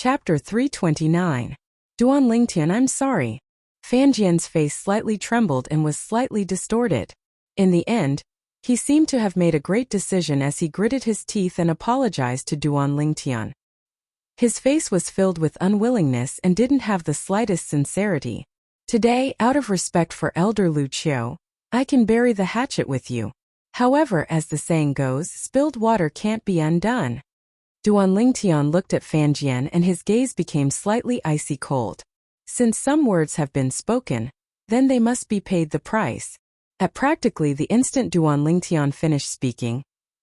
Chapter 329. Duan Lingtian, I'm sorry. Fan Jian's face slightly trembled and was slightly distorted. In the end, he seemed to have made a great decision as he gritted his teeth and apologized to Duan Lingtian. His face was filled with unwillingness and didn't have the slightest sincerity. Today, out of respect for Elder Lu Qiu, I can bury the hatchet with you. However, as the saying goes, spilled water can't be undone. Duan Lingtian looked at Fan Jian and his gaze became slightly icy cold. Since some words have been spoken, then they must be paid the price. At practically the instant Duan Lingtian finished speaking,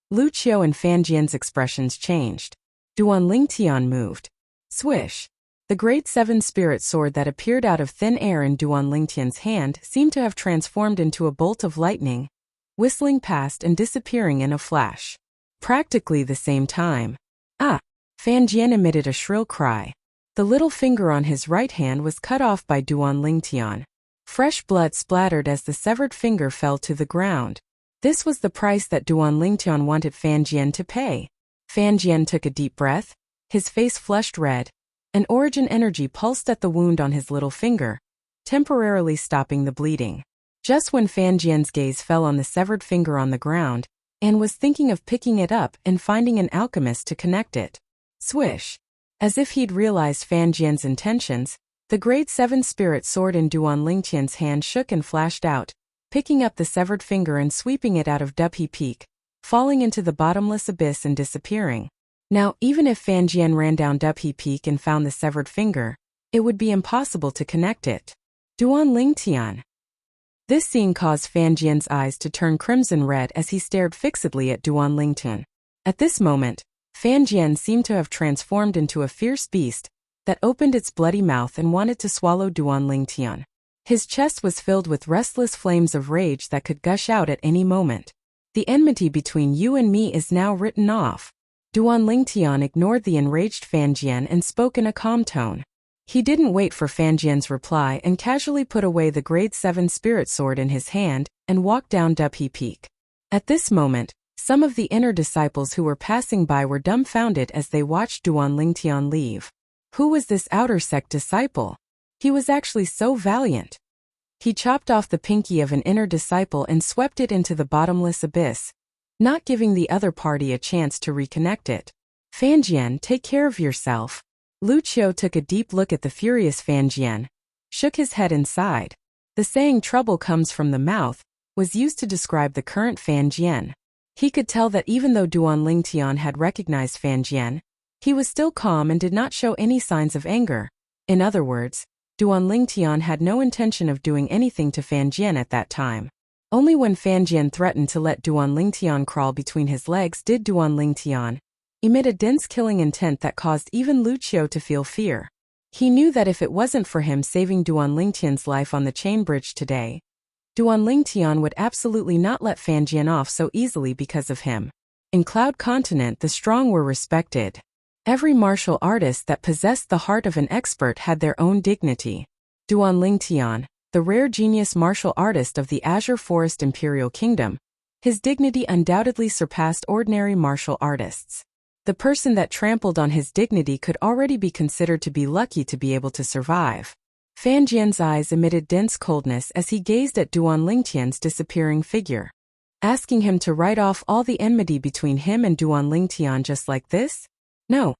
Lu Qiu and Fan Jian's expressions changed. Duan Lingtian moved. Swish! The great seven spirit sword that appeared out of thin air in Duan Lingtian's hand seemed to have transformed into a bolt of lightning, whistling past and disappearing in a flash. Practically the same time. Ah! Fan Jian emitted a shrill cry. The little finger on his right hand was cut off by Duan Lingtian. Fresh blood splattered as the severed finger fell to the ground. This was the price that Duan Lingtian wanted Fan Jian to pay. Fan Jian took a deep breath, his face flushed red. An origin energy pulsed at the wound on his little finger, temporarily stopping the bleeding. Just when Fan Jian's gaze fell on the severed finger on the ground, and was thinking of picking it up and finding an alchemist to connect it. Swish! As if he'd realized Fan Jian's intentions, the grade 7 spirit sword in Duan Lingtian's hand shook and flashed out, picking up the severed finger and sweeping it out of Dubhe Peak, falling into the bottomless abyss and disappearing. Now, even if Fan Jian ran down Dubhe Peak and found the severed finger, it would be impossible to connect it. Duan Lingtian. This scene caused Fan Jian's eyes to turn crimson red as he stared fixedly at Duan Lingtian. At this moment, Fan Jian seemed to have transformed into a fierce beast that opened its bloody mouth and wanted to swallow Duan Lingtian. His chest was filled with restless flames of rage that could gush out at any moment. The enmity between you and me is now written off. Duan Lingtian ignored the enraged Fan Jian and spoke in a calm tone. He didn't wait for Fan Jian's reply and casually put away the grade 7 spirit sword in his hand and walked down Dubhe Peak. At this moment, some of the inner disciples who were passing by were dumbfounded as they watched Duan Lingtian leave. Who was this outer sect disciple? He was actually so valiant. He chopped off the pinky of an inner disciple and swept it into the bottomless abyss, not giving the other party a chance to reconnect it. Fan Jian, take care of yourself. Lu Qiu took a deep look at the furious Fan Jian, shook his head and sighed. The saying trouble comes from the mouth was used to describe the current Fan Jian. He could tell that even though Duan Lingtian had recognized Fan Jian, he was still calm and did not show any signs of anger. In other words, Duan Lingtian had no intention of doing anything to Fan Jian at that time. Only when Fan Jian threatened to let Duan Lingtian crawl between his legs did Duan Lingtian emit a dense killing intent that caused even Lu Qiu to feel fear. He knew that if it wasn't for him saving Duan Lingtian's life on the chain bridge today, Duan Lingtian would absolutely not let Fan Jian off so easily because of him. In Cloud Continent, the strong were respected. Every martial artist that possessed the heart of an expert had their own dignity. Duan Lingtian, the rare genius martial artist of the Azure Forest Imperial Kingdom, his dignity undoubtedly surpassed ordinary martial artists. The person that trampled on his dignity could already be considered to be lucky to be able to survive. Fan Jian's eyes emitted dense coldness as he gazed at Duan Lingtian's disappearing figure. Asking him to write off all the enmity between him and Duan Lingtian just like this? No.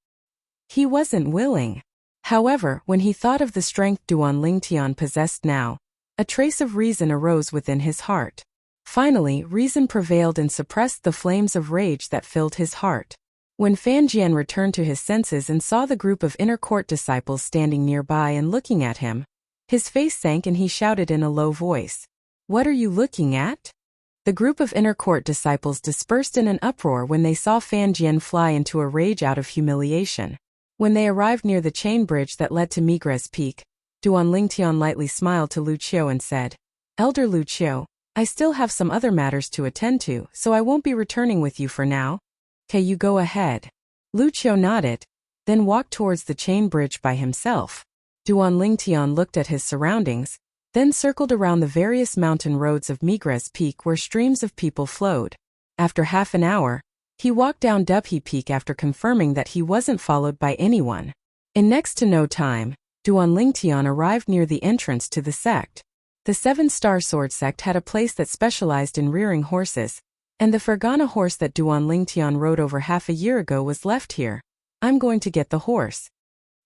He wasn't willing. However, when he thought of the strength Duan Lingtian possessed now, a trace of reason arose within his heart. Finally, reason prevailed and suppressed the flames of rage that filled his heart. When Fan Jian returned to his senses and saw the group of inner court disciples standing nearby and looking at him, his face sank and he shouted in a low voice, "What are you looking at?" The group of inner court disciples dispersed in an uproar when they saw Fan Jian fly into a rage out of humiliation. When they arrived near the chain bridge that led to Migres Peak, Duan Lingtian lightly smiled to Lu Qiu and said, "Elder Lu Qiu, I still have some other matters to attend to, so I won't be returning with you for now. Okay, you go ahead." Lu Qiu nodded, then walked towards the chain bridge by himself. Duan Lingtian looked at his surroundings, then circled around the various mountain roads of Migres Peak where streams of people flowed. After half an hour, he walked down Dubhe Peak after confirming that he wasn't followed by anyone. In next to no time, Duan Lingtian arrived near the entrance to the sect. The 7-star sword sect had a place that specialized in rearing horses, and the Fergana horse that Duan Lingtian rode over half a year ago was left here. I'm going to get the horse.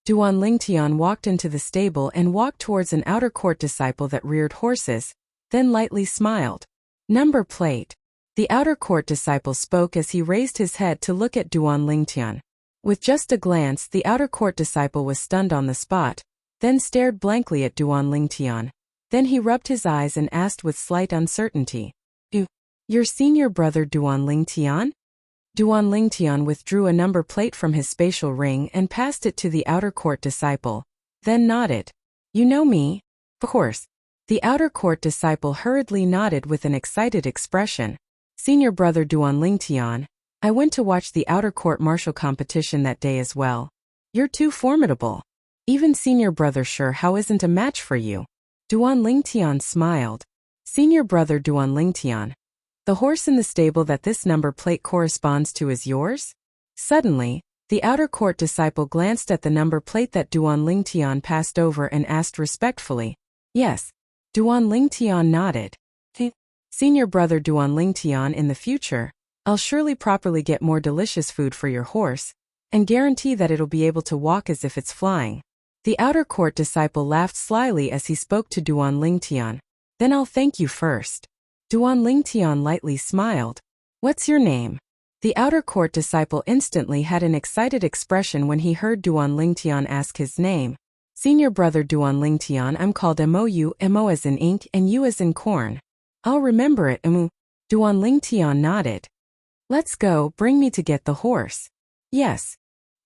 Duan Lingtian walked into the stable and walked towards an outer court disciple that reared horses, then lightly smiled. Number plate. The outer court disciple spoke as he raised his head to look at Duan Lingtian. With just a glance, the outer court disciple was stunned on the spot, then stared blankly at Duan Lingtian. Then he rubbed his eyes and asked with slight uncertainty, Your senior brother Duan Lingtian? Duan Lingtian withdrew a number plate from his spatial ring and passed it to the outer court disciple, then nodded. You know me? Of course. The outer court disciple hurriedly nodded with an excited expression. Senior brother Duan Lingtian, I went to watch the outer court martial competition that day as well. You're too formidable. Even senior brother Sure How isn't a match for you. Duan Lingtian smiled. Senior brother Duan Lingtian, the horse in the stable that this number plate corresponds to is yours? Suddenly, the outer court disciple glanced at the number plate that Duan Lingtian passed over and asked respectfully. Yes. Duan Lingtian nodded. Senior brother Duan Lingtian, in the future, I'll surely properly get more delicious food for your horse, and guarantee that it'll be able to walk as if it's flying. The outer court disciple laughed slyly as he spoke to Duan Lingtian. Then I'll thank you first. Duan Lingtian lightly smiled. What's your name? The outer court disciple instantly had an excited expression when he heard Duan Lingtian ask his name. Senior brother Duan Lingtian, I'm called Mo, Mo as in ink and U as in corn. I'll remember it, Duan Lingtian nodded. Let's go, bring me to get the horse. Yes.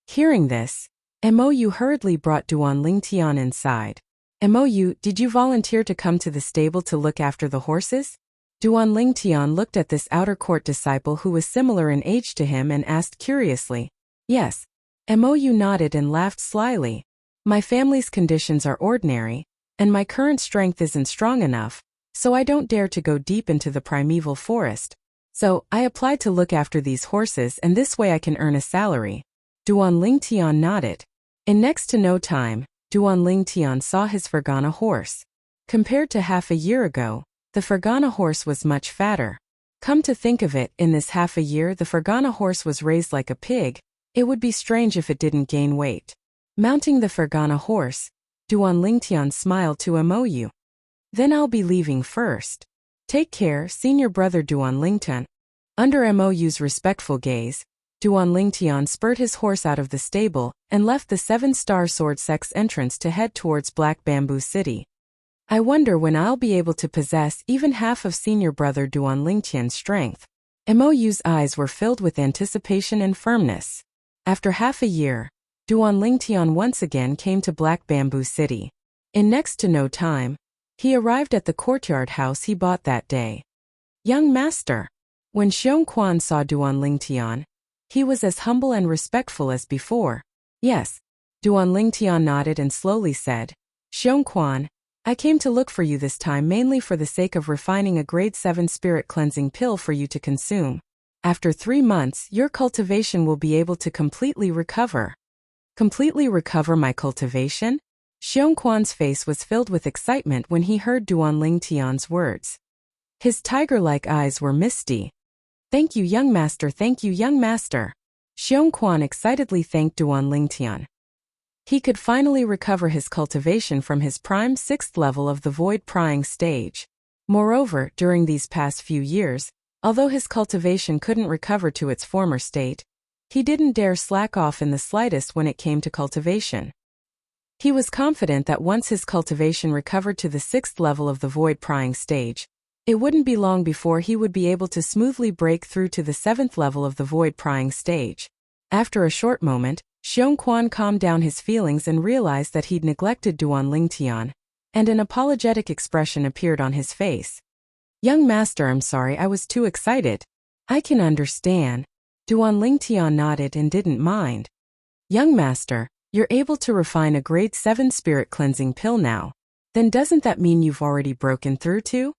Hearing this, Mo hurriedly brought Duan Lingtian inside. Mo, did you volunteer to come to the stable to look after the horses? Duan Lingtian looked at this outer court disciple who was similar in age to him and asked curiously. Yes. Mo nodded and laughed slyly. My family's conditions are ordinary, and my current strength isn't strong enough, so I don't dare to go deep into the primeval forest. So, I applied to look after these horses and this way I can earn a salary. Duan Lingtian nodded. In next to no time, Duan Lingtian saw his Fergana horse. Compared to half a year ago, the Fergana horse was much fatter. Come to think of it, in this half a year the Fergana horse was raised like a pig. It would be strange if it didn't gain weight. Mounting the Fergana horse, Duan Lingtian smiled to Mo. Then I'll be leaving first. Take care, senior brother Duan Lingtian. Under Mo's respectful gaze, Duan Lingtian spurred his horse out of the stable and left the 7-star sword sect's entrance to head towards Black Bamboo City. I wonder when I'll be able to possess even half of senior brother Duan Lingtian's strength. Mo's eyes were filled with anticipation and firmness. After half a year, Duan Lingtian once again came to Black Bamboo City. In next to no time, he arrived at the courtyard house he bought that day. Young master. When Xiong Quan saw Duan Lingtian, he was as humble and respectful as before. Yes. Duan Lingtian nodded and slowly said, Xiong Quan, I came to look for you this time mainly for the sake of refining a grade 7 spirit cleansing pill for you to consume. After 3 months, your cultivation will be able to completely recover. Completely recover my cultivation? Xiong Quan's face was filled with excitement when he heard Duan Lingtian's words. His tiger-like eyes were misty. Thank you, young master, thank you, young master. Xiong Quan excitedly thanked Duan Lingtian. He could finally recover his cultivation from his prime 6th level of the void prying stage. Moreover, during these past few years, although his cultivation couldn't recover to its former state, he didn't dare slack off in the slightest when it came to cultivation. He was confident that once his cultivation recovered to the 6th level of the void prying stage, it wouldn't be long before he would be able to smoothly break through to the 7th level of the void prying stage. After a short moment, Xiong Quan calmed down his feelings and realized that he'd neglected Duan Lingtian, and an apologetic expression appeared on his face. Young master, I'm sorry, I was too excited. I can understand. Duan Lingtian nodded and didn't mind. Young master, you're able to refine a grade 7 spirit cleansing pill now. Then doesn't that mean you've already broken through to?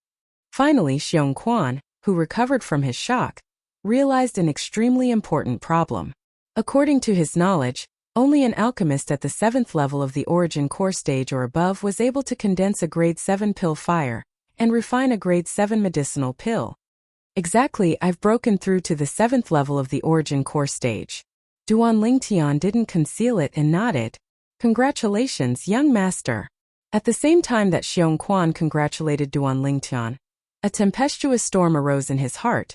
Finally, Xiong Quan, who recovered from his shock, realized an extremely important problem. According to his knowledge, Only an alchemist at the 7th level of the origin core stage or above was able to condense a grade 7 pill fire and refine a grade 7 medicinal pill. Exactly, I've broken through to the 7th level of the origin core stage. Duan Lingtian didn't conceal it and nodded. Congratulations, young master. At the same time that Xiong Quan congratulated Duan Lingtian, a tempestuous storm arose in his heart.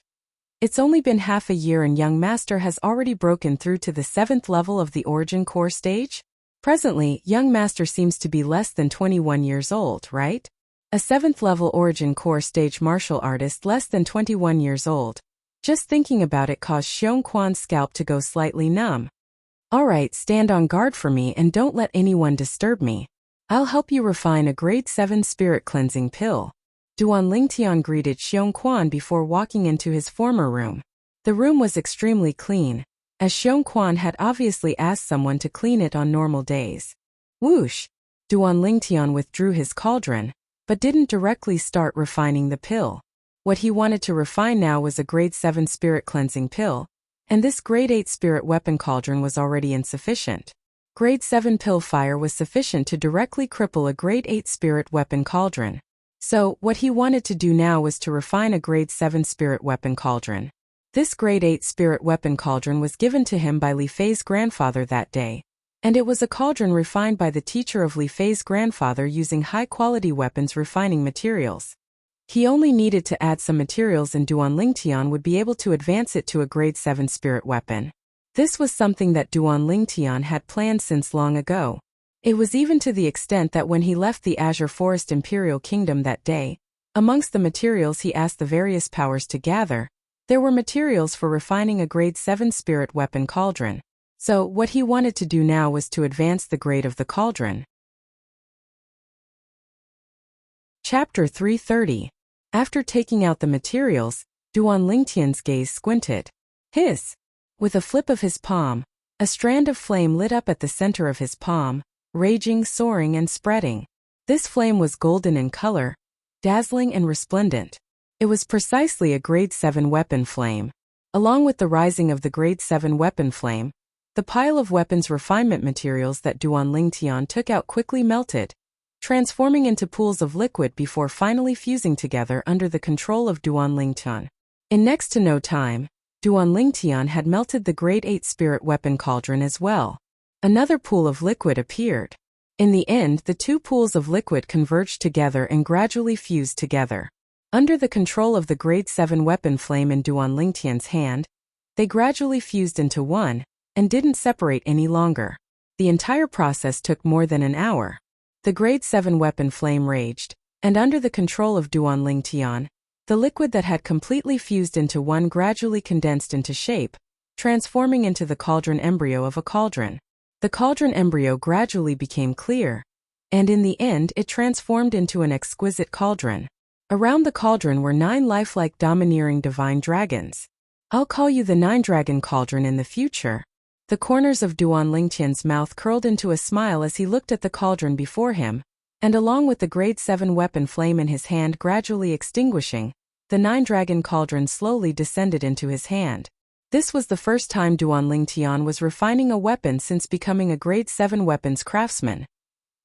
It's only been half a year and young master has already broken through to the 7th level of the origin core stage? Presently, young master seems to be less than 21 years old, right? A 7th level origin core stage martial artist less than 21 years old. Just thinking about it caused Xiong Quan's scalp to go slightly numb. Alright, stand on guard for me and don't let anyone disturb me. I'll help you refine a grade 7 spirit cleansing pill. Duan Lingtian greeted Xiong Quan before walking into his former room. The room was extremely clean, as Xiong Quan had obviously asked someone to clean it on normal days. Whoosh! Duan Lingtian withdrew his cauldron, but didn't directly start refining the pill. What he wanted to refine now was a grade 7 spirit cleansing pill, and this grade 8 spirit weapon cauldron was already insufficient. Grade 7 pill fire was sufficient to directly cripple a grade 8 spirit weapon cauldron. So, what he wanted to do now was to refine a grade 7 spirit weapon cauldron. This grade 8 spirit weapon cauldron was given to him by Li Fei's grandfather that day, and it was a cauldron refined by the teacher of Li Fei's grandfather using high-quality weapons refining materials. He only needed to add some materials and Duan Lingtian would be able to advance it to a grade 7 spirit weapon. This was something that Duan Lingtian had planned since long ago. It was even to the extent that when he left the Azure Forest Imperial Kingdom that day, amongst the materials he asked the various powers to gather, there were materials for refining a grade 7 spirit weapon cauldron. So, what he wanted to do now was to advance the grade of the cauldron. Chapter 330. After taking out the materials, Duan Lingtian's gaze squinted. Hiss! With a flip of his palm, a strand of flame lit up at the center of his palm, raging, soaring, and spreading. This flame was golden in color, dazzling and resplendent. It was precisely a grade 7 weapon flame. Along with the rising of the grade 7 weapon flame, the pile of weapons refinement materials that Duan Lingtian took out quickly melted, transforming into pools of liquid before finally fusing together under the control of Duan Lingtian. In next to no time, Duan Lingtian had melted the grade 8 spirit weapon cauldron as well. Another pool of liquid appeared. In the end, the two pools of liquid converged together and gradually fused together. Under the control of the grade 7 weapon flame in Duan Lingtian's hand, they gradually fused into one, and didn't separate any longer. The entire process took more than an hour. The grade 7 weapon flame raged, and under the control of Duan Lingtian, the liquid that had completely fused into one gradually condensed into shape, transforming into the cauldron embryo of a cauldron. The cauldron embryo gradually became clear, and in the end it transformed into an exquisite cauldron. Around the cauldron were 9 lifelike domineering divine dragons. I'll call you the 9-dragon cauldron in the future. The corners of Duan Lingtian's mouth curled into a smile as he looked at the cauldron before him, and along with the grade 7 weapon flame in his hand gradually extinguishing, the 9-dragon cauldron slowly descended into his hand. This was the first time Duan Lingtian was refining a weapon since becoming a grade 7 weapons craftsman.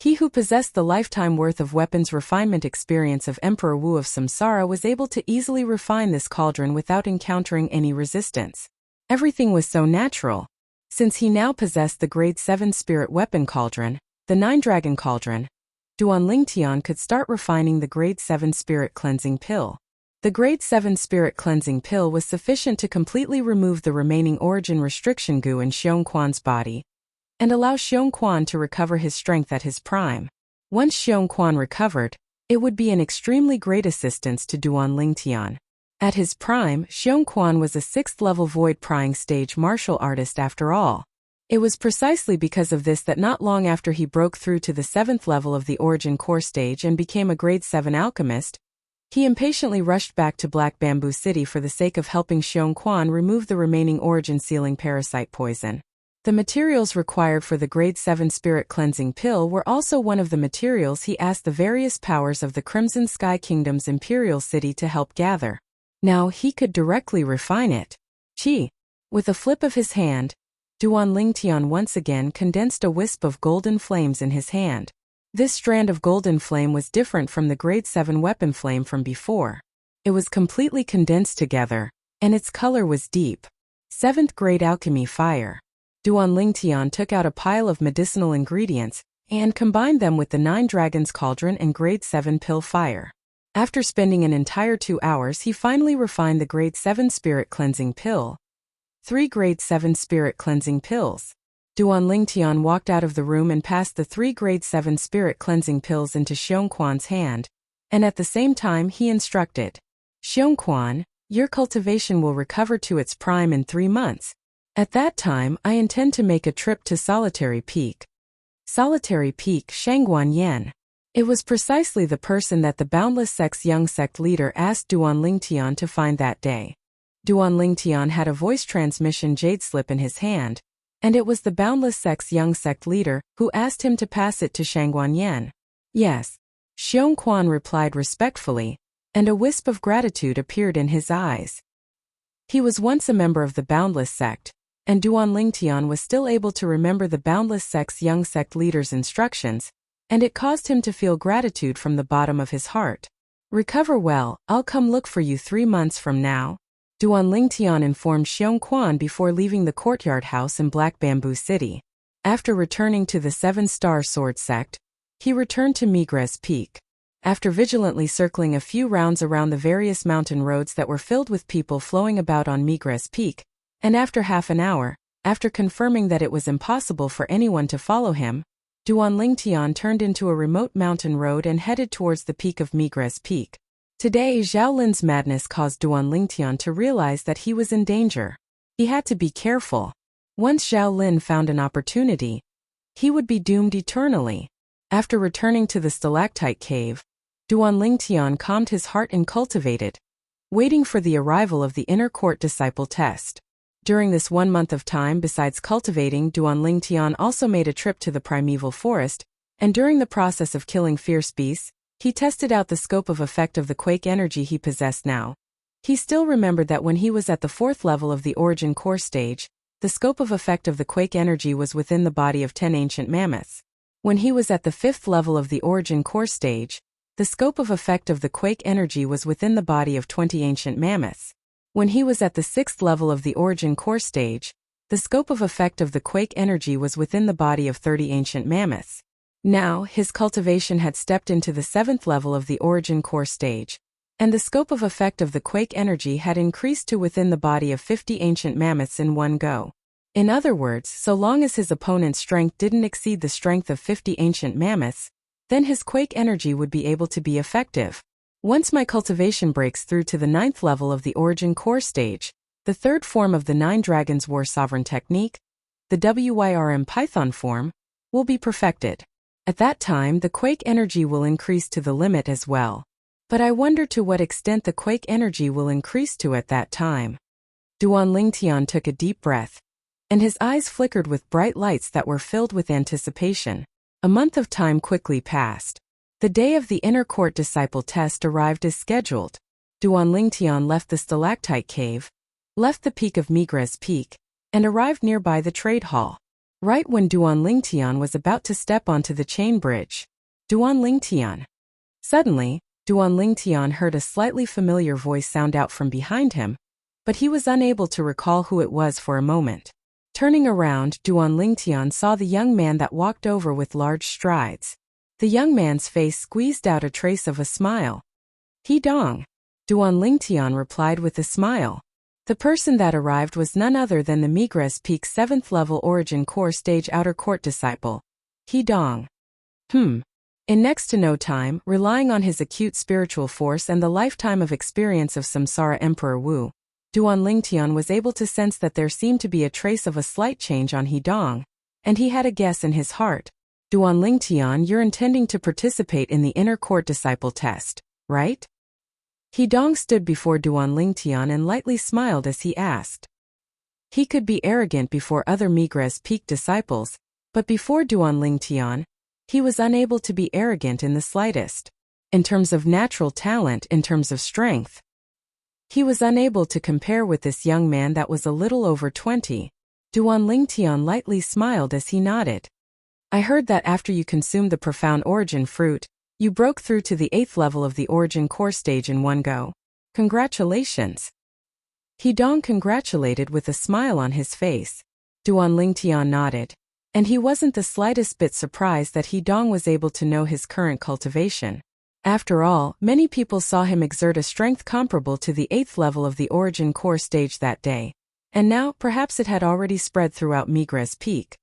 He who possessed the lifetime worth of weapons refinement experience of Emperor Wu of Samsara was able to easily refine this cauldron without encountering any resistance. Everything was so natural. Since he now possessed the grade 7 spirit weapon cauldron, the 9-dragon cauldron, Duan Lingtian could start refining the grade 7 spirit cleansing pill. The grade 7 spirit cleansing pill was sufficient to completely remove the remaining origin restriction goo in Xiong Quan's body, and allow Xiong Quan to recover his strength at his prime. Once Xiong Quan recovered, it would be an extremely great assistance to Duan Lingtian. At his prime, Xiong Quan was a 6th level void prying stage martial artist after all. It was precisely because of this that not long after he broke through to the 7th level of the origin core stage and became a grade 7 alchemist, he impatiently rushed back to Black Bamboo City for the sake of helping Xiong Quan remove the remaining origin-sealing parasite poison. The materials required for the grade 7 spirit cleansing pill were also one of the materials he asked the various powers of the Crimson Sky Kingdom's Imperial City to help gather. Now he could directly refine it. With a flip of his hand, Duan Lingtian once again condensed a wisp of golden flames in his hand. This strand of golden flame was different from the grade 7 weapon flame from before. It was completely condensed together, and its color was deep. 7th grade alchemy fire. Duan Lingtian took out a pile of medicinal ingredients and combined them with the 9 dragons cauldron and grade 7 pill fire. After spending an entire 2 hours, he finally refined the grade 7 spirit cleansing pill. 3 grade 7 spirit cleansing pills. Duan Lingtian walked out of the room and passed the 3 grade 7 spirit cleansing pills into Xiongquan's hand, and at the same time he instructed, Xiongquan, your cultivation will recover to its prime in 3 months. At that time, I intend to make a trip to Solitary Peak. Solitary Peak, Shangguan Yan. It was precisely the person that the Boundless Sect's young sect leader asked Duan Lingtian to find that day. Duan Lingtian had a voice transmission jade slip in his hand, and it was the Boundless Sect's young sect leader who asked him to pass it to Shangguan Yan. Yes, Xiongquan replied respectfully, and a wisp of gratitude appeared in his eyes. He was once a member of the Boundless Sect, and Duan Lingtian was still able to remember the Boundless Sect's young sect leader's instructions, and it caused him to feel gratitude from the bottom of his heart. Recover well, I'll come look for you 3 months from now, Duan Lingtian informed Xiongquan before leaving the courtyard house in Black Bamboo City. After returning to the 7-star sword sect, he returned to Migres Peak. After vigilantly circling a few rounds around the various mountain roads that were filled with people flowing about on Migres Peak, and after half an hour, after confirming that it was impossible for anyone to follow him, Duan Lingtian turned into a remote mountain road and headed towards the peak of Migres Peak. Today, Zhao Lin's madness caused Duan Lingtian to realize that he was in danger. He had to be careful. Once Zhao Lin found an opportunity, he would be doomed eternally. After returning to the stalactite cave, Duan Lingtian calmed his heart and cultivated, waiting for the arrival of the inner court disciple test. During this 1 month of time, besides cultivating, Duan Lingtian also made a trip to the primeval forest, and during the process of killing fierce beasts, he tested out the scope of effect of the quake energy he possessed now. He still remembered that when he was at the 4th level of the origin core stage, the scope of effect of the quake energy was within the body of 10 ancient mammoths. When he was at the 5th level of the origin core stage, the scope of effect of the quake energy was within the body of 20 ancient mammoths. When he was at the 6th level of the origin core stage, the scope of effect of the quake energy was within the body of 30 ancient mammoths. Now, his cultivation had stepped into the 7th level of the origin core stage, and the scope of effect of the quake energy had increased to within the body of 50 ancient mammoths in one go. In other words, so long as his opponent's strength didn't exceed the strength of 50 ancient mammoths, then his quake energy would be able to be effective. Once my cultivation breaks through to the 9th level of the origin core stage, the 3rd form of the 9 Dragons War Sovereign technique, the WYRM Python form, will be perfected. At that time, the quake energy will increase to the limit as well. But I wonder to what extent the quake energy will increase to at that time. Duan Lingtian took a deep breath, and his eyes flickered with bright lights that were filled with anticipation. A month of time quickly passed. The day of the inner court disciple test arrived as scheduled. Duan Lingtian left the stalactite cave, left the peak of Migres Peak, and arrived nearby the trade hall. Right when Duan Lingtian was about to step onto the chain bridge. Duan Lingtian. Suddenly, Duan Lingtian heard a slightly familiar voice sound out from behind him, but he was unable to recall who it was for a moment. Turning around, Duan Lingtian saw the young man that walked over with large strides. The young man's face squeezed out a trace of a smile. He dong. Duan Lingtian replied with a smile. The person that arrived was none other than the Migres Peak 7th level origin core stage outer court disciple. He dong. In next to no time, relying on his acute spiritual force and the lifetime of experience of Samsara Emperor Wu, Duan Lingtian was able to sense that there seemed to be a trace of a slight change on He dong, and he had a guess in his heart. Duan Lingtian, you're intending to participate in the inner court disciple test, right? He dong stood before Duan Lingtian and lightly smiled as he asked. He could be arrogant before other Migres Peak disciples, but before Duan Lingtian, he was unable to be arrogant in the slightest. In terms of natural talent, in terms of strength, he was unable to compare with this young man that was a little over 20. Duan Lingtian lightly smiled as he nodded. I heard that after you consumed the profound origin fruit, you broke through to the 8th level of the origin core stage in one go. Congratulations. Hidong congratulated with a smile on his face. Duan Lingtian nodded. And he wasn't the slightest bit surprised that Hidong was able to know his current cultivation. After all, many people saw him exert a strength comparable to the 8th level of the origin core stage that day. And now, perhaps it had already spread throughout Migra's peak.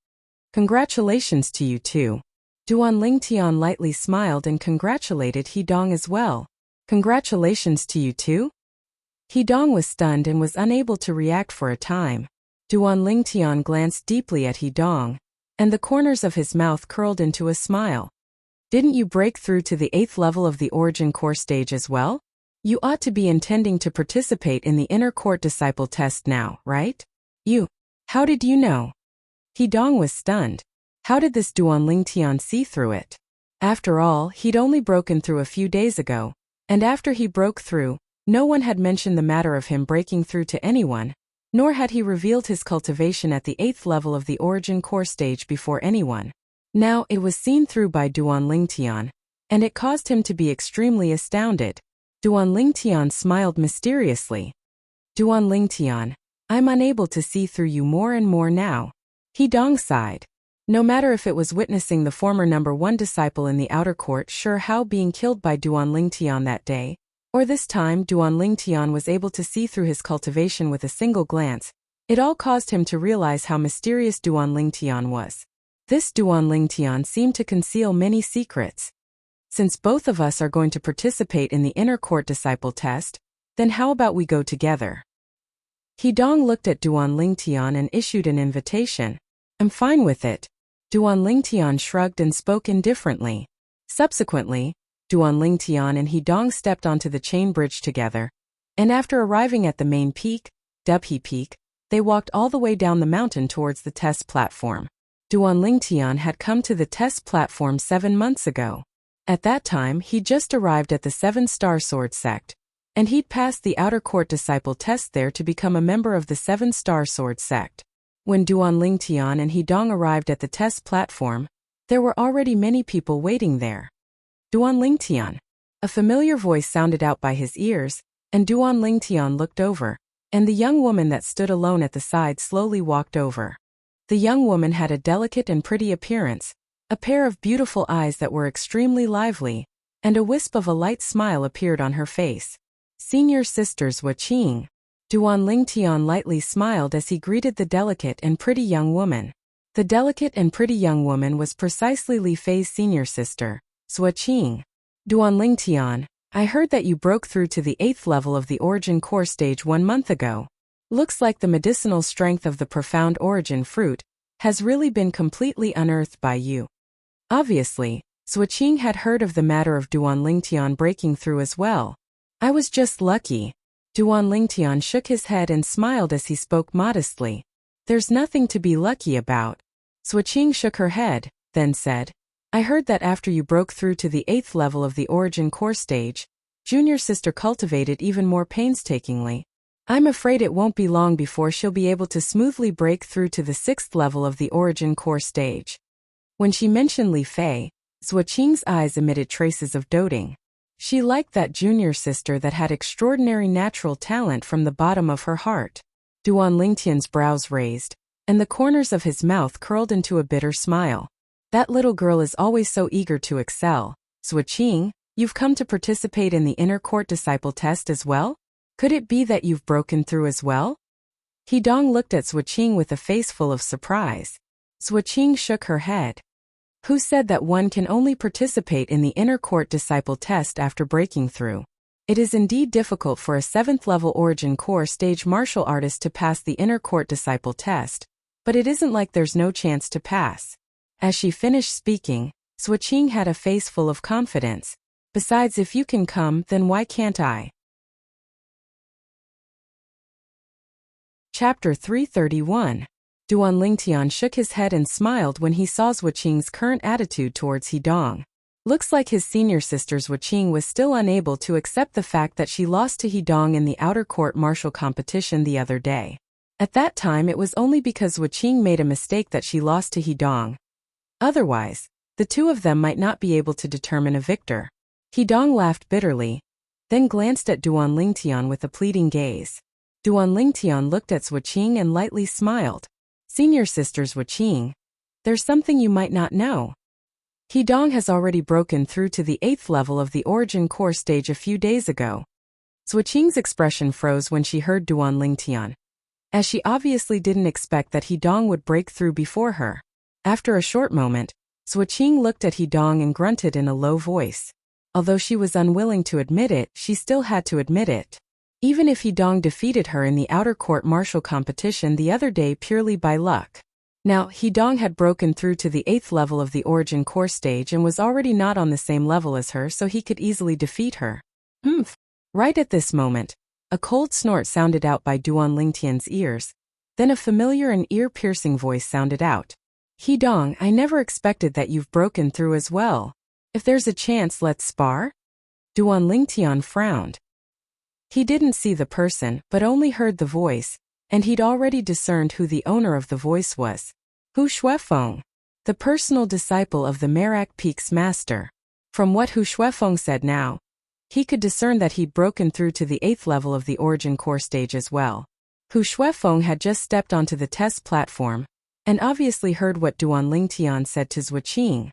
Congratulations to you too. Duan Lingtian lightly smiled and congratulated Hidong as well. Congratulations to you too? Hidong was stunned and was unable to react for a time. Duan Lingtian glanced deeply at Hidong, and the corners of his mouth curled into a smile. Didn't you break through to the 8th level of the origin core stage as well? You ought to be intending to participate in the inner court disciple test now, right? How did you know? Hidong was stunned. How did this Duan Lingtian see through it? After all, he'd only broken through a few days ago, and after he broke through, no one had mentioned the matter of him breaking through to anyone, nor had he revealed his cultivation at the 8th level of the origin core stage before anyone. Now it was seen through by Duan Lingtian, and it caused him to be extremely astounded. Duan Lingtian smiled mysteriously. Duan Lingtian, I'm unable to see through you more and more now. Hidong sighed. No matter if it was witnessing the former number 1 disciple in the outer court Sure Hao being killed by Duan Lingtian that day, or this time Duan Lingtian was able to see through his cultivation with a single glance, it all caused him to realize how mysterious Duan Lingtian was. This Duan Lingtian seemed to conceal many secrets. Since both of us are going to participate in the inner court disciple test, then how about we go together? Hidong looked at Duan Lingtian and issued an invitation. I'm fine with it. Duan Lingtian shrugged and spoke indifferently. Subsequently, Duan Lingtian and Hidong stepped onto the chain bridge together, and after arriving at the main peak, Dubhe Peak, they walked all the way down the mountain towards the test platform. Duan Lingtian had come to the test platform 7 months ago. At that time, he'd just arrived at the 7-star sword sect, and he'd passed the outer court disciple test there to become a member of the 7-star sword sect. When Duan Lingtian and Hidong arrived at the test platform, there were already many people waiting there. Duan Lingtian. A familiar voice sounded out by his ears, and Duan Lingtian looked over, and the young woman that stood alone at the side slowly walked over. The young woman had a delicate and pretty appearance, a pair of beautiful eyes that were extremely lively, and a wisp of a light smile appeared on her face. Senior Sisters Wuxia. Duan Lingtian lightly smiled as he greeted the delicate and pretty young woman. The delicate and pretty young woman was precisely Li Fei's senior sister, Wuxia. Duan Lingtian, I heard that you broke through to the 8th level of the origin core stage 1 month ago. Looks like the medicinal strength of the profound origin fruit has really been completely unearthed by you. Obviously, Wuxia had heard of the matter of Duan Lingtian breaking through as well. I was just lucky. Duan Lingtian shook his head and smiled as he spoke modestly. There's nothing to be lucky about. Wuxia shook her head, then said, I heard that after you broke through to the 8th level of the origin core stage, junior sister cultivated even more painstakingly. I'm afraid it won't be long before she'll be able to smoothly break through to the 6th level of the origin core stage. When she mentioned Li Fei, Wuxia's eyes emitted traces of doting. She liked that junior sister that had extraordinary natural talent from the bottom of her heart. Duan Lingtian's brows raised, and the corners of his mouth curled into a bitter smile. That little girl is always so eager to excel. Wuxia, you've come to participate in the inner court disciple test as well? Could it be that you've broken through as well? Hidong looked at Wuxia with a face full of surprise. Wuxia shook her head. Who said that one can only participate in the inner court disciple test after breaking through? It is indeed difficult for a 7th level origin core stage martial artist to pass the inner court disciple test, but it isn't like there's no chance to pass. As she finished speaking, Wuxia had a face full of confidence. Besides, if you can come, then why can't I? Chapter 331. Duan Lingtian shook his head and smiled when he saw Wuxia's current attitude towards Hidong. Looks like his senior sister's Wuxia was still unable to accept the fact that she lost to Hidong in the outer court martial competition the other day. At that time it was only because Wuqing made a mistake that she lost to Hidong. Otherwise, the two of them might not be able to determine a victor. Hidong laughed bitterly, then glanced at Duan Lingtian with a pleading gaze. Duan Lingtian looked at Wuqing and lightly smiled. Senior sisters Wuqing, there's something you might not know. Hidong has already broken through to the 8th level of the Origin Core stage a few days ago. Wuqing's expression froze when she heard Duan Lingtian, as she obviously didn't expect that Hidong would break through before her. After a short moment, Wuqing looked at Hidong and grunted in a low voice. Although she was unwilling to admit it, she still had to admit it. Even if Hidong defeated her in the outer court martial competition the other day purely by luck. Now, Hidong had broken through to the 8th level of the Origin Core stage and was already not on the same level as her, so he could easily defeat her. Humph. Right at this moment, a cold snort sounded out by Duan Lingtian's ears. Then a familiar and ear-piercing voice sounded out. Hidong, I never expected that you've broken through as well. If there's a chance, let's spar? Duan Lingtian frowned. He didn't see the person, but only heard the voice, and he'd already discerned who the owner of the voice was. Hu Shuefeng, the personal disciple of the Merak Peak's master. From what Hu Shuefeng said now, he could discern that he'd broken through to the 8th level of the Origin Core stage as well. Hu Shuefeng had just stepped onto the test platform, and obviously heard what Duan Lingtian said to Wuqing.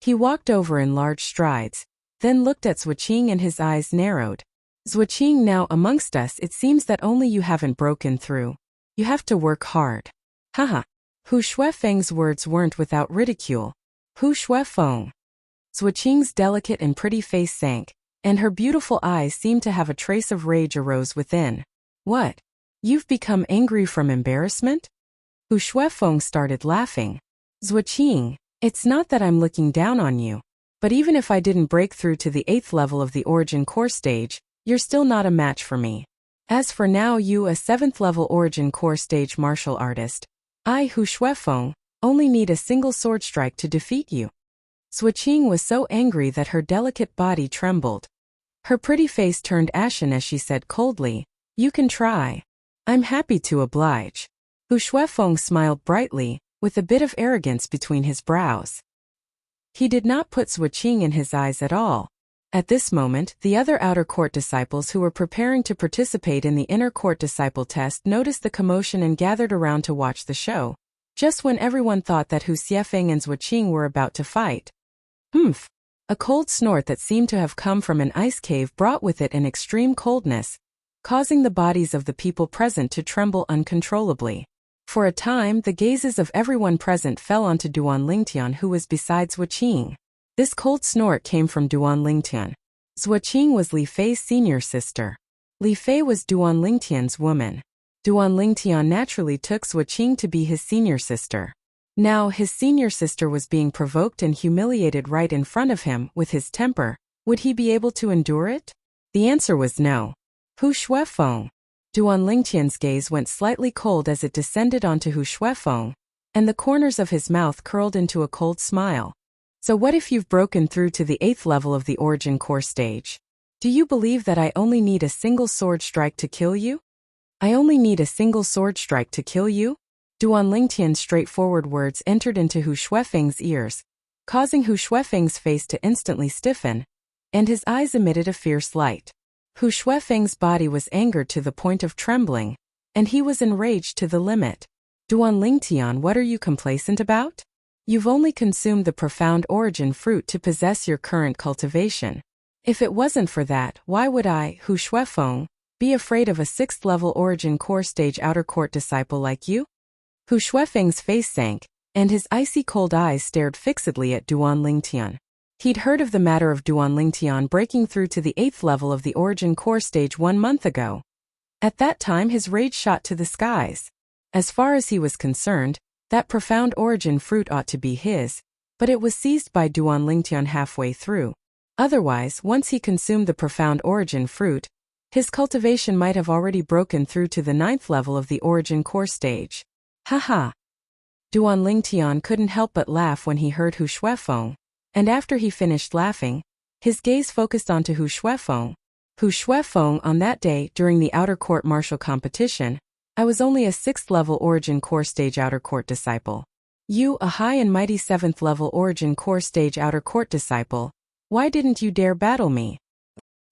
He walked over in large strides, then looked at Wuqing and his eyes narrowed. Wuqing, now amongst us it seems that only you haven't broken through. You have to work hard. Haha. Hu Shuefeng's words weren't without ridicule. Hu Shuefeng. Wuqing's delicate and pretty face sank, and her beautiful eyes seemed to have a trace of rage arose within. What? You've become angry from embarrassment? Hu Shuefeng started laughing. Wuqing, it's not that I'm looking down on you, but even if I didn't break through to the 8th level of the Origin Core stage, you're still not a match for me. As for now, you, a 7th level Origin Core stage martial artist, I, Hu Shuefeng, only need a single sword strike to defeat you. Wuqing was so angry that her delicate body trembled. Her pretty face turned ashen as she said coldly, you can try. I'm happy to oblige. Hu Shuefeng smiled brightly, with a bit of arrogance between his brows. He did not put Wuqing in his eyes at all. At this moment, the other outer court disciples who were preparing to participate in the inner court disciple test noticed the commotion and gathered around to watch the show, just when everyone thought that Hu Xiefeng and Wuqing were about to fight. Humph! A cold snort that seemed to have come from an ice cave brought with it an extreme coldness, causing the bodies of the people present to tremble uncontrollably. For a time, the gazes of everyone present fell onto Duan Lingtian, who was besides Wuqing. This cold snort came from Duan Lingtian. Wuqing was Li Fei's senior sister. Li Fei was Duan Lingtian's woman. Duan Lingtian naturally took Wuqing to be his senior sister. Now his senior sister was being provoked and humiliated right in front of him with his temper. Would he be able to endure it? The answer was no. Hu Shuefeng. Duan Lingtian's gaze went slightly cold as it descended onto Hu Shuefeng, and the corners of his mouth curled into a cold smile. So what if you've broken through to the 8th level of the Origin Core stage? Do you believe that I only need a single sword strike to kill you? I only need a single sword strike to kill you? Duan Lingtian's straightforward words entered into Hu Shuefeng's ears, causing Hu Shuefeng's face to instantly stiffen, and his eyes emitted a fierce light. Hu Shuefeng's body was angered to the point of trembling, and he was enraged to the limit. Duan Lingtian, what are you complacent about? You've only consumed the profound origin fruit to possess your current cultivation. If it wasn't for that, why would I, Hu Shuefeng, be afraid of a 6th level Origin Core stage outer court disciple like you? Hu Shuefeng's face sank, and his icy cold eyes stared fixedly at Duan Lingtian. He'd heard of the matter of Duan Lingtian breaking through to the 8th level of the Origin Core stage 1 month ago. At that time his rage shot to the skies. As far as he was concerned, that profound origin fruit ought to be his, but it was seized by Duan Lingtian halfway through. Otherwise, once he consumed the profound origin fruit, his cultivation might have already broken through to the 9th level of the Origin Core stage. Haha. Duan Lingtian couldn't help but laugh when he heard Hu Shuefeng, and after he finished laughing, his gaze focused onto Hu Shuefeng. Hu Shuefeng on that day during the outer court martial competition I was only a 6th level Origin Core Stage Outer Court disciple. You, a high and mighty 7th level Origin Core Stage Outer Court disciple. Why didn't you dare battle me?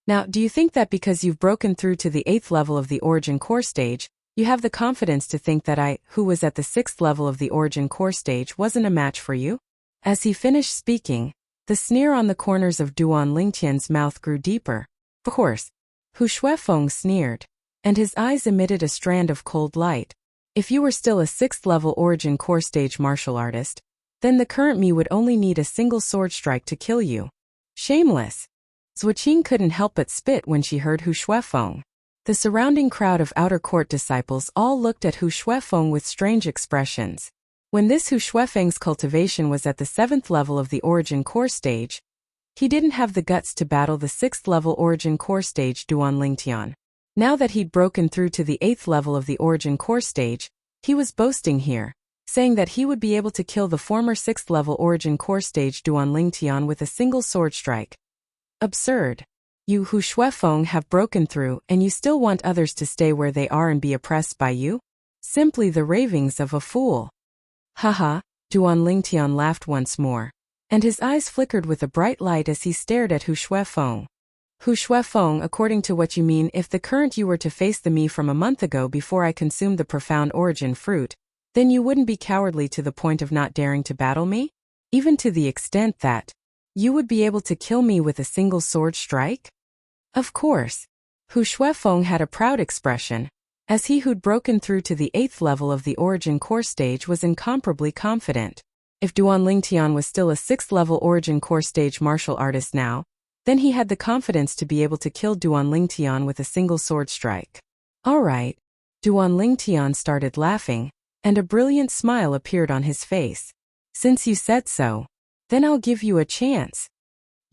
Now, do you think that because you've broken through to the 8th level of the Origin Core Stage, you have the confidence to think that I, who was at the 6th level of the Origin Core Stage, wasn't a match for you? As he finished speaking, the sneer on the corners of Duan Lingtian's mouth grew deeper. Of course, Hu Shuefeng sneered, and his eyes emitted a strand of cold light. If you were still a 6th level Origin Core Stage martial artist, then the current me would only need a single sword strike to kill you. Shameless! Zuoqing couldn't help but spit when she heard Hu Shuefeng. The surrounding crowd of outer court disciples all looked at Hu Shuefeng with strange expressions. When this Hu Shuefeng's cultivation was at the 7th level of the Origin Core Stage, he didn't have the guts to battle the 6th level Origin Core Stage Duan Lingtian. Now that he'd broken through to the 8th level of the Origin Core Stage, he was boasting here, saying that he would be able to kill the former 6th level Origin Core Stage Duan Lingtian with a single sword strike. Absurd. You Hu Shuefeng have broken through and you still want others to stay where they are and be oppressed by you? Simply the ravings of a fool. Haha, Duan Lingtian laughed once more, and his eyes flickered with a bright light as he stared at Hu Shuefeng. Hu Shuefeng, according to what you mean, if the current you were to face the me from a month ago before I consumed the profound origin fruit, then you wouldn't be cowardly to the point of not daring to battle me? Even to the extent that you would be able to kill me with a single sword strike? Of course. Hu Shuefeng had a proud expression, as he who'd broken through to the 8th level of the Origin Core Stage was incomparably confident. If Duan Lingtian was still a 6th level Origin Core Stage martial artist now, then he had the confidence to be able to kill Duan Lingtian with a single sword strike. Alright. Duan Lingtian started laughing, and a brilliant smile appeared on his face. Since you said so, then I'll give you a chance.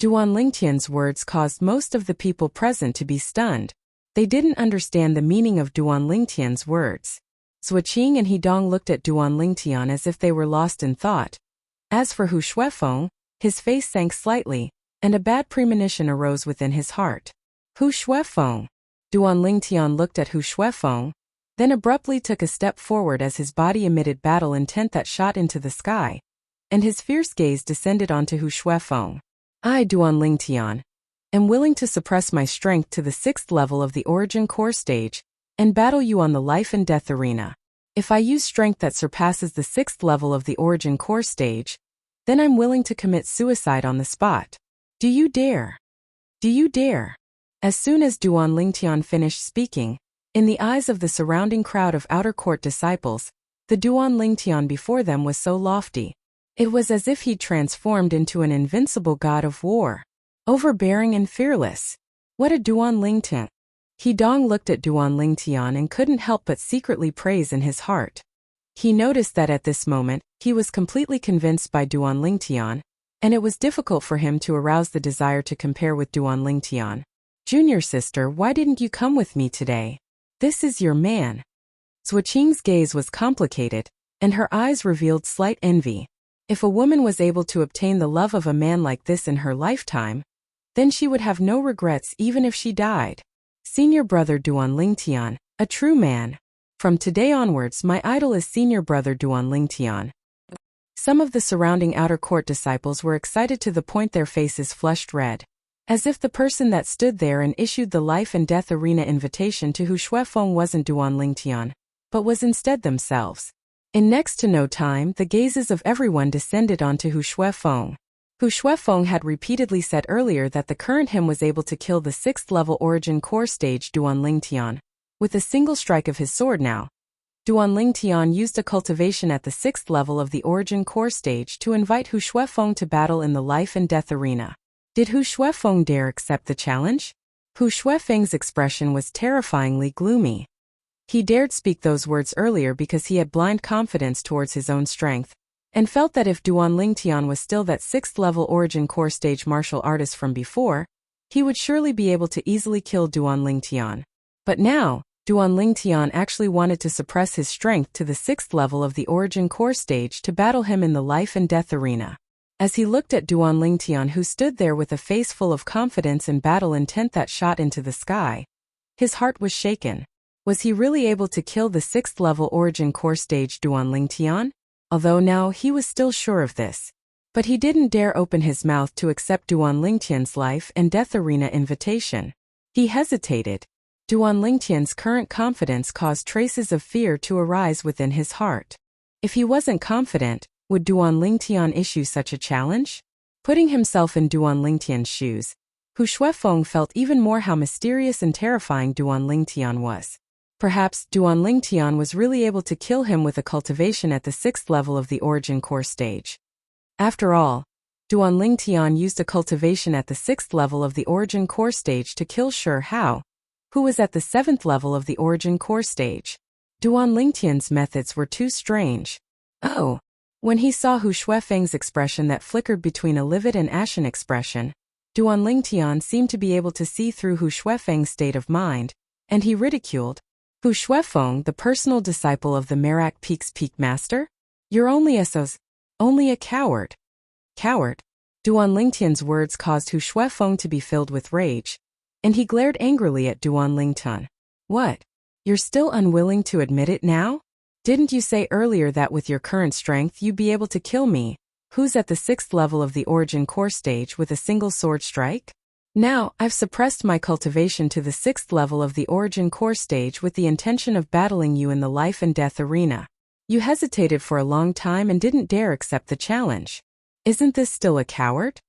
Duan Lingtian's words caused most of the people present to be stunned. They didn't understand the meaning of Duan Lingtian's words. Zuoqing and Hidong looked at Duan Lingtian as if they were lost in thought. As for Hu Shuefeng, his face sank slightly, and a bad premonition arose within his heart. Hu Shuefeng. Duan Lingtian looked at Hu Shuefeng, then abruptly took a step forward as his body emitted battle intent that shot into the sky, and his fierce gaze descended onto Hu Shuefeng. I, Duan Lingtian, am willing to suppress my strength to the 6th level of the Origin Core Stage, and battle you on the life and death arena. If I use strength that surpasses the 6th level of the Origin Core Stage, then I'm willing to commit suicide on the spot. Do you dare? Do you dare? As soon as Duan Lingtian finished speaking, in the eyes of the surrounding crowd of outer court disciples, the Duan Lingtian before them was so lofty. It was as if he'd transformed into an invincible god of war. Overbearing and fearless. What a Duan Lingtian. Hidong looked at Duan Lingtian and couldn't help but secretly praise in his heart. He noticed that at this moment, he was completely convinced by Duan Lingtian, and it was difficult for him to arouse the desire to compare with Duan Lingtian. Junior sister, why didn't you come with me today? This is your man. Zuoqing's gaze was complicated, and her eyes revealed slight envy. If a woman was able to obtain the love of a man like this in her lifetime, then she would have no regrets even if she died. Senior brother Duan Lingtian, a true man. From today onwards my idol is senior brother Duan Lingtian. Some of the surrounding outer court disciples were excited to the point their faces flushed red. As if the person that stood there and issued the life and death arena invitation to Hu Shuefeng wasn't Duan Lingtian, but was instead themselves. In next to no time, the gazes of everyone descended onto Hu Shuefeng. Hu Shuefeng had repeatedly said earlier that the current him was able to kill the 6th level Origin Core Stage Duan Lingtian with a single strike of his sword now. Duan Lingtian used a cultivation at the 6th level of the Origin Core Stage to invite Hu Shuefeng to battle in the life and death arena. Did Hu Shuefeng dare accept the challenge? Hu Shuefeng's expression was terrifyingly gloomy. He dared speak those words earlier because he had blind confidence towards his own strength, and felt that if Duan Lingtian was still that 6th level Origin Core Stage martial artist from before, he would surely be able to easily kill Duan Lingtian. But now, Duan Lingtian actually wanted to suppress his strength to the 6th level of the Origin Core Stage to battle him in the life and death arena. As he looked at Duan Lingtian, who stood there with a face full of confidence and battle intent that shot into the sky, his heart was shaken. Was he really able to kill the 6th level origin core stage Duanling Tian? Although now he was still sure of this. But he didn't dare open his mouth to accept Duanling Tian's life and death arena invitation. He hesitated. Duanling Tian's current confidence caused traces of fear to arise within his heart. If he wasn't confident, would Duanling Tian issue such a challenge? Putting himself in Duanling Tian's shoes, Hu Shuefeng felt even more how mysterious and terrifying Duanling Tian was. Perhaps Duanling Tian was really able to kill him with a cultivation at the 6th level of the origin core stage. After all, Duanling Tian used a cultivation at the 6th level of the origin core stage to kill Shi Hao, who was at the 7th level of the origin core stage. Duanling Tian's methods were too strange. Oh! When he saw Hu Shuefeng's expression that flickered between a livid and ashen expression, Duanling Tian seemed to be able to see through Hu Shuefeng's state of mind, and he ridiculed, Hu Shuefeng, the personal disciple of the Merak Peak's Peak Master? You're only a coward. Coward? Duanling Tian's words caused Hu Shuefeng to be filled with rage, and he glared angrily at Duanling Tian. What? You're still unwilling to admit it now? Didn't you say earlier that with your current strength you'd be able to kill me, who's at the 6th level of the origin core stage with a single sword strike? Now, I've suppressed my cultivation to the 6th level of the origin core stage with the intention of battling you in the life and death arena. You hesitated for a long time and didn't dare accept the challenge. Isn't this still a coward?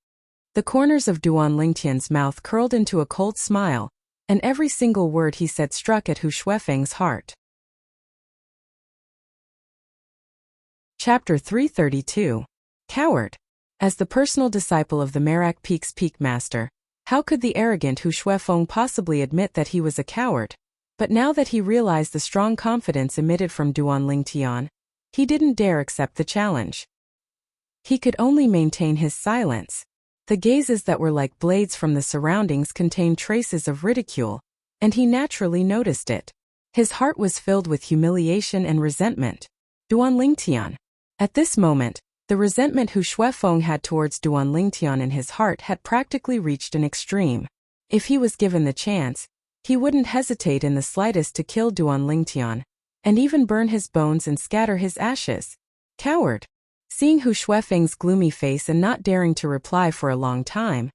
The corners of Duanling Tian's mouth curled into a cold smile, and every single word he said struck at Hu Shuefeng's heart. Chapter 332. Coward. As the personal disciple of the Merak Peak's Peak Master, how could the arrogant Hu Shuefeng possibly admit that he was a coward? But now that he realized the strong confidence emitted from Duanling Tian, he didn't dare accept the challenge. He could only maintain his silence. The gazes that were like blades from the surroundings contained traces of ridicule, and he naturally noticed it. His heart was filled with humiliation and resentment. Duanling Tian. At this moment, the resentment Hu Shuefeng had towards Duanling Tian in his heart had practically reached an extreme. If he was given the chance, he wouldn't hesitate in the slightest to kill Duanling Tian, and even burn his bones and scatter his ashes. Coward! Seeing Hu Shuefeng's gloomy face and not daring to reply for a long time,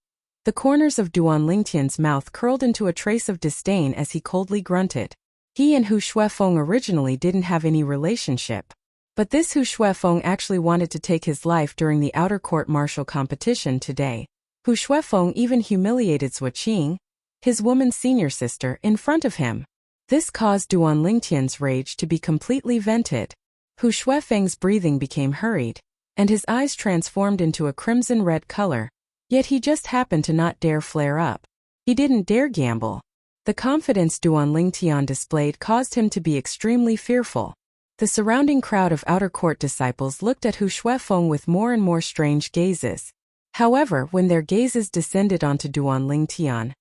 the corners of Duanling Tian's mouth curled into a trace of disdain as he coldly grunted. He and Hu Shuefeng originally didn't have any relationship. But this Hu Shuefeng actually wanted to take his life during the outer court martial competition today. Hu Shuefeng even humiliated Swordsmanship, his woman's senior sister, in front of him. This caused Duanling Tian's rage to be completely vented. Hu Shuefeng's breathing became hurried, and his eyes transformed into a crimson-red color, yet he just happened to not dare flare up. He didn't dare gamble. The confidence Duanling Tian displayed caused him to be extremely fearful. The surrounding crowd of outer court disciples looked at Hu Shuefeng with more and more strange gazes. However, when their gazes descended onto Duanling Tian,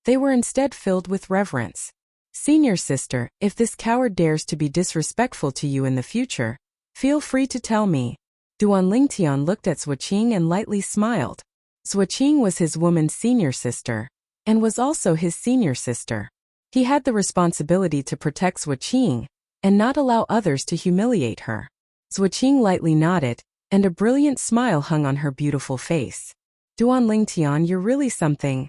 they were instead filled with reverence. Senior sister, if this coward dares to be disrespectful to you in the future, feel free to tell me. Duanling Tian looked at Swordsmanship and lightly smiled. Swordsmanship was his woman's senior sister, and was also his senior sister. He had the responsibility to protect Swordsmanship, and not allow others to humiliate her. Swordsmanship lightly nodded, and a brilliant smile hung on her beautiful face. Duanling Tian, you're really something.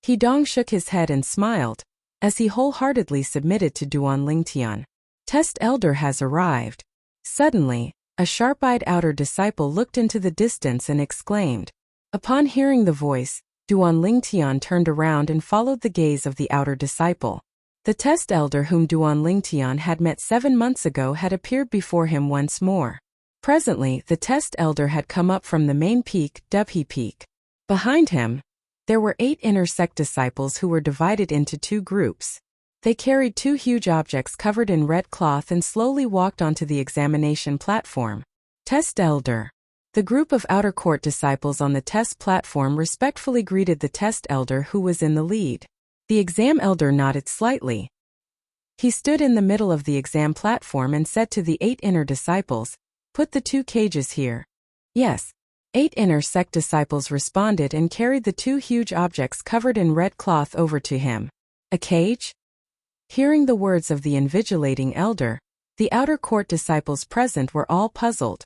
He Dong shook his head and smiled, as he wholeheartedly submitted to Duanling Tian. Test Elder has arrived. Suddenly, a sharp-eyed outer disciple looked into the distance and exclaimed. Upon hearing the voice, Duanling Tian turned around and followed the gaze of the outer disciple. The test elder whom Duanling Tian had met 7 months ago had appeared before him once more. Presently, the test elder had come up from the main peak, Dubhe Peak. Behind him, there were 8 inner sect disciples who were divided into 2 groups. They carried 2 huge objects covered in red cloth and slowly walked onto the examination platform. Test elder. The group of outer court disciples on the test platform respectfully greeted the test elder who was in the lead. The exam elder nodded slightly. He stood in the middle of the exam platform and said to the 8 inner disciples, "Put the 2 cages here." Yes. 8 inner sect disciples responded and carried the 2 huge objects covered in red cloth over to him. A cage? Hearing the words of the invigilating elder, the outer court disciples present were all puzzled.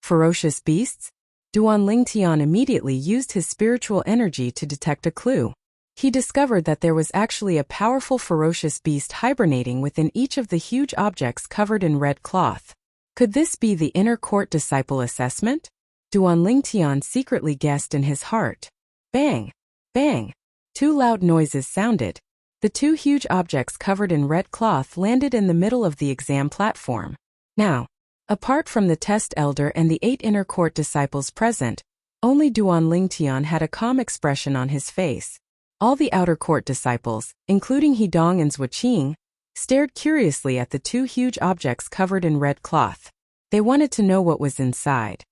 Ferocious beasts? Duan Lingtian immediately used his spiritual energy to detect a clue. He discovered that there was actually a powerful ferocious beast hibernating within each of the huge objects covered in red cloth. Could this be the inner court disciple assessment? Duan Lingtian secretly guessed in his heart. Bang! Bang! Two loud noises sounded. The two huge objects covered in red cloth landed in the middle of the exam platform. Now, apart from the test elder and the 8 inner court disciples present, only Duan Lingtian had a calm expression on his face. All the outer court disciples, including Hidong and Zhuqing, stared curiously at the two huge objects covered in red cloth. They wanted to know what was inside.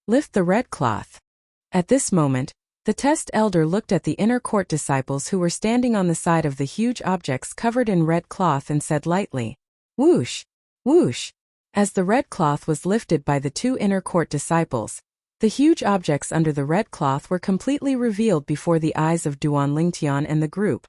Lift the red cloth. At this moment, the test elder looked at the inner court disciples who were standing on the side of the huge objects covered in red cloth and said lightly, "Whoosh! Whoosh!" As the red cloth was lifted by the two inner court disciples, the huge objects under the red cloth were completely revealed before the eyes of Duan Lingtian and the group.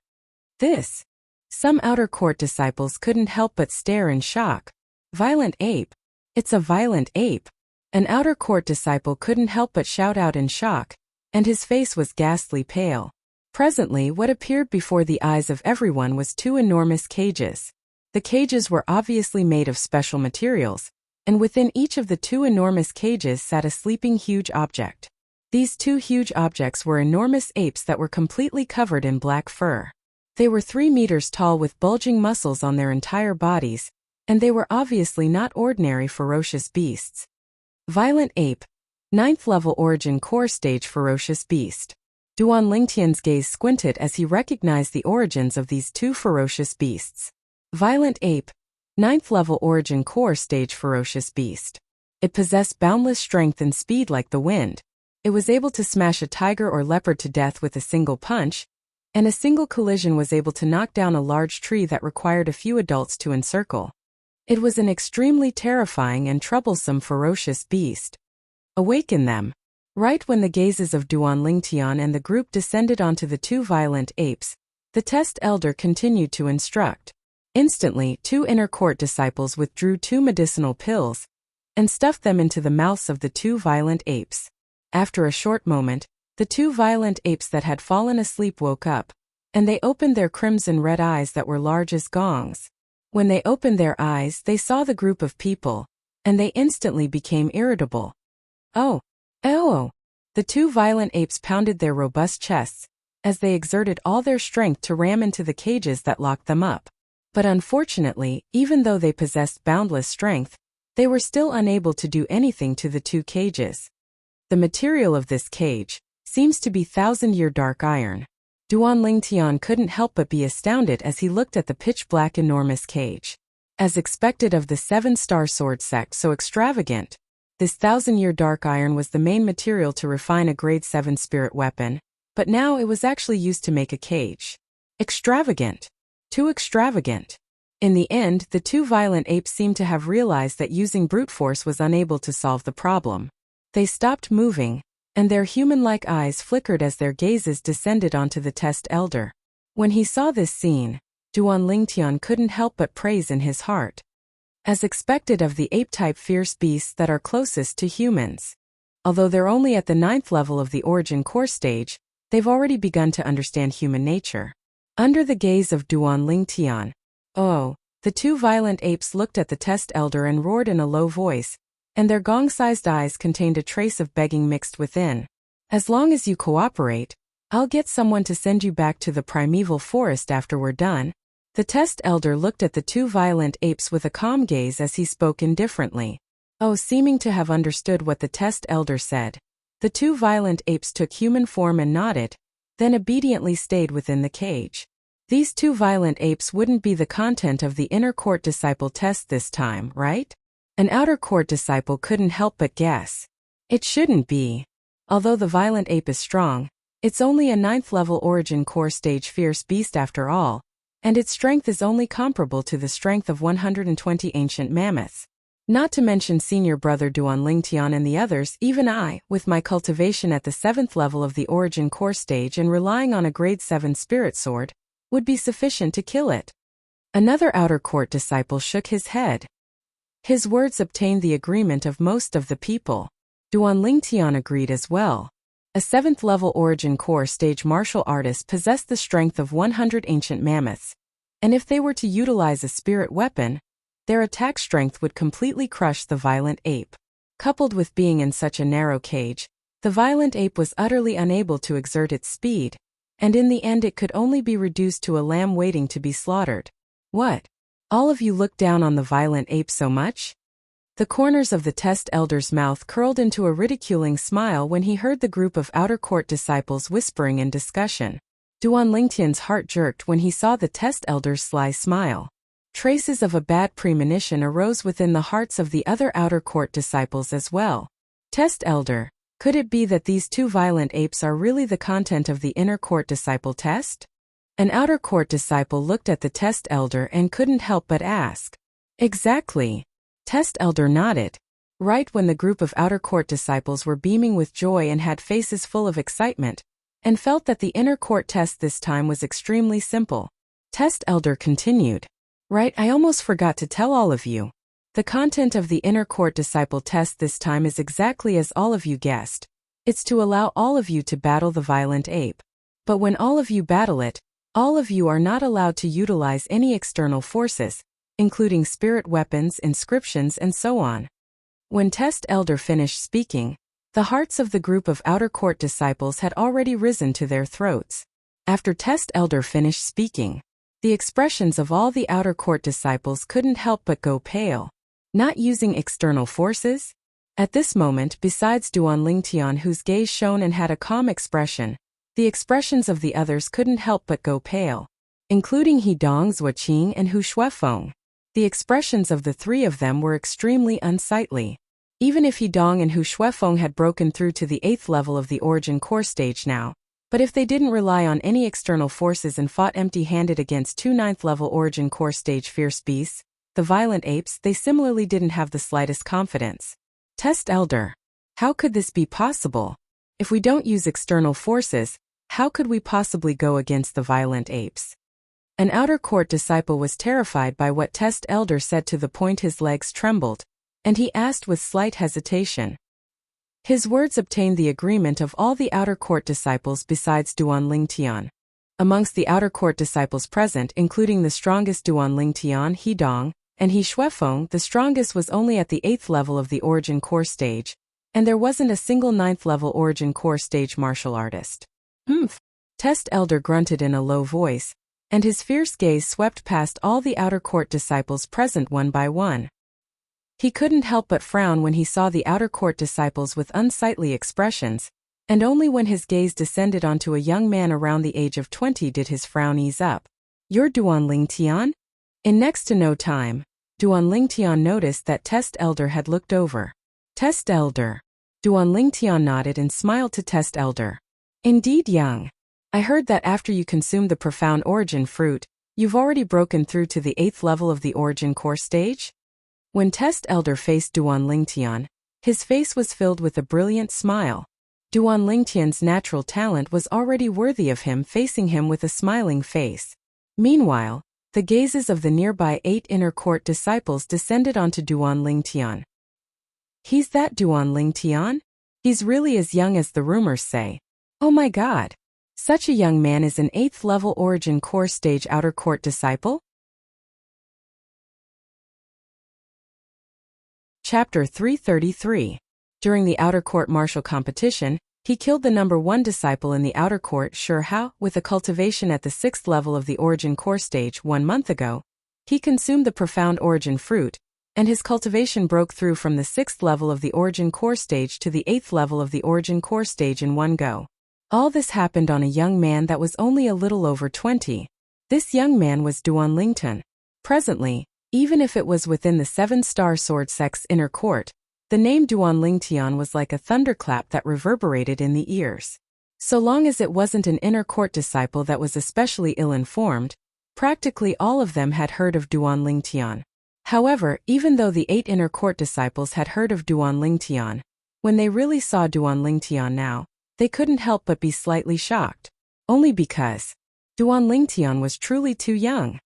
This. Some outer court disciples couldn't help but stare in shock. Violent ape. It's a violent ape. An outer court disciple couldn't help but shout out in shock, and his face was ghastly pale. Presently, what appeared before the eyes of everyone was two enormous cages. The cages were obviously made of special materials, and within each of the two enormous cages sat a sleeping huge object. These two huge objects were enormous apes that were completely covered in black fur. They were 3 meters tall with bulging muscles on their entire bodies, and they were obviously not ordinary ferocious beasts. Violent ape. 9th level origin core stage ferocious beast. Duan Lingtian's gaze squinted as he recognized the origins of these two ferocious beasts. Violent ape. 9th level origin core stage ferocious beast. It possessed boundless strength and speed like the wind. It was able to smash a tiger or leopard to death with a single punch, and a single collision was able to knock down a large tree that required a few adults to encircle. It was an extremely terrifying and troublesome ferocious beast. Awaken them. Right when the gazes of Duan Lingtian and the group descended onto the two violent apes, the test elder continued to instruct. Instantly, 2 inner court disciples withdrew 2 medicinal pills and stuffed them into the mouths of the 2 violent apes. After a short moment, the 2 violent apes that had fallen asleep woke up, and they opened their crimson red eyes that were large as gongs. When they opened their eyes, they saw the group of people, and they instantly became irritable. Oh! Oh! The 2 violent apes pounded their robust chests, as they exerted all their strength to ram into the cages that locked them up. But unfortunately, even though they possessed boundless strength, they were still unable to do anything to the 2 cages. The material of this cage seems to be 1,000-year dark iron. Duan Lingtian couldn't help but be astounded as he looked at the pitch-black enormous cage. As expected of the 7-star sword sect so extravagant, this 1,000-year dark iron was the main material to refine a grade 7 spirit weapon, but now it was actually used to make a cage. Extravagant. Too extravagant. In the end, the 2 violent apes seemed to have realized that using brute force was unable to solve the problem. They stopped moving, and their human-like eyes flickered as their gazes descended onto the test elder. When he saw this scene, Duan Lingtian couldn't help but praise in his heart. As expected of the ape-type fierce beasts that are closest to humans. Although they're only at the 9th level of the origin core stage, they've already begun to understand human nature. Under the gaze of Duan Lingtian, the 2 violent apes looked at the test elder and roared in a low voice, and their gong-sized eyes contained a trace of begging mixed within. As long as you cooperate, I'll get someone to send you back to the primeval forest after we're done. The test elder looked at the 2 violent apes with a calm gaze as he spoke indifferently. Seeming to have understood what the test elder said, the 2 violent apes took human form and nodded, then obediently stayed within the cage. These 2 violent apes wouldn't be the content of the inner court disciple test this time, right? An outer court disciple couldn't help but guess. It shouldn't be. Although the violent ape is strong, it's only a 9th level origin core stage fierce beast after all, and its strength is only comparable to the strength of 120 ancient mammoths. Not to mention senior brother Duan Lingtian and the others, even I, with my cultivation at the 7th level of the origin core stage and relying on a grade 7 spirit sword, would be sufficient to kill it. Another outer court disciple shook his head. His words obtained the agreement of most of the people. Duan Lingtian agreed as well. A 7th-level origin core stage martial artist possessed the strength of 100 ancient mammoths, and if they were to utilize a spirit weapon, their attack strength would completely crush the violent ape. Coupled with being in such a narrow cage, the violent ape was utterly unable to exert its speed, and in the end it could only be reduced to a lamb waiting to be slaughtered. What? All of you look down on the violent ape so much? The corners of the test elder's mouth curled into a ridiculing smile when he heard the group of outer court disciples whispering in discussion. Duan Lingtian's heart jerked when he saw the test elder's sly smile. Traces of a bad premonition arose within the hearts of the other outer court disciples as well. Test elder, could it be that these two violent apes are really the content of the inner court disciple test? An outer court disciple looked at the test elder and couldn't help but ask. Exactly. Test elder nodded. Right when the group of outer court disciples were beaming with joy and had faces full of excitement, and felt that the inner court test this time was extremely simple. Test elder continued. Right, I almost forgot to tell all of you. The content of the inner court disciple test this time is exactly as all of you guessed. It's to allow all of you to battle the violent ape. But when all of you battle it, all of you are not allowed to utilize any external forces, including spirit weapons, inscriptions, and so on. When Test Elder finished speaking, the hearts of the group of outer court disciples had already risen to their throats. After Test Elder finished speaking, the expressions of all the outer court disciples couldn't help but go pale. Not using external forces? At this moment, besides Duan Lingtian, whose gaze shone and had a calm expression, the expressions of the others couldn't help but go pale, including Hidong Zuoqing and Hu Shuefeng. The expressions of the three of them were extremely unsightly. Even if Hidong and Hu Shuefeng had broken through to the 8th level of the origin core stage now, but if they didn't rely on any external forces and fought empty-handed against two 9th level origin core stage fierce beasts, the violent apes, they similarly didn't have the slightest confidence. Test Elder. How could this be possible? If we don't use external forces, how could we possibly go against the violent apes? An outer court disciple was terrified by what Test Elder said to the point his legs trembled, and he asked with slight hesitation. His words obtained the agreement of all the outer court disciples besides Duan Lingtian. Amongst the outer court disciples present, including the strongest Duan Lingtian, Hidong, and He Shuefeng, the strongest was only at the 8th level of the origin core stage, and there wasn't a single 9th level origin core stage martial artist. Test Elder grunted in a low voice, and his fierce gaze swept past all the outer court disciples present one by one. He couldn't help but frown when he saw the outer court disciples with unsightly expressions, and only when his gaze descended onto a young man around the age of 20 did his frown ease up. You're Duan Lingtian? In next to no time, Duan Lingtian noticed that Test Elder had looked over. Test Elder. Duan Lingtian nodded and smiled to Test Elder. Indeed, young. I heard that after you consumed the profound origin fruit, you've already broken through to the 8th level of the origin core stage? When Test Elder faced Duan Lingtian, his face was filled with a brilliant smile. Duan Lingtian's natural talent was already worthy of him facing him with a smiling face. Meanwhile, the gazes of the nearby 8 inner court disciples descended onto Duan Lingtian. He's that Duan Lingtian? He's really as young as the rumors say. Oh my god. Such a young man is an 8th level origin core stage outer court disciple? Chapter 333. During the outer court martial competition, he killed the number 1 disciple in the outer court, Shi Hao, with a cultivation at the 6th level of the origin core stage 1 month ago. He consumed the profound origin fruit, and his cultivation broke through from the 6th level of the origin core stage to the 8th level of the origin core stage in one go. All this happened on a young man that was only a little over 20. This young man was Duan Lingtian. Presently, even if it was within the 7-star sword sect's inner court, the name Duan Lingtian was like a thunderclap that reverberated in the ears. So long as it wasn't an inner court disciple that was especially ill-informed, practically all of them had heard of Duan Lingtian. However, even though the 8 inner court disciples had heard of Duan Lingtian, when they really saw Duan Lingtian now, they couldn't help but be slightly shocked. Only because Duan Lingtian was truly too young.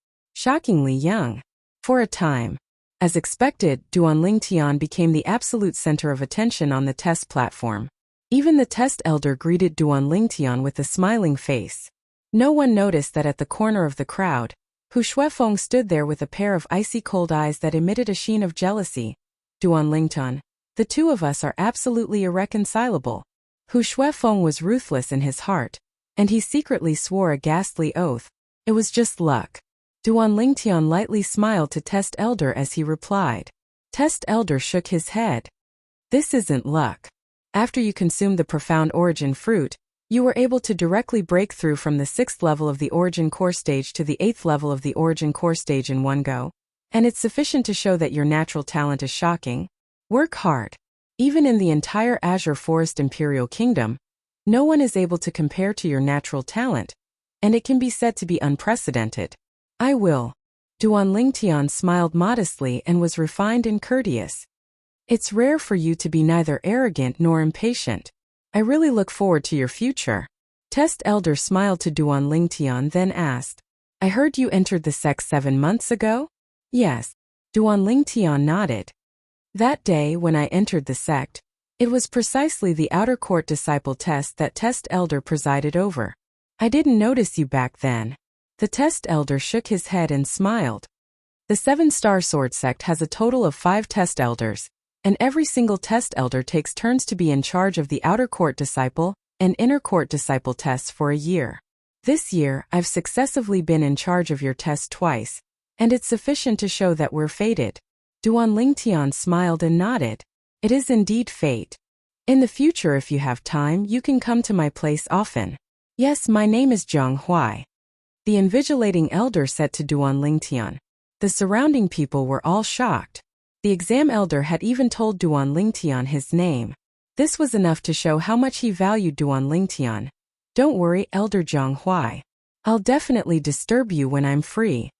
shockingly young. For a time. As expected, Duan Lingtian became the absolute center of attention on the test platform. Even the test elder greeted Duan Lingtian with a smiling face. No one noticed that at the corner of the crowd, Hu Shuefeng stood there with a pair of icy cold eyes that emitted a sheen of jealousy. Duan Lingtian, the two of us are absolutely irreconcilable. Hu Shuefeng was ruthless in his heart, and he secretly swore a ghastly oath. It was just luck. Duan Lingtian lightly smiled to Test Elder as he replied. Test Elder shook his head. This isn't luck. After you consumed the profound origin fruit, you were able to directly break through from the 6th level of the origin core stage to the 8th level of the origin core stage in one go. And it's sufficient to show that your natural talent is shocking. Work hard. Even in the entire Azure Forest Imperial Kingdom, no one is able to compare to your natural talent, and it can be said to be unprecedented. I will. Duan Lingtian smiled modestly and was refined and courteous. It's rare for you to be neither arrogant nor impatient. I really look forward to your future. Test Elder smiled to Duan Lingtian, then asked, I heard you entered the sect 7 months ago? Yes. Duan Lingtian nodded. That day when I entered the sect, it was precisely the outer court disciple test that Test Elder presided over. I didn't notice you back then. The Test Elder shook his head and smiled. The 7-star sword sect has a total of 5 Test Elders, and every single Test Elder takes turns to be in charge of the outer court disciple and inner court disciple tests for a year. This year, I've successively been in charge of your test twice, and it's sufficient to show that we're fated. Duan Lingtian smiled and nodded. It is indeed fate. In the future, if you have time, you can come to my place often. Yes, my name is Zhang Huai. The invigilating elder said to Duan Lingtian. The surrounding people were all shocked. The exam elder had even told Duan Lingtian his name. This was enough to show how much he valued Duan Lingtian. Don't worry, Elder Zhang Huai. I'll definitely disturb you when I'm free.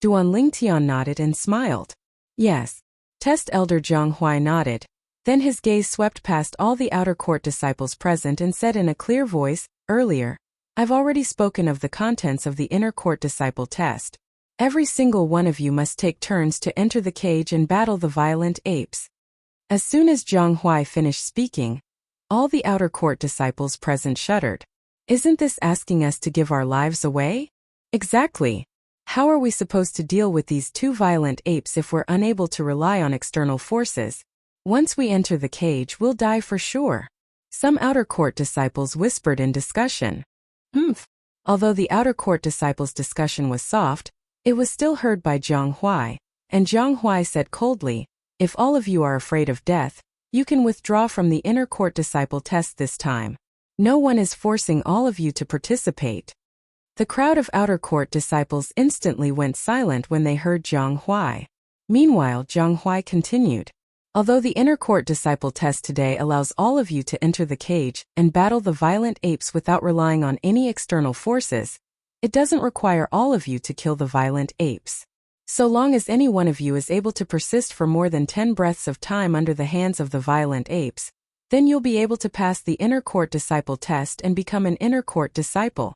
Duan Lingtian nodded and smiled. Yes. Test Elder Zhang Huai nodded. Then his gaze swept past all the outer court disciples present and said in a clear voice, earlier, I've already spoken of the contents of the inner court disciple test. Every single one of you must take turns to enter the cage and battle the violent apes. As soon as Zhang Huai finished speaking, all the outer court disciples present shuddered. Isn't this asking us to give our lives away? Exactly. How are we supposed to deal with these 2 violent apes if we're unable to rely on external forces? Once we enter the cage, we'll die for sure. Some outer court disciples whispered in discussion. Although the outer court disciples' discussion was soft, it was still heard by Zhang Huai, and Zhang Huai said coldly, if all of you are afraid of death, you can withdraw from the inner court disciple test this time. No one is forcing all of you to participate. The crowd of outer court disciples instantly went silent when they heard Zhang Huai. Meanwhile, Zhang Huai continued. Although the inner court disciple test today allows all of you to enter the cage and battle the violent apes without relying on any external forces, it doesn't require all of you to kill the violent apes. So long as any one of you is able to persist for more than 10 breaths of time under the hands of the violent apes, then you'll be able to pass the inner court disciple test and become an inner court disciple.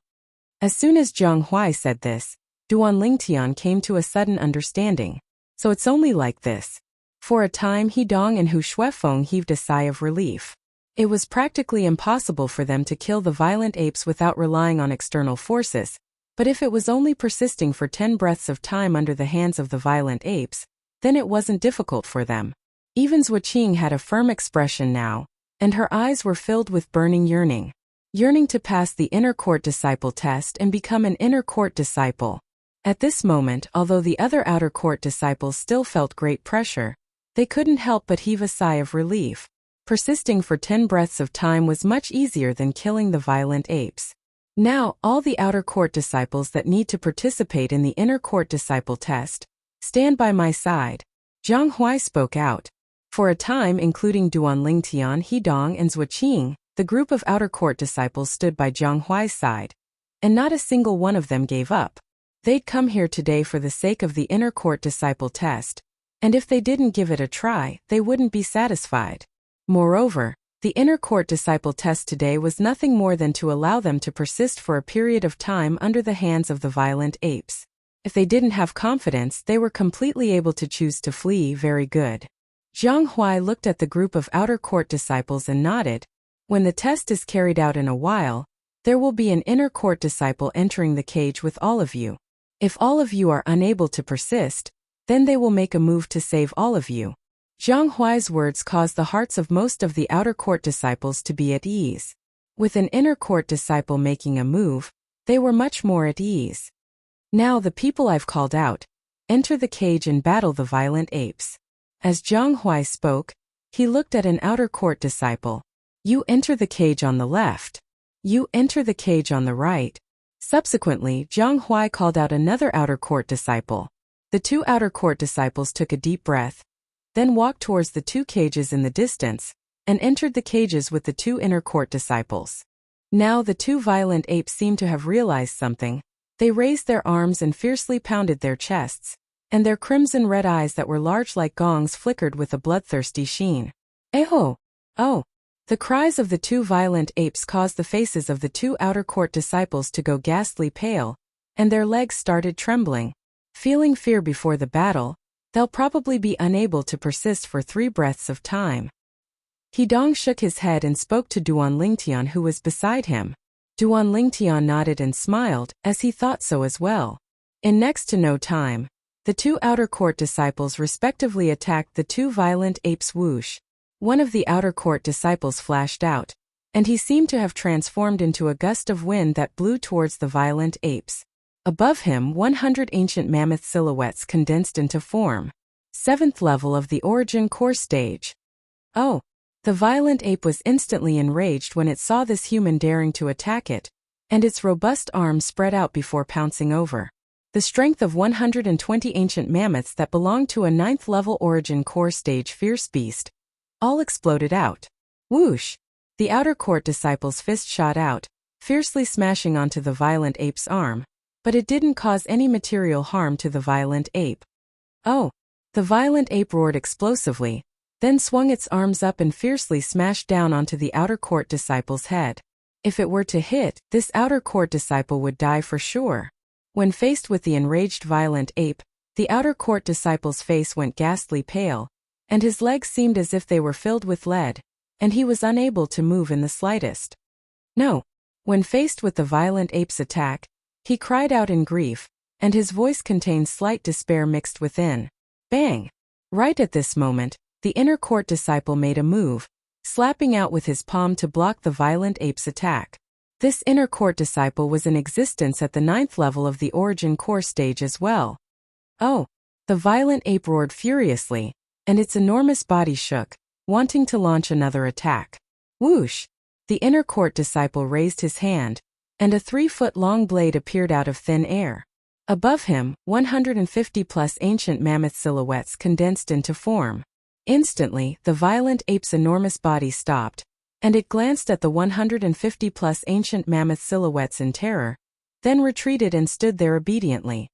As soon as Zhang Huai said this, Duan Lingtian came to a sudden understanding. So it's only like this. For a time, He Dong and Hu Shuefeng heaved a sigh of relief. It was practically impossible for them to kill the violent apes without relying on external forces, but if it was only persisting for 10 breaths of time under the hands of the violent apes, then it wasn't difficult for them. Even Zhuqing had a firm expression now, and her eyes were filled with burning yearning. Yearning to pass the inner court disciple test and become an inner court disciple. At this moment, although the other outer court disciples still felt great pressure, they couldn't help but heave a sigh of relief. Persisting for 10 breaths of time was much easier than killing the violent apes. Now, all the outer court disciples that need to participate in the inner court disciple test, stand by my side. Zhang Huai spoke out. For a time, including Duan Lingtian, He Dong, and Zhuqing, the group of outer court disciples stood by Zhang Huai's side. And not a single one of them gave up. They'd come here today for the sake of the inner court disciple test, and if they didn't give it a try, they wouldn't be satisfied. Moreover, the inner court disciple test today was nothing more than to allow them to persist for a period of time under the hands of the violent apes. If they didn't have confidence, they were completely able to choose to flee. Very good. Zhang Huai looked at the group of outer court disciples and nodded. When the test is carried out in a while, there will be an inner court disciple entering the cage with all of you. If all of you are unable to persist, then they will make a move to save all of you. Zhang Huai's words caused the hearts of most of the outer court disciples to be at ease. With an inner court disciple making a move, they were much more at ease. Now the people I've called out, enter the cage and battle the violent apes. As Zhang Huai spoke, he looked at an outer court disciple. You enter the cage on the left. You enter the cage on the right. Subsequently, Zhang Huai called out another outer court disciple. The two outer court disciples took a deep breath, then walked towards the two cages in the distance, and entered the cages with the two inner court disciples. Now the two violent apes seemed to have realized something. They raised their arms and fiercely pounded their chests, and their crimson red eyes that were large like gongs flickered with a bloodthirsty sheen. "Eh-ho! Oh!" The cries of the two violent apes caused the faces of the two outer court disciples to go ghastly pale, and their legs started trembling. Feeling fear before the battle, they'll probably be unable to persist for 3 breaths of time. He Dong shook his head and spoke to Duan Lingtian, who was beside him. Duan Lingtian nodded and smiled, as he thought so as well. In next to no time, the two outer court disciples respectively attacked the two violent apes. Whoosh! One of the outer court disciples flashed out, and he seemed to have transformed into a gust of wind that blew towards the violent apes. Above him 100 ancient mammoth silhouettes condensed into form. 7th level of the origin core stage. Oh! The violent ape was instantly enraged when it saw this human daring to attack it, and its robust arms spread out before pouncing over. The strength of 120 ancient mammoths that belonged to a 9th level origin core stage fierce beast all exploded out. Whoosh! The outer court disciple's fist shot out, fiercely smashing onto the violent ape's arm, but it didn't cause any material harm to the violent ape. Oh! The violent ape roared explosively, then swung its arms up and fiercely smashed down onto the outer court disciple's head. If it were to hit, this outer court disciple would die for sure. When faced with the enraged violent ape, the outer court disciple's face went ghastly pale, and his legs seemed as if they were filled with lead, and he was unable to move in the slightest. No! When faced with the violent ape's attack, he cried out in grief, and his voice contained slight despair mixed within. Bang! Right at this moment, the inner court disciple made a move, slapping out with his palm to block the violent ape's attack. This inner court disciple was in existence at the 9th level of the origin core stage as well. Oh! The violent ape roared furiously, and its enormous body shook, wanting to launch another attack. Whoosh! The inner court disciple raised his hand, and a 3-foot-long blade appeared out of thin air. Above him, 150-plus ancient mammoth silhouettes condensed into form. Instantly, the violent ape's enormous body stopped, and it glanced at the 150-plus ancient mammoth silhouettes in terror, then retreated and stood there obediently.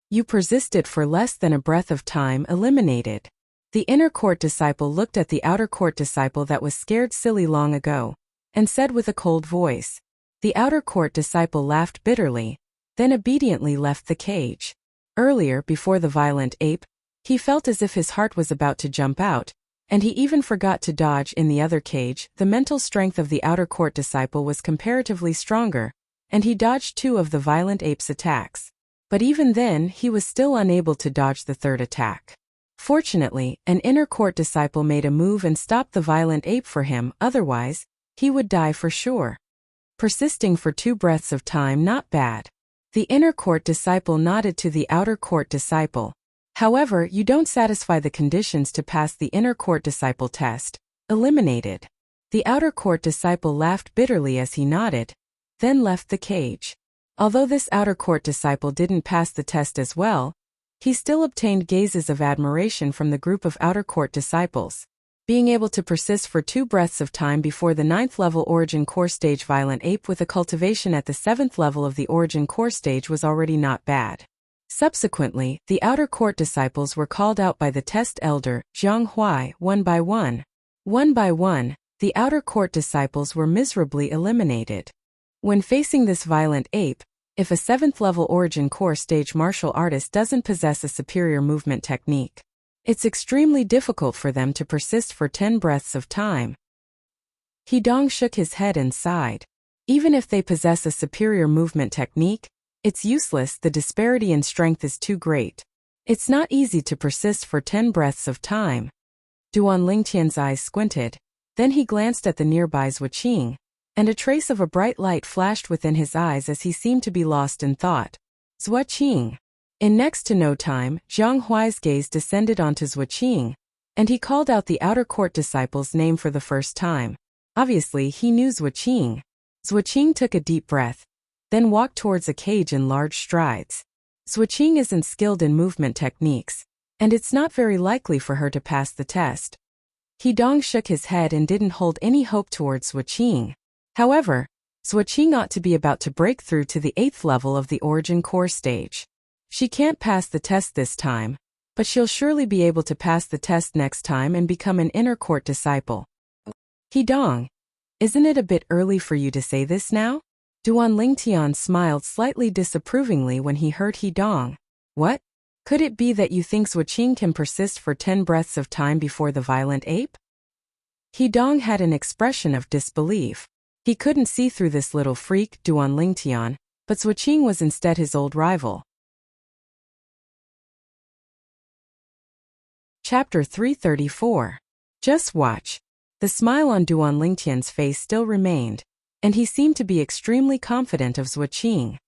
You persisted for less than a breath of time. Eliminated. The inner court disciple looked at the outer court disciple that was scared silly long ago, and said with a cold voice. The outer court disciple laughed bitterly, then obediently left the cage. Earlier, before the violent ape, he felt as if his heart was about to jump out, and he even forgot to dodge in the other cage. The mental strength of the outer court disciple was comparatively stronger, and he dodged 2 of the violent ape's attacks. But even then, he was still unable to dodge the 3rd attack. Fortunately, an inner court disciple made a move and stopped the violent ape for him, otherwise, he would die for sure. Persisting for 2 breaths of time. Not bad. The inner court disciple nodded to the outer court disciple. However, you don't satisfy the conditions to pass the inner court disciple test. Eliminated. The outer court disciple laughed bitterly as he nodded, then left the cage. Although this outer court disciple didn't pass the test as well, he still obtained gazes of admiration from the group of outer court disciples. Being able to persist for 2 breaths of time before the 9th level origin core stage violent ape with a cultivation at the 7th level of the origin core stage was already not bad. Subsequently, the outer court disciples were called out by the test elder, Zhang Huai, one by one. One by one, the outer court disciples were miserably eliminated. When facing this violent ape, if a 7th level origin core stage martial artist doesn't possess a superior movement technique, it's extremely difficult for them to persist for 10 breaths of time. Hidong shook his head and sighed. Even if they possess a superior movement technique, it's useless. The disparity in strength is too great. It's not easy to persist for 10 breaths of time. Duan Lingtian's eyes squinted. Then he glanced at the nearby Wuxia, and a trace of a bright light flashed within his eyes as he seemed to be lost in thought. Wuxia. In next to no time, Zhang Huai's gaze descended onto Wuxia, and he called out the outer court disciple's name for the first time. Obviously, he knew Wuxia. Wuxia took a deep breath, then walked towards a cage in large strides. Wuxia isn't skilled in movement techniques, and it's not very likely for her to pass the test. Hidong shook his head and didn't hold any hope towards Wuxia. However, Wuxia ought to be about to break through to the 8th level of the origin core stage. She can't pass the test this time, but she'll surely be able to pass the test next time and become an inner court disciple. Hidong, isn't it a bit early for you to say this now? Duan Lingtian smiled slightly disapprovingly when he heard Hidong. What? Could it be that you think Wuxia can persist for 10 breaths of time before the violent ape? Hidong had an expression of disbelief. He couldn't see through this little freak, Duan Lingtian, but Wuxia was instead his old rival. Chapter 334. Just watch. The smile on Duan Lingtian's face still remained, and he seemed to be extremely confident of Wuxia.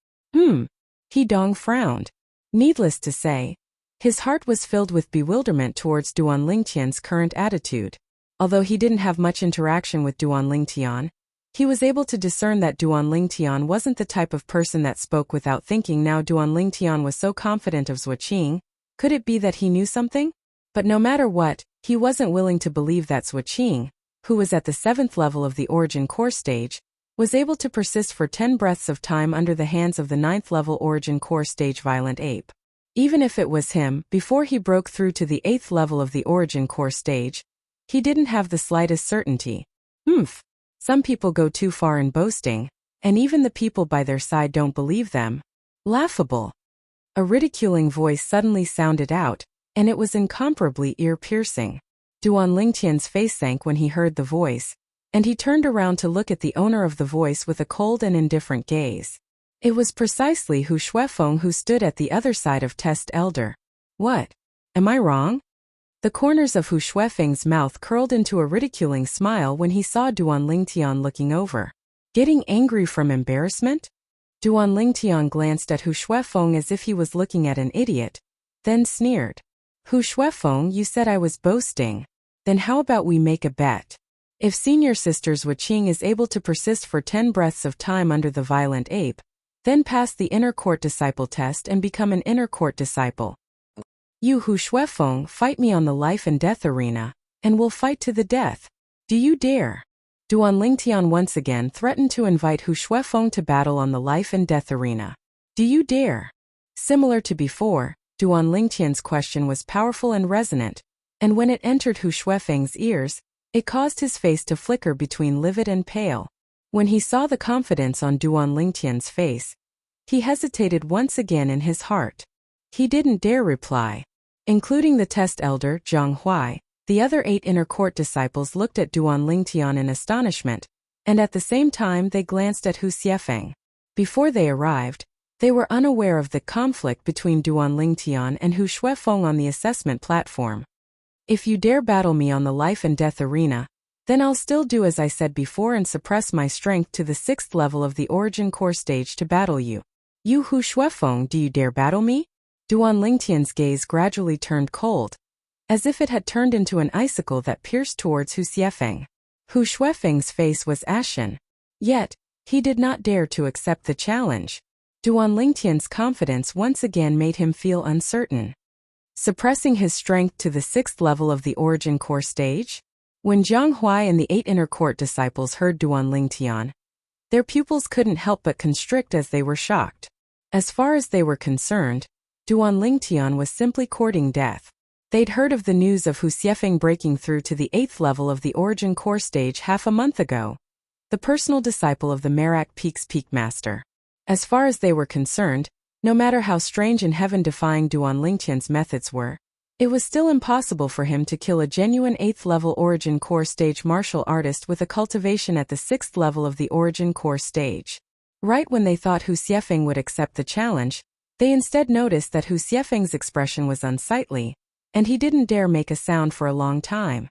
Hidong frowned. Needless to say, his heart was filled with bewilderment towards Duan Lingtian's current attitude. Although he didn't have much interaction with Duan Lingtian, he was able to discern that Duan Lingtian wasn't the type of person that spoke without thinking. Now Duan Lingtian was so confident of Wuxia. Could it be that he knew something? But no matter what, he wasn't willing to believe that Wuxia, who was at the 7th level of the origin core stage, was able to persist for 10 breaths of time under the hands of the 9th level origin core stage violent ape. Even if it was him, before he broke through to the 8th level of the origin core stage, he didn't have the slightest certainty. Some people go too far in boasting, and even the people by their side don't believe them. Laughable. A ridiculing voice suddenly sounded out, and it was incomparably ear-piercing. Duan Lingtian's face sank when he heard the voice, and he turned around to look at the owner of the voice with a cold and indifferent gaze. It was precisely Hu Shuefeng who stood at the other side of Test Elder. What? Am I wrong? The corners of Hu Shuefeng's mouth curled into a ridiculing smile when he saw Duan Lingtian looking over. Getting angry from embarrassment? Duan Lingtian glanced at Hu Shuefeng as if he was looking at an idiot, then sneered. Hu Shuefeng, you said I was boasting. Then how about we make a bet? If senior sister's Wuxia is able to persist for 10 breaths of time under the violent ape, then pass the inner court disciple test and become an inner court disciple. You Hu Shuefeng fight me on the life and death arena, and we'll fight to the death. Do you dare? Duan Lingtian once again threatened to invite Hu Shuefeng to battle on the life and death arena. Do you dare? Similar to before, Duan Lingtian's question was powerful and resonant, and when it entered Hu Shuefeng's ears, it caused his face to flicker between livid and pale. When he saw the confidence on Duan Lingtian's face, he hesitated once again in his heart. He didn't dare reply. Including the test elder, Zhang Huai, the other 8 inner court disciples looked at Duan Lingtian in astonishment, and at the same time they glanced at Hu Xiefeng. Before they arrived, they were unaware of the conflict between Duan Lingtian and Hu Shuefeng on the assessment platform. If you dare battle me on the life and death arena, then I'll still do as I said before and suppress my strength to the 6th level of the origin core stage to battle you. You Hu Shuefeng, do you dare battle me? Duan Lingtian's gaze gradually turned cold, as if it had turned into an icicle that pierced towards Hu Xiefeng. Hu Shuefeng's face was ashen. Yet, he did not dare to accept the challenge. Duan Lingtian's confidence once again made him feel uncertain. Suppressing his strength to the 6th level of the origin core stage? When Zhang Huai and the 8 inner court disciples heard Duan Lingtian, their pupils couldn't help but constrict as they were shocked. As far as they were concerned, Duan Lingtian was simply courting death. They'd heard of the news of Hu Xiefeng breaking through to the 8th level of the origin core stage half a month ago. The personal disciple of the Merak Peak's Peak Master. As far as they were concerned, no matter how strange and heaven-defying Duan Lingtian's methods were, it was still impossible for him to kill a genuine 8th level Origin Core stage martial artist with a cultivation at the 6th level of the Origin Core stage. Right when they thought Hu Xiefeng would accept the challenge, they instead noticed that Hu Xiefeng's expression was unsightly, and he didn't dare make a sound for a long time.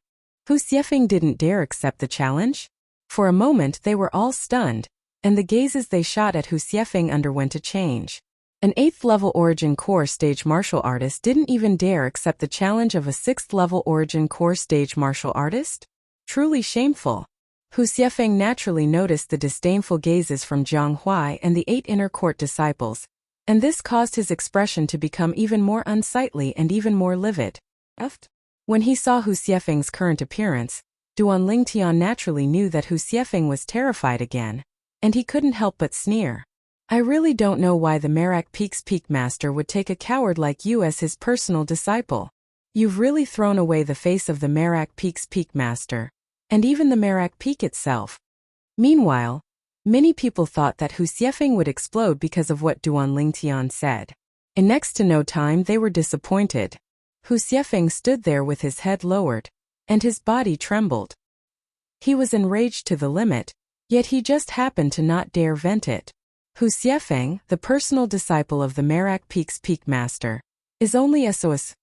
Hu Xiefeng didn't dare accept the challenge? For a moment they were all stunned, and the gazes they shot at Hu Xiefeng underwent a change. An 8th level Origin Core stage martial artist didn't even dare accept the challenge of a 6th level Origin Core stage martial artist? Truly shameful. Hu Xiefeng naturally noticed the disdainful gazes from Jiang Huai and the 8 inner court disciples, and this caused his expression to become even more unsightly and even more livid. When he saw Hu Xiefeng's current appearance, Duan Lingtian naturally knew that Hu Xiefeng was terrified again, and he couldn't help but sneer. I really don't know why the Merak Peak's Peak Master would take a coward like you as his personal disciple. You've really thrown away the face of the Merak Peak's Peak Master, and even the Merak Peak itself. Meanwhile, many people thought that Hu Xiefeng would explode because of what Duan Lingtian said. In next to no time they were disappointed. Hu Xiefeng stood there with his head lowered, and his body trembled. He was enraged to the limit, yet he just happened to not dare vent it. Hu Xiefeng, the personal disciple of the Merak Peak's Peak Master, is only SOS.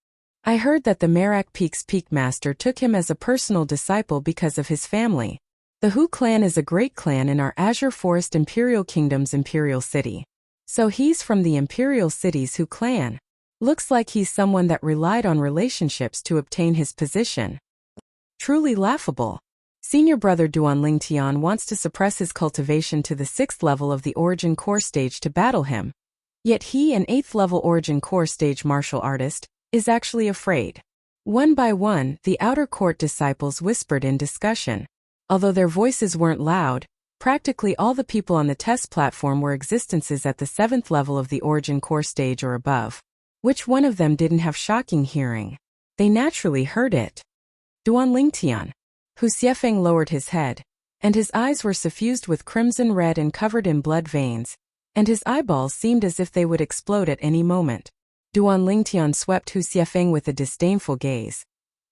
I heard that the Merak Peak's Peak Master took him as a personal disciple because of his family. The Hu clan is a great clan in our Azure Forest Imperial Kingdom's Imperial City. So he's from the Imperial City's Hu clan. Looks like he's someone that relied on relationships to obtain his position. Truly laughable. Senior brother Duan Lingtian wants to suppress his cultivation to the 6th level of the Origin Core stage to battle him. Yet he, an 8th level Origin Core stage martial artist, is actually afraid. One by one, the outer court disciples whispered in discussion. Although their voices weren't loud, practically all the people on the test platform were existences at the 7th level of the Origin Core stage or above. Which one of them didn't have shocking hearing? They naturally heard it. Duan Lingtian. Hu Xiefeng lowered his head, and his eyes were suffused with crimson red and covered in blood veins, and his eyeballs seemed as if they would explode at any moment. Duan Lingtian swept Hu Xiefeng with a disdainful gaze,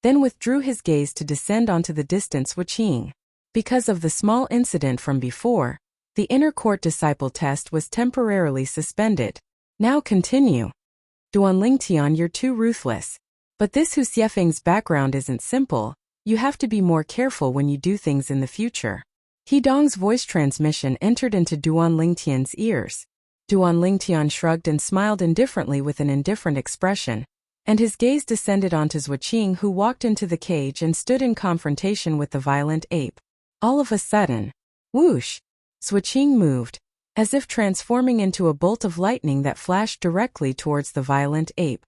then withdrew his gaze to descend onto the distant Wuxia. Because of the small incident from before, the inner court disciple test was temporarily suspended. Now continue. Duan Lingtian, you're too ruthless. But this Hu Xiefeng's background isn't simple. You have to be more careful when you do things in the future. He Dong's voice transmission entered into Duan Lingtian's ears. Duan Lingtian shrugged and smiled indifferently with an indifferent expression, and his gaze descended onto Wuxia, who walked into the cage and stood in confrontation with the violent ape. All of a sudden, whoosh! Wuxia moved, as if transforming into a bolt of lightning that flashed directly towards the violent ape.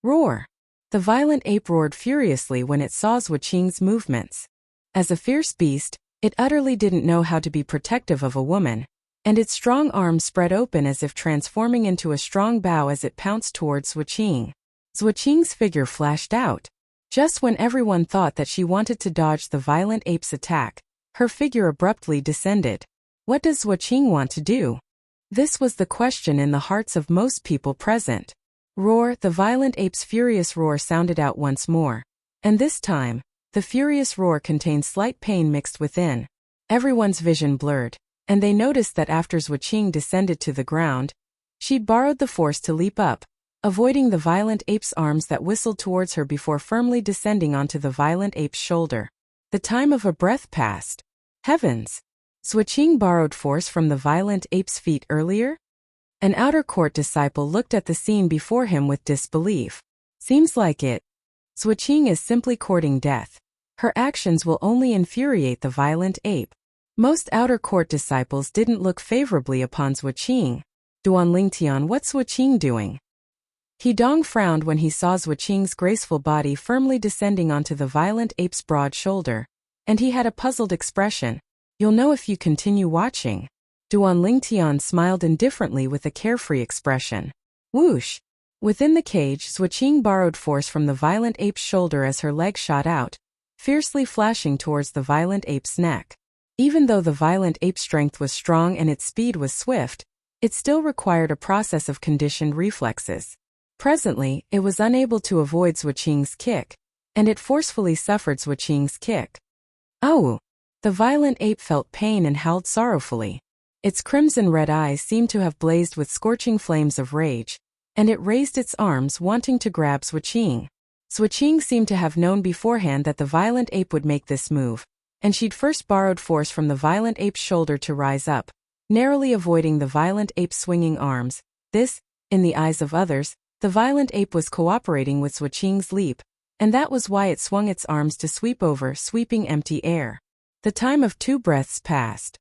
Roar! The violent ape roared furiously when it saw Wuxia's movements. As a fierce beast, it utterly didn't know how to be protective of a woman, and its strong arms spread open as if transforming into a strong bow as it pounced towards Wuxia. Wuxia's figure flashed out. Just when everyone thought that she wanted to dodge the violent ape's attack, her figure abruptly descended. What does Wuxia want to do? This was the question in the hearts of most people present. Roar! The violent ape's furious roar sounded out once more, and this time, the furious roar contained slight pain mixed within. Everyone's vision blurred, and they noticed that after Wuxia descended to the ground, she borrowed the force to leap up, avoiding the violent ape's arms that whistled towards her before firmly descending onto the violent ape's shoulder. The time of a breath passed. Heavens! Wuxia borrowed force from the violent ape's feet earlier? An outer court disciple looked at the scene before him with disbelief. Seems like it. Wuxia is simply courting death. Her actions will only infuriate the violent ape. Most outer court disciples didn't look favorably upon Wuxia. Duan Lingtian, what's Wuxia doing? He Dong frowned when he saw Wuxia's graceful body firmly descending onto the violent ape's broad shoulder, and he had a puzzled expression. You'll know if you continue watching. Duan Lingtian smiled indifferently with a carefree expression. Whoosh! Within the cage, Wuxia borrowed force from the violent ape's shoulder as her leg shot out, fiercely flashing towards the violent ape's neck. Even though the violent ape's strength was strong and its speed was swift, It still required a process of conditioned reflexes. Presently, it was unable to avoid Swordsmanship's kick, and it forcefully suffered Swordsmanship's kick. Oh! The violent ape felt pain and howled sorrowfully. Its crimson-red eyes seemed to have blazed with scorching flames of rage, and it raised its arms wanting to grab Swordsmanship. Swordsmanship seemed to have known beforehand that the violent ape would make this move, and she'd first borrowed force from the violent ape's shoulder to rise up, narrowly avoiding the violent ape's swinging arms. This, in the eyes of others, the violent ape was cooperating with Swordsmanship's leap, and that was why it swung its arms to sweep over sweeping empty air. The time of 2 breaths passed.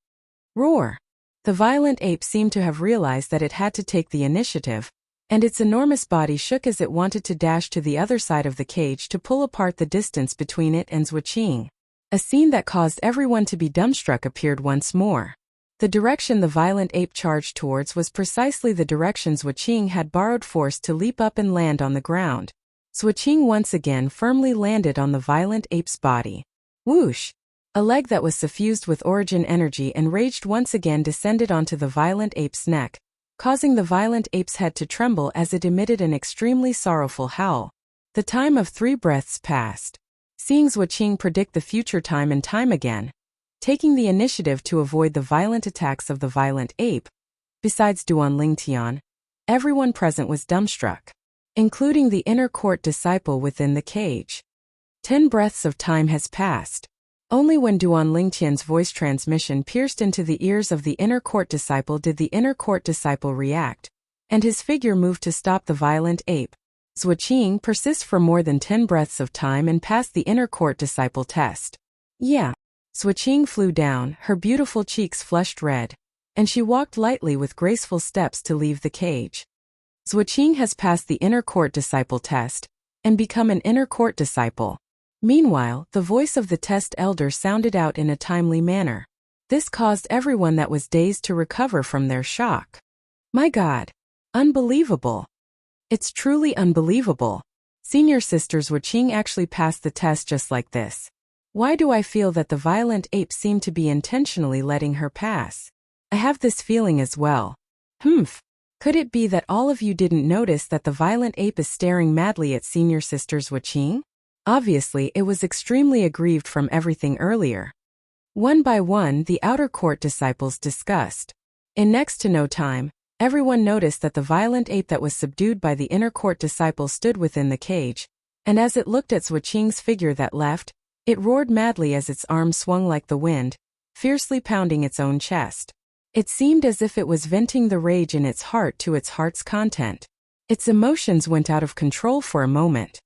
Roar! The violent ape seemed to have realized that it had to take the initiative, and its enormous body shook as it wanted to dash to the other side of the cage to pull apart the distance between it and Swordsmanship. A scene that caused everyone to be dumbstruck appeared once more. The direction the violent ape charged towards was precisely the direction Swordsmanship had borrowed force to leap up and land on the ground. Swordsmanship once again firmly landed on the violent ape's body. Whoosh! A leg that was suffused with origin energy and raged once again descended onto the violent ape's neck, causing the violent ape's head to tremble as it emitted an extremely sorrowful howl. The time of 3 breaths passed. Seeing Swordsmanship predict the future time and time again, taking the initiative to avoid the violent attacks of the violent ape, besides Duan Lingtian, everyone present was dumbstruck, including the inner court disciple within the cage. 10 breaths of time has passed. Only when Duan Lingtian's voice transmission pierced into the ears of the inner court disciple did the inner court disciple react, and his figure moved to stop the violent ape. Swordsmanship persists for more than 10 breaths of time and passed the inner court disciple test. Yeah. Swordsmanship flew down, her beautiful cheeks flushed red, and she walked lightly with graceful steps to leave the cage. Swordsmanship has passed the inner court disciple test, and become an inner court disciple. Meanwhile, the voice of the test elder sounded out in a timely manner. This caused everyone that was dazed to recover from their shock. My God! Unbelievable! It's truly unbelievable. Senior Sister Swordsmanship actually passed the test just like this. Why do I feel that the violent ape seemed to be intentionally letting her pass? I have this feeling as well. Could it be that all of you didn't notice that the violent ape is staring madly at Senior Sister Swordsmanship? Obviously, it was extremely aggrieved from everything earlier. One by one, the outer court disciples discussed. In next to no time, everyone noticed that the violent ape that was subdued by the inner court disciple stood within the cage, and as it looked at Swordsmanship's figure that left, it roared madly as its arms swung like the wind, fiercely pounding its own chest. It seemed as if it was venting the rage in its heart to its heart's content. Its emotions went out of control for a moment.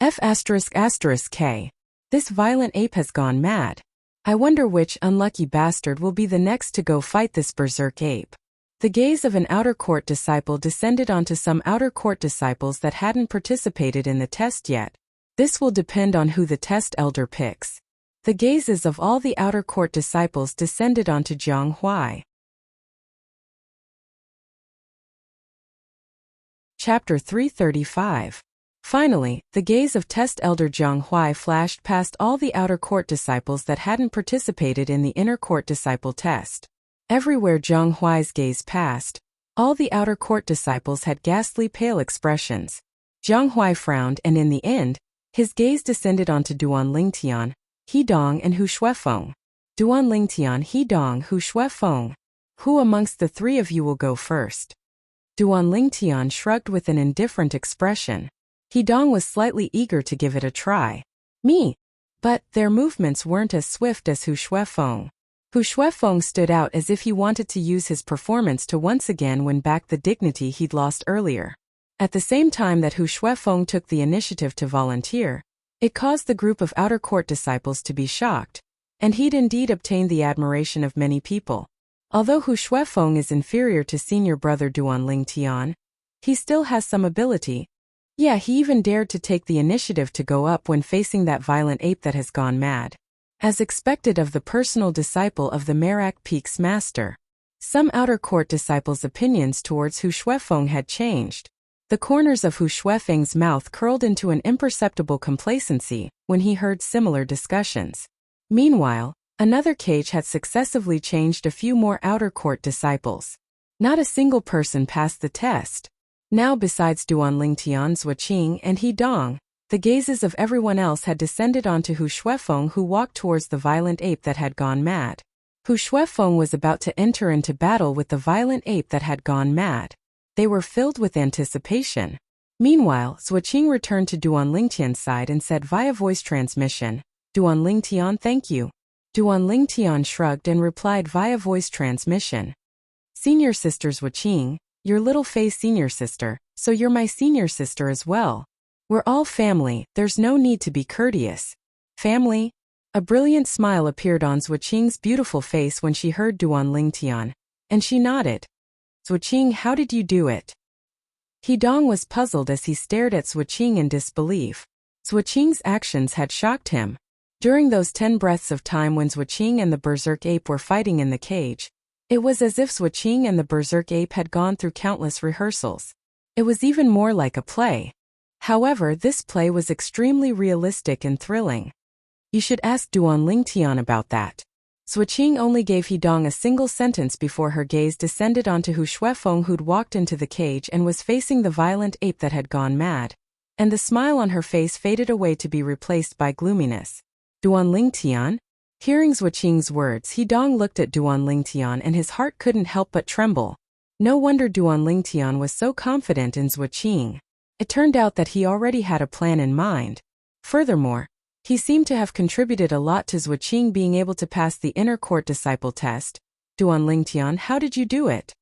F***K. This violent ape has gone mad. I wonder which unlucky bastard will be the next to go fight this berserk ape. The gaze of an outer court disciple descended onto some outer court disciples that hadn't participated in the test yet. This will depend on who the test elder picks. The gazes of all the outer court disciples descended onto Jiang Huai. Chapter 335. Finally, the gaze of test elder Jiang Huai flashed past all the outer court disciples that hadn't participated in the inner court disciple test. Everywhere Jiang Huai's gaze passed, all the outer court disciples had ghastly pale expressions. Jiang Huai frowned and in the end, his gaze descended onto Duan Lingtian, Hidong and Hu Shuefeng. Duan Lingtian, Hidong, Hu Shuefeng. Who amongst the 3 of you will go first? Duan Lingtian shrugged with an indifferent expression. Hidong was slightly eager to give it a try. Me. But their movements weren't as swift as Hu Shuefeng. Hu Shuefeng stood out as if he wanted to use his performance to once again win back the dignity he'd lost earlier. At the same time that Hu Shuefeng took the initiative to volunteer, it caused the group of outer court disciples to be shocked, and he'd indeed obtained the admiration of many people. Although Hu Shuefeng is inferior to senior brother Duan Lingtian, he still has some ability. Yeah, he even dared to take the initiative to go up when facing that violent ape that has gone mad. As expected of the personal disciple of the Merak Peak's master. Some outer court disciples' opinions towards Hu Shuefeng had changed. The corners of Hu Shuefeng's mouth curled into an imperceptible complacency when he heard similar discussions. Meanwhile, another cage had successively changed a few more outer court disciples. Not a single person passed the test. Now besides Duan Lingtian, Zuoqing, and He Dong, the gazes of everyone else had descended onto Hu Shuefeng, who walked towards the violent ape that had gone mad. Hu Shuefeng was about to enter into battle with the violent ape that had gone mad. They were filled with anticipation. Meanwhile, Zuoqing returned to Duan Lingtian's side and said via voice transmission, "Duan Lingtian, thank you." Duan Lingtian shrugged and replied via voice transmission, "Senior sister Zuoqing, your little face senior sister, so you're my senior sister as well. We're all family, there's no need to be courteous." Family? A brilliant smile appeared on Zuoqing's beautiful face when she heard Duan Lingtian, and she nodded. "Zuoqing, how did you do it?" He Dong was puzzled as he stared at Zuoqing in disbelief. Zuoqing's actions had shocked him. During those 10 breaths of time when Zuoqing and the berserk ape were fighting in the cage, it was as if Zuoqing and the berserk ape had gone through countless rehearsals. It was even more like a play. However, this play was extremely realistic and thrilling. You should ask Duan Lingtian about that. Zuoqing only gave He Dong a single sentence before her gaze descended onto Hu Shuefeng, who'd walked into the cage and was facing the violent ape that had gone mad, and the smile on her face faded away to be replaced by gloominess. Duan Lingtian? Hearing Zuoqing's words, He Dong looked at Duan Lingtian and his heart couldn't help but tremble. No wonder Duan Lingtian was so confident in Zuoqing. It turned out that he already had a plan in mind. Furthermore, he seemed to have contributed a lot to Zuoqing being able to pass the inner court disciple test. "Duan Lingtian, how did you do it?"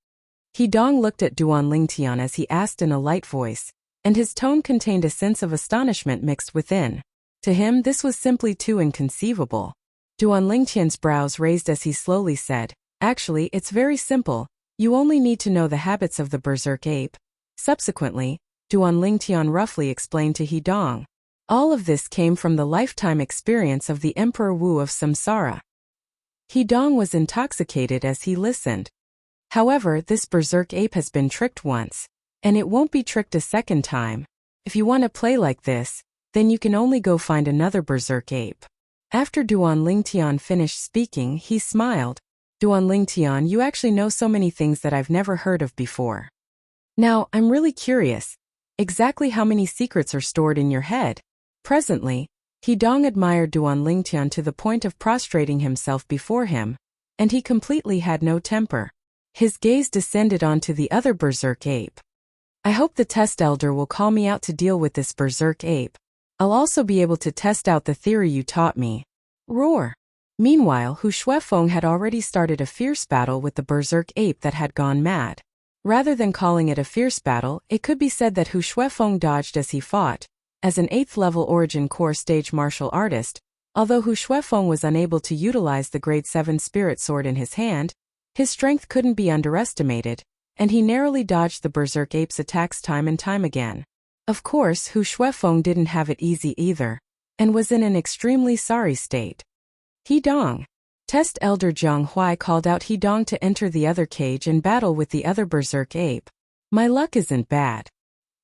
He Dong looked at Duan Lingtian as he asked in a light voice, and his tone contained a sense of astonishment mixed within. To him, this was simply too inconceivable. Duan Lingtian's brows raised as he slowly said, "Actually, it's very simple. You only need to know the habits of the berserk ape." Subsequently, Duan Lingtian roughly explained to He Dong. All of this came from the lifetime experience of the Emperor Wu of Samsara. He Dong was intoxicated as he listened. However, this berserk ape has been tricked once, and it won't be tricked a second time. If you want to play like this, then you can only go find another berserk ape. After Duan Lingtian finished speaking, he smiled. "Duan Lingtian, you actually know so many things that I've never heard of before. Now, I'm really curious. Exactly how many secrets are stored in your head?" Presently, He Dong admired Duan Lingtian to the point of prostrating himself before him, and he completely had no temper. His gaze descended onto the other berserk ape. "I hope the test elder will call me out to deal with this berserk ape. I'll also be able to test out the theory you taught me." Roar! Meanwhile, Hu Shuefeng had already started a fierce battle with the berserk ape that had gone mad. Rather than calling it a fierce battle, it could be said that Hu Shuefeng dodged as he fought. As an 8th-level Origin Core stage martial artist, although Hu Shuefeng was unable to utilize the Grade 7 Spirit Sword in his hand, his strength couldn't be underestimated, and he narrowly dodged the berserk ape's attacks time and time again. Of course, Hu Shuefeng didn't have it easy either, and was in an extremely sorry state. He Dong. Test Elder Zhang Huai called out He Dong to enter the other cage and battle with the other berserk ape. "My luck isn't bad."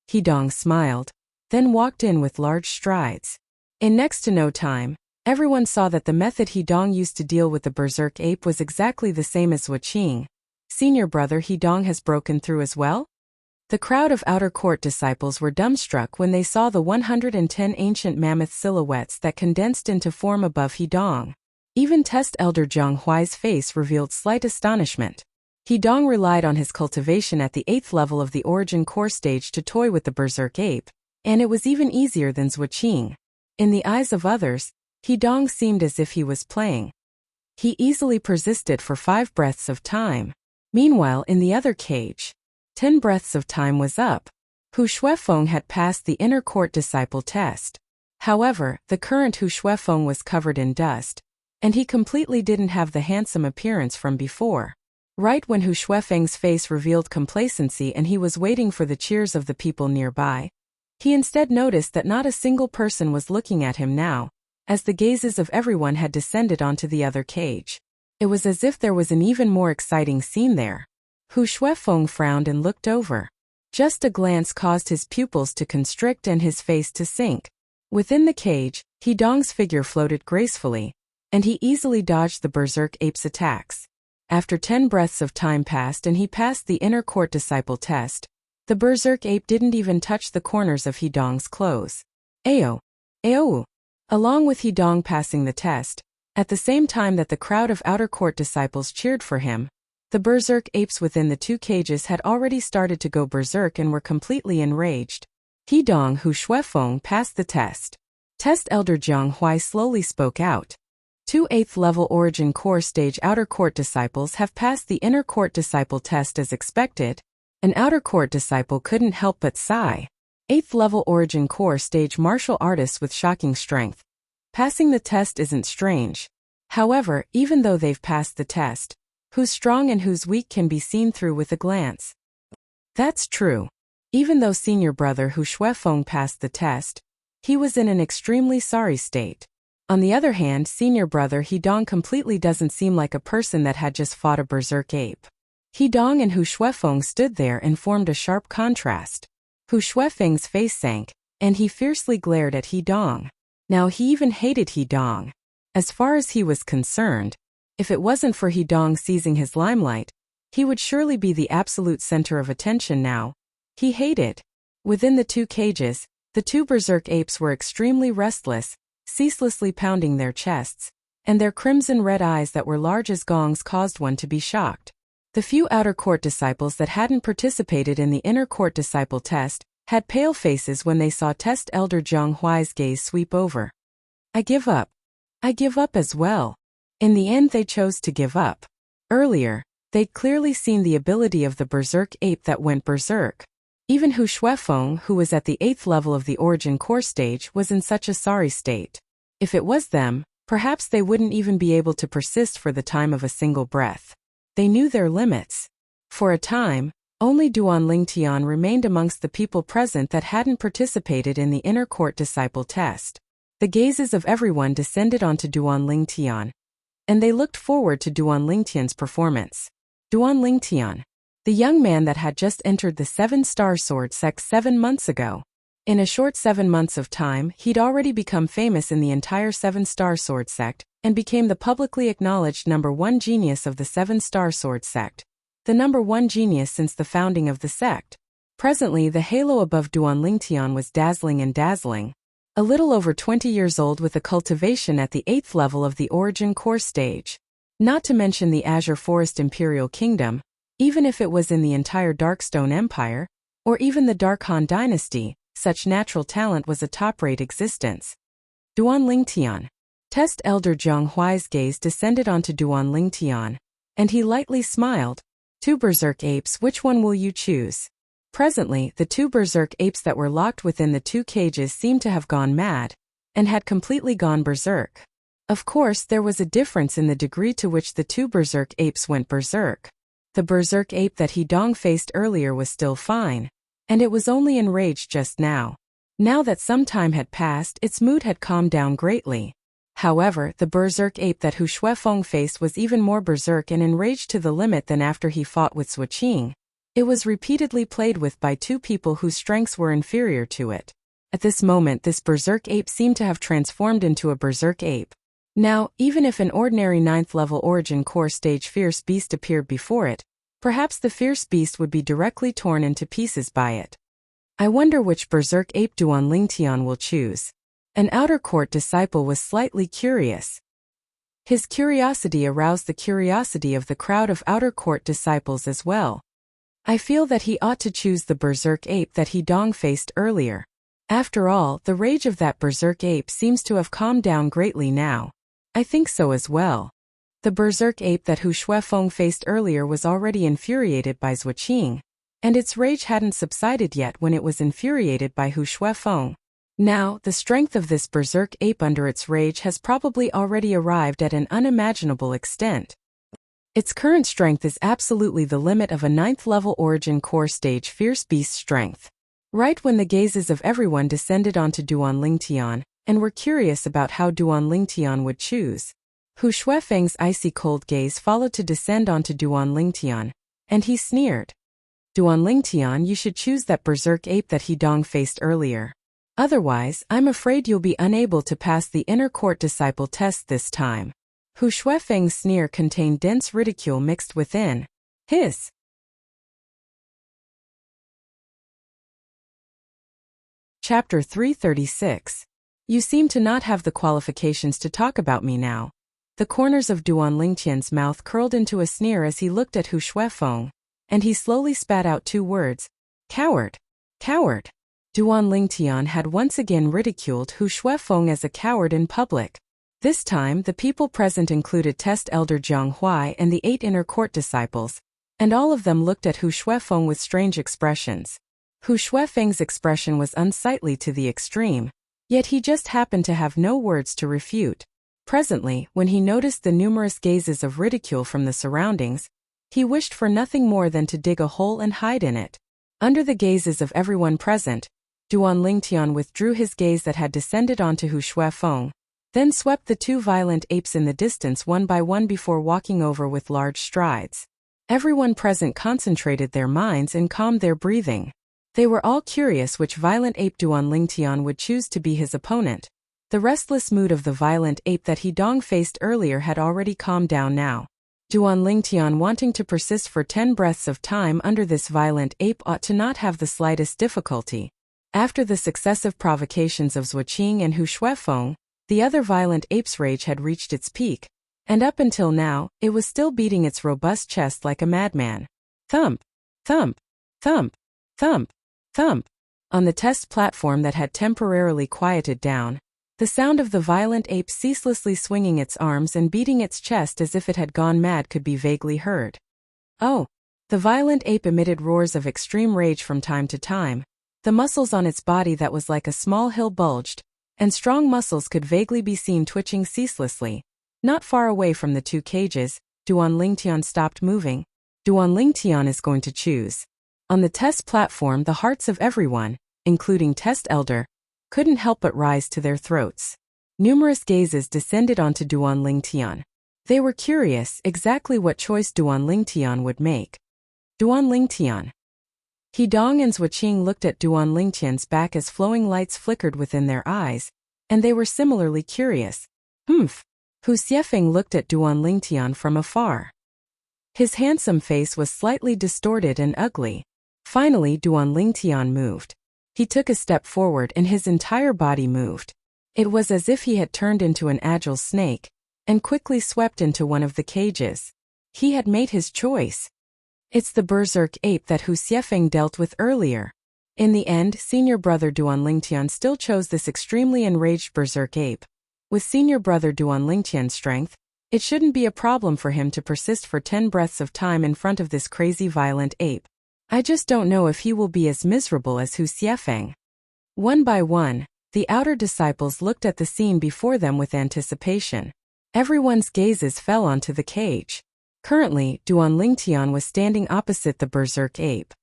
He Dong smiled, then walked in with large strides. In next to no time, everyone saw that the method He Dong used to deal with the berserk ape was exactly the same as Zuoqing. "Senior brother He Dong has broken through as well?" The crowd of outer court disciples were dumbstruck when they saw the 110 ancient mammoth silhouettes that condensed into form above He Dong. Even Test Elder Zhang Huai's face revealed slight astonishment. He Dong relied on his cultivation at the 8th level of the Origin Core stage to toy with the berserk ape, and it was even easier than Zuoqing. In the eyes of others, He Dong seemed as if he was playing. He easily persisted for 5 breaths of time. Meanwhile, in the other cage, 10 breaths of time was up. Hu Shuefeng had passed the inner court disciple test. However, the current Hu Shuefeng was covered in dust, and he completely didn't have the handsome appearance from before. Right when Hu Shuefeng's face revealed complacency and he was waiting for the cheers of the people nearby, he instead noticed that not a single person was looking at him now, as the gazes of everyone had descended onto the other cage. It was as if there was an even more exciting scene there. Hu Shuefeng frowned and looked over. Just a glance caused his pupils to constrict and his face to sink. Within the cage, He Dong's figure floated gracefully, and he easily dodged the berserk ape's attacks. After 10 breaths of time passed and he passed the inner court disciple test, the berserk ape didn't even touch the corners of Hidong's clothes. Ayo! Ayo! Along with Hidong passing the test, at the same time that the crowd of outer court disciples cheered for him, the berserk apes within the 2 cages had already started to go berserk and were completely enraged. Hidong Hu Shuefeng passed the test. Test Elder Jiang Huai slowly spoke out. 2 8th-level Origin Core Stage Outer Court Disciples have passed the Inner Court Disciple test as expected. An Outer Court Disciple couldn't help but sigh. 8th-level Origin Core Stage Martial Artists with shocking strength. Passing the test isn't strange. However, even though they've passed the test, who's strong and who's weak can be seen through with a glance. That's true. Even though senior brother Hu Shuefeng passed the test, he was in an extremely sorry state. On the other hand, senior brother Hidong completely doesn't seem like a person that had just fought a berserk ape. Hidong and Hu Shuefeng stood there and formed a sharp contrast. Hu Shuefeng's face sank, and he fiercely glared at Hidong. Now he even hated Hidong. As far as he was concerned, if it wasn't for Hidong seizing his limelight, he would surely be the absolute center of attention now. He hated. Within the 2 cages, the 2 berserk apes were extremely restless, ceaselessly pounding their chests, and their crimson-red eyes that were large as gongs caused one to be shocked. The few outer court disciples that hadn't participated in the inner court disciple test had pale faces when they saw Test Elder Jiang Huai's gaze sweep over. I give up. I give up as well. In the end they chose to give up. Earlier, they'd clearly seen the ability of the berserk ape that went berserk. Even Hu Shuefeng, who was at the 8th level of the Origin Core stage, was in such a sorry state. If it was them, perhaps they wouldn't even be able to persist for the time of a single breath. They knew their limits. For a time, only Duan Lingtian remained amongst the people present that hadn't participated in the inner court disciple test. The gazes of everyone descended onto Duan Lingtian, and they looked forward to Duan Lingtian's performance. Duan Lingtian, the young man that had just entered the 7-star sword sect 7 months ago. In a short 7 months of time, he'd already become famous in the entire 7-star sword sect, and became the publicly acknowledged #1 genius of the 7-star sword sect. The #1 genius since the founding of the sect. Presently the halo above Duan Lingtian was dazzling and dazzling. A little over 20 years old with a cultivation at the 8th level of the Origin Core stage. Not to mention the Azure Forest Imperial Kingdom, even if it was in the entire Darkstone Empire, or even the Dark Han Dynasty, such natural talent was a top-rate existence. Duan Lingtian. Test Elder Jiang Huai's gaze descended onto Duan Lingtian, and he lightly smiled. 2 berserk apes, which one will you choose? Presently, the 2 berserk apes that were locked within the 2 cages seemed to have gone mad, and had completely gone berserk. Of course, there was a difference in the degree to which the 2 berserk apes went berserk. The berserk ape that Hidong faced earlier was still fine, and it was only enraged just now. Now that some time had passed, its mood had calmed down greatly. However, the berserk ape that Hu Shuefeng faced was even more berserk and enraged to the limit than after he fought with Swordsmanship. It was repeatedly played with by 2 people whose strengths were inferior to it. At this moment, this berserk ape seemed to have transformed into a berserk ape. Now, even if an ordinary 9th-level Origin Core stage fierce beast appeared before it, perhaps the fierce beast would be directly torn into pieces by it. I wonder which berserk ape Duan Lingtian will choose. An outer court disciple was slightly curious. His curiosity aroused the curiosity of the crowd of outer court disciples as well. I feel that he ought to choose the berserk ape that Hidong faced earlier. After all, the rage of that berserk ape seems to have calmed down greatly now. I think so as well. The berserk ape that Hu Shuefeng faced earlier was already infuriated by Swordsmanship, and its rage hadn't subsided yet when it was infuriated by Hu Shuefeng. Now, the strength of this berserk ape under its rage has probably already arrived at an unimaginable extent. Its current strength is absolutely the limit of a 9th-level Origin Core stage fierce beast strength. Right when the gazes of everyone descended onto Duan Lingtian, and were curious about how Duan Lingtian would choose, Hu Shuefeng's icy cold gaze followed to descend onto Duan Lingtian, and he sneered. Duan Lingtian, you should choose that berserk ape that Hidong faced earlier. Otherwise, I'm afraid you'll be unable to pass the inner court disciple test this time. Hu Shuifeng's sneer contained dense ridicule mixed within his. Chapter 336. You seem to not have the qualifications to talk about me now. The corners of Duan Lingtian's mouth curled into a sneer as he looked at Hu Shuifeng, and he slowly spat out 2 words. Coward. Coward. Duan Lingtian had once again ridiculed Hu Shuifeng as a coward in public. This time the people present included Test Elder Jiang Huai and the 8 inner court disciples, and all of them looked at Hu Shuifeng with strange expressions. Hu Shuifeng's expression was unsightly to the extreme, yet he just happened to have no words to refute. Presently, when he noticed the numerous gazes of ridicule from the surroundings, he wished for nothing more than to dig a hole and hide in it. Under the gazes of everyone present, Duan Lingtian withdrew his gaze that had descended onto Hu Shuifeng, then swept the 2 violent apes in the distance one by one before walking over with large strides. Everyone present concentrated their minds and calmed their breathing. They were all curious which violent ape Duan Lingtian would choose to be his opponent. The restless mood of the violent ape that he dong-faced earlier had already calmed down now. Duan Lingtian, wanting to persist for 10 breaths of time under this violent ape, ought to not have the slightest difficulty. After the successive provocations of Zuoqing and Hu Shuifeng, the other violent ape's rage had reached its peak, and up until now, it was still beating its robust chest like a madman. Thump! Thump! Thump! Thump! Thump! On the test platform that had temporarily quieted down, the sound of the violent ape ceaselessly swinging its arms and beating its chest as if it had gone mad could be vaguely heard. Oh! The violent ape emitted roars of extreme rage from time to time. The muscles on its body that was like a small hill bulged, and strong muscles could vaguely be seen twitching ceaselessly. Not far away from the 2 cages, Duan Lingtian stopped moving. Duan Lingtian is going to choose. On the test platform, the hearts of everyone, including Test Elder, couldn't help but rise to their throats. Numerous gazes descended onto Duan Lingtian. They were curious exactly what choice Duan Lingtian would make. Duan Lingtian. He Dong and Zuoqing looked at Duan Lingtian's back as flowing lights flickered within their eyes, and they were similarly curious. Humph! Hu Xiefeng looked at Duan Lingtian from afar. His handsome face was slightly distorted and ugly. Finally, Duan Lingtian moved. He took a step forward and his entire body moved. It was as if he had turned into an agile snake, and quickly swept into one of the cages. He had made his choice. It's the berserk ape that Hu Xiefeng dealt with earlier. In the end, senior brother Duan Lingtian still chose this extremely enraged berserk ape. With senior brother Duan Lingtian's strength, it shouldn't be a problem for him to persist for 10 breaths of time in front of this crazy violent ape. I just don't know if he will be as miserable as Hu Xiefeng. One by one, the outer disciples looked at the scene before them with anticipation. Everyone's gazes fell onto the cage. Currently, Duan Lingtian was standing opposite the berserk ape.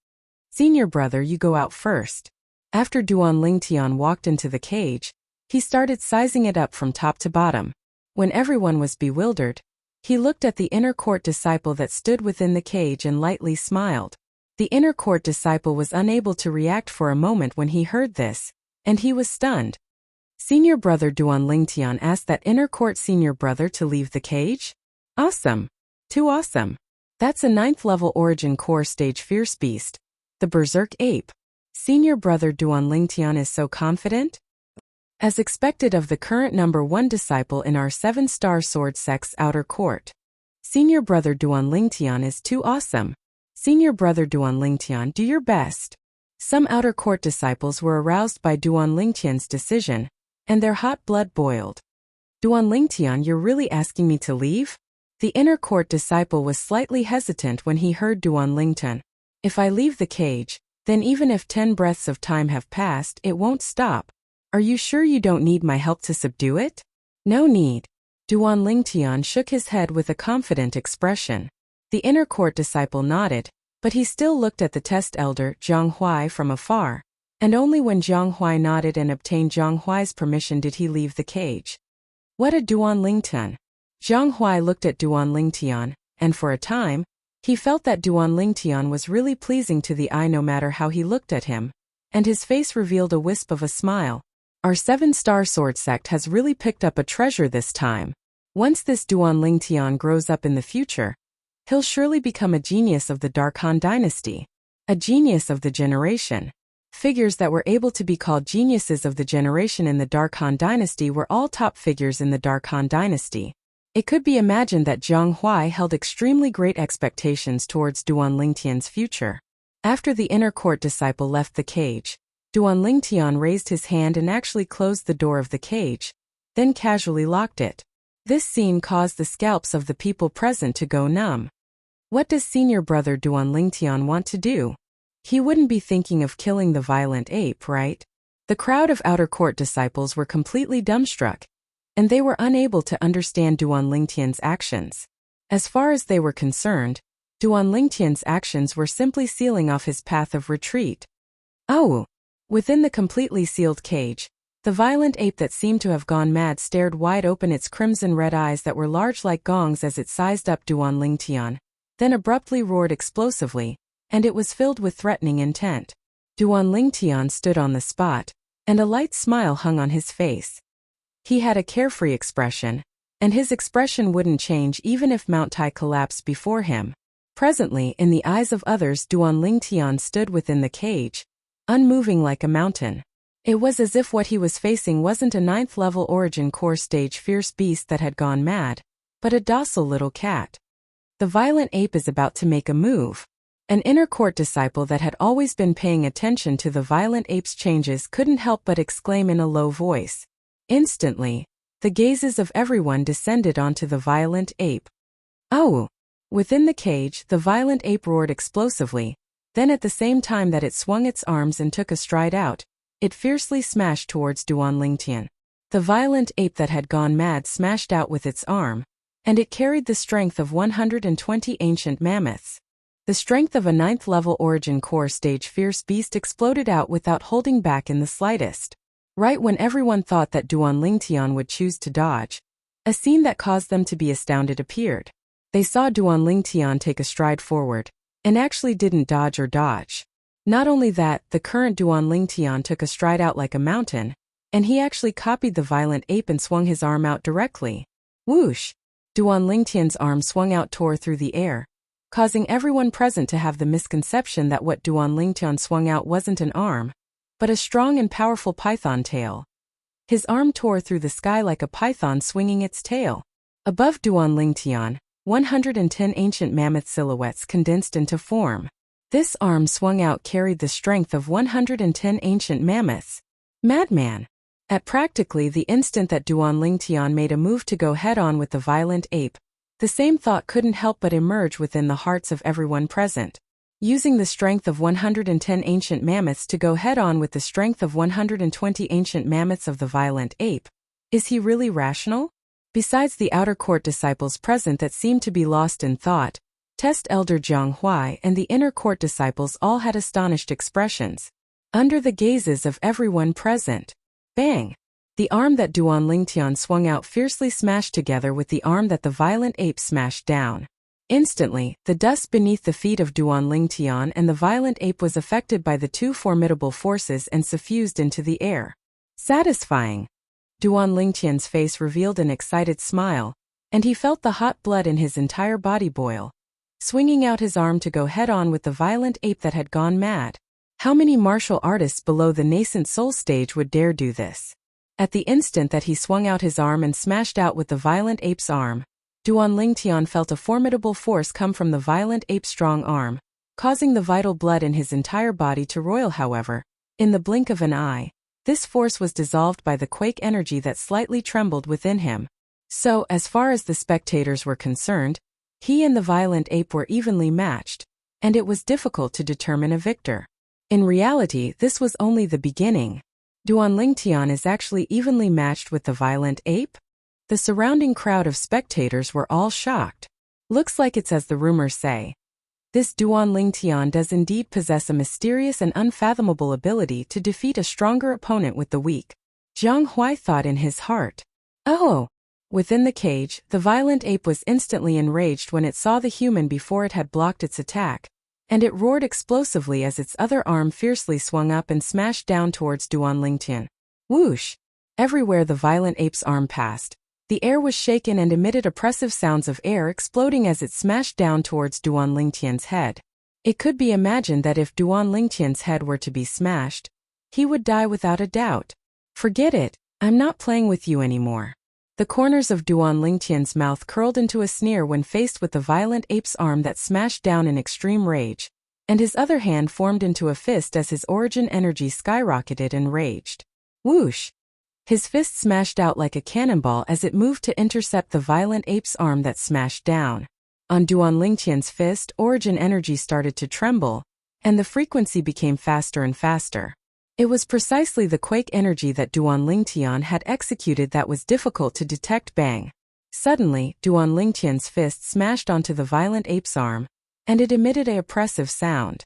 Senior brother, you go out first. After Duan Lingtian walked into the cage, he started sizing it up from top to bottom. When everyone was bewildered, he looked at the inner court disciple that stood within the cage and lightly smiled. The inner court disciple was unable to react for a moment when he heard this, and he was stunned. Senior brother Duan Lingtian asked that inner court senior brother to leave the cage? Awesome. Too awesome. That's a 9th level origin core stage fierce beast. The berserk ape. Senior brother Duan Lingtian is so confident? As expected of the current number 1 disciple in our 7-star sword sect's outer court. Senior brother Duan Lingtian is too awesome. Senior brother Duan Lingtian, do your best. Some outer court disciples were aroused by Duan Lingtian's decision, and their hot blood boiled. Duan Lingtian, you're really asking me to leave? The inner court disciple was slightly hesitant when he heard Duan Lingtian. If I leave the cage, then even if 10 breaths of time have passed, it won't stop. Are you sure you don't need my help to subdue it? No need. Duan Lingtian shook his head with a confident expression. The inner court disciple nodded, but he still looked at the test elder, Jiang Huai, from afar, and only when Jiang Huai nodded and obtained Jiang Huai's permission did he leave the cage. What a Duan Lingtian! Jiang Huai looked at Duan Lingtian, and for a time, he felt that Duan Lingtian was really pleasing to the eye no matter how he looked at him, and his face revealed a wisp of a smile. Our 7-star sword sect has really picked up a treasure this time. Once this Duan Lingtian grows up in the future, he'll surely become a genius of the Dark Han dynasty. A genius of the generation. Figures that were able to be called geniuses of the generation in the Dark Han dynasty were all top figures in the Dark Han dynasty. It could be imagined that Zhang Huai held extremely great expectations towards Duan Lingtian's future. After the inner court disciple left the cage, Duan Lingtian raised his hand and actually closed the door of the cage, then casually locked it. This scene caused the scalps of the people present to go numb. What does senior brother Duan Lingtian want to do? He wouldn't be thinking of killing the violent ape, right? The crowd of outer court disciples were completely dumbstruck, and they were unable to understand Duan Lingtian's actions. As far as they were concerned, Duan Lingtian's actions were simply sealing off his path of retreat. Oh! Within the completely sealed cage, the violent ape that seemed to have gone mad stared wide open its crimson-red eyes that were large like gongs as it sized up Duan Lingtian, then abruptly roared explosively, and it was filled with threatening intent. Duan Lingtian stood on the spot, and a light smile hung on his face. He had a carefree expression, and his expression wouldn't change even if Mount Tai collapsed before him. Presently, in the eyes of others, Duan Lingtian stood within the cage, unmoving like a mountain. It was as if what he was facing wasn't a 9th-level origin core stage fierce beast that had gone mad, but a docile little cat. The violent ape is about to make a move. An inner court disciple that had always been paying attention to the violent ape's changes couldn't help but exclaim in a low voice. Instantly, the gazes of everyone descended onto the violent ape. Oh! Within the cage, the violent ape roared explosively, then at the same time that it swung its arms and took a stride out, it fiercely smashed towards Duan Lingtian. The violent ape that had gone mad smashed out with its arm, and it carried the strength of 120 ancient mammoths. The strength of a 9th-level origin core stage fierce beast exploded out without holding back in the slightest. Right when everyone thought that Duan Lingtian would choose to dodge, a scene that caused them to be astounded appeared. They saw Duan Lingtian take a stride forward, and actually didn't dodge or dodge. Not only that, the current Duan Lingtian took a stride out like a mountain, and he actually copied the violent ape and swung his arm out directly. Whoosh! Duan Lingtian's arm swung out tore through the air, causing everyone present to have the misconception that what Duan Lingtian swung out wasn't an arm, but a strong and powerful python tail. His arm tore through the sky like a python swinging its tail. Above Duan Lingtian, 110 ancient mammoth silhouettes condensed into form. This arm swung out carried the strength of 110 ancient mammoths. Madman! At practically the instant that Duan Lingtian made a move to go head-on with the violent ape, the same thought couldn't help but emerge within the hearts of everyone present. Using the strength of 110 ancient mammoths to go head-on with the strength of 120 ancient mammoths of the violent ape. Is he really rational? Besides the outer court disciples present that seemed to be lost in thought, Test Elder Zhang Huai and the inner court disciples all had astonished expressions. Under the gazes of everyone present. Bang! The arm that Duan Lingtian swung out fiercely smashed together with the arm that the violent ape smashed down. Instantly, the dust beneath the feet of Duan Lingtian and the violent ape was affected by the two formidable forces and suffused into the air. Satisfying! Duan Lingtian's face revealed an excited smile, and he felt the hot blood in his entire body boil. Swinging out his arm to go head-on with the violent ape that had gone mad. How many martial artists below the nascent soul stage would dare do this? At the instant that he swung out his arm and smashed out with the violent ape's arm, Duan Lingtian felt a formidable force come from the violent ape's strong arm, causing the vital blood in his entire body to roil. However, in the blink of an eye, this force was dissolved by the quake energy that slightly trembled within him. So, as far as the spectators were concerned, he and the violent ape were evenly matched, and it was difficult to determine a victor. In reality, this was only the beginning. Duan Lingtian is actually evenly matched with the violent ape? The surrounding crowd of spectators were all shocked. Looks like it's as the rumors say. This Duan Lingtian does indeed possess a mysterious and unfathomable ability to defeat a stronger opponent with the weak. Zhang Huai thought in his heart. Oh! Within the cage, the violent ape was instantly enraged when it saw the human before it had blocked its attack, and it roared explosively as its other arm fiercely swung up and smashed down towards Duan Lingtian. Whoosh! Everywhere the violent ape's arm passed, The air was shaken and emitted oppressive sounds of air exploding as it smashed down towards Duan Lingtian's head. It could be imagined that if Duan Lingtian's head were to be smashed, he would die without a doubt. Forget it, I'm not playing with you anymore. The corners of Duan Lingtian's mouth curled into a sneer when faced with the violent ape's arm that smashed down in extreme rage, and his other hand formed into a fist as his origin energy skyrocketed and raged. Whoosh! His fist smashed out like a cannonball as it moved to intercept the violent ape's arm that smashed down. On Duan Lingtian's fist, origin energy started to tremble, and the frequency became faster and faster. It was precisely the quake energy that Duan Lingtian had executed that was difficult to detect. Bang! Suddenly, Duan Lingtian's fist smashed onto the violent ape's arm, and it emitted a oppressive sound.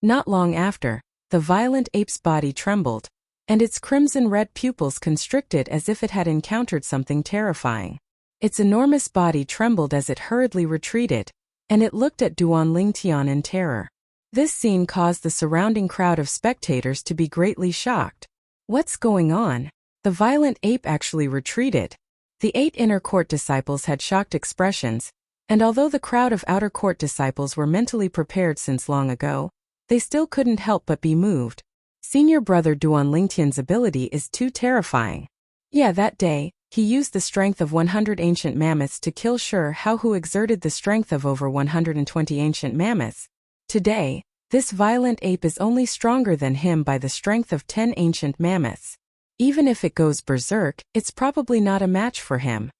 Not long after, the violent ape's body trembled, and its crimson-red pupils constricted as if it had encountered something terrifying. Its enormous body trembled as it hurriedly retreated, and it looked at Duan Lingtian in terror. This scene caused the surrounding crowd of spectators to be greatly shocked. What's going on? The violent ape actually retreated. The 8 inner court disciples had shocked expressions, and although the crowd of outer court disciples were mentally prepared since long ago, they still couldn't help but be moved. Senior brother Duan Lingtian's ability is too terrifying. Yeah, that day, he used the strength of 100 ancient mammoths to kill Shi Hao, who exerted the strength of over 120 ancient mammoths. Today, this violent ape is only stronger than him by the strength of 10 ancient mammoths. Even if it goes berserk, it's probably not a match for him.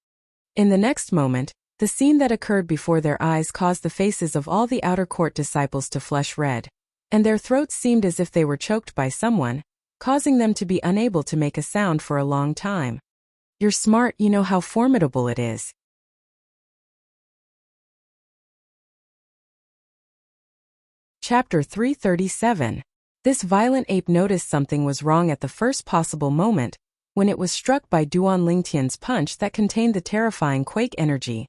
In the next moment, the scene that occurred before their eyes caused the faces of all the outer court disciples to flush red, and their throats seemed as if they were choked by someone, causing them to be unable to make a sound for a long time. You're smart, you know how formidable it is. Chapter 337. This violent ape noticed something was wrong at the first possible moment, when it was struck by Duan Lingtian's punch that contained the terrifying quake energy,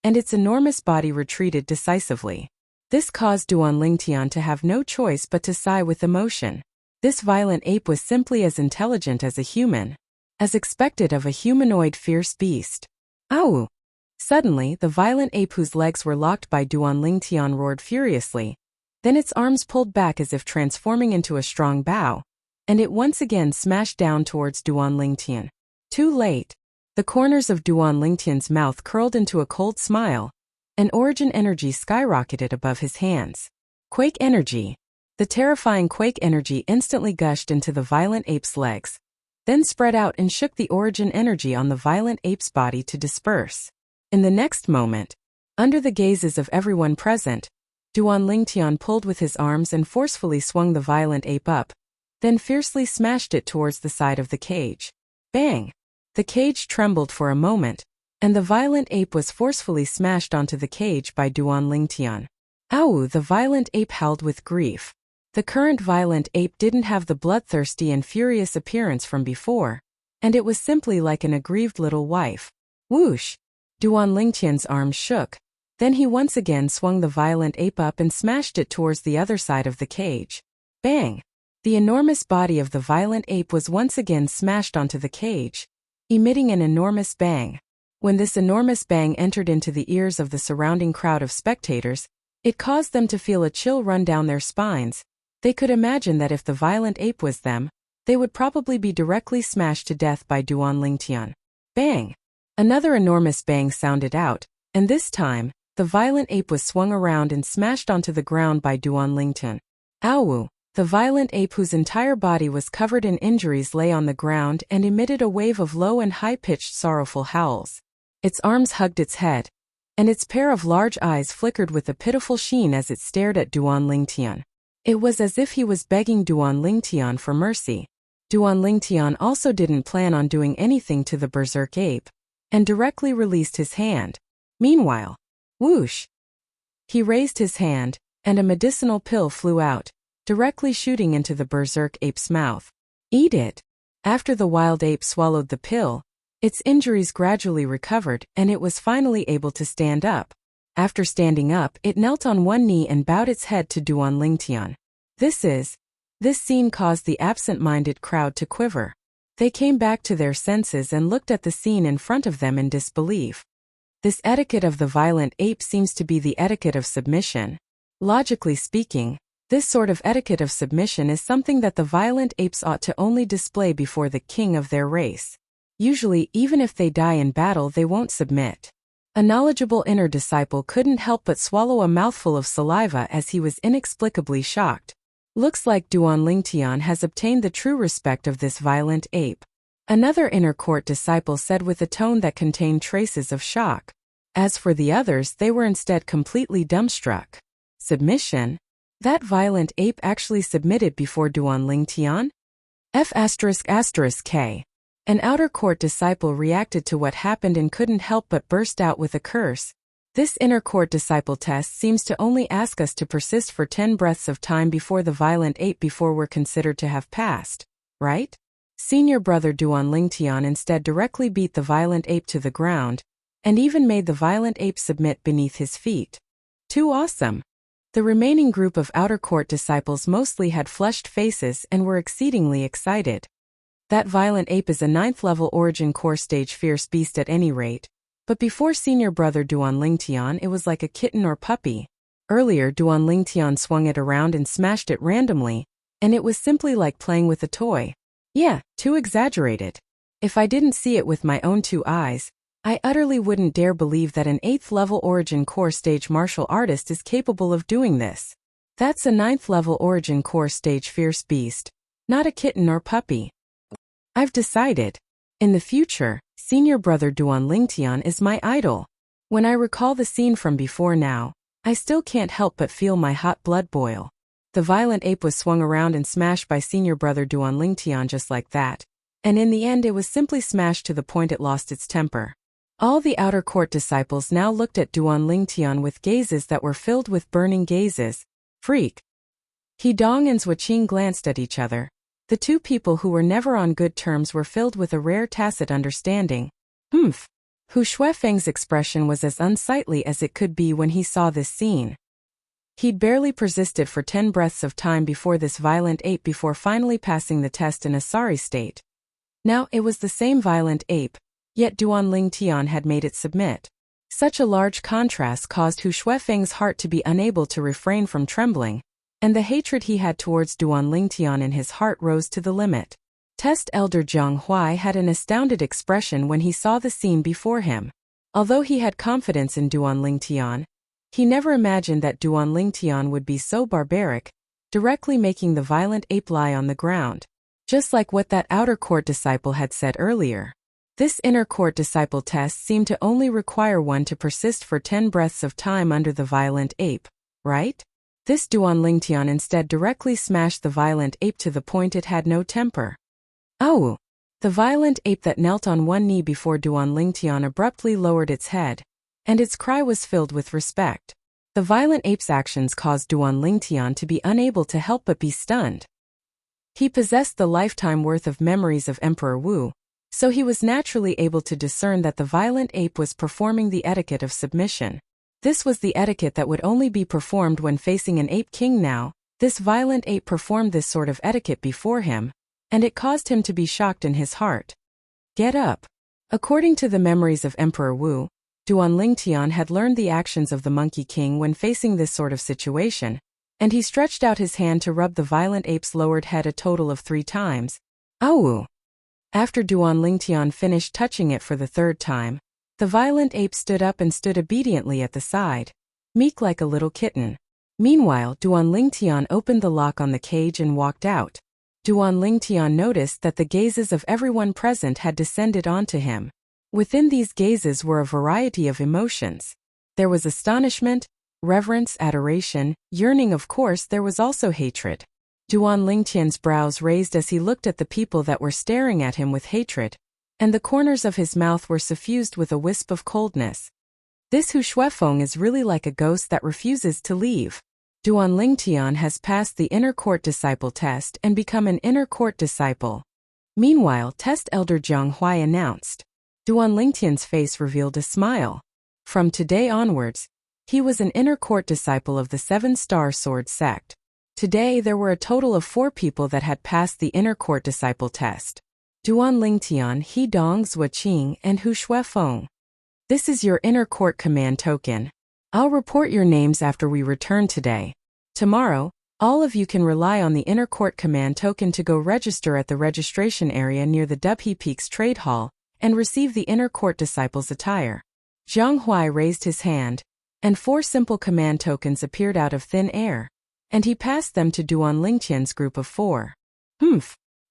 and its enormous body retreated decisively. This caused Duan Lingtian to have no choice but to sigh with emotion. This violent ape was simply as intelligent as a human, as expected of a humanoid fierce beast. Ow! Suddenly, the violent ape whose legs were locked by Duan Lingtian roared furiously. Then its arms pulled back as if transforming into a strong bow, and it once again smashed down towards Duan Lingtian. Too late. The corners of Duan Lingtian's mouth curled into a cold smile, and origin energy skyrocketed above his hands. Quake energy. The terrifying quake energy instantly gushed into the violent ape's legs, then spread out and shook the origin energy on the violent ape's body to disperse. In the next moment, under the gazes of everyone present, Duan Lingtian pulled with his arms and forcefully swung the violent ape up, then fiercely smashed it towards the side of the cage. Bang! The cage trembled for a moment, and the violent ape was forcefully smashed onto the cage by Duan Lingtian. Ow! The violent ape howled with grief. The current violent ape didn't have the bloodthirsty and furious appearance from before, and it was simply like an aggrieved little wife. Whoosh! Duan Lingtian's arms shook. Then he once again swung the violent ape up and smashed it towards the other side of the cage. Bang! The enormous body of the violent ape was once again smashed onto the cage, emitting an enormous bang. When this enormous bang entered into the ears of the surrounding crowd of spectators, it caused them to feel a chill run down their spines. They could imagine that if the violent ape was them, they would probably be directly smashed to death by Duan Lingtian. Bang! Another enormous bang sounded out, and this time, the violent ape was swung around and smashed onto the ground by Duan Lingtian. Ow! The violent ape whose entire body was covered in injuries lay on the ground and emitted a wave of low and high-pitched sorrowful howls. Its arms hugged its head, and its pair of large eyes flickered with a pitiful sheen as it stared at Duan Lingtian. It was as if he was begging Duan Lingtian for mercy. Duan Lingtian also didn't plan on doing anything to the berserk ape, and directly released his hand. Meanwhile, whoosh! He raised his hand, and a medicinal pill flew out, directly shooting into the berserk ape's mouth. Eat it! After the wild ape swallowed the pill, its injuries gradually recovered and it was finally able to stand up. After standing up, it knelt on one knee and bowed its head to Duan Lingtian. This scene caused the absent-minded crowd to quiver. They came back to their senses and looked at the scene in front of them in disbelief. This etiquette of the violent ape seems to be the etiquette of submission. Logically speaking, this sort of etiquette of submission is something that the violent apes ought to only display before the king of their race. Usually, even if they die in battle, they won't submit. A knowledgeable inner disciple couldn't help but swallow a mouthful of saliva as he was inexplicably shocked. Looks like Duan Lingtian has obtained the true respect of this violent ape. Another inner court disciple said with a tone that contained traces of shock. As for the others, they were instead completely dumbstruck. Submission? That violent ape actually submitted before Duan Lingtian? F***K. An outer court disciple reacted to what happened and couldn't help but burst out with a curse. This inner court disciple test seems to only ask us to persist for 10 breaths of time before the violent ape before we're considered to have passed, right? Senior brother Duan Lingtian instead directly beat the violent ape to the ground, and even made the violent ape submit beneath his feet. Too awesome. The remaining group of outer court disciples mostly had flushed faces and were exceedingly excited. That violent ape is a 9th level origin core stage fierce beast at any rate, but before senior brother Duan Lingtian it was like a kitten or puppy. Earlier Duan Lingtian swung it around and smashed it randomly, and it was simply like playing with a toy. Yeah, too exaggerated. If I didn't see it with my own 2 eyes, I utterly wouldn't dare believe that an 8th level origin core stage martial artist is capable of doing this. That's a 9th level origin core stage fierce beast, not a kitten or puppy. I've decided. In the future, senior brother Duan Lingtian is my idol. When I recall the scene from before now, I still can't help but feel my hot blood boil. The violent ape was swung around and smashed by senior brother Duan Lingtian just like that, and in the end it was simply smashed to the point it lost its temper. All the outer court disciples now looked at Duan Lingtian with gazes that were filled with burning gazes. Freak. He Dong and Zhuaqing glanced at each other. The 2 people who were never on good terms were filled with a rare tacit understanding. Hu Shuefeng's expression was as unsightly as it could be when he saw this scene. He'd barely persisted for 10 breaths of time before this violent ape before finally passing the test in a sorry state. Now it was the same violent ape, yet Duan Lingtian had made it submit. Such a large contrast caused Hu Shuefeng's heart to be unable to refrain from trembling, and the hatred he had towards Duan Lingtian in his heart rose to the limit. Test Elder Zhang Huai had an astounded expression when he saw the scene before him. Although he had confidence in Duan Lingtian, he never imagined that Duan Lingtian would be so barbaric, directly making the violent ape lie on the ground. Just like what that outer court disciple had said earlier. This inner court disciple test seemed to only require one to persist for 10 breaths of time under the violent ape, right? This Duan Lingtian instead directly smashed the violent ape to the point it had no temper. Oh! The violent ape that knelt on one knee before Duan Lingtian abruptly lowered its head, and its cry was filled with respect. The violent ape's actions caused Duan Lingtian to be unable to help but be stunned. He possessed the lifetime worth of memories of Emperor Wu, so he was naturally able to discern that the violent ape was performing the etiquette of submission. This was the etiquette that would only be performed when facing an ape king now. This violent ape performed this sort of etiquette before him, and it caused him to be shocked in his heart. Get up. According to the memories of Emperor Wu, Duan Lingtian had learned the actions of the Monkey King when facing this sort of situation, and he stretched out his hand to rub the violent ape's lowered head a total of 3 times. Ow! After Duan Lingtian finished touching it for the 3rd time, the violent ape stood up and stood obediently at the side, meek like a little kitten. Meanwhile, Duan Lingtian opened the lock on the cage and walked out. Duan Lingtian noticed that the gazes of everyone present had descended onto him. Within these gazes were a variety of emotions. There was astonishment, reverence, adoration, yearning. Of course, there was also hatred. Duan Lingtian's brows raised as he looked at the people that were staring at him with hatred, and the corners of his mouth were suffused with a wisp of coldness. This Hu Shuefeng is really like a ghost that refuses to leave. Duan Lingtian has passed the inner court disciple test and become an inner court disciple. Meanwhile, Test Elder Zhang Huai announced. Duan Lingtian's face revealed a smile. From today onwards, he was an inner court disciple of the 7-star sword sect. Today there were a total of 4 people that had passed the inner court disciple test. Duan Lingtian, He Dong Zuoqing, and Hu Shuefeng. This is your inner court command token. I'll report your names after we return today. Tomorrow, all of you can rely on the inner court command token to go register at the registration area near the Dubhe Peaks Trade Hall and receive the inner court disciples' attire. Zhang Huai raised his hand, and 4 simple command tokens appeared out of thin air, and he passed them to Duan Lingtian's group of 4.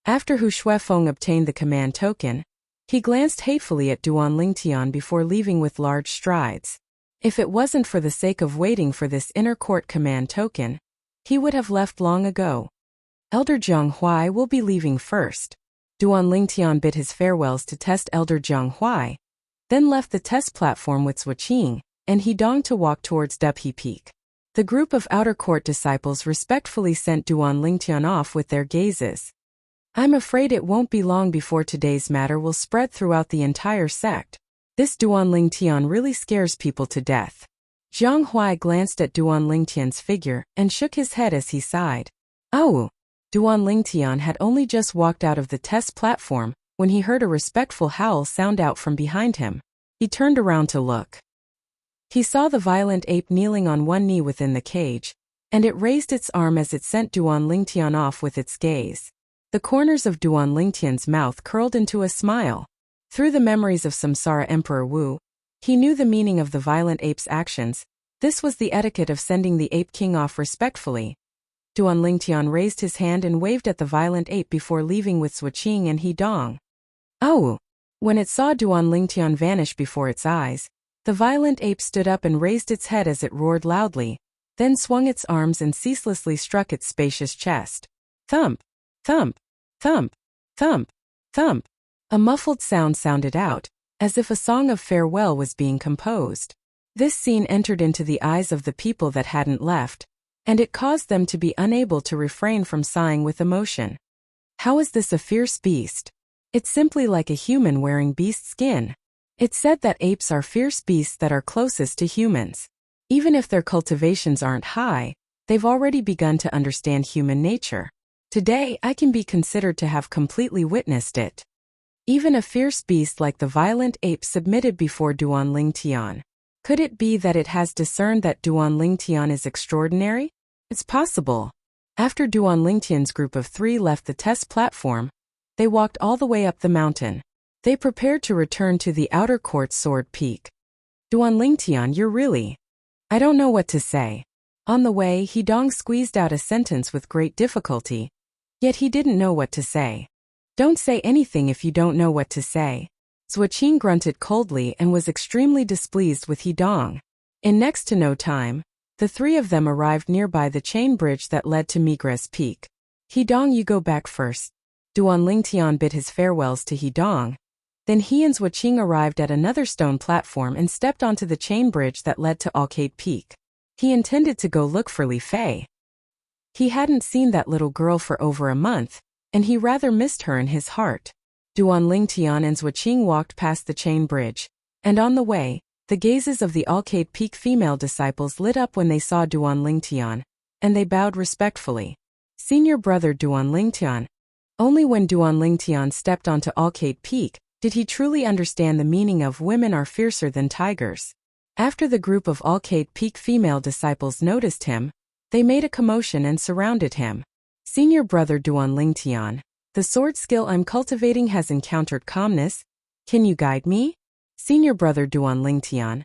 After Hu Shuefeng obtained the command token, he glanced hatefully at Duan Lingtian before leaving with large strides. If it wasn't for the sake of waiting for this inner court command token, he would have left long ago. Elder Zhang Huai will be leaving first. Duan Lingtian bid his farewells to test Elder Zhang Huai, then left the test platform with Zuoqing and He Dong to walk towards Dubhe Peak. The group of outer court disciples respectfully sent Duan Lingtian off with their gazes. I'm afraid it won't be long before today's matter will spread throughout the entire sect. This Duan Lingtian really scares people to death. Zhang Huai glanced at Duan Lingtian's figure and shook his head as he sighed. Oh! Duan Lingtian had only just walked out of the test platform when he heard a respectful howl sound out from behind him. He turned around to look. He saw the violent ape kneeling on one knee within the cage, and it raised its arm as it sent Duan Lingtian off with its gaze. The corners of Duan Lingtian's mouth curled into a smile. Through the memories of Samsara Emperor Wu, he knew the meaning of the violent ape's actions. This was the etiquette of sending the ape king off respectfully. Duan Lingtian raised his hand and waved at the violent ape before leaving with Zuoqing and He Dong. Oh! When it saw Duan Lingtian vanish before its eyes, the violent ape stood up and raised its head as it roared loudly, then swung its arms and ceaselessly struck its spacious chest. Thump! Thump! Thump! Thump! Thump! A muffled sound sounded out, as if a song of farewell was being composed. This scene entered into the eyes of the people that hadn't left, and it caused them to be unable to refrain from sighing with emotion. How is this a fierce beast? It's simply like a human wearing beast skin. It's said that apes are fierce beasts that are closest to humans. Even if their cultivations aren't high, they've already begun to understand human nature. Today, I can be considered to have completely witnessed it. Even a fierce beast like the violent ape submitted before Duan Lingtian. Could it be that it has discerned that Duan Lingtian is extraordinary? It's possible. After Duan Lingtian's group of 3 left the test platform, they walked all the way up the mountain. They prepared to return to the outer court Sword Peak. Duan Lingtian, you're really... I don't know what to say. On the way, He Dong squeezed out a sentence with great difficulty. Yet he didn't know what to say. Don't say anything if you don't know what to say. Zuoqing grunted coldly and was extremely displeased with He Dong. In next to no time, the 3 of them arrived nearby the chain bridge that led to Migres Peak. He Dong, you go back first. Duan Lingtian bid his farewells to He Dong. Then he and Zuoqing arrived at another stone platform and stepped onto the chain bridge that led to Arcade Peak. He intended to go look for Li Fei. He hadn't seen that little girl for over a month, and he rather missed her in his heart. Duan Lingtian and Zuoqing walked past the chain bridge, and on the way, the gazes of the Arcade Peak female disciples lit up when they saw Duan Lingtian, and they bowed respectfully. Senior brother Duan Lingtian. Only when Duan Lingtian stepped onto Arcade Peak did he truly understand the meaning of women are fiercer than tigers. After the group of Arcade Peak female disciples noticed him, they made a commotion and surrounded him. Senior brother Duan Lingtian, the sword skill I'm cultivating has encountered calmness. Can you guide me? Senior brother Duan Lingtian,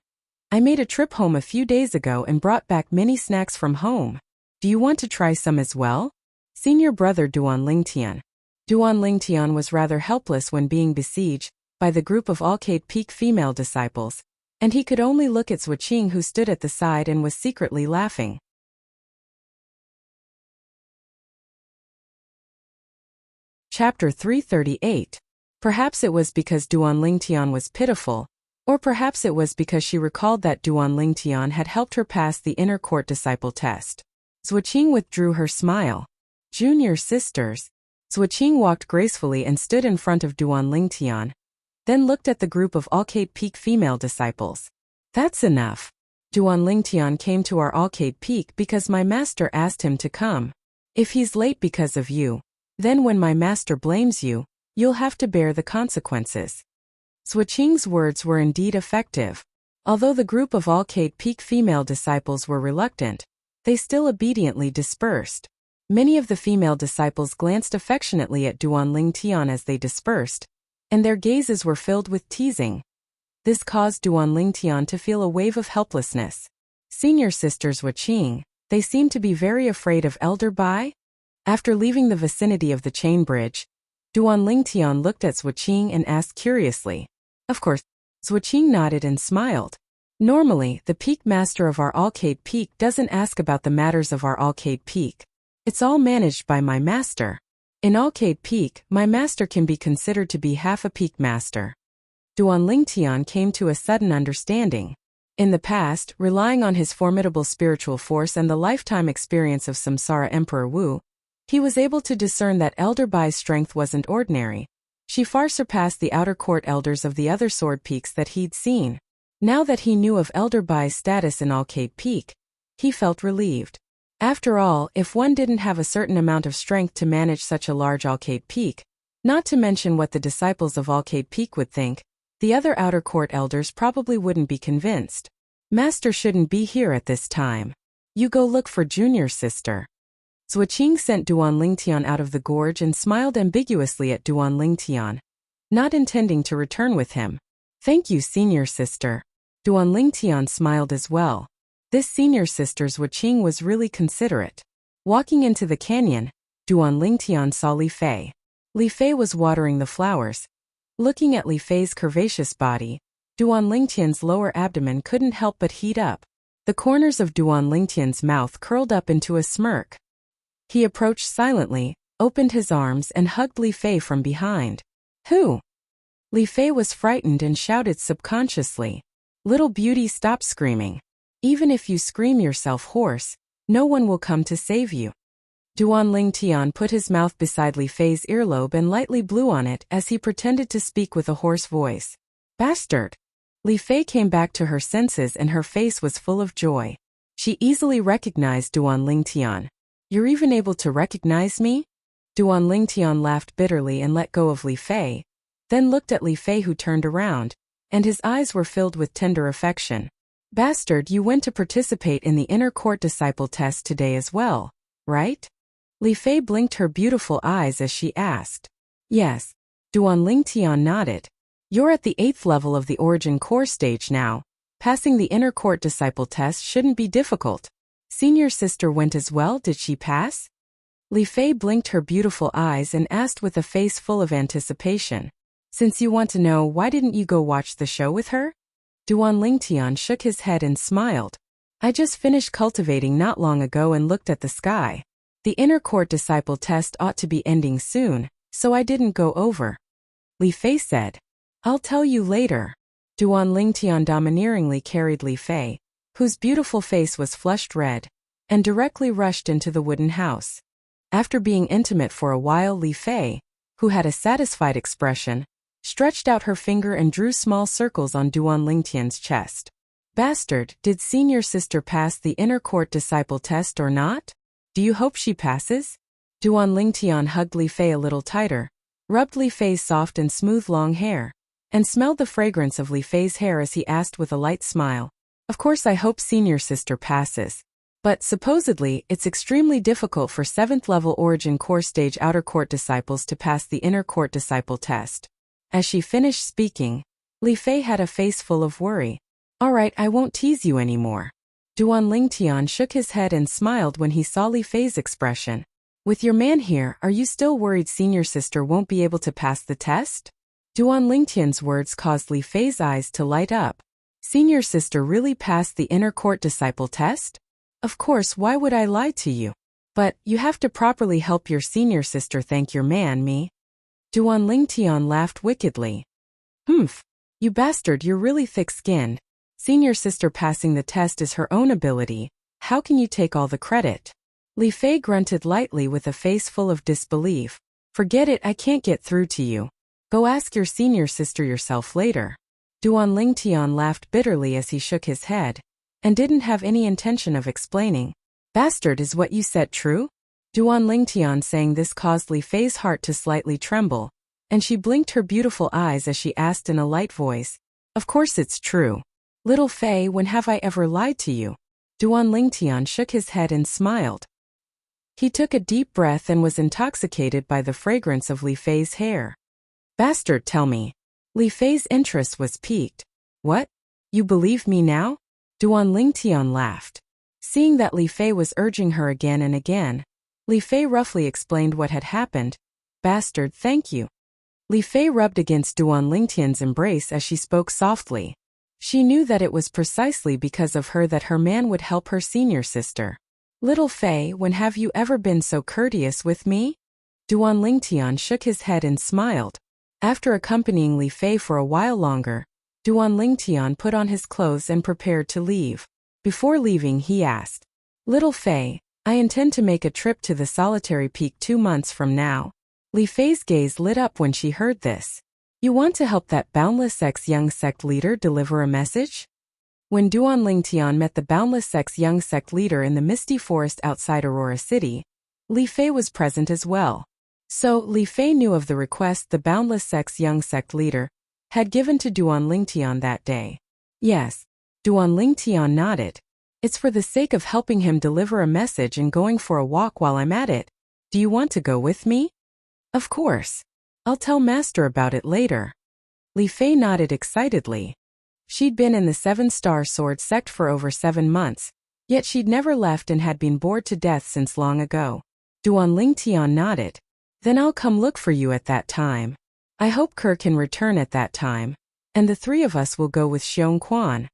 I made a trip home a few days ago and brought back many snacks from home. Do you want to try some as well? Senior brother Duan Lingtian. Duan Lingtian was rather helpless when being besieged by the group of Arcade Peak female disciples, and he could only look at Zuoqing, who stood at the side and was secretly laughing. Chapter 338. Perhaps it was because Duan Lingtian was pitiful, or perhaps it was because she recalled that Duan Lingtian had helped her pass the inner court disciple test. Zuoqing withdrew her smile. Junior sisters. Zuoqing walked gracefully and stood in front of Duan Lingtian, then looked at the group of Arcade Peak female disciples. That's enough. Duan Lingtian came to our Arcade Peak because my master asked him to come. If he's late because of you, then when my master blames you, You'll have to bear the consequences. Zuoqing's words were indeed effective. Although the group of Alcade Peak female disciples were reluctant, they still obediently dispersed. Many of the female disciples glanced affectionately at Duanling Tian as they dispersed, and their gazes were filled with teasing. This caused Duanling Tian to feel a wave of helplessness. Senior sisters Wuqing, they seemed to be very afraid of Elder Bai. After leaving the vicinity of the chain bridge, Duanling Tian looked at Wuqing and asked curiously. Of course, Wuqing nodded and smiled. Normally, the peak master of our Alcade Peak doesn't ask about the matters of our Alcade Peak. It's all managed by my master. In Alcade Peak, my master can be considered to be half a peak master. Duanling Tian came to a sudden understanding. In the past, relying on his formidable spiritual force and the lifetime experience of Samsara Emperor Wu, he was able to discern that Elder Bai's strength wasn't ordinary. She far surpassed the outer court elders of the other sword peaks that he'd seen. Now that he knew of Elder Bai's status in Alcade Peak, he felt relieved. After all, if one didn't have a certain amount of strength to manage such a large Alcade Peak, not to mention what the disciples of Alcade Peak would think, the other outer court elders probably wouldn't be convinced. Master shouldn't be here at this time. You go look for junior sister. Zuoqing sent Duanling Tian out of the gorge and smiled ambiguously at Duanling Tian, not intending to return with him. Thank you, senior sister. Duanling Tian smiled as well. This senior sister's Wuqing was really considerate. Walking into the canyon, Duanling Tian saw Li Fei. Li Fei was watering the flowers. Looking at Li Fei's curvaceous body, Duanling Tian's lower abdomen couldn't help but heat up. The corners of Duanling Tian's mouth curled up into a smirk. He approached silently, opened his arms and hugged Li Fei from behind. Who? Li Fei was frightened and shouted subconsciously. Little beauty, stop screaming. Even if you scream yourself hoarse, no one will come to save you. Duanling Tian put his mouth beside Li Fei's earlobe and lightly blew on it as he pretended to speak with a hoarse voice. Bastard! Li Fei came back to her senses and her face was full of joy. She easily recognized Duanling Tian. You're even able to recognize me? Duanling Tian laughed bitterly and let go of Li Fei, then looked at Li Fei, who turned around, and his eyes were filled with tender affection. Bastard, you went to participate in the inner court disciple test today as well, right? Li Fei blinked her beautiful eyes as she asked. Yes. Duanling Tian nodded. You're at the 8th level of the origin core stage now. Passing the inner court disciple test shouldn't be difficult. Senior sister went as well, did she pass? Li Fei blinked her beautiful eyes and asked with a face full of anticipation. Since you want to know, why didn't you go watch the show with her? Duanling Tian shook his head and smiled. I just finished cultivating not long ago and looked at the sky. The inner court disciple test ought to be ending soon, so I didn't go over. Li Fei said. I'll tell you later. Duanling Tian domineeringly carried Li Fei, whose beautiful face was flushed red, and directly rushed into the wooden house. After being intimate for a while, Li Fei, who had a satisfied expression, stretched out her finger and drew small circles on Duanling Tian's chest. Bastard, did senior sister pass the inner court disciple test or not? Do you hope she passes? Duanling Tian hugged Li Fei a little tighter, rubbed Li Fei's soft and smooth long hair, and smelled the fragrance of Li Fei's hair as he asked with a light smile. Of course I hope senior sister passes. But supposedly, it's extremely difficult for 7th level origin core stage outer court disciples to pass the inner court disciple test. As she finished speaking, Li Fei had a face full of worry. Alright, I won't tease you anymore. Duanling Tian shook his head and smiled when he saw Li Fei's expression. With your man here, are you still worried senior sister won't be able to pass the test? Duanling Tian's words caused Li Fei's eyes to light up. Senior sister really passed the inner court disciple test? Of course, why would I lie to you? But, you have to properly help your senior sister thank your man, me. Duanling Tian laughed wickedly. Humph. You bastard, you're really thick-skinned. Senior sister passing the test is her own ability. How can you take all the credit? Li Fei grunted lightly with a face full of disbelief. Forget it, I can't get through to you. Go ask your senior sister yourself later. Duanling Tian laughed bitterly as he shook his head, and didn't have any intention of explaining. Bastard, is what you said true? Duanling Tian saying this caused Li Fei's heart to slightly tremble, and she blinked her beautiful eyes as she asked in a light voice, "Of course it's true. Little Fei, when have I ever lied to you?" Duan Lingtian shook his head and smiled. He took a deep breath and was intoxicated by the fragrance of Li Fei's hair. "Bastard, tell me." Li Fei's interest was piqued. "What? You believe me now?" Duan Lingtian laughed. Seeing that Li Fei was urging her again and again, Li Fei roughly explained what had happened. "Bastard, thank you." Li Fei rubbed against Duan Lingtian's embrace as she spoke softly. She knew that it was precisely because of her that her man would help her senior sister. "Little Fei, when have you ever been so courteous with me?" Duan Lingtian shook his head and smiled. After accompanying Li Fei for a while longer, Duan Lingtian put on his clothes and prepared to leave. Before leaving, he asked, "Little Fei, I intend to make a trip to the solitary peak 2 months from now." Li Fei's gaze lit up when she heard this. "You want to help that Boundless X young sect leader deliver a message?" When Duan Lingtian met the Boundless X young sect leader in the misty forest outside Aurora City, Li Fei was present as well. So, Li Fei knew of the request the Boundless X young sect leader had given to Duan Lingtian that day. "Yes." Duan Lingtian nodded. "It's for the sake of helping him deliver a message and going for a walk while I'm at it. Do you want to go with me?" "Of course. I'll tell Master about it later." Li Fei nodded excitedly. She'd been in the 7-Star Sword sect for over 7 months, yet she'd never left and had been bored to death since long ago. Duan Lingtian nodded. "Then I'll come look for you at that time. I hope Kerr can return at that time, and the 3 of us will go with Xiong Quan."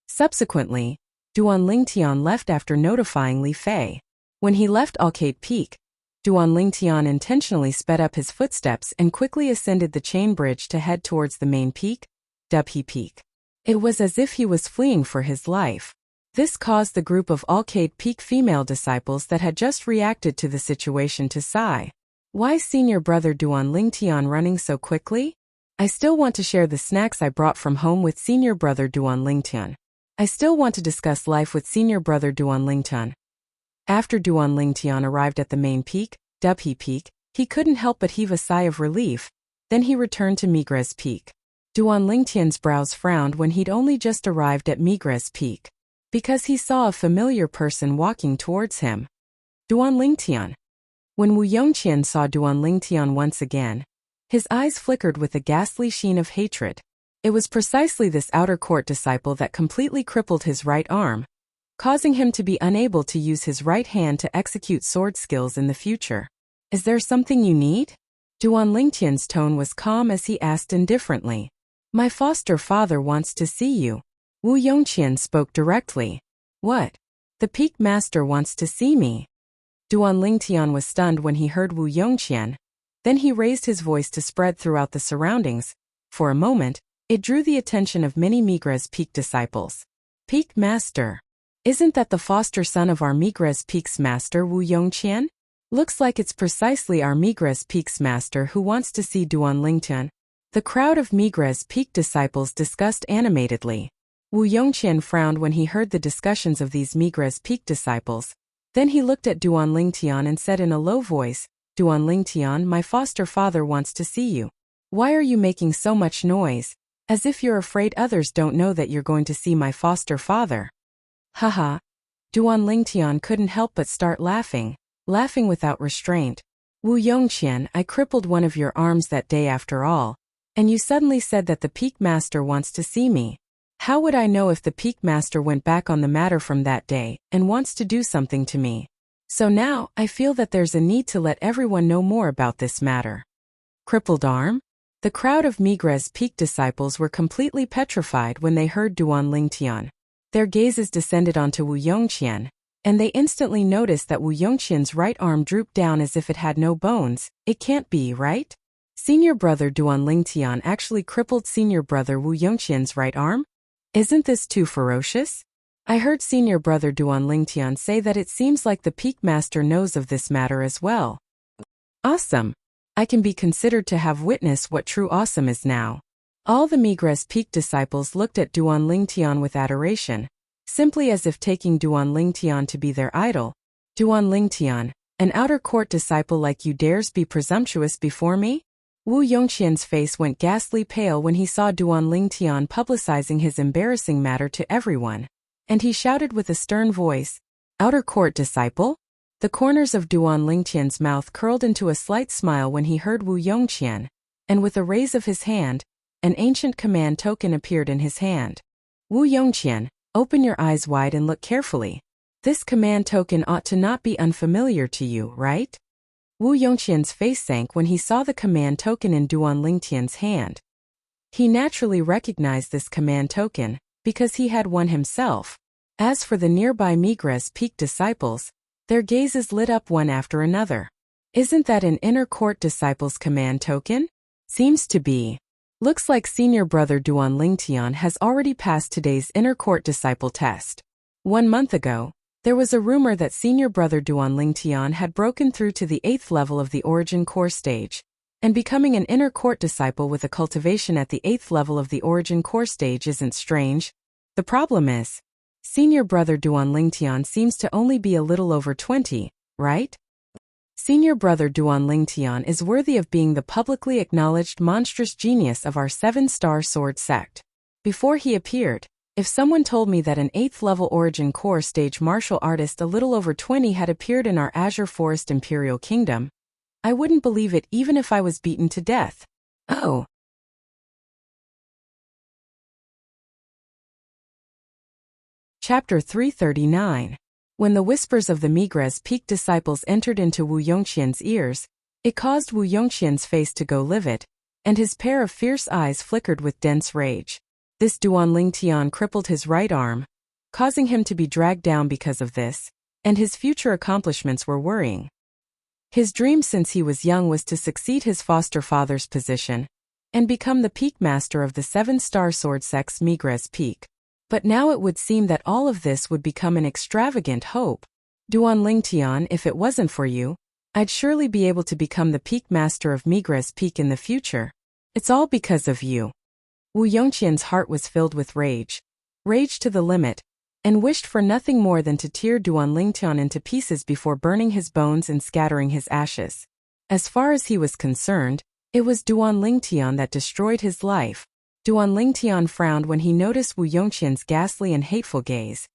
Subsequently, Duan Lingtian left after notifying Li Fei. When he left Alcate Peak, Duan Lingtian intentionally sped up his footsteps and quickly ascended the chain bridge to head towards the main peak, Dubhe Peak. It was as if he was fleeing for his life. This caused the group of Alcate Peak female disciples that had just reacted to the situation to sigh. "Why senior brother Duan Lingtian running so quickly? I still want to share the snacks I brought from home with senior brother Duan Lingtian. I still want to discuss life with senior brother Duan Lingtian." After Duan Lingtian arrived at the main peak, Dubhe Peak, he couldn't help but heave a sigh of relief. Then he returned to Migres Peak. Duan Lingtian's brows frowned when he'd only just arrived at Migres Peak, because he saw a familiar person walking towards him. Duan Lingtian. When Wu Yongqian saw Duan Lingtian once again, his eyes flickered with a ghastly sheen of hatred. It was precisely this outer court disciple that completely crippled his right arm, causing him to be unable to use his right hand to execute sword skills in the future. "Is there something you need?" Duan Lingtian's tone was calm as he asked indifferently. "My foster father wants to see you." Wu Yongqian spoke directly. "What? The Peak Master wants to see me?" Duan Lingtian was stunned when he heard Wu Yongqian. Then he raised his voice to spread throughout the surroundings. For a moment, it drew the attention of many Migres Peak disciples. "Peak Master? Isn't that the foster son of our Migres Peak's master Wu Yongqian? Looks like it's precisely our Migres Peak's master who wants to see Duan Lingtian." The crowd of Migres Peak disciples discussed animatedly. Wu Yongqian frowned when he heard the discussions of these Migres Peak disciples. Then he looked at Duan Lingtian and said in a low voice, "Duan Lingtian, my foster father wants to see you. Why are you making so much noise? As if you're afraid others don't know that you're going to see my foster father." Haha. Duan Lingtian couldn't help but start laughing without restraint. "Wu Yongqian, I crippled one of your arms that day after all, and you suddenly said that the Peak Master wants to see me. How would I know if the Peak Master went back on the matter from that day and wants to do something to me? So now, I feel that there's a need to let everyone know more about this matter." Crippled arm? The crowd of Migres Peak disciples were completely petrified when they heard Duan Lingtian. Their gazes descended onto Wu Yongqian, and they instantly noticed that Wu Yongqian's right arm drooped down as if it had no bones. It can't be, right? Senior brother Duan Lingtian actually crippled senior brother Wu Yongqian's right arm? Isn't this too ferocious? I heard senior brother Duan Lingtian say that it seems like the Peak Master knows of this matter as well. Awesome. I can be considered to have witnessed what true awesome is now. All the Migres Peak disciples looked at Duan Lingtian with adoration, simply as if taking Duan Lingtian to be their idol. "Duan Lingtian, an outer court disciple like you dares be presumptuous before me? Wu Yongqian's face went ghastly pale when he saw Duan Lingtian publicizing his embarrassing matter to everyone, and he shouted with a stern voice, "Outer court disciple?" The corners of Duan Lingtian's mouth curled into a slight smile when he heard Wu Yongqian, and with a raise of his hand, an ancient command token appeared in his hand. "Wu Yongqian, open your eyes wide and look carefully. This command token ought to not be unfamiliar to you, right?" Wu Yongqian's face sank when he saw the command token in Duan Lingtian's hand. He naturally recognized this command token, because he had one himself. As for the nearby Migres Peak disciples, their gazes lit up one after another. "Isn't that an inner court disciple's command token?" "Seems to be. Looks like senior brother Duan Lingtian has already passed today's inner court disciple test. 1 month ago, there was a rumor that senior brother Duan Lingtian had broken through to the 8th level of the origin core stage, and becoming an inner court disciple with a cultivation at the 8th level of the origin core stage isn't strange. The problem is, senior brother Duan Lingtian seems to only be a little over 20, right? Senior brother Duan Lingtian is worthy of being the publicly acknowledged monstrous genius of our 7-star sword sect. Before he appeared, if someone told me that an 8th level origin core stage martial artist a little over 20 had appeared in our Azure Forest Imperial Kingdom, I wouldn't believe it even if I was beaten to death. Oh. Chapter 339. When the whispers of the Migres Peak disciples entered into Wu Yongqian's ears, it caused Wu Yongqian's face to go livid, and his pair of fierce eyes flickered with dense rage. This Duan Lingtian crippled his right arm, causing him to be dragged down because of this, and his future accomplishments were worrying. His dream since he was young was to succeed his foster father's position, and become the peak master of the 7-star sword sect's Migres Peak. But now it would seem that all of this would become an extravagant hope. "Duan Lingtian, if it wasn't for you, I'd surely be able to become the peak master of Migres Peak in the future. It's all because of you." Wu Yongqian's heart was filled with rage to the limit, and wished for nothing more than to tear Duan Lingtian into pieces before burning his bones and scattering his ashes. As far as he was concerned, it was Duan Lingtian that destroyed his life. Duan Lingtian frowned when he noticed Wu Yongqian's ghastly and hateful gaze,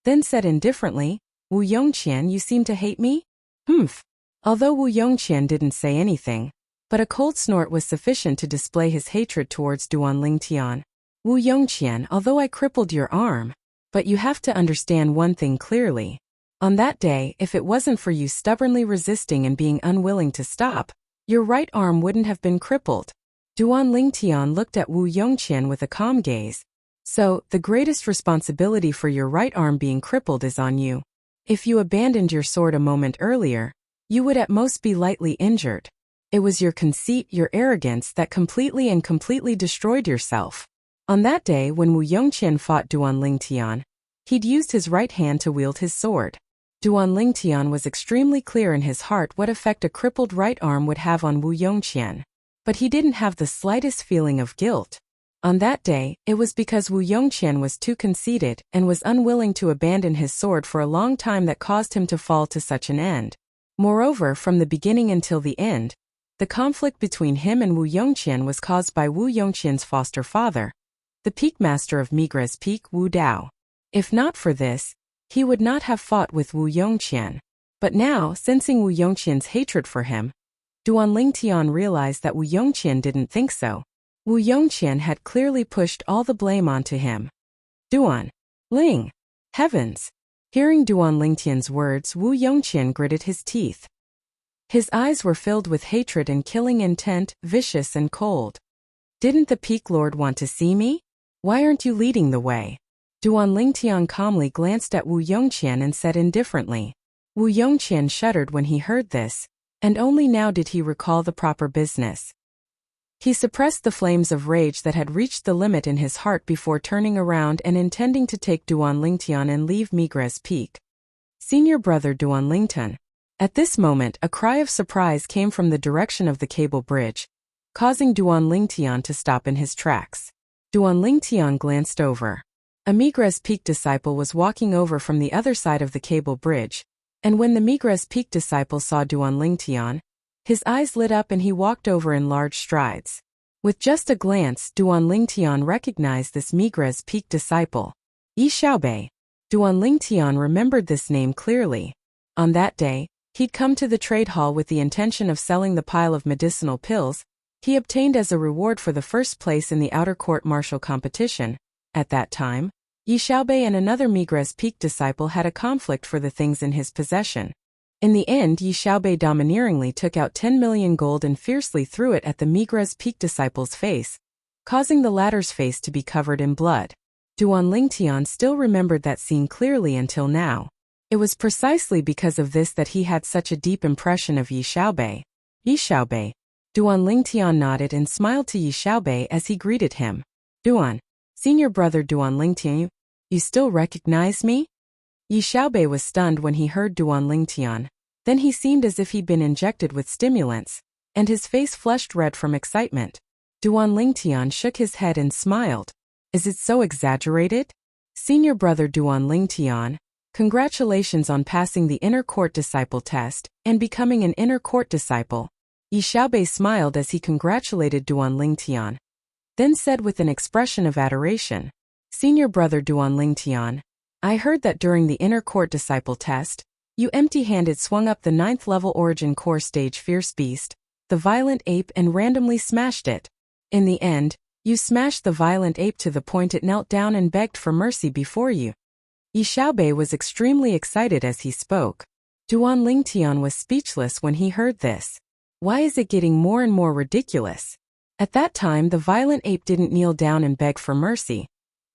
then said indifferently, "Wu Yongqian, you seem to hate me?" "Humph." Although Wu Yongqian didn't say anything, but a cold snort was sufficient to display his hatred towards Duan Lingtian. "Wu Yongqian, although I crippled your arm, but you have to understand one thing clearly. On that day, if it wasn't for you stubbornly resisting and being unwilling to stop, your right arm wouldn't have been crippled." Duan Lingtian looked at Wu Yongqian with a calm gaze. "So, the greatest responsibility for your right arm being crippled is on you. If you abandoned your sword a moment earlier, you would at most be lightly injured. It was your conceit, your arrogance that completely destroyed yourself." On that day when Wu Yongqian fought Duan Lingtian, he'd used his right hand to wield his sword. Duan Lingtian was extremely clear in his heart what effect a crippled right arm would have on Wu Yongqian. But he didn't have the slightest feeling of guilt. On that day, it was because Wu Yongqian was too conceited and was unwilling to abandon his sword for a long time that caused him to fall to such an end. Moreover, from the beginning until the end, the conflict between him and Wu Yongqian was caused by Wu Yongqian's foster father, the peak master of Migres Peak, Wu Dao. If not for this, he would not have fought with Wu Yongqian. But now, sensing Wu Yongqian's hatred for him, Duan Lingtian realized that Wu Yongqian didn't think so. Wu Yongqian had clearly pushed all the blame onto him. "Duan Ling! Heavens!" Hearing Duan Lingtian's words, Wu Yongqian gritted his teeth. His eyes were filled with hatred and killing intent, vicious and cold. "Didn't the Peak Lord want to see me? Why aren't you leading the way?" Duan Lingtian calmly glanced at Wu Yongqian and said indifferently. Wu Yongqian shuddered when he heard this, and only now did he recall the proper business. He suppressed the flames of rage that had reached the limit in his heart before turning around and intending to take Duan Lingtian and leave Migres Peak. "Senior brother Duan Lingtian." At this moment, a cry of surprise came from the direction of the cable bridge, causing Duan Lingtian to stop in his tracks. Duan Lingtian glanced over. A Migres Peak disciple was walking over from the other side of the cable bridge, and when the Migres Peak disciple saw Duan Lingtian, His eyes lit up and he walked over in large strides. With just a glance, Duan Lingtian recognized this Migre's peak disciple. Yi Xiaobei. Duan Lingtian remembered this name clearly. On that day, he'd come to the trade hall with the intention of selling the pile of medicinal pills he obtained as a reward for the first place in the outer court martial competition. At that time, Yi Xiaobei and another Migre's peak disciple had a conflict for the things in his possession. In the end, Yi Xiaobei domineeringly took out 10 million gold and fiercely threw it at the Migre's peak disciple's face, causing the latter's face to be covered in blood. Duan Lingtian still remembered that scene clearly until now. It was precisely because of this that he had such a deep impression of Yi Xiaobei. Yi Xiaobei. Duan Lingtian nodded and smiled to Yi Xiaobei as he greeted him. Duan, senior brother Duan Lingtian, you still recognize me? Yi Xiaobei was stunned when he heard Duan Lingtian. Then he seemed as if he'd been injected with stimulants, and his face flushed red from excitement. Duan Lingtian shook his head and smiled. Is it so exaggerated? Senior brother Duan Lingtian, congratulations on passing the inner court disciple test and becoming an inner court disciple. Yi Xiaobei smiled as he congratulated Duan Lingtian, then said with an expression of adoration, Senior brother Duan Lingtian, I heard that during the inner court disciple test, you empty-handed swung up the 9th level origin core stage fierce beast, the violent ape, and randomly smashed it. In the end, you smashed the violent ape to the point it knelt down and begged for mercy before you. Yi Xiaobei was extremely excited as he spoke. Duan Lingtian was speechless when he heard this. Why is it getting more and more ridiculous? At that time, the violent ape didn't kneel down and beg for mercy.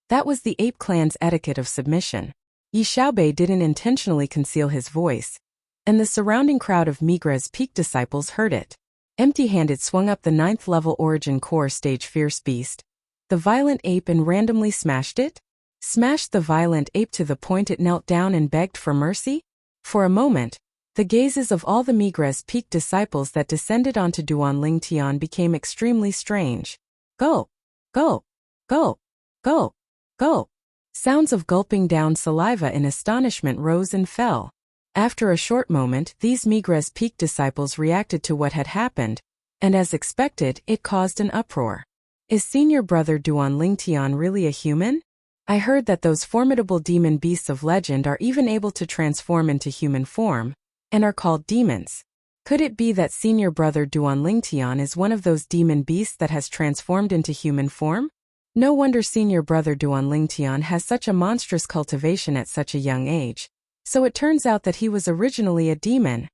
That was the ape clan's etiquette of submission. Yi Xiaobei didn't intentionally conceal his voice, and the surrounding crowd of Migre's peak disciples heard it. Empty-handed swung up the 9th level origin core stage fierce beast, the violent ape, and randomly smashed it? Smashed the violent ape to the point it knelt down and begged for mercy? For a moment, the gazes of all the Migre's peak disciples that descended onto Duan Lingtian became extremely strange. Go! Go! Go! Go! Go! Sounds of gulping down saliva in astonishment rose and fell. After a short moment, these Migre's peak disciples reacted to what had happened, and as expected, it caused an uproar. Is senior brother Duan Lingtian really a human? I heard that those formidable demon beasts of legend are even able to transform into human form, and are called demons. Could it be that senior brother Duan Lingtian is one of those demon beasts that has transformed into human form? No wonder senior brother Duan Lingtian has such a monstrous cultivation at such a young age. So it turns out that he was originally a demon.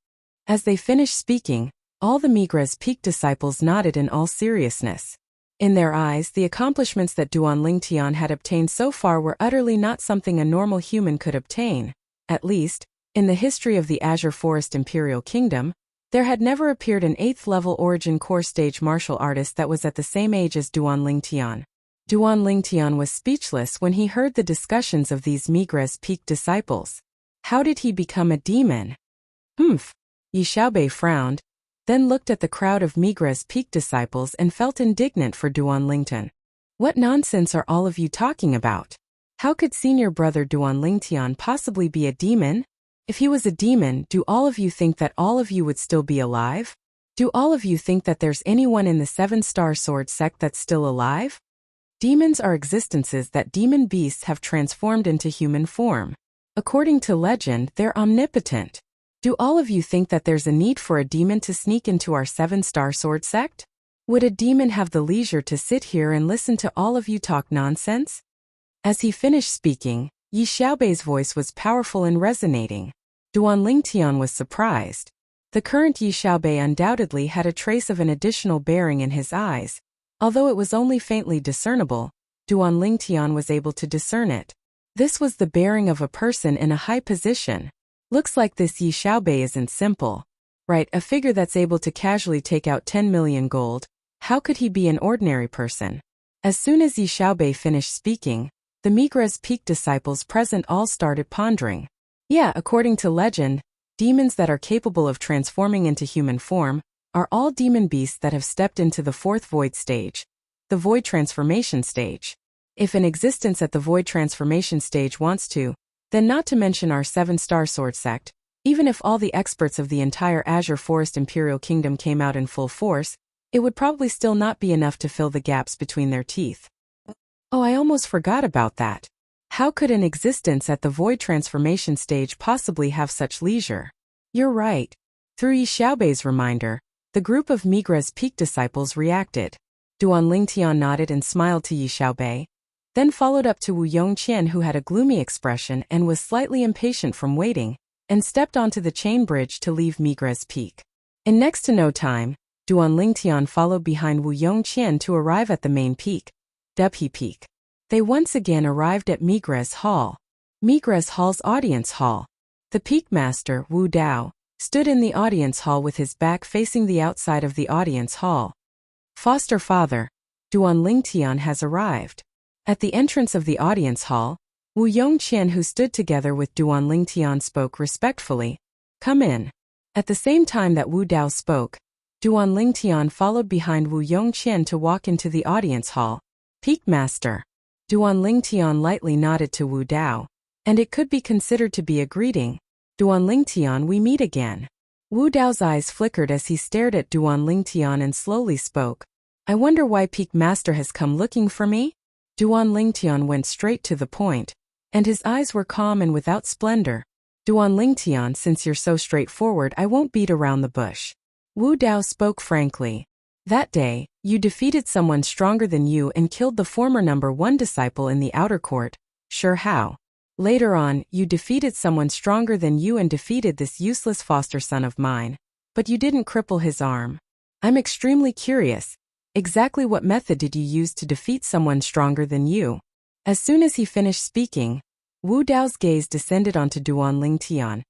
As they finished speaking, all the Migre's peak disciples nodded in all seriousness. In their eyes, the accomplishments that Duan Lingtian had obtained so far were utterly not something a normal human could obtain. At least, in the history of the Azure Forest Imperial Kingdom, there had never appeared an 8th level origin core stage martial artist that was at the same age as Duan Lingtian. Duan Lingtian was speechless when he heard the discussions of these Migre's peak disciples. How did he become a demon? Yi Xiaobei frowned, then looked at the crowd of Migre's peak disciples and felt indignant for Duan Lingtian. What nonsense are all of you talking about? How could senior brother Duan Lingtian possibly be a demon? If he was a demon, do all of you think that all of you would still be alive? Do all of you think that there's anyone in the 7-star sword sect that's still alive? Demons are existences that demon beasts have transformed into human form. According to legend, they're omnipotent. Do all of you think that there's a need for a demon to sneak into our 7-star sword sect? Would a demon have the leisure to sit here and listen to all of you talk nonsense? As he finished speaking, Yi Xiaobei's voice was powerful and resonating. Duan Lingtian was surprised. The current Yi Xiaobei undoubtedly had a trace of an additional bearing in his eyes. Although it was only faintly discernible, Duan Lingtian was able to discern it. This was the bearing of a person in a high position. Looks like this Yi Xiaobei isn't simple. Right, a figure that's able to casually take out 10 million gold. How could he be an ordinary person? As soon as Yi Xiaobei finished speaking, the Migre's peak disciples present all started pondering. Yeah, according to legend, demons that are capable of transforming into human form are all demon beasts that have stepped into the 4th void stage, the void transformation stage. If an existence at the void transformation stage wants to, then not to mention our 7-star sword sect, Even if all the experts of the entire Azure Forest Imperial Kingdom came out in full force, it would probably still not be enough to fill the gaps between their teeth. Oh, I almost forgot about that. How could an existence at the void transformation stage possibly have such leisure? You're right. Through Yi Xiaobei's reminder, the group of Migres Peak disciples reacted. Duan Lingtian nodded and smiled to Yi Xiaobei, then followed up to Wu Yongqian, who had a gloomy expression and was slightly impatient from waiting, and stepped onto the chain bridge to leave Migres Peak. In next to no time, Duan Lingtian followed behind Wu Yongqian to arrive at the main peak, Dubhe Peak. They once again arrived at Migres Hall. Migres Hall's audience hall. The peak master, Wu Dao, stood in the audience hall with his back facing the outside of the audience hall. Foster father, Duan Lingtian has arrived. At the entrance of the audience hall, Wu Yongqian, who stood together with Duan Lingtian, spoke respectfully. Come in. At the same time that Wu Dao spoke, Duan Lingtian followed behind Wu Yongqian to walk into the audience hall. Peak master. Duan Lingtian lightly nodded to Wu Dao, and it could be considered to be a greeting. Duan Lingtian, we meet again. Wu Dao's eyes flickered as he stared at Duan Lingtian and slowly spoke. I wonder why Peak Master has come looking for me? Duan Lingtian went straight to the point, and his eyes were calm and without splendor. Duan Lingtian, since you're so straightforward, I won't beat around the bush. Wu Dao spoke frankly. That day, you defeated someone stronger than you and killed the former number 1 disciple in the outer court. Sure, how? Later on, you defeated someone stronger than you and defeated this useless foster son of mine. But you didn't cripple his arm. I'm extremely curious. Exactly what method did you use to defeat someone stronger than you? As soon as he finished speaking, Wu Dao's gaze descended onto Duan Lingtian,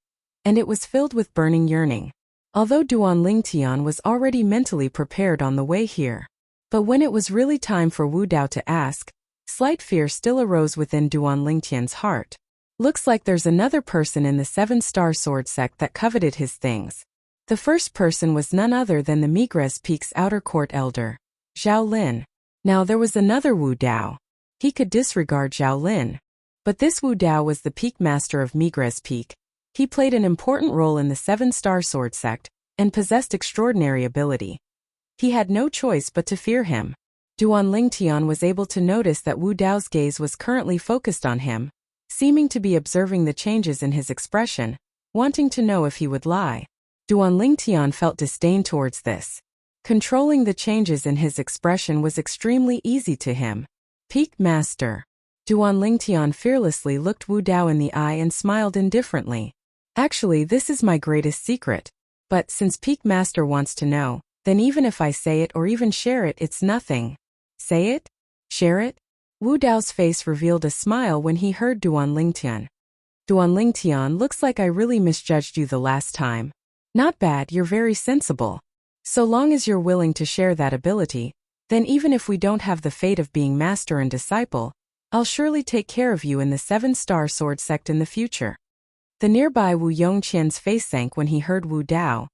and it was filled with burning yearning. Although Duan Lingtian was already mentally prepared on the way here. But when it was really time for Wu Dao to ask, slight fear still arose within Duan Lingtian's heart. Looks like there's another person in the 7-star sword sect that coveted his things. The first person was none other than the Migres Peak's outer court elder, Zhao Lin. Now there was another Wu Dao. He could disregard Zhao Lin. But this Wu Dao was the peak master of Migres Peak. He played an important role in the 7-star sword sect, and possessed extraordinary ability. He had no choice but to fear him. Duan Lingtian was able to notice that Wu Dao's gaze was currently focused on him, seeming to be observing the changes in his expression, wanting to know if he would lie. Duan Lingtian felt disdain towards this. Controlling the changes in his expression was extremely easy to him. Peak master. Duan Lingtian fearlessly looked Wu Dao in the eye and smiled indifferently. Actually, this is my greatest secret. But since Peak Master wants to know, then even if I say it or even share it, it's nothing. Say it? Share it? Wu Dao's face revealed a smile when he heard Duan Lingtian. Duan Lingtian, looks like I really misjudged you the last time. Not bad, you're very sensible. So long as you're willing to share that ability, then even if we don't have the fate of being master and disciple, I'll surely take care of you in the 7-star sword sect in the future. The nearby Wu Yongqian's face sank when he heard Wu Dao.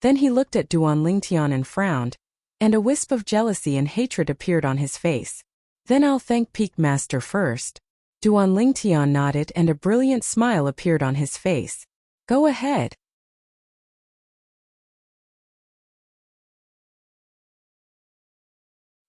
Then he looked at Duan Lingtian and frowned, and a wisp of jealousy and hatred appeared on his face. Then I'll thank Peak Master first. Duan Lingtian nodded and a brilliant smile appeared on his face. Go ahead.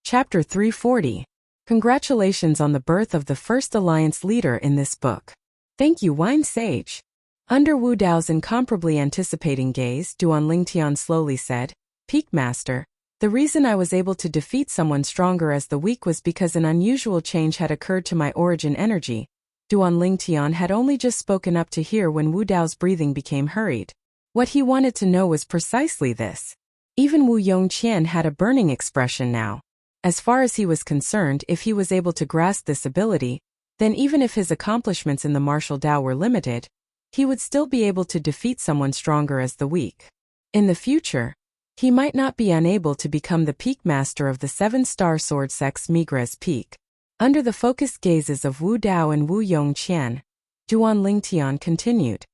Chapter 340. Congratulations on the birth of the first alliance leader in this book. Thank you, Wine Sage. Under Wu Dao's incomparably anticipating gaze, Duan Lingtian slowly said, Peak Master, the reason I was able to defeat someone stronger as the weak was because an unusual change had occurred to my origin energy. Duan Lingtian had only just spoken up to hear when Wu Dao's breathing became hurried. What he wanted to know was precisely this. Even Wu Yongqian had a burning expression now. As far as he was concerned, if he was able to grasp this ability, then even if his accomplishments in the martial Dao were limited, he would still be able to defeat someone stronger as the weak. In the future, he might not be unable to become the peak master of the 7-star sword sect's Migres Peak. Under the focused gazes of Wu Dao and Wu Yongqian, Duan Lingtian continued.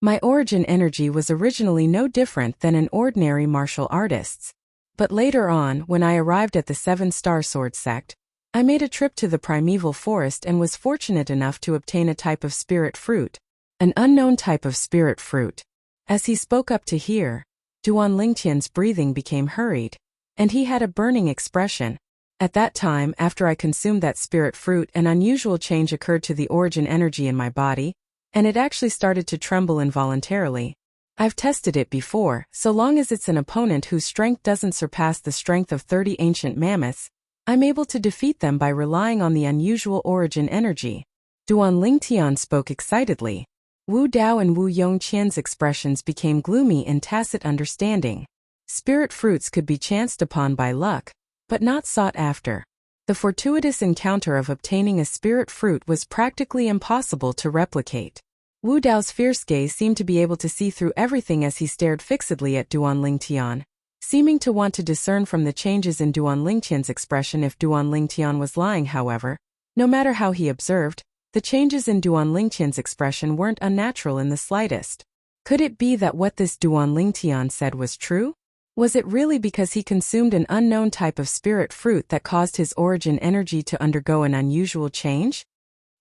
My origin energy was originally no different than an ordinary martial artist's. But later on, when I arrived at the 7-star sword sect, I made a trip to the primeval forest and was fortunate enough to obtain a type of spirit fruit. An unknown type of spirit fruit. As he spoke up to hear, Duan Lingtian's breathing became hurried, and he had a burning expression. At that time, after I consumed that spirit fruit, an unusual change occurred to the origin energy in my body, and it actually started to tremble involuntarily. I've tested it before, so long as it's an opponent whose strength doesn't surpass the strength of 30 ancient mammoths, I'm able to defeat them by relying on the unusual origin energy. Duan Lingtian spoke excitedly. Wu Dao and Wu Yongqian's expressions became gloomy in tacit understanding. Spirit fruits could be chanced upon by luck, but not sought after. The fortuitous encounter of obtaining a spirit fruit was practically impossible to replicate. Wu Dao's fierce gaze seemed to be able to see through everything as he stared fixedly at Duan Lingtian, seeming to want to discern from the changes in Duan Lingtian's expression if Duan Lingtian was lying. However, no matter how he observed, the changes in Duan Lingtian's expression weren't unnatural in the slightest. Could it be that what this Duan Lingtian said was true? Was it really because he consumed an unknown type of spirit fruit that caused his origin energy to undergo an unusual change?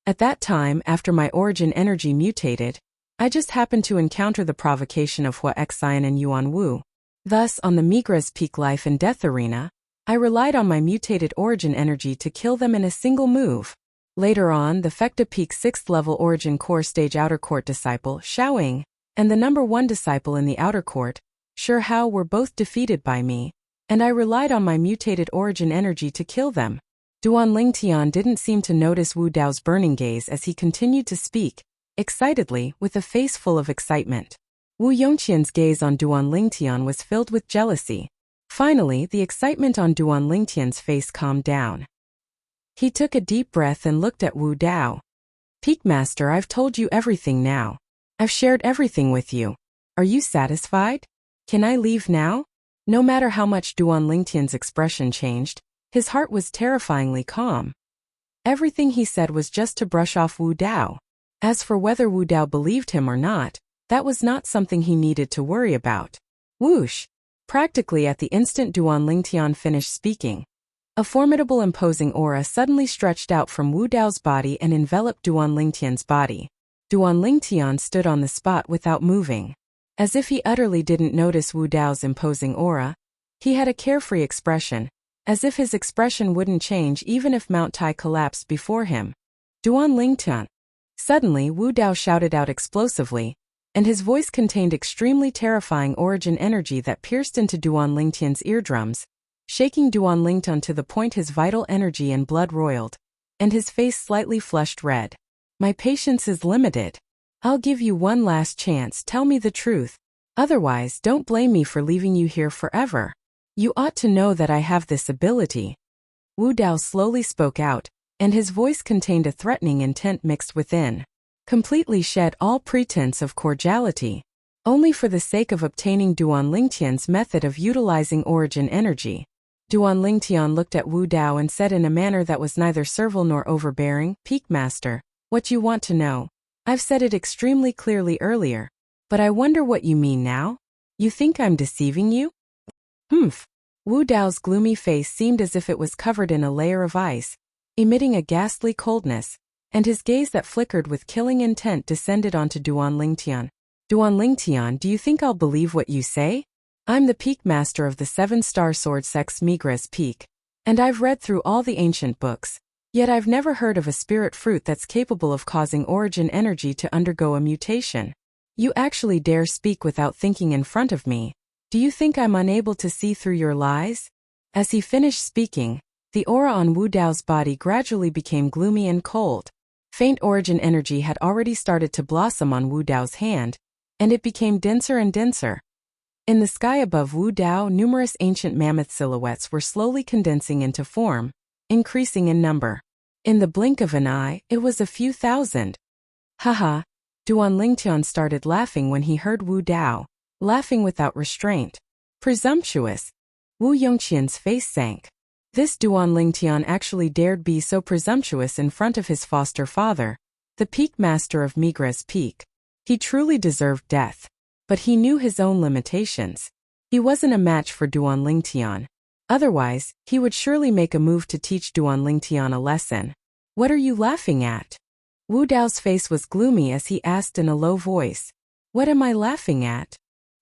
At that time, after my origin energy mutated, I just happened to encounter the provocation of Hua Xian and Yuan Wu. Thus, on the Migra's peak life and death arena, I relied on my mutated origin energy to kill them in a single move. Later on, the Fecta Peak 6th level origin core stage outer court disciple, Xiaoing, and the number 1 disciple in the outer court, Shi Hao, were both defeated by me, and I relied on my mutated origin energy to kill them. Duan Lingtian didn't seem to notice Wu Dao's burning gaze as he continued to speak, excitedly, with a face full of excitement. Wu Yongqian's gaze on Duan Lingtian was filled with jealousy. Finally, the excitement on Duan Lingtian's face calmed down. He took a deep breath and looked at Wu Dao. "Peak Master, I've told you everything now. I've shared everything with you. Are you satisfied? Can I leave now?" No matter how much Duan Lingtian's expression changed, his heart was terrifyingly calm. Everything he said was just to brush off Wu Dao. As for whether Wu Dao believed him or not, that was not something he needed to worry about. Whoosh! Practically at the instant Duan Lingtian finished speaking, a formidable imposing aura suddenly stretched out from Wu Dao's body and enveloped Duan Lingtian's body. Duan Lingtian stood on the spot without moving. As if he utterly didn't notice Wu Dao's imposing aura, he had a carefree expression, as if his expression wouldn't change even if Mount Tai collapsed before him. "Duan Lingtian!" Suddenly Wu Dao shouted out explosively, and his voice contained extremely terrifying origin energy that pierced into Duan Lingtian's eardrums, shaking Duan Lingtian to the point his vital energy and blood roiled, and his face slightly flushed red. "My patience is limited. I'll give you one last chance. Tell me the truth. Otherwise, don't blame me for leaving you here forever. You ought to know that I have this ability." Wu Dao slowly spoke out, and his voice contained a threatening intent mixed within. Completely shed all pretense of cordiality, only for the sake of obtaining Duan Lingtian's method of utilizing origin energy. Duan Lingtian looked at Wu Dao and said in a manner that was neither servile nor overbearing, "Peak Master, what you want to know. I've said it extremely clearly earlier, but I wonder what you mean now? You think I'm deceiving you?" "Humph." Wu Dao's gloomy face seemed as if it was covered in a layer of ice, emitting a ghastly coldness, and his gaze that flickered with killing intent descended onto Duan Lingtian. "Duan Lingtian, do you think I'll believe what you say? I'm the Peak Master of the 7-star sword sex Migra's Peak, and I've read through all the ancient books. Yet I've never heard of a spirit fruit that's capable of causing origin energy to undergo a mutation. You actually dare speak without thinking in front of me. Do you think I'm unable to see through your lies?" As he finished speaking, the aura on Wu Dao's body gradually became gloomy and cold. Faint origin energy had already started to blossom on Wu Dao's hand, and it became denser and denser. In the sky above Wu Dao, numerous ancient mammoth silhouettes were slowly condensing into form, increasing in number. In the blink of an eye, it was a few thousand. Haha! Duan Lingtian started laughing when he heard Wu Dao, laughing without restraint. Presumptuous! Wu Yongqian's face sank. This Duan Lingtian actually dared be so presumptuous in front of his foster father, the Peak Master of Migra's Peak. He truly deserved death. But he knew his own limitations. He wasn't a match for Duan Lingtian. Otherwise, he would surely make a move to teach Duan Lingtian a lesson. "What are you laughing at?" Wu Dao's face was gloomy as he asked in a low voice. What am I laughing at?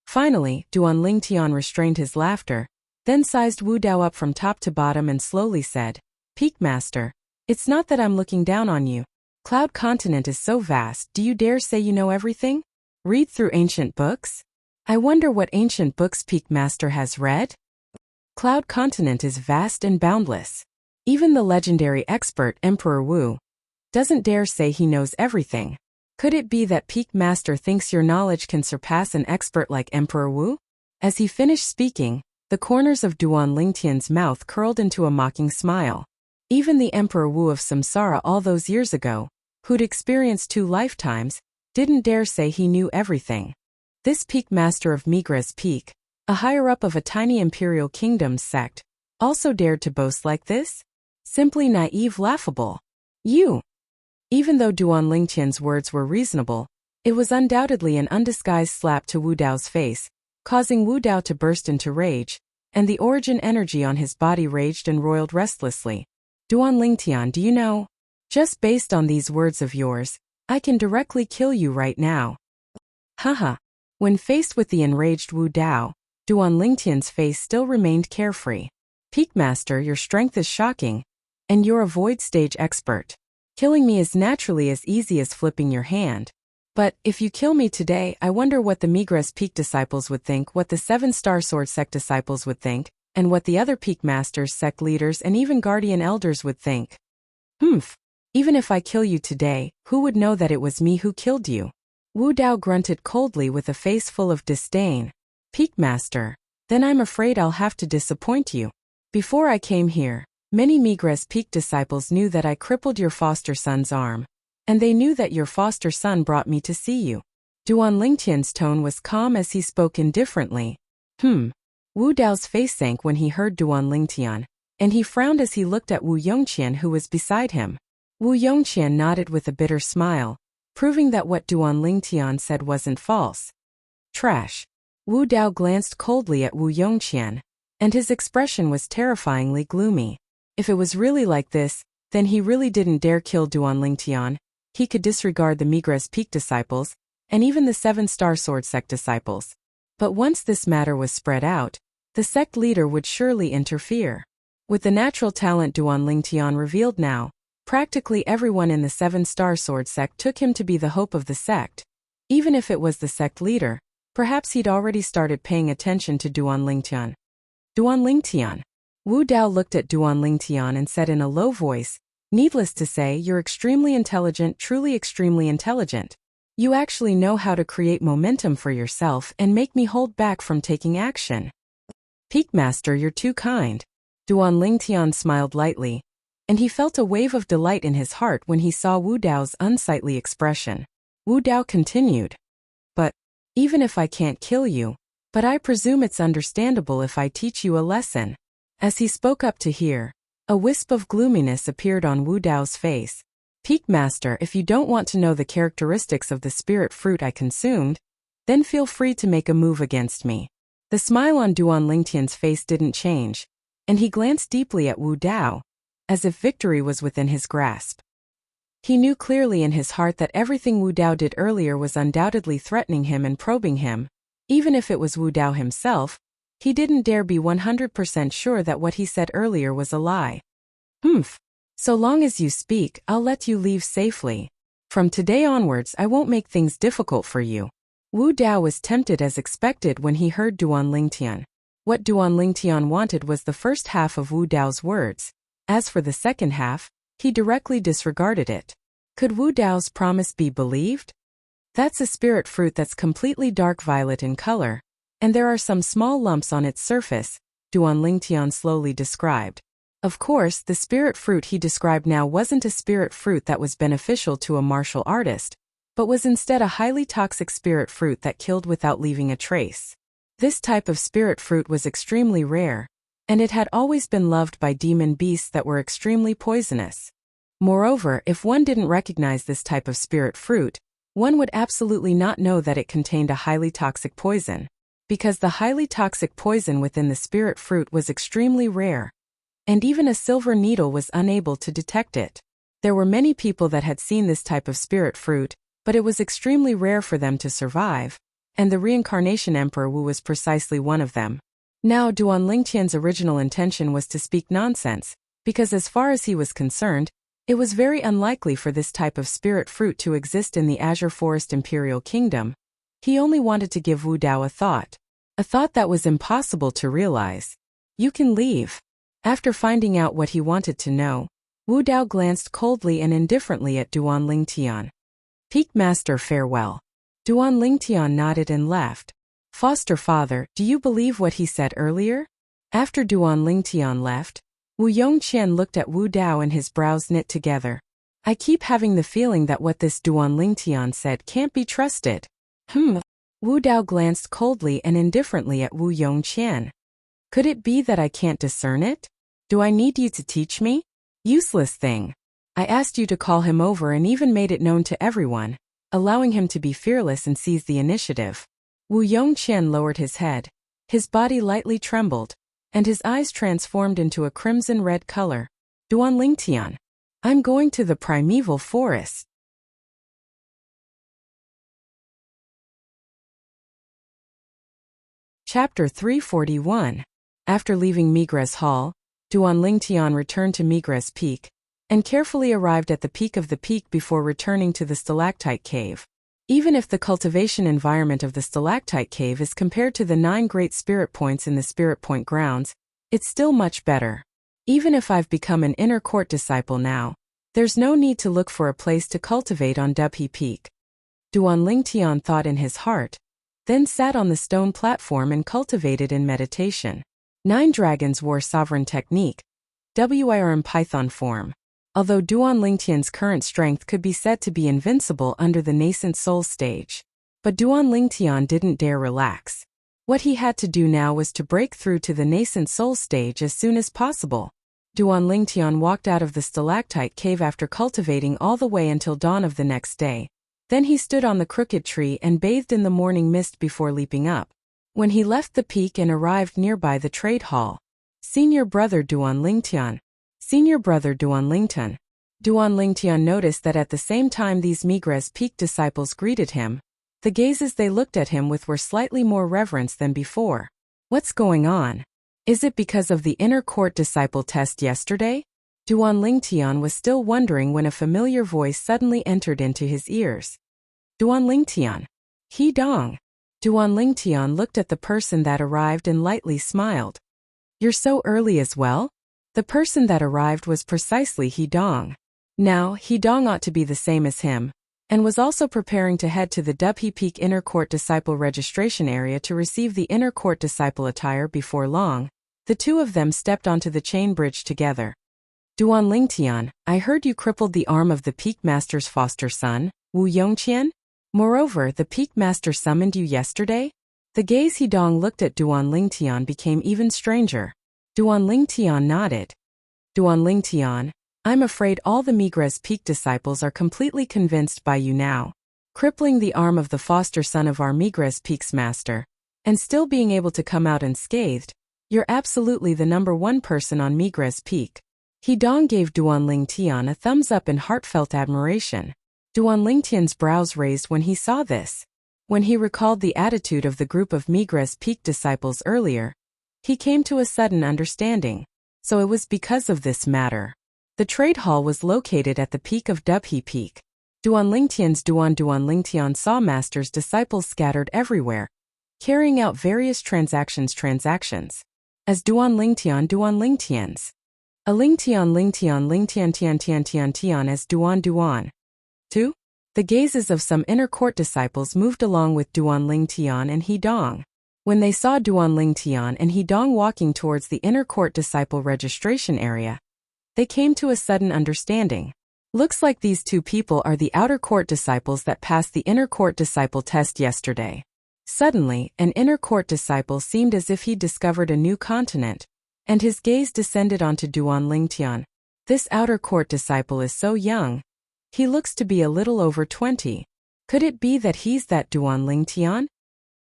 Finally, Duan Lingtian restrained his laughter, then sized Wu Dao up from top to bottom and slowly said, Peak Master, it's not that I'm looking down on you. Cloud Continent is so vast, do you dare say you know everything? Read through ancient books? I wonder what ancient books Peak Master has read? Cloud Continent is vast and boundless. Even the legendary expert Emperor Wu doesn't dare say he knows everything. Could it be that Peak Master thinks your knowledge can surpass an expert like Emperor Wu? As he finished speaking, the corners of Duan Lingtian's mouth curled into a mocking smile. Even the Emperor Wu of Samsara all those years ago, who'd experienced 2 lifetimes, didn't dare say he knew everything. This Peak Master of Migra's Peak, a higher-up of a tiny imperial kingdom's sect, also dared to boast like this? Simply naive, laughable. You! Even though Duan Lingtian's words were reasonable, it was undoubtedly an undisguised slap to Wu Dao's face, causing Wu Dao to burst into rage, and the origin energy on his body raged and roiled restlessly. Duan Lingtian, do you know? Just based on these words of yours, I can directly kill you right now. Haha. When faced with the enraged Wu Dao, Duan Lingtian's face still remained carefree. Peak Master, your strength is shocking, and you're a void stage expert. Killing me is naturally as easy as flipping your hand. But, if you kill me today, I wonder what the Migra's Peak disciples would think, what the 7-Star Sword sect disciples would think, and what the other Peak Masters, sect leaders and even Guardian Elders would think. Humph. Even if I kill you today, who would know that it was me who killed you? Wu Dao grunted coldly with a face full of disdain. Peak Master, then I'm afraid I'll have to disappoint you. Before I came here, many Migra's Peak disciples knew that I crippled your foster son's arm. And they knew that your foster son brought me to see you. Duan Lingtian's tone was calm as he spoke indifferently. Wu Dao's face sank when he heard Duan Lingtian, and he frowned as he looked at Wu Yongqian who was beside him. Wu Yongqian nodded with a bitter smile, proving that what Duan Lingtian said wasn't false. Trash. Wu Dao glanced coldly at Wu Yongqian, and his expression was terrifyingly gloomy. If it was really like this, then he really didn't dare kill Duan Lingtian. He could disregard the Migra's Peak disciples, and even the 7-Star Sword sect disciples. But once this matter was spread out, the sect leader would surely interfere. With the natural talent Duan Lingtian revealed now, practically everyone in the 7-Star Sword sect took him to be the hope of the sect. Even if it was the sect leader, perhaps he'd already started paying attention to Duan Lingtian. Duan Lingtian. Wu Dao looked at Duan Lingtian and said in a low voice, needless to say, you're extremely intelligent, truly extremely intelligent. You actually know how to create momentum for yourself and make me hold back from taking action. Peak Master, you're too kind. Duan Lingtian smiled lightly, and he felt a wave of delight in his heart when he saw Wu Dao's unsightly expression. Wu Dao continued. But, even if I can't kill you, but I presume it's understandable if I teach you a lesson. As he spoke up to hear, a wisp of gloominess appeared on Wu Dao's face. Peak Master, if you don't want to know the characteristics of the spirit fruit I consumed, then feel free to make a move against me. The smile on Duan Lingtian's face didn't change, and he glanced deeply at Wu Dao, as if victory was within his grasp. He knew clearly in his heart that everything Wu Dao did earlier was undoubtedly threatening him and probing him. Even if it was Wu Dao himself, he didn't dare be 100% sure that what he said earlier was a lie. So long as you speak, I'll let you leave safely. From today onwards, I won't make things difficult for you. Wu Dao was tempted as expected when he heard Duan Lingtian. What Duan Lingtian wanted was the first half of Wu Dao's words. As for the second half, he directly disregarded it. Could Wu Dao's promise be believed? That's a spirit fruit that's completely dark violet in color, and there are some small lumps on its surface, Duan Lingtian slowly described. Of course, the spirit fruit he described now wasn't a spirit fruit that was beneficial to a martial artist, but was instead a highly toxic spirit fruit that killed without leaving a trace. This type of spirit fruit was extremely rare, and it had always been loved by demon beasts that were extremely poisonous. Moreover, if one didn't recognize this type of spirit fruit, one would absolutely not know that it contained a highly toxic poison, because the highly toxic poison within the spirit fruit was extremely rare, and even a silver needle was unable to detect it. There were many people that had seen this type of spirit fruit, but it was extremely rare for them to survive, and the reincarnation Emperor Wu was precisely one of them. Now Duan Lingtian's original intention was to speak nonsense, because as far as he was concerned, it was very unlikely for this type of spirit fruit to exist in the Azure Forest Imperial Kingdom. He only wanted to give Wu Dao a thought that was impossible to realize. You can leave. After finding out what he wanted to know, Wu Dao glanced coldly and indifferently at Duan Lingtian. Peak Master, farewell. Duan Lingtian nodded and left. Foster father, do you believe what he said earlier? After Duan Lingtian left, Wu Yongqian looked at Wu Dao and his brows knit together. I keep having the feeling that what this Duan Lingtian said can't be trusted. Wu Dao glanced coldly and indifferently at Wu Yongqian. Could it be that I can't discern it? Do I need you to teach me? Useless thing. I asked you to call him over and even made it known to everyone, allowing him to be fearless and seize the initiative. Wu Yongqian lowered his head. His body lightly trembled, and his eyes transformed into a crimson-red color. Duan Lingtian. I'm going to the primeval forest. Chapter 341. After leaving Migres Hall, Duan Lingtian returned to Migres Peak, and carefully arrived at the peak of the peak before returning to the stalactite cave. Even if the cultivation environment of the stalactite cave is compared to the 9 great spirit points in the Spirit Point grounds, it's still much better. Even if I've become an inner court disciple now, there's no need to look for a place to cultivate on Dubhe Peak. Duan Lingtian thought in his heart, then sat on the stone platform and cultivated in meditation. 9 dragons wore sovereign technique, WIR in Python form. Although Duan Lingtian's current strength could be said to be invincible under the nascent soul stage. But Duan Lingtian didn't dare relax. What he had to do now was to break through to the nascent soul stage as soon as possible. Duan Lingtian walked out of the stalactite cave after cultivating all the way until dawn of the next day. Then he stood on the crooked tree and bathed in the morning mist before leaping up. When he left the peak and arrived nearby the trade hall, Senior Brother Duan Lingtian. Senior Brother Duan Lingtian. Duan Lingtian noticed that at the same time these Migres Peak disciples greeted him, the gazes they looked at him with were slightly more reverence than before. What's going on? Is it because of the inner court disciple test yesterday? Duan Lingtian was still wondering when a familiar voice suddenly entered into his ears. Duan Lingtian. He Dong. Duan Lingtian looked at the person that arrived and lightly smiled. You're so early as well? The person that arrived was precisely He Dong. Now, He Dong ought to be the same as him, and was also preparing to head to the Dubhe Peak Inner Court Disciple registration area to receive the Inner Court Disciple attire before long. The two of them stepped onto the chain bridge together. Duan Lingtian, I heard you crippled the arm of the Peak Master's foster son, Wu Yongqian? Moreover, the Peak Master summoned you yesterday? The gaze He Dong looked at Duan Lingtian became even stranger. Duan Lingtian nodded. Duan Lingtian, I'm afraid all the Migres Peak disciples are completely convinced by you now. Crippling the arm of the foster son of our Migres Peak's master, and still being able to come out unscathed, you're absolutely the number 1 person on Migres Peak. He Dong gave Duan Lingtian a thumbs up in heartfelt admiration. Duan Lingtian's brows raised when he saw this. When he recalled the attitude of the group of Migres Peak disciples earlier, he came to a sudden understanding. So it was because of this matter. The trade hall was located at the peak of Dubhe Peak. Duan Lingtian saw Master's disciples scattered everywhere, carrying out various transactions. As Duan Lingtian's. A Lingtian as Duan. 2. The gazes of some inner court disciples moved along with Duan Lingtian and He Dong. When they saw Duan Lingtian and He Dong walking towards the inner court disciple registration area, they came to a sudden understanding. Looks like these 2 people are the outer court disciples that passed the inner court disciple test yesterday. Suddenly, an inner court disciple seemed as if he'd discovered a new continent, and his gaze descended onto Duan Lingtian. This outer court disciple is so young. He looks to be a little over 20. Could it be that he's that Duan Lingtian?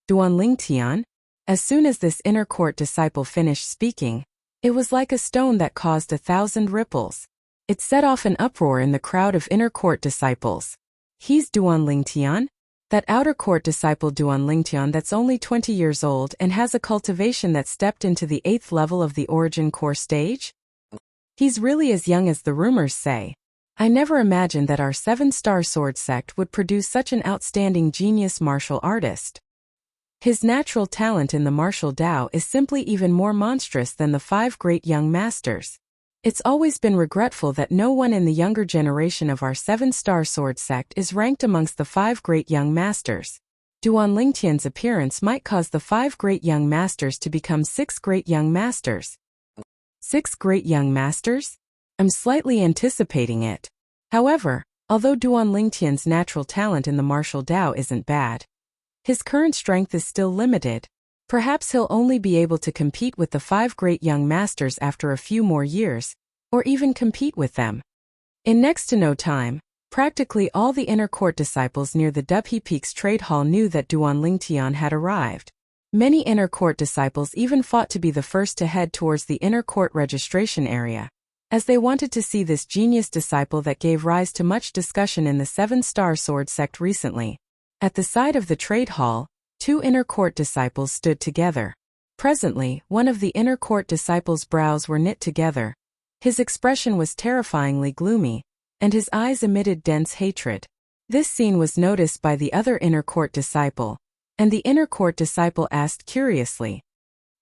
Duan Lingtian? As soon as this inner court disciple finished speaking, it was like a stone that caused 1,000 ripples. It set off an uproar in the crowd of inner court disciples. He's Duan Lingtian? That outer court disciple Duan Lingtian that's only 20 years old and has a cultivation that stepped into the 8th level of the origin core stage? He's really as young as the rumors say. I never imagined that our 7-star sword sect would produce such an outstanding genius martial artist. His natural talent in the martial Dao is simply even more monstrous than the 5 great young masters. It's always been regretful that no one in the younger generation of our 7-star sword sect is ranked amongst the 5 great young masters. Duan Lingtian's appearance might cause the 5 great young masters to become 6 great young masters. 6 great young masters? I'm slightly anticipating it. However, although Duan Lingtian's natural talent in the martial Dao isn't bad, his current strength is still limited. Perhaps he'll only be able to compete with the 5 great young masters after a few more years, or even compete with them. In next to no time, practically all the inner court disciples near the Dubhe Peaks Trade Hall knew that Duan Lingtian had arrived. Many inner court disciples even fought to be the first to head towards the inner court registration area, as they wanted to see this genius disciple that gave rise to much discussion in the 7-star sword sect recently. At the side of the trade hall, 2 inner court disciples stood together. Presently, one of the inner court disciples' brows were knit together. His expression was terrifyingly gloomy, and his eyes emitted dense hatred. This scene was noticed by the other inner court disciple, and the inner court disciple asked curiously,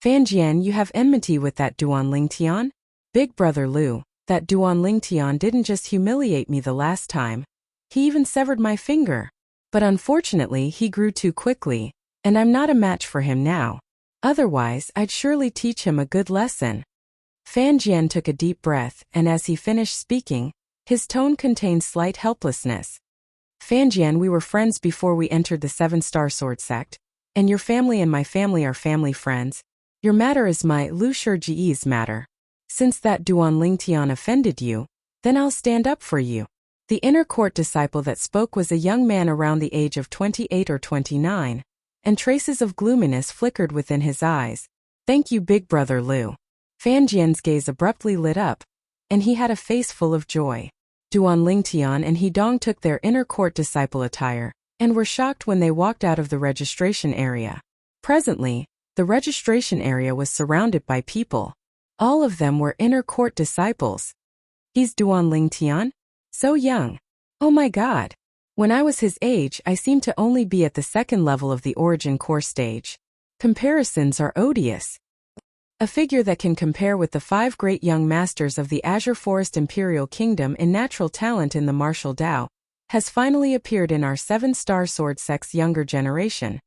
"Fanjian, you have enmity with that Duan Lingtian? Big brother Lu, that Duan Lingtian didn't just humiliate me the last time. He even severed my finger. But unfortunately he grew too quickly, and I'm not a match for him now. Otherwise, I'd surely teach him a good lesson." Fan Jian took a deep breath, and as he finished speaking, his tone contained slight helplessness. "Fan Jian, we were friends before we entered the 7-star sword sect, and your family and my family are family friends. Your matter is my Lu Shiji's matter. Since that Duan Lingtian offended you, then I'll stand up for you." The inner court disciple that spoke was a young man around the age of 28 or 29. And traces of gloominess flickered within his eyes. "Thank you, big brother Lu." Fan Jian's gaze abruptly lit up, and he had a face full of joy. Duan Lingtian and Hidong took their inner court disciple attire, and were shocked when they walked out of the registration area. Presently, the registration area was surrounded by people. All of them were inner court disciples. "He's Duan Lingtian? So young. Oh my god. When I was his age, I seemed to only be at the 2nd level of the origin core stage. Comparisons are odious." A figure that can compare with the 5 great young masters of the Azure Forest Imperial Kingdom in natural talent in the martial Dao has finally appeared in our 7-star sword sect's younger generation.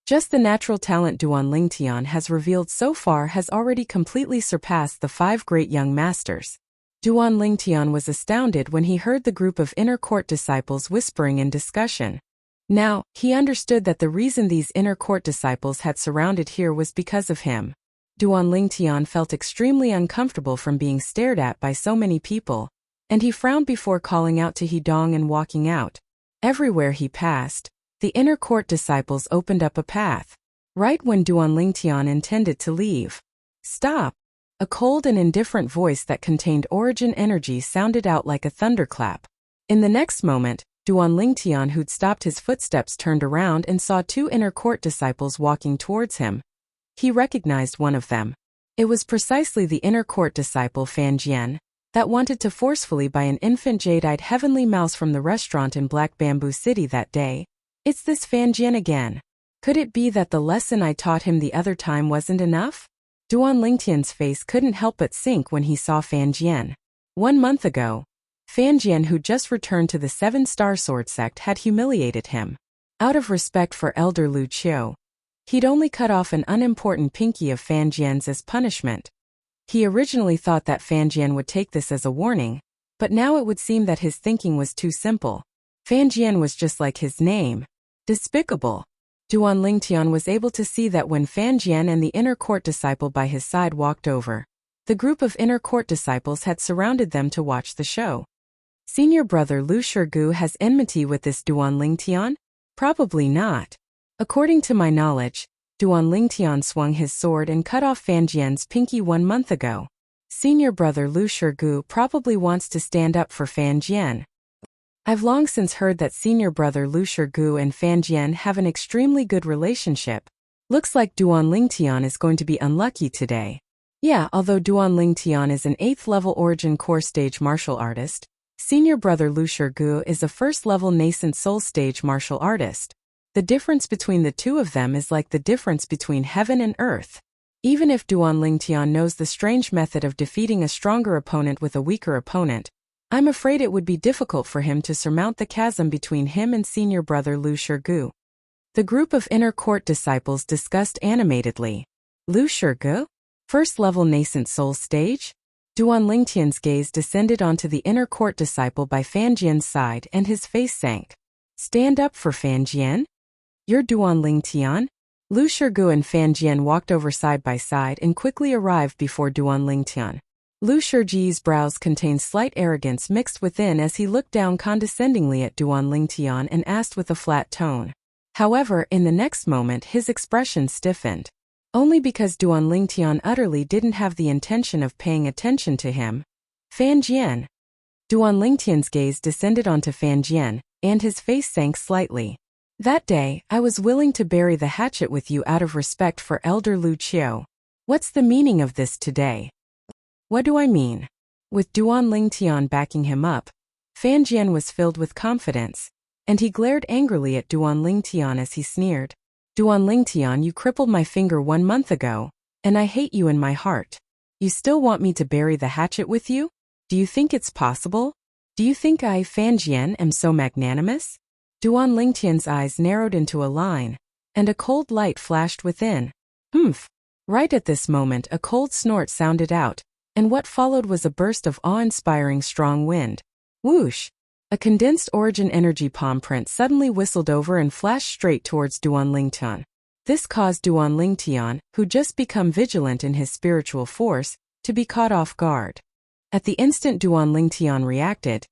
Just the natural talent Duan Lingtian has revealed so far has already completely surpassed the 5 great young masters. Duan Lingtian was astounded when he heard the group of inner court disciples whispering in discussion. Now, he understood that the reason these inner court disciples had surrounded here was because of him. Duan Lingtian felt extremely uncomfortable from being stared at by so many people, and he frowned before calling out to Hidong and walking out. Everywhere he passed, the inner court disciples opened up a path. Right when Duan Lingtian intended to leave. "Stop!" A cold and indifferent voice that contained origin energy sounded out like a thunderclap. In the next moment, Duan Lingtian, who'd stopped his footsteps, turned around and saw 2 inner court disciples walking towards him. He recognized one of them. It was precisely the inner court disciple Fan Jian, that wanted to forcefully buy an infant jade-eyed heavenly mouse from the restaurant in Black Bamboo City that day. It's this Fan Jian again. Could it be that the lesson I taught him the other time wasn't enough? Duan Lingtian's face couldn't help but sink when he saw Fan Jian. 1 month ago, Fan Jian, who just returned to the 7-star sword sect, had humiliated him. Out of respect for Elder Lu Qiu, he'd only cut off an unimportant pinky of Fan Jian's as punishment. He originally thought that Fan Jian would take this as a warning, but now it would seem that his thinking was too simple. Fan Jian was just like his name. Despicable. Duan Lingtian was able to see that when Fan Jian and the inner court disciple by his side walked over, the group of inner court disciples had surrounded them to watch the show. "Senior brother Lu Shigu has enmity with this Duan Lingtian? Probably not. According to my knowledge, Duan Lingtian swung his sword and cut off Fan Jian's pinky 1 month ago. Senior brother Lu Shigu probably wants to stand up for Fan Jian." I've long since heard that senior brother Lu Shigu and Fan Jian have an extremely good relationship. Looks like Duan Lingtian is going to be unlucky today. Yeah, although Duan Lingtian is an 8th level origin core stage martial artist, senior brother Lu Shigu is a 1st level nascent soul stage martial artist. The difference between the two of them is like the difference between heaven and earth. Even if Duan Lingtian knows the strange method of defeating a stronger opponent with a weaker opponent, I'm afraid it would be difficult for him to surmount the chasm between him and senior brother Lu Shigu. The group of inner court disciples discussed animatedly. Lu Shigu? 1st level nascent soul stage? Duan Lingtian's gaze descended onto the inner court disciple by Fan Jian's side and his face sank. Stand up for Fan Jian? You're Duan Lingtian? Lu Shigu and Fan Jian walked over side by side and quickly arrived before Duan Lingtian. Lu Shiji's brows contained slight arrogance mixed within as he looked down condescendingly at Duan Lingtian and asked with a flat tone. However, in the next moment his expression stiffened. Only because Duan Lingtian utterly didn't have the intention of paying attention to him. Fan Jian. Duan Lingtian's gaze descended onto Fan Jian, and his face sank slightly. That day, I was willing to bury the hatchet with you out of respect for Elder Lu Qiu. What's the meaning of this today? What do I mean? With Duan Lingtian backing him up, Fan Jian was filled with confidence, and he glared angrily at Duan Lingtian as he sneered. Duan Lingtian, you crippled my finger 1 month ago, and I hate you in my heart. You still want me to bury the hatchet with you? Do you think it's possible? Do you think I, Fan Jian, am so magnanimous? Duan Lingtian's eyes narrowed into a line, and a cold light flashed within. Humph! Right at this moment a cold snort sounded out, and what followed was a burst of awe-inspiring strong wind. Whoosh! A condensed origin energy palm print suddenly whistled over and flashed straight towards Duan Lingtian. This caused Duan Lingtian, who just become vigilant in his spiritual force, to be caught off guard. At the instant Duan Lingtian reacted,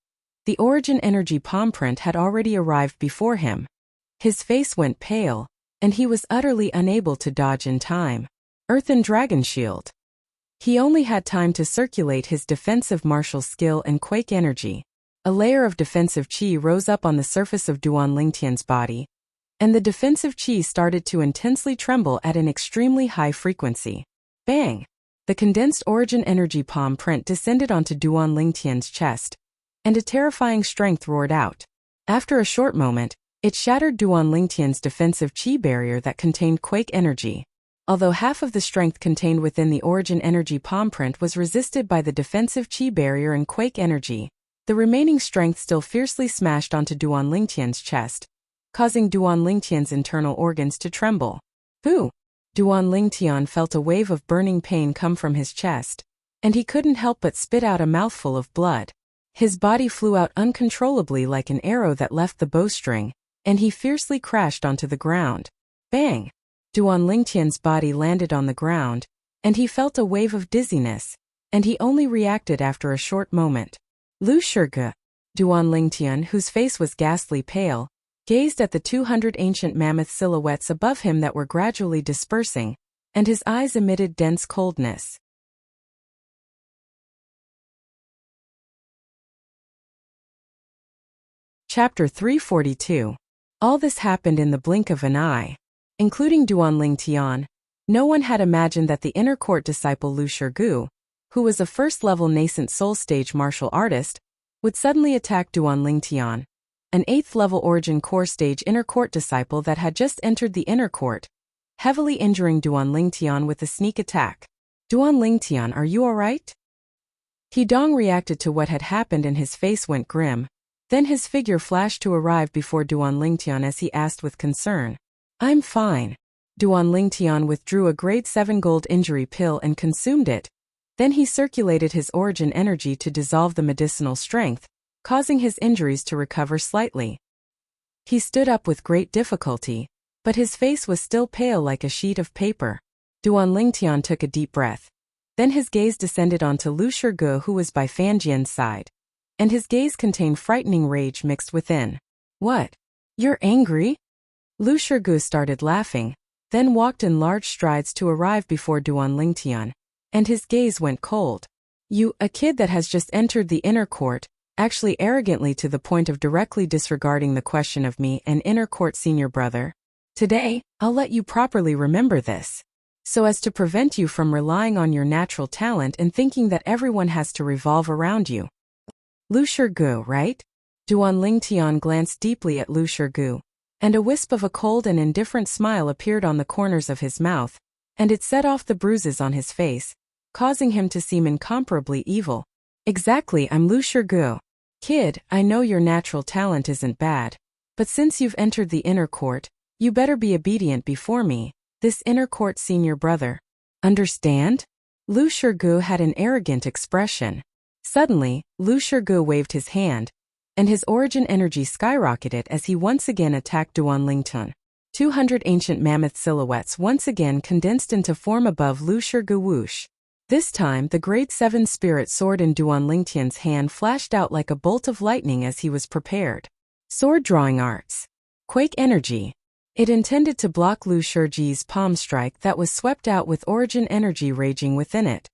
the origin energy palm print had already arrived before him. His face went pale, and he was utterly unable to dodge in time. Earthen Dragon Shield. He only had time to circulate his defensive martial skill and quake energy. A layer of defensive qi rose up on the surface of Duan Lingtian's body, and the defensive qi started to intensely tremble at an extremely high frequency. Bang! The condensed origin energy palm print descended onto Duan Lingtian's chest, and a terrifying strength roared out. After a short moment, it shattered Duan Lingtian's defensive qi barrier that contained quake energy. Although half of the strength contained within the origin energy palm print was resisted by the defensive qi barrier and quake energy, the remaining strength still fiercely smashed onto Duan Lingtian's chest, causing Duan Lingtian's internal organs to tremble. Boo! Duan Lingtian felt a wave of burning pain come from his chest, and he couldn't help but spit out a mouthful of blood. His body flew out uncontrollably like an arrow that left the bowstring, and he fiercely crashed onto the ground. Bang! Duan Lingtian's body landed on the ground, and he felt a wave of dizziness, and he only reacted after a short moment. Lu Shigu, Duan Lingtian, whose face was ghastly pale, gazed at the 200 ancient mammoth silhouettes above him that were gradually dispersing, and his eyes emitted dense coldness. Chapter 342. All this happened in the blink of an eye. Including Duan Lingtian, no one had imagined that the inner court disciple Lu Shigu, who was a 1st level nascent soul stage martial artist, would suddenly attack Duan Lingtian, an 8th level origin core stage inner court disciple that had just entered the inner court, heavily injuring Duan Lingtian with a sneak attack. Duan Lingtian, are you alright? Dong reacted to what had happened and his face went grim. Then his figure flashed to arrive before Duan Lingtian as he asked with concern. I'm fine. Duan Lingtian withdrew a grade 7 gold injury pill and consumed it. Then he circulated his origin energy to dissolve the medicinal strength, causing his injuries to recover slightly. He stood up with great difficulty, but his face was still pale like a sheet of paper. Duan Lingtian took a deep breath. Then his gaze descended onto Lu Shigu, who was by Fan Jian's side, and his gaze contained frightening rage mixed within. What? You're angry? Lu Shigu started laughing, then walked in large strides to arrive before Duan Lingtian, and his gaze went cold. You, a kid that has just entered the inner court, actually arrogantly to the point of directly disregarding the question of me, an inner court senior brother. Today, I'll let you properly remember this, so as to prevent you from relying on your natural talent and thinking that everyone has to revolve around you. Lu Shirgu, right? Duan Lingtian glanced deeply at Lu Shirgu, and a wisp of a cold and indifferent smile appeared on the corners of his mouth, and it set off the bruises on his face, causing him to seem incomparably evil. Exactly, I'm Lu Shirgu. Kid, I know your natural talent isn't bad, but since you've entered the inner court, you better be obedient before me, this inner court senior brother. Understand? Lu Shirgu had an arrogant expression. Suddenly, Lu Shirgu waved his hand, and his origin energy skyrocketed as he once again attacked Duan Lingtian. 200 ancient mammoth silhouettes once again condensed into form above Lu Shirgu whoosh. This time, the grade 7 spirit sword in Duan Lingtian's hand flashed out like a bolt of lightning as he was prepared. Sword drawing arts. Quake energy. It intended to block Lu Shirji's palm strike that was swept out with origin energy raging within it.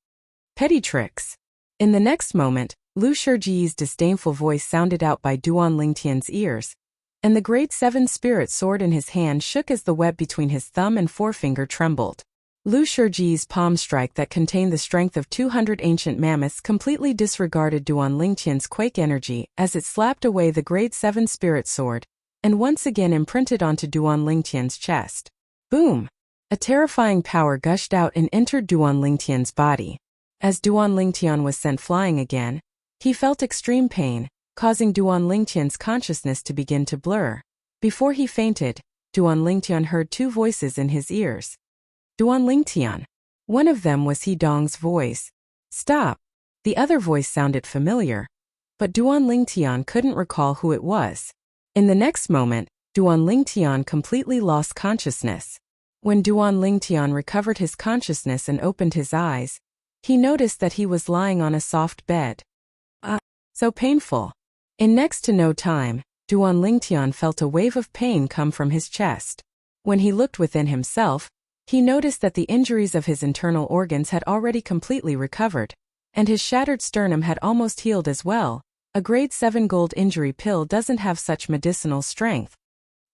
Petty tricks. In the next moment, Lu Shirji's disdainful voice sounded out by Duan Lingtian's ears, and the grade 7 spirit sword in his hand shook as the web between his thumb and forefinger trembled. Lu Shirji's palm strike that contained the strength of 200 ancient mammoths completely disregarded Duan Lingtian's quake energy as it slapped away the grade 7 spirit sword, and once again imprinted onto Duan Lingtian's chest. Boom! A terrifying power gushed out and entered Duan Lingtian's body. As Duan Lingtian was sent flying again, he felt extreme pain, causing Duan Lingtian's consciousness to begin to blur. Before he fainted, Duan Lingtian heard two voices in his ears. Duan Lingtian. One of them was He Dong's voice. Stop! The other voice sounded familiar, but Duan Lingtian couldn't recall who it was. In the next moment, Duan Lingtian completely lost consciousness. When Duan Lingtian recovered his consciousness and opened his eyes, he noticed that he was lying on a soft bed. So painful. In next to no time, Duan Lingtian felt a wave of pain come from his chest. When he looked within himself, he noticed that the injuries of his internal organs had already completely recovered, and his shattered sternum had almost healed as well. A grade 7 gold injury pill doesn't have such medicinal strength.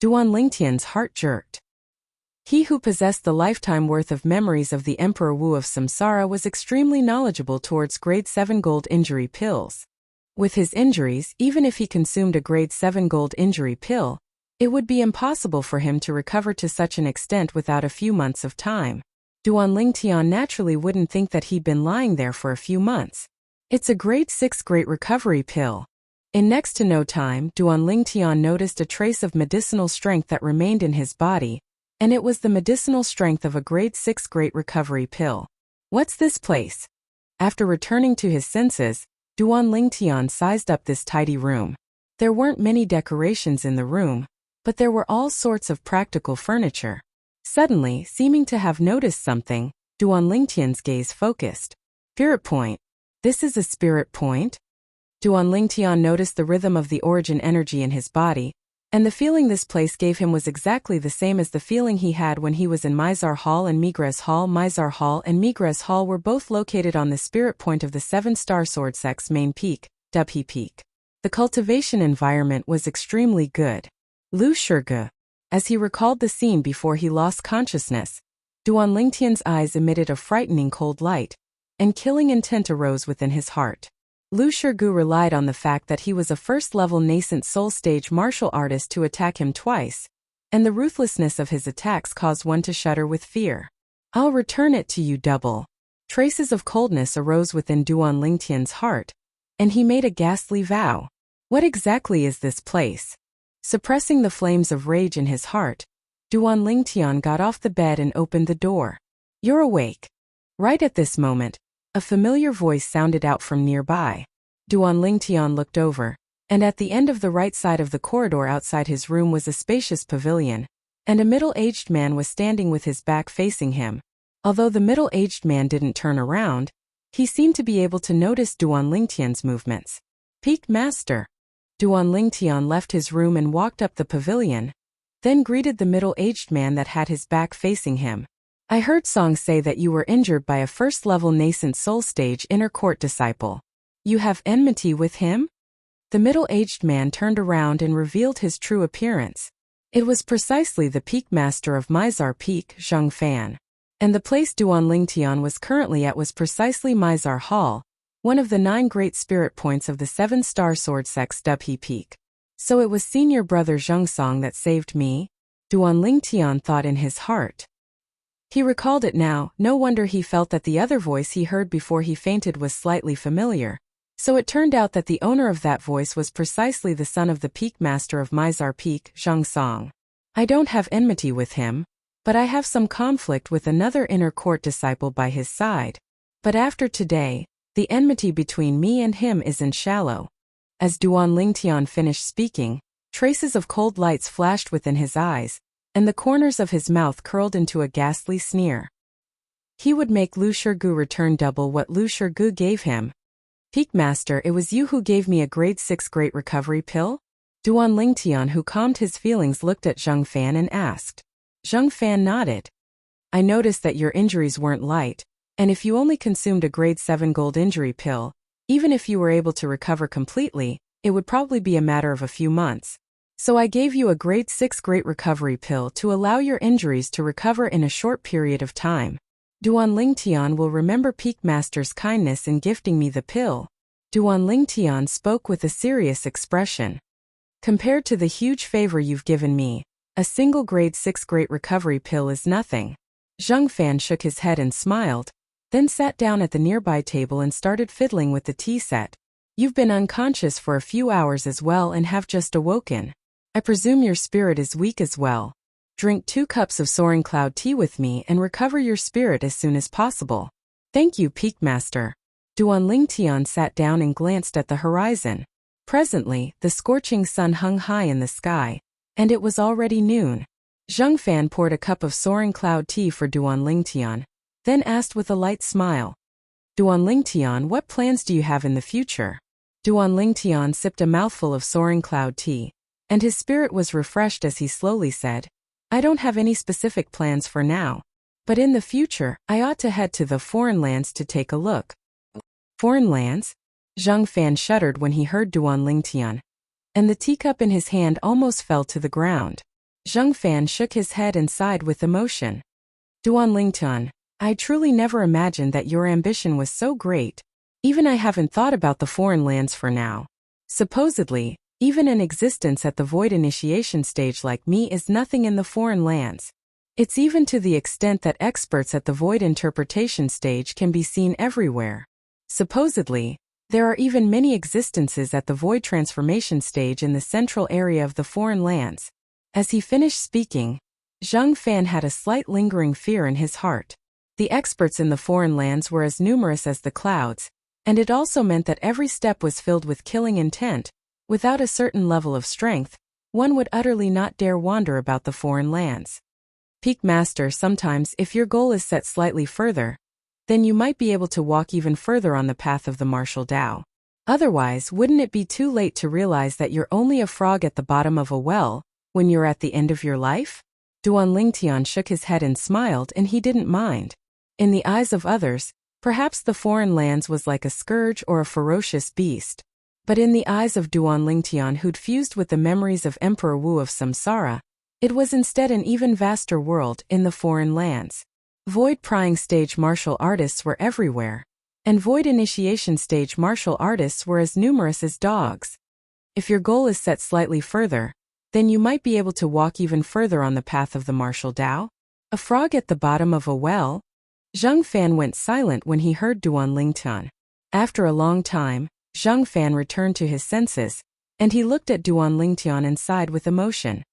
Duan Lingtian's heart jerked. He who possessed the lifetime worth of memories of the Emperor Wu of Samsara was extremely knowledgeable towards grade 7 gold injury pills. With his injuries, even if he consumed a grade 7 gold injury pill, it would be impossible for him to recover to such an extent without a few months of time. Duan Lingtian naturally wouldn't think that he'd been lying there for a few months. It's a grade 6 great recovery pill. In next to no time, Duan Lingtian noticed a trace of medicinal strength that remained in his body, and it was the medicinal strength of a grade 6 great recovery pill. What's this place? After returning to his senses, Duan Lingtian sized up this tidy room. There weren't many decorations in the room, but there were all sorts of practical furniture. Suddenly, seeming to have noticed something, Duan Lingtian's gaze focused. Spirit point. This is a spirit point? Duan Lingtian noticed the rhythm of the origin energy in his body, and the feeling this place gave him was exactly the same as the feeling he had when he was in Mizar Hall and Migres Hall. Mizar Hall and Migres Hall were both located on the spirit point of the 7-star Swordsek's main peak, Dubhe Peak. The cultivation environment was extremely good. Lu Shirgu. As he recalled the scene before he lost consciousness, Duan Lingtian's eyes emitted a frightening cold light, and killing intent arose within his heart. Lu Shirgu relied on the fact that he was a first-level nascent soul stage martial artist to attack him twice, and the ruthlessness of his attacks caused one to shudder with fear. I'll return it to you double. Traces of coldness arose within Duan Lingtian's heart, and he made a ghastly vow. What exactly is this place? Suppressing the flames of rage in his heart, Duan Lingtian got off the bed and opened the door. You're awake. Right at this moment, a familiar voice sounded out from nearby. Duan Lingtian looked over, and at the end of the right side of the corridor outside his room was a spacious pavilion, and a middle-aged man was standing with his back facing him. Although the middle-aged man didn't turn around, he seemed to be able to notice Duan Lingtian's movements. Peak Master. Duan Lingtian left his room and walked up the pavilion, then greeted the middle-aged man that had his back facing him. I heard Song say that you were injured by a first-level nascent soul stage inner court disciple. You have enmity with him? The middle-aged man turned around and revealed his true appearance. It was precisely the Peak Master of Mizar Peak, Zheng Fan. And the place Duan Lingtian was currently at was precisely Mizar Hall, one of the 9 great spirit points of the 7-star sword sex Dubhe Peak. So it was senior brother Zheng Song that saved me? Duan Lingtian thought in his heart. He recalled it now. No wonder he felt that the other voice he heard before he fainted was slightly familiar. So it turned out that the owner of that voice was precisely the son of the Peak Master of Mizar Peak, Zheng Song. I don't have enmity with him, but I have some conflict with another inner court disciple by his side. But after today, the enmity between me and him isn't shallow. As Duan Lingtian finished speaking, traces of cold lights flashed within his eyes, and the corners of his mouth curled into a ghastly sneer. He would make Lu Shirgu return double what Lu Shirgu gave him. Peak Master, it was you who gave me a grade 6 great recovery pill? Duan Lingtian, who calmed his feelings, looked at Zheng Fan and asked. Zheng Fan nodded. I noticed that your injuries weren't light, and if you only consumed a grade 7 gold injury pill, even if you were able to recover completely, it would probably be a matter of a few months. So I gave you a grade 6 great recovery pill to allow your injuries to recover in a short period of time. Duan Lingtian will remember Peak Master's kindness in gifting me the pill. Duan Lingtian spoke with a serious expression. Compared to the huge favor you've given me, a single grade 6 great recovery pill is nothing. Zheng Fan shook his head and smiled, then sat down at the nearby table and started fiddling with the tea set. You've been unconscious for a few hours as well and have just awoken. I presume your spirit is weak as well. Drink 2 cups of Soaring Cloud tea with me and recover your spirit as soon as possible. Thank you, Peak Master. Duan Lingtian sat down and glanced at the horizon. Presently, the scorching sun hung high in the sky, and it was already noon. Zheng Fan poured a cup of Soaring Cloud tea for Duan Lingtian, then asked with a light smile. Duan Lingtian, what plans do you have in the future? Duan Lingtian sipped a mouthful of Soaring Cloud tea, and his spirit was refreshed as he slowly said, I don't have any specific plans for now. But in the future, I ought to head to the foreign lands to take a look. Foreign lands? Zheng Fan shuddered when he heard Duan Lingtian, and the teacup in his hand almost fell to the ground. Zheng Fan shook his head and sighed with emotion. Duan Lingtian, I truly never imagined that your ambition was so great. Even I haven't thought about the foreign lands for now. Supposedly, even an existence at the Void initiation stage like me is nothing in the foreign lands. It's even to the extent that experts at the Void interpretation stage can be seen everywhere. Supposedly, there are even many existences at the Void transformation stage in the central area of the foreign lands. As he finished speaking, Zheng Fan had a slight lingering fear in his heart. The experts in the foreign lands were as numerous as the clouds, and it also meant that every step was filled with killing intent. Without a certain level of strength, one would utterly not dare wander about the foreign lands. Peak Master, sometimes if your goal is set slightly further, then you might be able to walk even further on the path of the martial Tao. Otherwise, wouldn't it be too late to realize that you're only a frog at the bottom of a well, when you're at the end of your life? Duan Lingtian shook his head and smiled, and he didn't mind. In the eyes of others, perhaps the foreign lands was like a scourge or a ferocious beast. But in the eyes of Duan Lingtian, who'd fused with the memories of Emperor Wu of Samsara, it was instead an even vaster world in the foreign lands. Void prying stage martial artists were everywhere, and Void initiation stage martial artists were as numerous as dogs. If your goal is set slightly further, then you might be able to walk even further on the path of the martial Tao. A frog at the bottom of a well? Zheng Fan went silent when he heard Duan Lingtian. After a long time, Zheng Fan returned to his senses, and he looked at Duan Lingtian and sighed with emotion.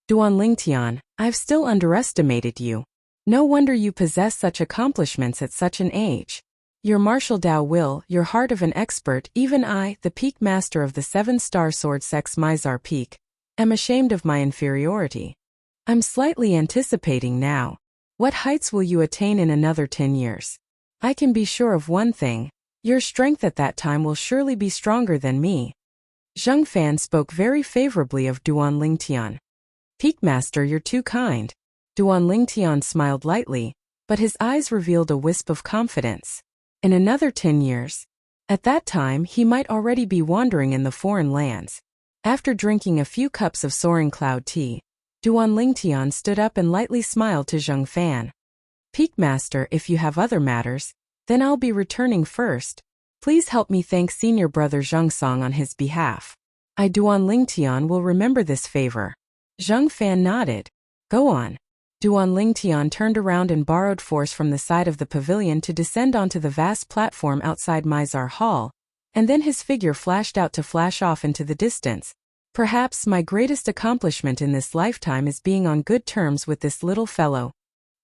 Duan Lingtian, I've still underestimated you. No wonder you possess such accomplishments at such an age. Your martial Tao will, your heart of an expert, even I, the Peak Master of the 7-star sword sex Mizar Peak, am ashamed of my inferiority. I'm slightly anticipating now. What heights will you attain in another 10 years? I can be sure of one thing. Your strength at that time will surely be stronger than me. Zheng Fan spoke very favorably of Duan Lingtian. Peak Master, you're too kind. Duan Lingtian smiled lightly, but his eyes revealed a wisp of confidence. In another 10 years, At that time, he might already be wandering in the foreign lands. After drinking a few cups of Soaring cloud tea, Duan Lingtian stood up and lightly smiled to Zheng Fan. Peak Master, if you have other matters, then I'll be returning first. Please help me thank senior brother Zheng Song on his behalf. I Duan Lingtian will remember this favor. Zheng Fan nodded. Go on. Duan Lingtian turned around and borrowed force from the side of the pavilion to descend onto the vast platform outside Mizar Hall, and then his figure flashed out to flash off into the distance. Perhaps my greatest accomplishment in this lifetime is being on good terms with this little fellow.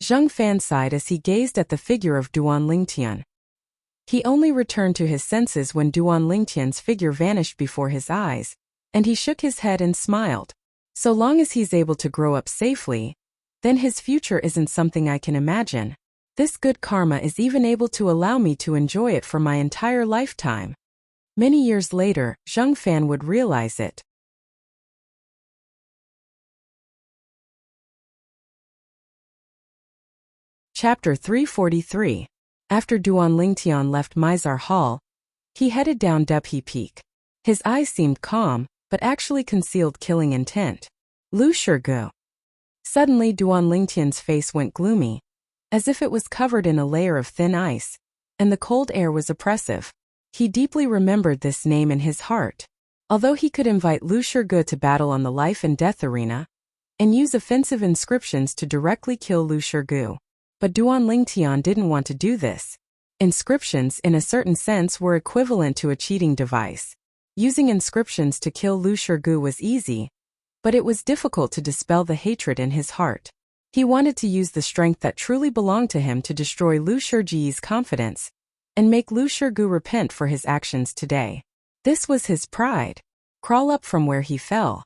Zheng Fan sighed as he gazed at the figure of Duan Lingtian. He only returned to his senses when Duan Lingtian's figure vanished before his eyes, and he shook his head and smiled. So long as he's able to grow up safely, then his future isn't something I can imagine. This good karma is even able to allow me to enjoy it for my entire lifetime. Many years later, Zheng Fan would realize it. Chapter 343. After Duan Lingtian left Mizar Hall, he headed down Dubhe Peak. His eyes seemed calm, but actually concealed killing intent. Lu Shurgu. Suddenly Duan Lingtian's face went gloomy, as if it was covered in a layer of thin ice, and the cold air was oppressive. He deeply remembered this name in his heart. Although he could invite Lu Shurgu to battle on the life and death arena, and use offensive inscriptions to directly kill Lu Shurgu, but Duan Lingtian didn't want to do this. Inscriptions, in a certain sense, were equivalent to a cheating device. Using inscriptions to kill Lu Shurgu was easy, but it was difficult to dispel the hatred in his heart. He wanted to use the strength that truly belonged to him to destroy Lu Shurji's confidence, and make Lu Shurgu repent for his actions today. This was his pride. Crawl up from where he fell.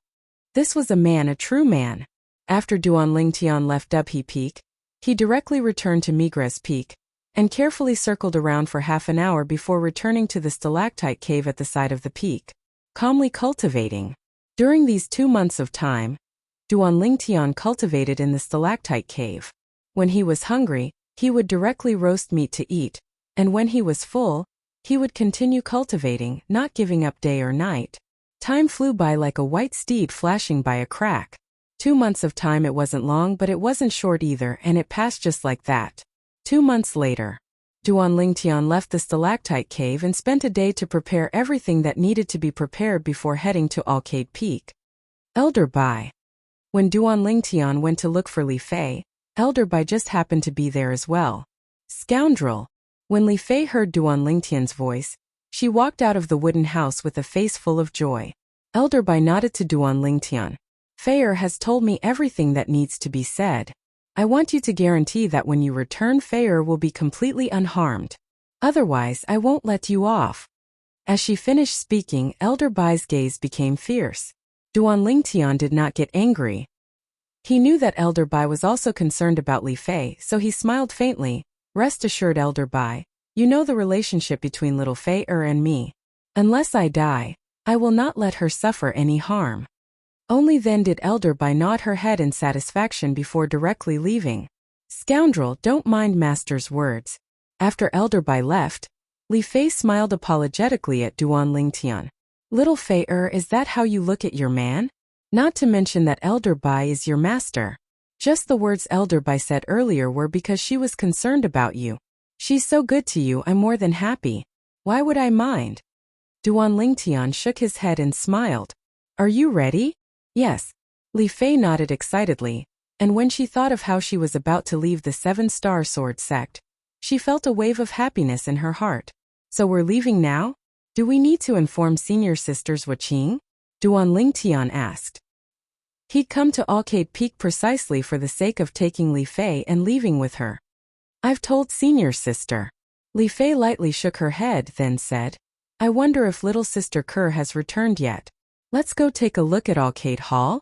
This was a man, a true man. After Duan Lingtian left Dubhe Peak, he directly returned to Migres Peak, and carefully circled around for half an hour before returning to the stalactite cave at the side of the peak, calmly cultivating. During these 2 months of time, Duan Lingtian cultivated in the stalactite cave. When he was hungry, he would directly roast meat to eat, and when he was full, he would continue cultivating, not giving up day or night. Time flew by like a white steed flashing by a crack. 2 months of time, it wasn't long, but it wasn't short either, and it passed just like that. 2 months later, Duan Lingtian left the stalactite cave and spent a day to prepare everything that needed to be prepared before heading to Alcade Peak. Elder Bai. When Duan Lingtian went to look for Li Fei, Elder Bai just happened to be there as well. Scoundrel! When Li Fei heard Duan Lingtian's voice, she walked out of the wooden house with a face full of joy. Elder Bai nodded to Duan Lingtian. Feier has told me everything that needs to be said. I want you to guarantee that when you return, Feier will be completely unharmed. Otherwise, I won't let you off. As she finished speaking, Elder Bai's gaze became fierce. Duan Lingtian did not get angry. He knew that Elder Bai was also concerned about Li Fei, so he smiled faintly. Rest assured, Elder Bai, you know the relationship between little Feier and me. Unless I die, I will not let her suffer any harm. Only then did Elder Bai nod her head in satisfaction before directly leaving. Scoundrel, don't mind Master's words. After Elder Bai left, Li Fei smiled apologetically at Duan Lingtian. Little Feier, is that how you look at your man? Not to mention that Elder Bai is your master. Just the words Elder Bai said earlier were because she was concerned about you. She's so good to you, I'm more than happy. Why would I mind? Duan Lingtian shook his head and smiled. Are you ready? Yes. Li Fei nodded excitedly, and when she thought of how she was about to leave the 7-Star Sword sect, she felt a wave of happiness in her heart. So we're leaving now? Do we need to inform senior sisters Wuqing? Duan Lingtian asked. He'd come to Alcade Peak precisely for the sake of taking Li Fei and leaving with her. I've told senior sister. Li Fei lightly shook her head, then said, I wonder if little sister Kerr has returned yet. Let's go take a look at Alcade Hall.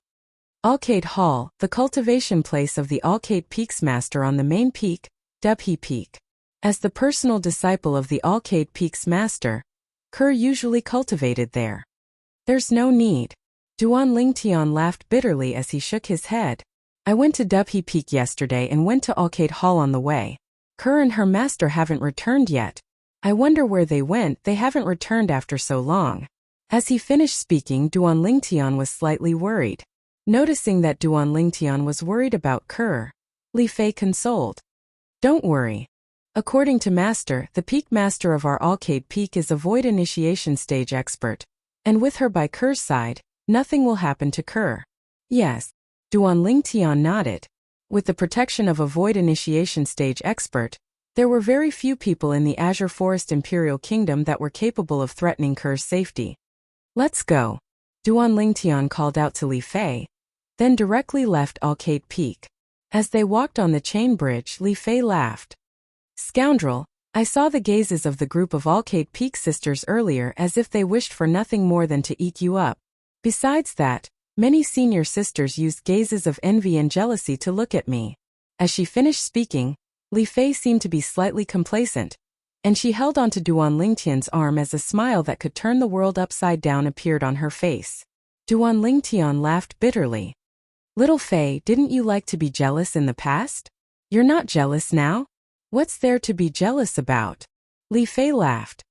Alcade Hall, the cultivation place of the Alcade Peak's master on the main peak, Dubhe Peak. As the personal disciple of the Alcade Peak's master, Kerr usually cultivated there. There's no need. Duan Lingtian laughed bitterly as he shook his head. I went to Dubhe Peak yesterday and went to Alcade Hall on the way. Kerr and her master haven't returned yet. I wonder where they went, they haven't returned after so long. As he finished speaking, Duan Lingtian was slightly worried. Noticing that Duan Lingtian was worried about Kerr, Li Fei consoled. Don't worry. According to Master, the peak master of our Alcade Peak is a void initiation stage expert. And with her by Kerr's side, nothing will happen to Kerr. Yes. Duan Lingtian nodded. With the protection of a void initiation stage expert, there were very few people in the Azure Forest Imperial Kingdom that were capable of threatening Kerr's safety. Let's go. Duan Lingtian called out to Li Fei, then directly left Alcade Peak. As they walked on the chain bridge, Li Fei laughed. Scoundrel, I saw the gazes of the group of Alcade Peak sisters earlier as if they wished for nothing more than to eat you up. Besides that, many senior sisters used gazes of envy and jealousy to look at me. As she finished speaking, Li Fei seemed to be slightly complacent, and she held onto Duan Lingtian's arm as a smile that could turn the world upside down appeared on her face. Duan Lingtian laughed bitterly. Little Fei, didn't you like to be jealous in the past? You're not jealous now? What's there to be jealous about? Li Fei laughed.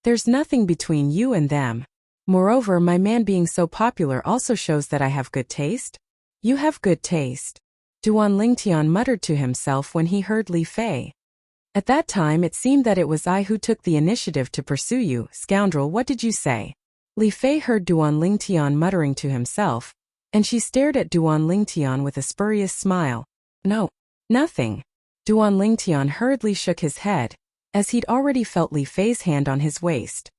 There's nothing between you and them. Moreover, my man being so popular also shows that I have good taste. You have good taste. Duan Lingtian muttered to himself when he heard Li Fei. At that time it seemed that it was I who took the initiative to pursue you, scoundrel, what did you say? Li Fei heard Duan Lingtian muttering to himself, and she stared at Duan Lingtian with a spurious smile. No, nothing. Duan Lingtian hurriedly shook his head, as he'd already felt Li Fei's hand on his waist.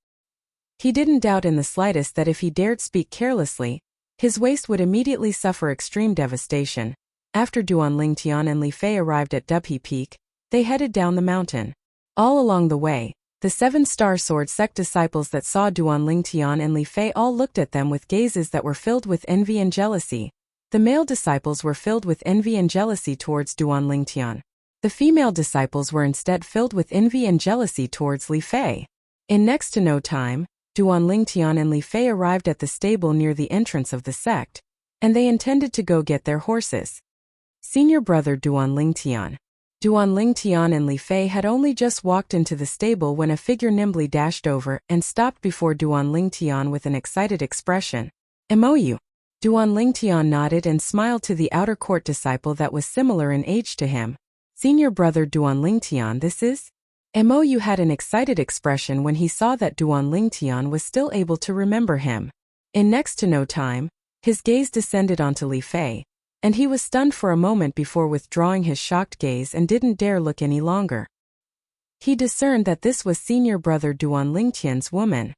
He didn't doubt in the slightest that if he dared speak carelessly, his waist would immediately suffer extreme devastation. After Duan Lingtian and Li Fei arrived at Dubhe Peak, they headed down the mountain. All along the way, the 7-star sword sect disciples that saw Duan Lingtian and Li Fei all looked at them with gazes that were filled with envy and jealousy. The male disciples were filled with envy and jealousy towards Duan Lingtian. The female disciples were instead filled with envy and jealousy towards Li Fei. In next to no time, Duan Lingtian and Li Fei arrived at the stable near the entrance of the sect, and they intended to go get their horses. Senior brother Duan Lingtian. Duan Lingtian and Li Fei had only just walked into the stable when a figure nimbly dashed over and stopped before Duan Lingtian with an excited expression. "MOU." Duan Lingtian nodded and smiled to the outer court disciple that was similar in age to him. Senior brother Duan Lingtian, this is? MOU had an excited expression when he saw that Duan Lingtian was still able to remember him. In next to no time, his gaze descended onto Li Fei, and he was stunned for a moment before withdrawing his shocked gaze and didn't dare look any longer. He discerned that this was senior brother Duan Lingtian's woman.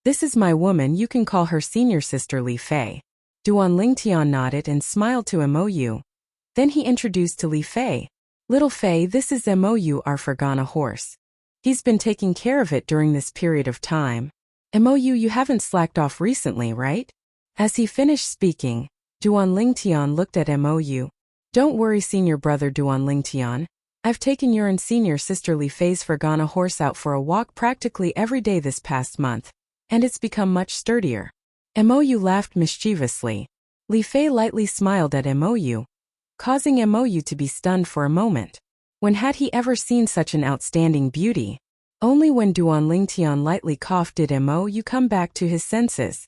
This is my woman, you can call her senior sister Li Fei. Duan Lingtian nodded and smiled to MOU. Then he introduced to Li Fei. Little Fei, this is MOU, our Fergana horse. He's been taking care of it during this period of time. MOU, you haven't slacked off recently, right? As he finished speaking, Duan Lingtian looked at MOU. Don't worry, senior brother Duan Lingtian. I've taken your and senior sister Li Fei's Fergana horse out for a walk practically every day this past month, and it's become much sturdier. MOU laughed mischievously. Li Fei lightly smiled at MOU, causing MOU to be stunned for a moment. When had he ever seen such an outstanding beauty? Only when Duan Lingtian lightly coughed did MOU come back to his senses.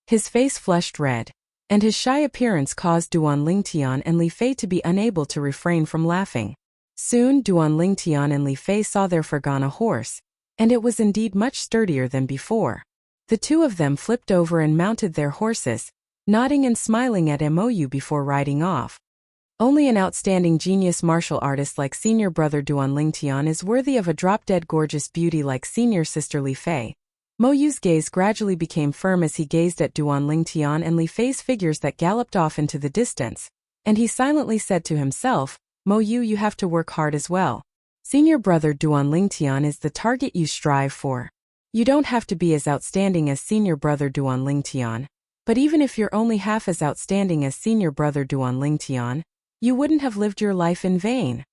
His face flushed red, and his shy appearance caused Duan Lingtian and Li Fei to be unable to refrain from laughing. Soon Duan Lingtian and Li Fei saw their Fergana horse, and it was indeed much sturdier than before. The two of them flipped over and mounted their horses, nodding and smiling at MOU before riding off. Only an outstanding genius martial artist like senior brother Duan Lingtian is worthy of a drop-dead gorgeous beauty like senior sister Li Fei. MOU's gaze gradually became firm as he gazed at Duan Lingtian and Li Fei's figures that galloped off into the distance, and he silently said to himself, MOU, you have to work hard as well. Senior brother Duan Lingtian is the target you strive for. You don't have to be as outstanding as senior brother Duan Lingtian, but even if you're only half as outstanding as senior brother Duan Lingtian, you wouldn't have lived your life in vain.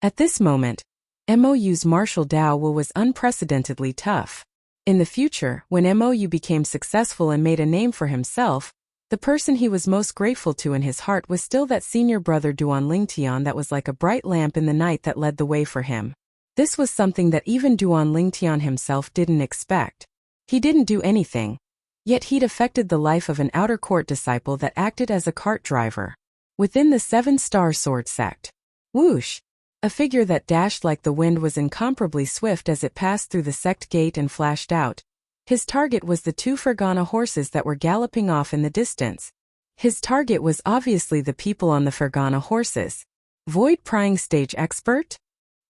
At this moment, MOU's martial Dao was unprecedentedly tough. In the future, when MOU became successful and made a name for himself, the person he was most grateful to in his heart was still that senior brother Duan Lingtian that was like a bright lamp in the night that led the way for him. This was something that even Duan Lingtian himself didn't expect. He didn't do anything, yet he'd affected the life of an outer court disciple that acted as a cart driver within the 7-star sword sect. Whoosh! A figure that dashed like the wind was incomparably swift as it passed through the sect gate and flashed out. His target was the 2 Fergana horses that were galloping off in the distance. His target was obviously the people on the Fergana horses. Void prying stage expert?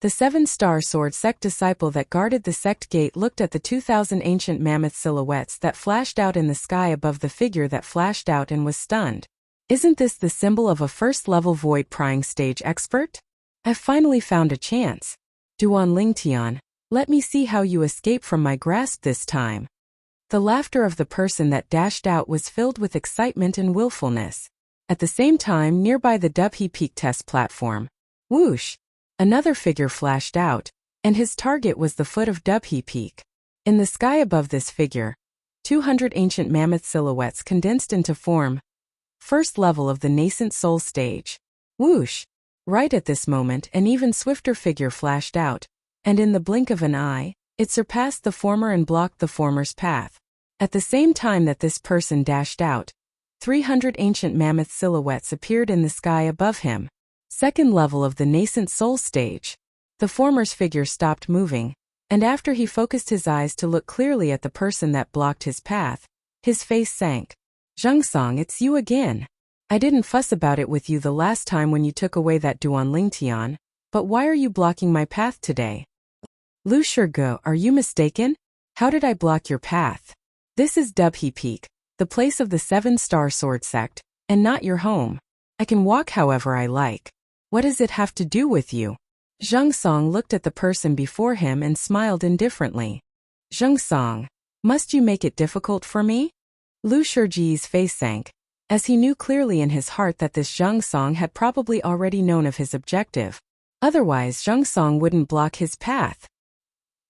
The 7-star sword sect disciple that guarded the sect gate looked at the 2,000 ancient mammoth silhouettes that flashed out in the sky above the figure that flashed out and was stunned. Isn't this the symbol of a first-level void prying stage expert? I've finally found a chance. Duan Lingtian, let me see how you escape from my grasp this time. The laughter of the person that dashed out was filled with excitement and willfulness. At the same time, nearby the Dubhe Peak test platform, whoosh! Another figure flashed out, and his target was the foot of Dubhe Peak. In the sky above this figure, 200 ancient mammoth silhouettes condensed into form. First level of the nascent soul stage. Whoosh! Right at this moment, an even swifter figure flashed out, and in the blink of an eye, it surpassed the former and blocked the former's path. At the same time that this person dashed out, 300 ancient mammoth silhouettes appeared in the sky above him. Second level of the nascent soul stage. The former's figure stopped moving, and after he focused his eyes to look clearly at the person that blocked his path, his face sank. Zhengsong, it's you again. I didn't fuss about it with you the last time when you took away that Duan Lingtian, but why are you blocking my path today? Lu Shige, are you mistaken? How did I block your path? This is Dubhe Peak, the place of the 7-star sword sect, and not your home. I can walk however I like. What does it have to do with you? Zhengsong looked at the person before him and smiled indifferently. Zhengsong, must you make it difficult for me? Lu Shige's face sank, as he knew clearly in his heart that this Zhengsong had probably already known of his objective. Otherwise, Zhengsong wouldn't block his path.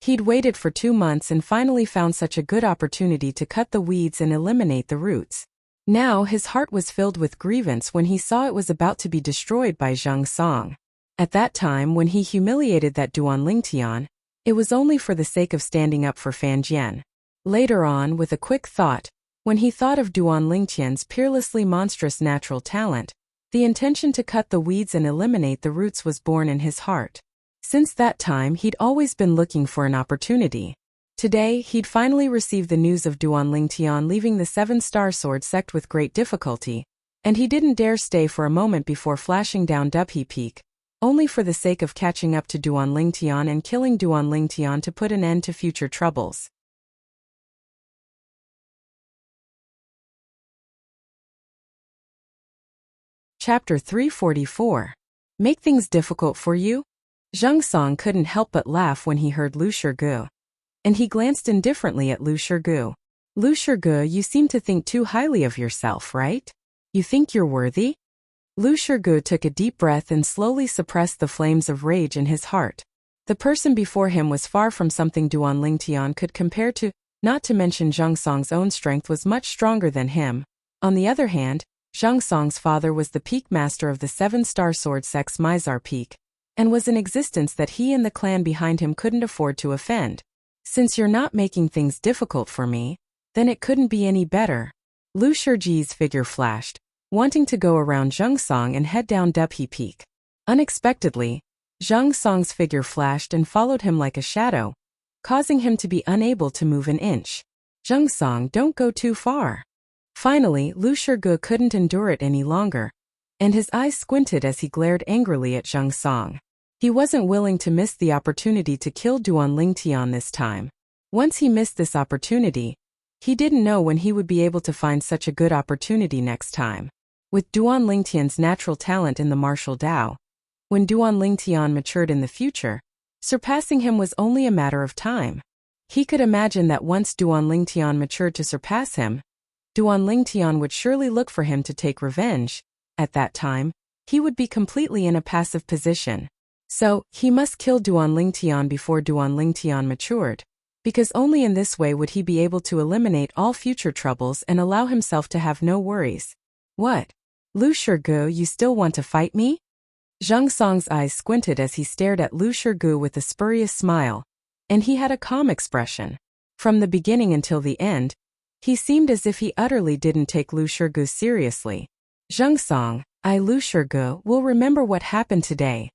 He'd waited for 2 months and finally found such a good opportunity to cut the weeds and eliminate the roots. Now his heart was filled with grievance when he saw it was about to be destroyed by Zhengsong. At that time when he humiliated that Duan Lingtian, it was only for the sake of standing up for Fanjian. Later on, with a quick thought, when he thought of Duan Lingtian's peerlessly monstrous natural talent, the intention to cut the weeds and eliminate the roots was born in his heart. Since that time he'd always been looking for an opportunity. Today he'd finally received the news of Duan Lingtian leaving the 7-star sword sect with great difficulty, and he didn't dare stay for a moment before flashing down Dubhe Peak, only for the sake of catching up to Duan Lingtian and killing Duan Lingtian to put an end to future troubles. Chapter 344. Make things difficult for you? Zhengsong couldn't help but laugh when he heard Lu Shige, and he glanced indifferently at Lu Shige. Lu Shige, you seem to think too highly of yourself, right? You think you're worthy? Lu Shige took a deep breath and slowly suppressed the flames of rage in his heart. The person before him was far from something Duan Lingtian could compare to, not to mention Zhengsong's own strength was much stronger than him. On the other hand, Zhengsong's father was the peak master of the 7-star sword sect's Mizar Peak, and was an existence that he and the clan behind him couldn't afford to offend. Since you're not making things difficult for me, then it couldn't be any better. Lu Shige's figure flashed, wanting to go around Zhengsong and head down Dubhe Peak. Unexpectedly, Zhengsong's figure flashed and followed him like a shadow, causing him to be unable to move an inch. Zhengsong, don't go too far. Finally, Lu Shige couldn't endure it any longer, and his eyes squinted as he glared angrily at Zhengsong. He wasn't willing to miss the opportunity to kill Duan Lingtian this time. Once he missed this opportunity, he didn't know when he would be able to find such a good opportunity next time. With Duan Lingtian's natural talent in the martial Dao, when Duan Lingtian matured in the future, surpassing him was only a matter of time. He could imagine that once Duan Lingtian matured to surpass him, Duan Lingtian would surely look for him to take revenge. At that time, he would be completely in a passive position. So, he must kill Duan Lingtian before Duan Lingtian matured, because only in this way would he be able to eliminate all future troubles and allow himself to have no worries. What? Lu Shige, you still want to fight me? Zhang Song's eyes squinted as he stared at Lu Shigu with a spurious smile, and he had a calm expression. From the beginning until the end, he seemed as if he utterly didn't take Lu Shigu seriously. Zhang Song, Lu Shigu, will remember what happened today.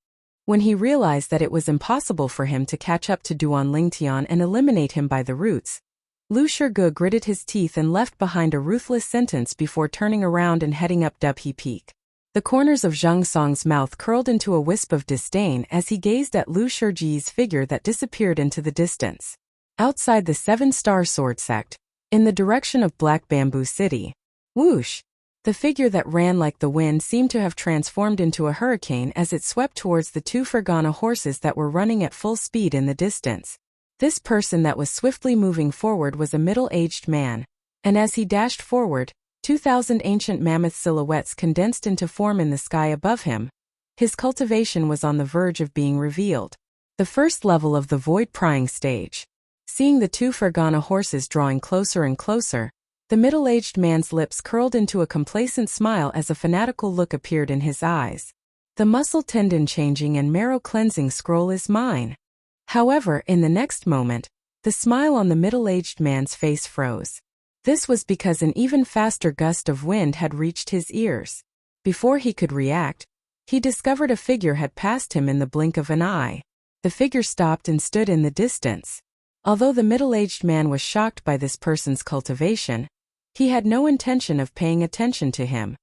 When he realized that it was impossible for him to catch up to Duan Lingtian and eliminate him by the roots, Lu Shigu gritted his teeth and left behind a ruthless sentence before turning around and heading up Dubhe Peak. The corners of Zhang Song's mouth curled into a wisp of disdain as he gazed at Lu Shiji's figure that disappeared into the distance. Outside the Seven-Star Sword Sect, in the direction of Black Bamboo City, whoosh! The figure that ran like the wind seemed to have transformed into a hurricane as it swept towards the two Fergana horses that were running at full speed in the distance. This person that was swiftly moving forward was a middle-aged man, and as he dashed forward, 2,000 ancient mammoth silhouettes condensed into form in the sky above him. His cultivation was on the verge of being revealed. The first level of the void prying stage. Seeing the two Fergana horses drawing closer and closer, the middle-aged man's lips curled into a complacent smile as a fanatical look appeared in his eyes. The muscle tendon changing and marrow cleansing scroll is mine. However, in the next moment, the smile on the middle-aged man's face froze. This was because an even faster gust of wind had reached his ears. Before he could react, he discovered a figure had passed him in the blink of an eye. The figure stopped and stood in the distance. Although the middle-aged man was shocked by this person's cultivation, he had no intention of paying attention to him.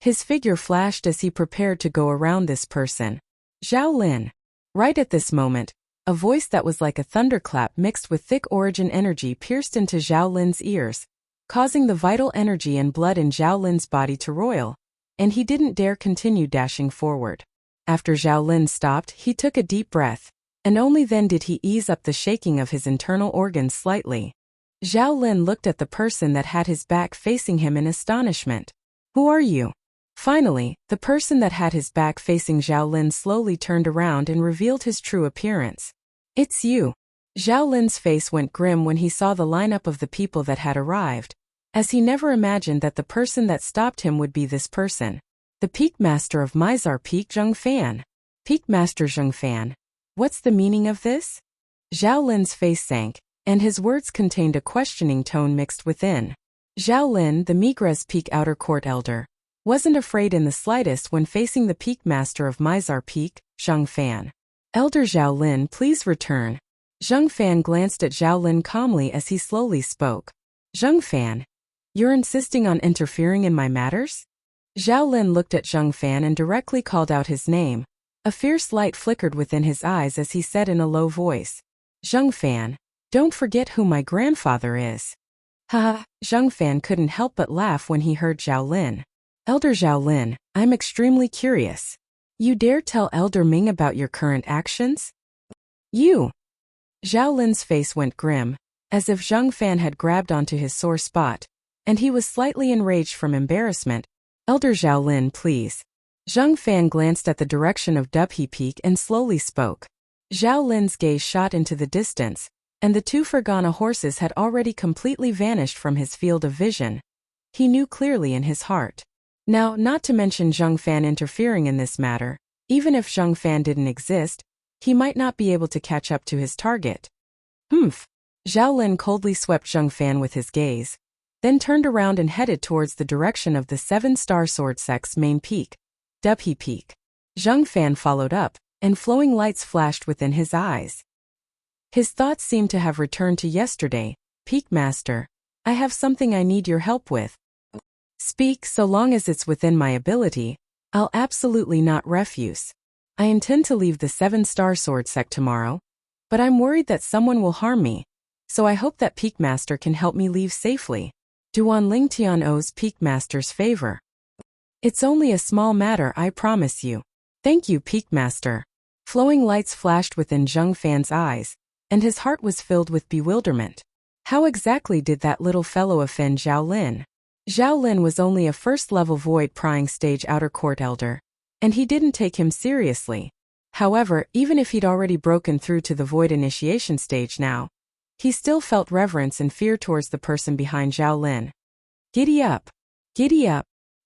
His figure flashed as he prepared to go around this person. Zhao Lin. Right at this moment, a voice that was like a thunderclap mixed with thick origin energy pierced into Zhao Lin's ears, causing the vital energy and blood in Zhao Lin's body to roil, and he didn't dare continue dashing forward. After Zhao Lin stopped, he took a deep breath, and only then did he ease up the shaking of his internal organs slightly. Zhao Lin looked at the person that had his back facing him in astonishment. Who are you? Finally, the person that had his back facing Zhao Lin slowly turned around and revealed his true appearance. It's you. Zhao Lin's face went grim when he saw the lineup of the people that had arrived, as he never imagined that the person that stopped him would be this person. The Peak Master of Mizar Peak, Zheng Fan. Peak Master Zheng Fan. What's the meaning of this? Zhao Lin's face sank, and his words contained a questioning tone mixed within. Zhao Lin, the Migres Peak Outer Court Elder, wasn't afraid in the slightest when facing the Peak Master of Mizar Peak, Zheng Fan. Elder Zhao Lin, please return. Zheng Fan glanced at Zhao Lin calmly as he slowly spoke. Zheng Fan, you're insisting on interfering in my matters? Zhao Lin looked at Zheng Fan and directly called out his name. A fierce light flickered within his eyes as he said in a low voice. Zheng Fan, don't forget who my grandfather is. Haha, Zheng Fan couldn't help but laugh when he heard Zhao Lin. Elder Zhao Lin, I'm extremely curious. You dare tell Elder Ming about your current actions? You! Zhao Lin's face went grim, as if Zheng Fan had grabbed onto his sore spot, and he was slightly enraged from embarrassment. Elder Zhao Lin, please. Zheng Fan glanced at the direction of Dubhe Peak and slowly spoke. Zhao Lin's gaze shot into the distance, and the two Fergana horses had already completely vanished from his field of vision. He knew clearly in his heart. Now, not to mention Zheng Fan interfering in this matter, even if Zheng Fan didn't exist, he might not be able to catch up to his target. Humph. Zhao Lin coldly swept Zheng Fan with his gaze, then turned around and headed towards the direction of the Seven-Star Sword Sect's main peak, Dubhe Peak. Zheng Fan followed up, and flowing lights flashed within his eyes. His thoughts seemed to have returned to yesterday. Peak Master, I have something I need your help with. Speak, so long as it's within my ability. I'll absolutely not refuse. I intend to leave the Seven-Star Sword Sect tomorrow, but I'm worried that someone will harm me, so I hope that Peak Master can help me leave safely. Duan Lingtian owes Peak Master's favor. It's only a small matter, I promise you. Thank you, Peak Master. Flowing lights flashed within Zheng Fan's eyes, and his heart was filled with bewilderment. How exactly did that little fellow offend Zhao Lin? Zhao Lin was only a first-level void prying stage outer court elder, and he didn't take him seriously. However, even if he'd already broken through to the void initiation stage now, he still felt reverence and fear towards the person behind Zhao Lin. Giddy up! Giddy up!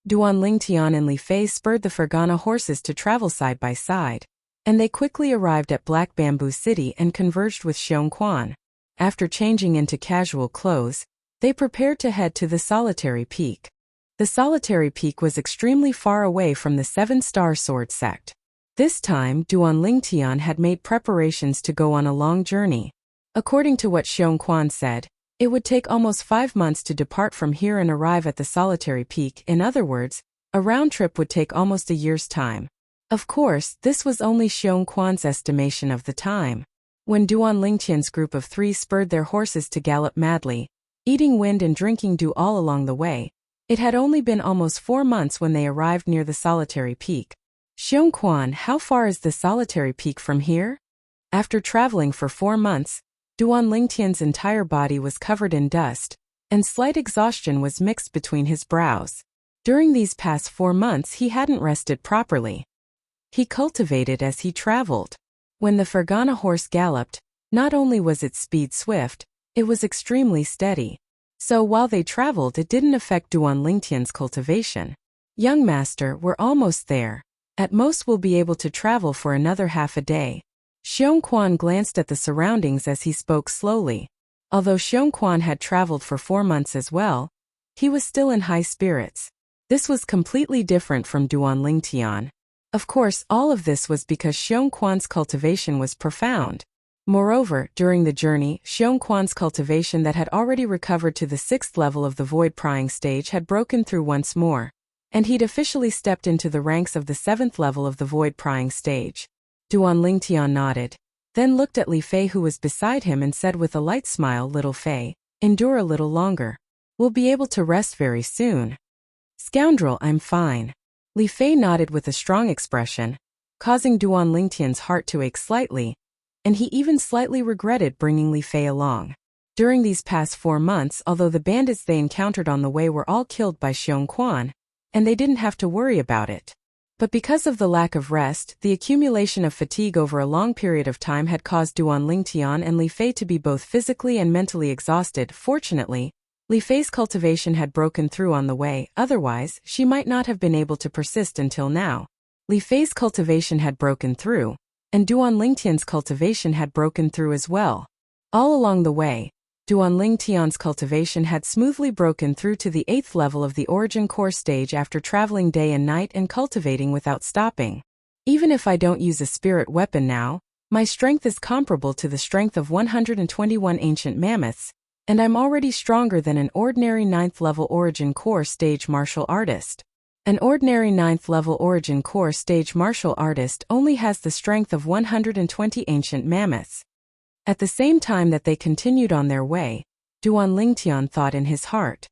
Duan Lingtian and Li Fei spurred the Fergana horses to travel side by side, and they quickly arrived at Black Bamboo City and converged with Xiong Quan. After changing into casual clothes, they prepared to head to the Solitary Peak. The Solitary Peak was extremely far away from the Seven-Star Sword sect. This time, Duan Lingtian had made preparations to go on a long journey. According to what Xiong Quan said, it would take almost 5 months to depart from here and arrive at the Solitary Peak. In other words, a round trip would take almost a year's time. Of course, this was only Xiong Quan's estimation of the time. When Duan Lingtian's group of 3 spurred their horses to gallop madly, eating wind and drinking dew all along the way, it had only been almost 4 months when they arrived near the Solitary Peak. Xiong Quan, how far is the Solitary Peak from here? After traveling for 4 months, Duan Lingtian's entire body was covered in dust, and slight exhaustion was mixed between his brows. During these past 4 months he hadn't rested properly. He cultivated as he traveled. When the Fergana horse galloped, not only was its speed swift, it was extremely steady. So while they traveled, it didn't affect Duan Lingtian's cultivation. Young master, we're almost there. At most we'll be able to travel for another half a day. Xiong Quan glanced at the surroundings as he spoke slowly. Although Xiong Quan had traveled for 4 months as well, he was still in high spirits. This was completely different from Duan Lingtian. Of course, all of this was because Xiong Quan's cultivation was profound. Moreover, during the journey, Xiong Quan's cultivation that had already recovered to the 6th level of the void prying stage had broken through once more, and he'd officially stepped into the ranks of the 7th level of the void prying stage. Duan Lingtian nodded, then looked at Li Fei who was beside him and said with a light smile, "Little Fei, endure a little longer. We'll be able to rest very soon." "Scoundrel, I'm fine." Li Fei nodded with a strong expression, causing Duan Lingtian's heart to ache slightly, and he even slightly regretted bringing Li Fei along. During these past 4 months, although the bandits they encountered on the way were all killed by Xiong Quan, and they didn't have to worry about it. But because of the lack of rest, the accumulation of fatigue over a long period of time had caused Duan Lingtian and Li Fei to be both physically and mentally exhausted. Fortunately, Li Fei's cultivation had broken through on the way, otherwise, she might not have been able to persist until now. Li Fei's cultivation had broken through, and Duan Lingtian's cultivation had broken through as well. All along the way, Duan Lingtian's cultivation had smoothly broken through to the 8th level of the Origin Core stage after traveling day and night and cultivating without stopping. Even if I don't use a spirit weapon now, my strength is comparable to the strength of 121 ancient mammoths, and I'm already stronger than an ordinary 9th level Origin Core stage martial artist. An ordinary 9th level Origin Core stage martial artist only has the strength of 120 ancient mammoths. At the same time that they continued on their way, Duan Lingtian thought in his heart.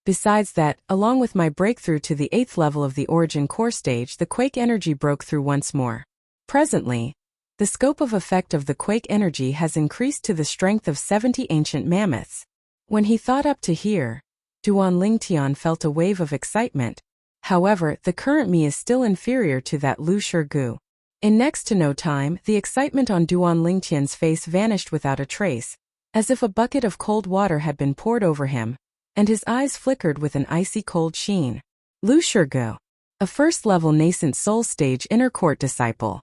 Besides that, along with my breakthrough to the 8th level of the Origin Core stage, the quake energy broke through once more. Presently, the scope of effect of the quake energy has increased to the strength of 70 ancient mammoths. When he thought up to here, Duan Lingtian felt a wave of excitement. However, the current me is still inferior to that Lu Shirgu. In next to no time, the excitement on Duan Lingtian's face vanished without a trace, as if a bucket of cold water had been poured over him, and his eyes flickered with an icy cold sheen. Lu Shirgu, a 1st level nascent soul stage inner court disciple.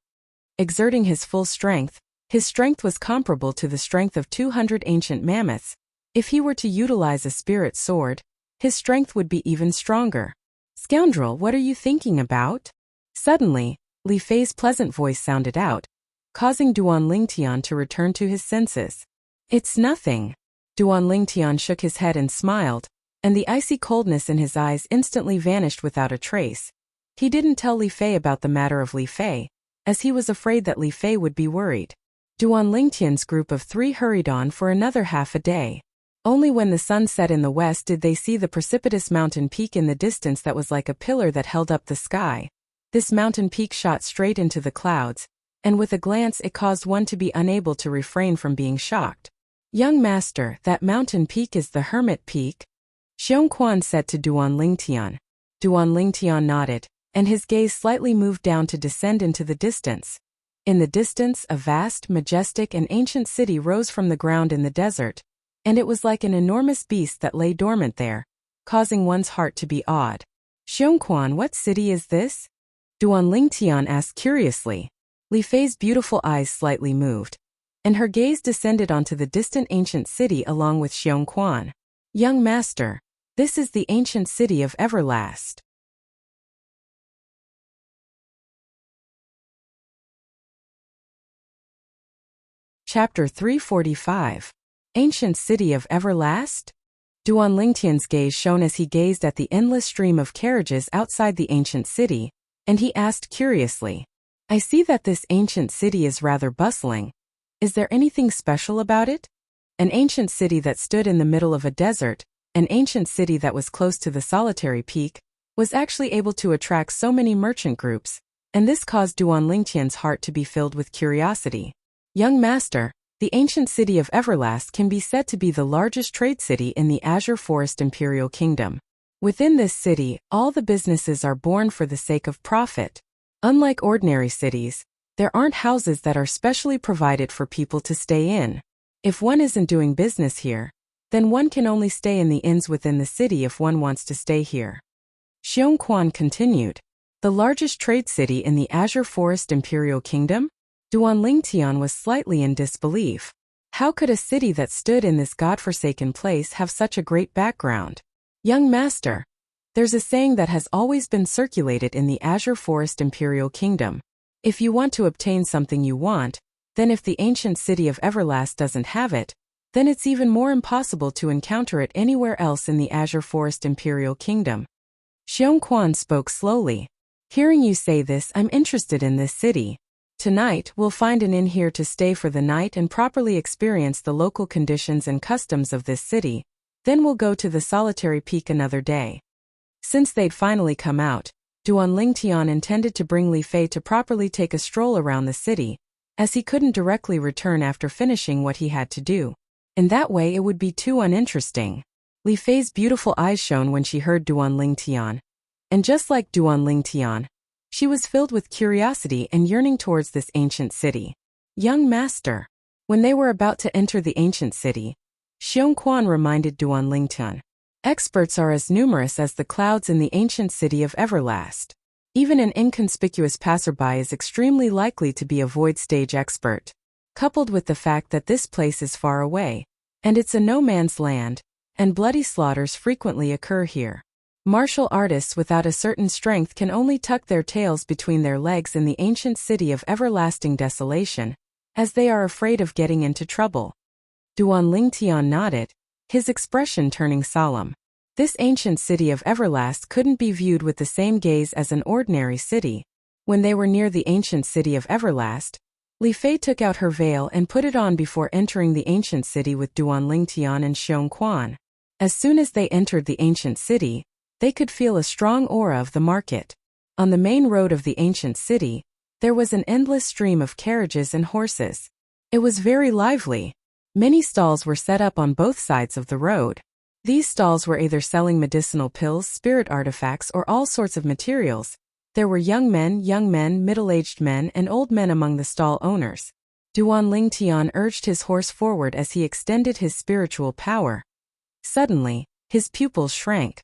Exerting his full strength, his strength was comparable to the strength of 200 ancient mammoths. If he were to utilize a spirit sword, his strength would be even stronger. "Scoundrel, what are you thinking about?" Suddenly, Li Fei's pleasant voice sounded out, causing Duan Lingtian to return to his senses. "It's nothing." Duan Lingtian shook his head and smiled, and the icy coldness in his eyes instantly vanished without a trace. He didn't tell Li Fei about the matter of Li Fei, as he was afraid that Li Fei would be worried. Duan Lingtian's group of 3 hurried on for another half a day. Only when the sun set in the west did they see the precipitous mountain peak in the distance that was like a pillar that held up the sky. This mountain peak shot straight into the clouds, and with a glance it caused one to be unable to refrain from being shocked. "Young master, that mountain peak is the Hermit Peak?" Xiong Quan said to Duan Lingtian. Duan Lingtian nodded, and his gaze slightly moved down to descend into the distance. In the distance, a vast, majestic and ancient city rose from the ground in the desert, and it was like an enormous beast that lay dormant there, causing one's heart to be awed. Xiongquan, what city is this? Duan Lingtian asked curiously. Li Fei's beautiful eyes slightly moved, and her gaze descended onto the distant ancient city along with Xiongquan. Young master, this is the ancient city of Everlast. Chapter 345. Ancient City of Everlast? Duan Lingtian's gaze shone as he gazed at the endless stream of carriages outside the ancient city, and he asked curiously, I see that this ancient city is rather bustling. Is there anything special about it? An ancient city that stood in the middle of a desert, an ancient city that was close to the solitary peak, was actually able to attract so many merchant groups, and this caused Duan Lingtian's heart to be filled with curiosity. Young master, the ancient city of Everlast can be said to be the largest trade city in the Azure Forest Imperial Kingdom. Within this city, all the businesses are born for the sake of profit. Unlike ordinary cities, there aren't houses that are specially provided for people to stay in. If one isn't doing business here, then one can only stay in the inns within the city if one wants to stay here. Xiongquan continued. The largest trade city in the Azure Forest Imperial Kingdom? Duan Lingtian was slightly in disbelief. How could a city that stood in this godforsaken place have such a great background? Young master, there's a saying that has always been circulated in the Azure Forest Imperial Kingdom. If you want to obtain something you want, then if the ancient city of Everlast doesn't have it, then it's even more impossible to encounter it anywhere else in the Azure Forest Imperial Kingdom. Xiongquan spoke slowly. Hearing you say this, I'm interested in this city. Tonight, we'll find an inn here to stay for the night and properly experience the local conditions and customs of this city. Then we'll go to the solitary peak another day. Since they'd finally come out, Duan Lingtian intended to bring Li Fei to properly take a stroll around the city, as he couldn't directly return after finishing what he had to do. In that way it would be too uninteresting. Li Fei's beautiful eyes shone when she heard Duan Lingtian. And just like Duan Lingtian, she was filled with curiosity and yearning towards this ancient city. Young master. When they were about to enter the ancient city, Xiongquan reminded Duan Lingtian. Experts are as numerous as the clouds in the ancient city of Everlast. Even an inconspicuous passerby is extremely likely to be a void stage expert. Coupled with the fact that this place is far away, and it's a no-man's land, and bloody slaughters frequently occur here. Martial artists without a certain strength can only tuck their tails between their legs in the ancient city of everlasting desolation, as they are afraid of getting into trouble. Duan Lingtian nodded, his expression turning solemn. This ancient city of Everlast couldn't be viewed with the same gaze as an ordinary city. When they were near the ancient city of Everlast, Li Fei took out her veil and put it on before entering the ancient city with Duan Lingtian and Xiongquan. As soon as they entered the ancient city, they could feel a strong aura of the market. On the main road of the ancient city, there was an endless stream of carriages and horses. It was very lively. Many stalls were set up on both sides of the road. These stalls were either selling medicinal pills, spirit artifacts, or all sorts of materials. There were young men, middle-aged men, and old men among the stall owners. Duan Lingtian urged his horse forward as he extended his spiritual power. Suddenly, his pupils shrank.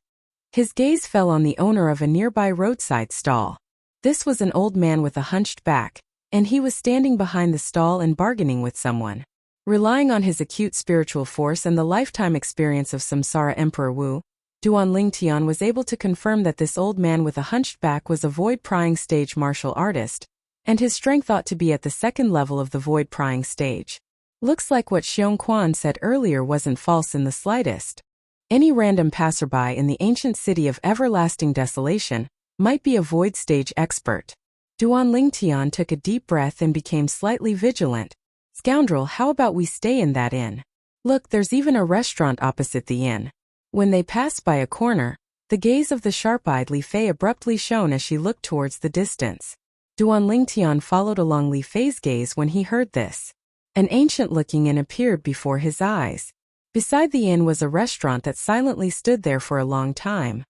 His gaze fell on the owner of a nearby roadside stall. This was an old man with a hunched back, and he was standing behind the stall and bargaining with someone. Relying on his acute spiritual force and the lifetime experience of Samsara Emperor Wu, Duan Lingtian was able to confirm that this old man with a hunched back was a void-prying stage martial artist, and his strength ought to be at the second level of the void-prying stage. Looks like what Xiongquan said earlier wasn't false in the slightest. Any random passerby in the ancient city of everlasting desolation might be a void stage expert. Duan Lingtian took a deep breath and became slightly vigilant. Scoundrel, how about we stay in that inn? Look, there's even a restaurant opposite the inn. When they passed by a corner, the gaze of the sharp-eyed Li Fei abruptly shone as she looked towards the distance. Duan Lingtian followed along Li Fei's gaze when he heard this. An ancient-looking inn appeared before his eyes. Beside the inn was a restaurant that silently stood there for a long time.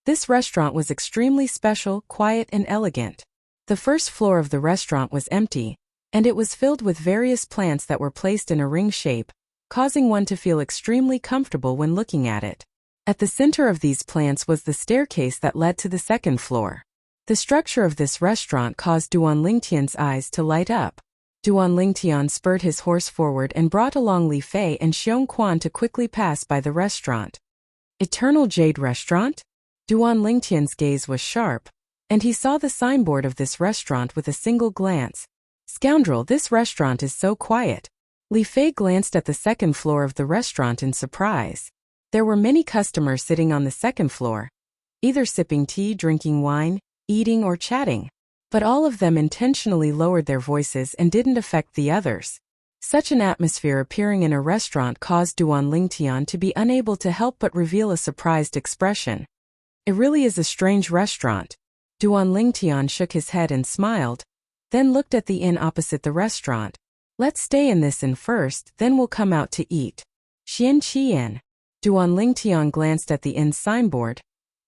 This restaurant was extremely special, quiet, and elegant. The first floor of the restaurant was empty, and it was filled with various plants that were placed in a ring shape, causing one to feel extremely comfortable when looking at it. At the center of these plants was the staircase that led to the second floor. The structure of this restaurant caused Duan Lingtian's eyes to light up. Duan Lingtian spurred his horse forward and brought along Li Fei and Xiong Quan to quickly pass by the restaurant. Eternal Jade Restaurant? Duan Lingtian's gaze was sharp, and he saw the signboard of this restaurant with a single glance. Scoundrel, this restaurant is so quiet. Li Fei glanced at the second floor of the restaurant in surprise. There were many customers sitting on the second floor, either sipping tea, drinking wine, eating or chatting. But all of them intentionally lowered their voices and didn't affect the others. Such an atmosphere appearing in a restaurant caused Duan Lingtian to be unable to help but reveal a surprised expression. It really is a strange restaurant. Duan Lingtian shook his head and smiled, then looked at the inn opposite the restaurant. Let's stay in this inn first, then we'll come out to eat. Xian Qian. Duan Lingtian glanced at the inn's signboard,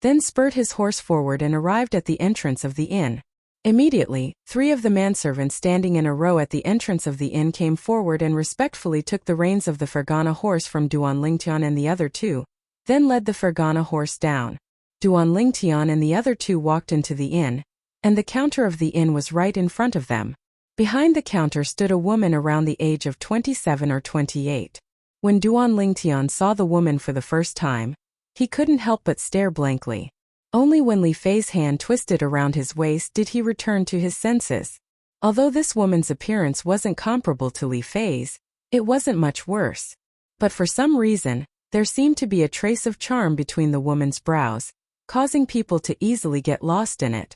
then spurred his horse forward and arrived at the entrance of the inn. Immediately, 3 of the manservants standing in a row at the entrance of the inn came forward and respectfully took the reins of the Fergana horse from Duan Lingtian and the other 2, then led the Fergana horse down. Duan Lingtian and the other 2 walked into the inn, and the counter of the inn was right in front of them. Behind the counter stood a woman around the age of 27 or 28. When Duan Lingtian saw the woman for the first time, he couldn't help but stare blankly. Only when Li Fei's hand twisted around his waist did he return to his senses. Although this woman's appearance wasn't comparable to Li Fei's, it wasn't much worse. But for some reason, there seemed to be a trace of charm between the woman's brows, causing people to easily get lost in it.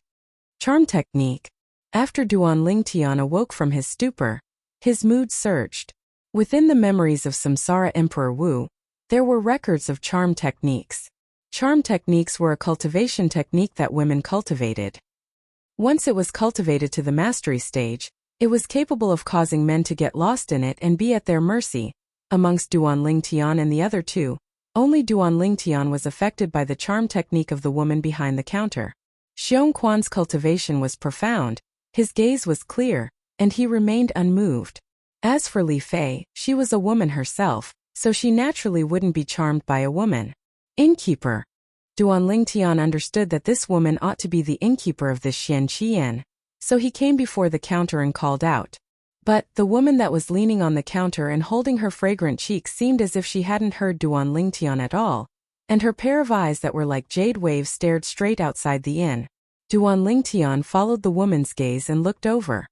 Charm technique. After Duan Lingtian awoke from his stupor, his mood surged. Within the memories of Samsara Emperor Wu, there were records of charm techniques. Charm techniques were a cultivation technique that women cultivated. Once it was cultivated to the mastery stage, it was capable of causing men to get lost in it and be at their mercy. Amongst Duan Lingtian and the other 2, only Duan Lingtian was affected by the charm technique of the woman behind the counter. Xiong Quan's cultivation was profound, his gaze was clear, and he remained unmoved. As for Li Fei, she was a woman herself, so she naturally wouldn't be charmed by a woman. Innkeeper. Duan Lingtian understood that this woman ought to be the innkeeper of this Xian Qian, so he came before the counter and called out. But the woman that was leaning on the counter and holding her fragrant cheeks seemed as if she hadn't heard Duan Lingtian at all, and her pair of eyes that were like jade waves stared straight outside the inn. Duan Lingtian followed the woman's gaze and looked over.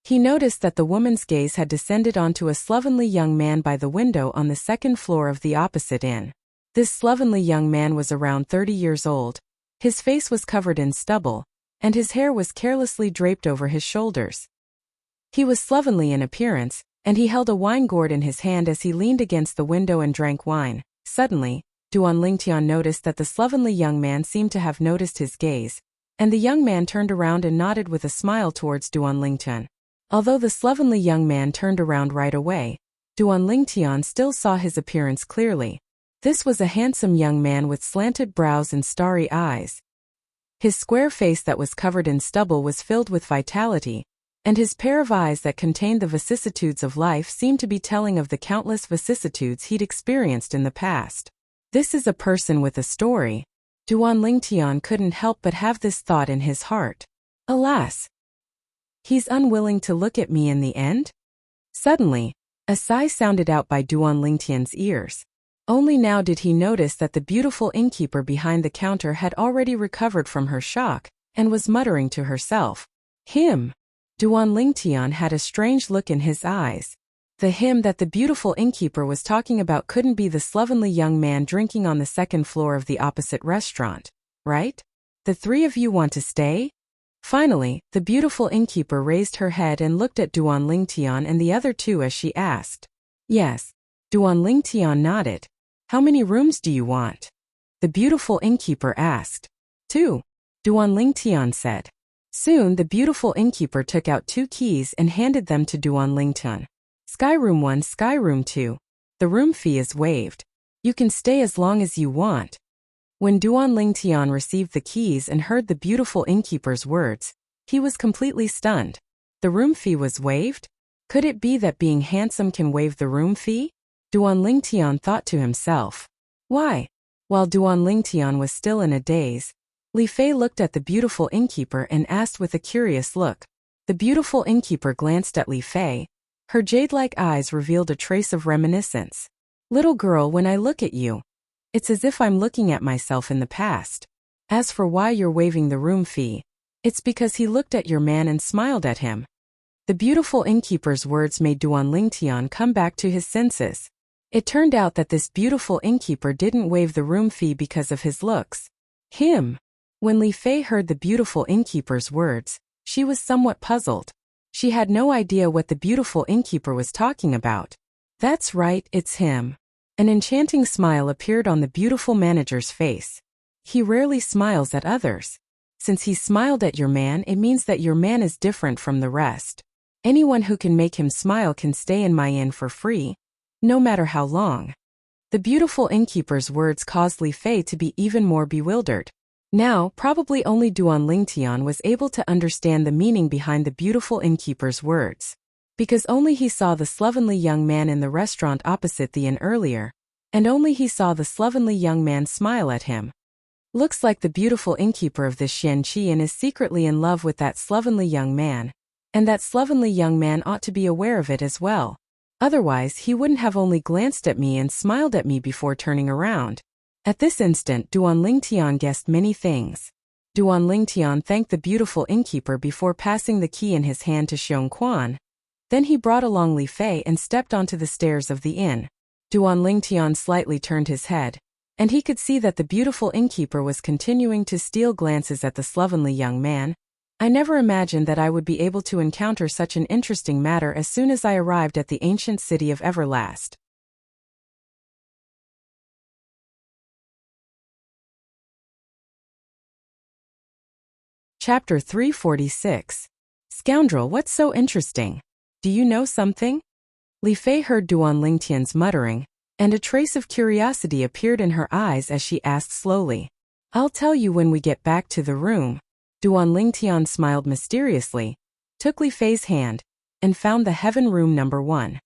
He noticed that the woman's gaze had descended onto a slovenly young man by the window on the second floor of the opposite inn. This slovenly young man was around 30 years old. His face was covered in stubble, and his hair was carelessly draped over his shoulders. He was slovenly in appearance, and he held a wine gourd in his hand as he leaned against the window and drank wine. Suddenly, Duan Lingtian noticed that the slovenly young man seemed to have noticed his gaze, and the young man turned around and nodded with a smile towards Duan Lingtian. Although the slovenly young man turned around right away, Duan Lingtian still saw his appearance clearly. This was a handsome young man with slanted brows and starry eyes. His square face that was covered in stubble was filled with vitality, and his pair of eyes that contained the vicissitudes of life seemed to be telling of the countless vicissitudes he'd experienced in the past. This is a person with a story. Duan Lingtian couldn't help but have this thought in his heart. Alas! He's unwilling to look at me in the end? Suddenly, a sigh sounded out by Duan Lingtian's ears. Only now did he notice that the beautiful innkeeper behind the counter had already recovered from her shock, and was muttering to herself. Him! Duan Lingtian had a strange look in his eyes. The him that the beautiful innkeeper was talking about couldn't be the slovenly young man drinking on the second floor of the opposite restaurant, right? The 3 of you want to stay? Finally, the beautiful innkeeper raised her head and looked at Duan Lingtian and the other 2 as she asked. Yes. Duan Lingtian nodded. How many rooms do you want? The beautiful innkeeper asked. 2. Duan Lingtian said. Soon the beautiful innkeeper took out 2 keys and handed them to Duan Lingtian. Sky Room 1, Sky Room 2. The room fee is waived. You can stay as long as you want. When Duan Lingtian received the keys and heard the beautiful innkeeper's words, he was completely stunned. The room fee was waived? Could it be that being handsome can waive the room fee? Duan Lingtian thought to himself. Why? While Duan Lingtian was still in a daze, Li Fei looked at the beautiful innkeeper and asked with a curious look. The beautiful innkeeper glanced at Li Fei. Her jade-like eyes revealed a trace of reminiscence. Little girl, when I look at you, it's as if I'm looking at myself in the past. As for why you're waiving the room fee, it's because he looked at your man and smiled at him. The beautiful innkeeper's words made Duan Lingtian come back to his senses. It turned out that this beautiful innkeeper didn't waive the room fee because of his looks. Him. When Li Fei heard the beautiful innkeeper's words, she was somewhat puzzled. She had no idea what the beautiful innkeeper was talking about. That's right, it's him. An enchanting smile appeared on the beautiful manager's face. He rarely smiles at others. Since he smiled at your man, it means that your man is different from the rest. Anyone who can make him smile can stay in my inn for free, no matter how long. The beautiful innkeeper's words caused Li Fei to be even more bewildered. Now, probably only Duan Lingtian was able to understand the meaning behind the beautiful innkeeper's words. Because only he saw the slovenly young man in the restaurant opposite the inn earlier, and only he saw the slovenly young man smile at him. Looks like the beautiful innkeeper of this Xianqi inn is secretly in love with that slovenly young man, and that slovenly young man ought to be aware of it as well. Otherwise, he wouldn't have only glanced at me and smiled at me before turning around. At this instant, Duan Lingtian guessed many things. Duan Lingtian thanked the beautiful innkeeper before passing the key in his hand to Xiong Quan. Then he brought along Li Fei and stepped onto the stairs of the inn. Duan Lingtian slightly turned his head, and he could see that the beautiful innkeeper was continuing to steal glances at the slovenly young man. I never imagined that I would be able to encounter such an interesting matter as soon as I arrived at the ancient city of Everlast. Chapter 346. Scoundrel, what's so interesting? Do you know something? Li Fei heard Duan Lingtian's muttering, and a trace of curiosity appeared in her eyes as she asked slowly. I'll tell you when we get back to the room. Duan Lingtian smiled mysteriously, took Li Fei's hand, and found the heaven room number 1.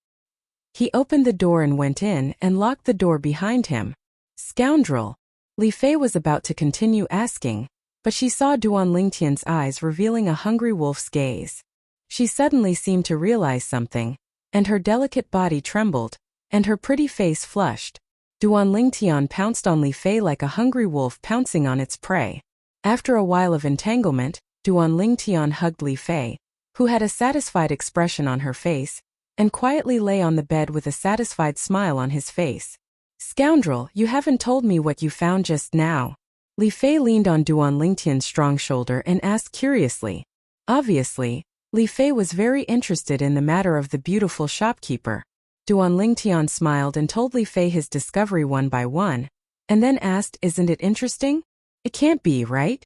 He opened the door and went in and locked the door behind him. Scoundrel! Li Fei was about to continue asking, but she saw Duan Lingtian's eyes revealing a hungry wolf's gaze. She suddenly seemed to realize something, and her delicate body trembled, and her pretty face flushed. Duan Lingtian pounced on Li Fei like a hungry wolf pouncing on its prey. After a while of entanglement, Duan Lingtian hugged Li Fei, who had a satisfied expression on her face, and quietly lay on the bed with a satisfied smile on his face. Scoundrel, you haven't told me what you found just now. Li Fei leaned on Duan Lingtian's strong shoulder and asked curiously. Obviously, Li Fei was very interested in the matter of the beautiful shopkeeper. Duan Lingtian smiled and told Li Fei his discovery one by one, and then asked, isn't it interesting? It can't be, right?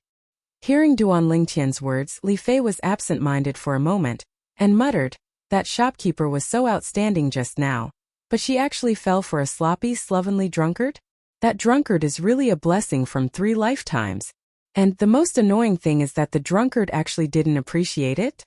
Hearing Duan Lingtian's words, Li Fei was absent-minded for a moment, and muttered, that shopkeeper was so outstanding just now, but she actually fell for a sloppy, slovenly drunkard? That drunkard is really a blessing from 3 lifetimes. And the most annoying thing is that the drunkard actually didn't appreciate it?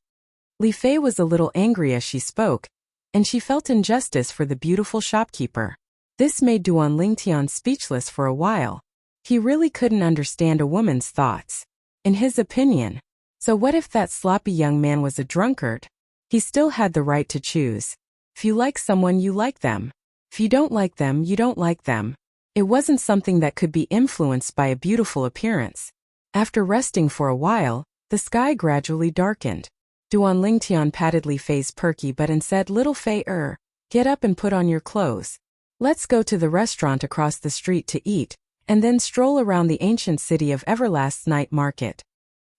Li Fei was a little angry as she spoke, and she felt injustice for the beautiful shopkeeper. This made Duan Lingtian speechless for a while. He really couldn't understand a woman's thoughts. In his opinion, so what if that sloppy young man was a drunkard? He still had the right to choose. If you like someone, you like them. If you don't like them, you don't like them. It wasn't something that could be influenced by a beautiful appearance. After resting for a while, the sky gradually darkened. Duan Lingtian patted Li Fei's perky butt and said, Little Fei, get up and put on your clothes. Let's go to the restaurant across the street to eat, and then stroll around the ancient city of Everlast's night market.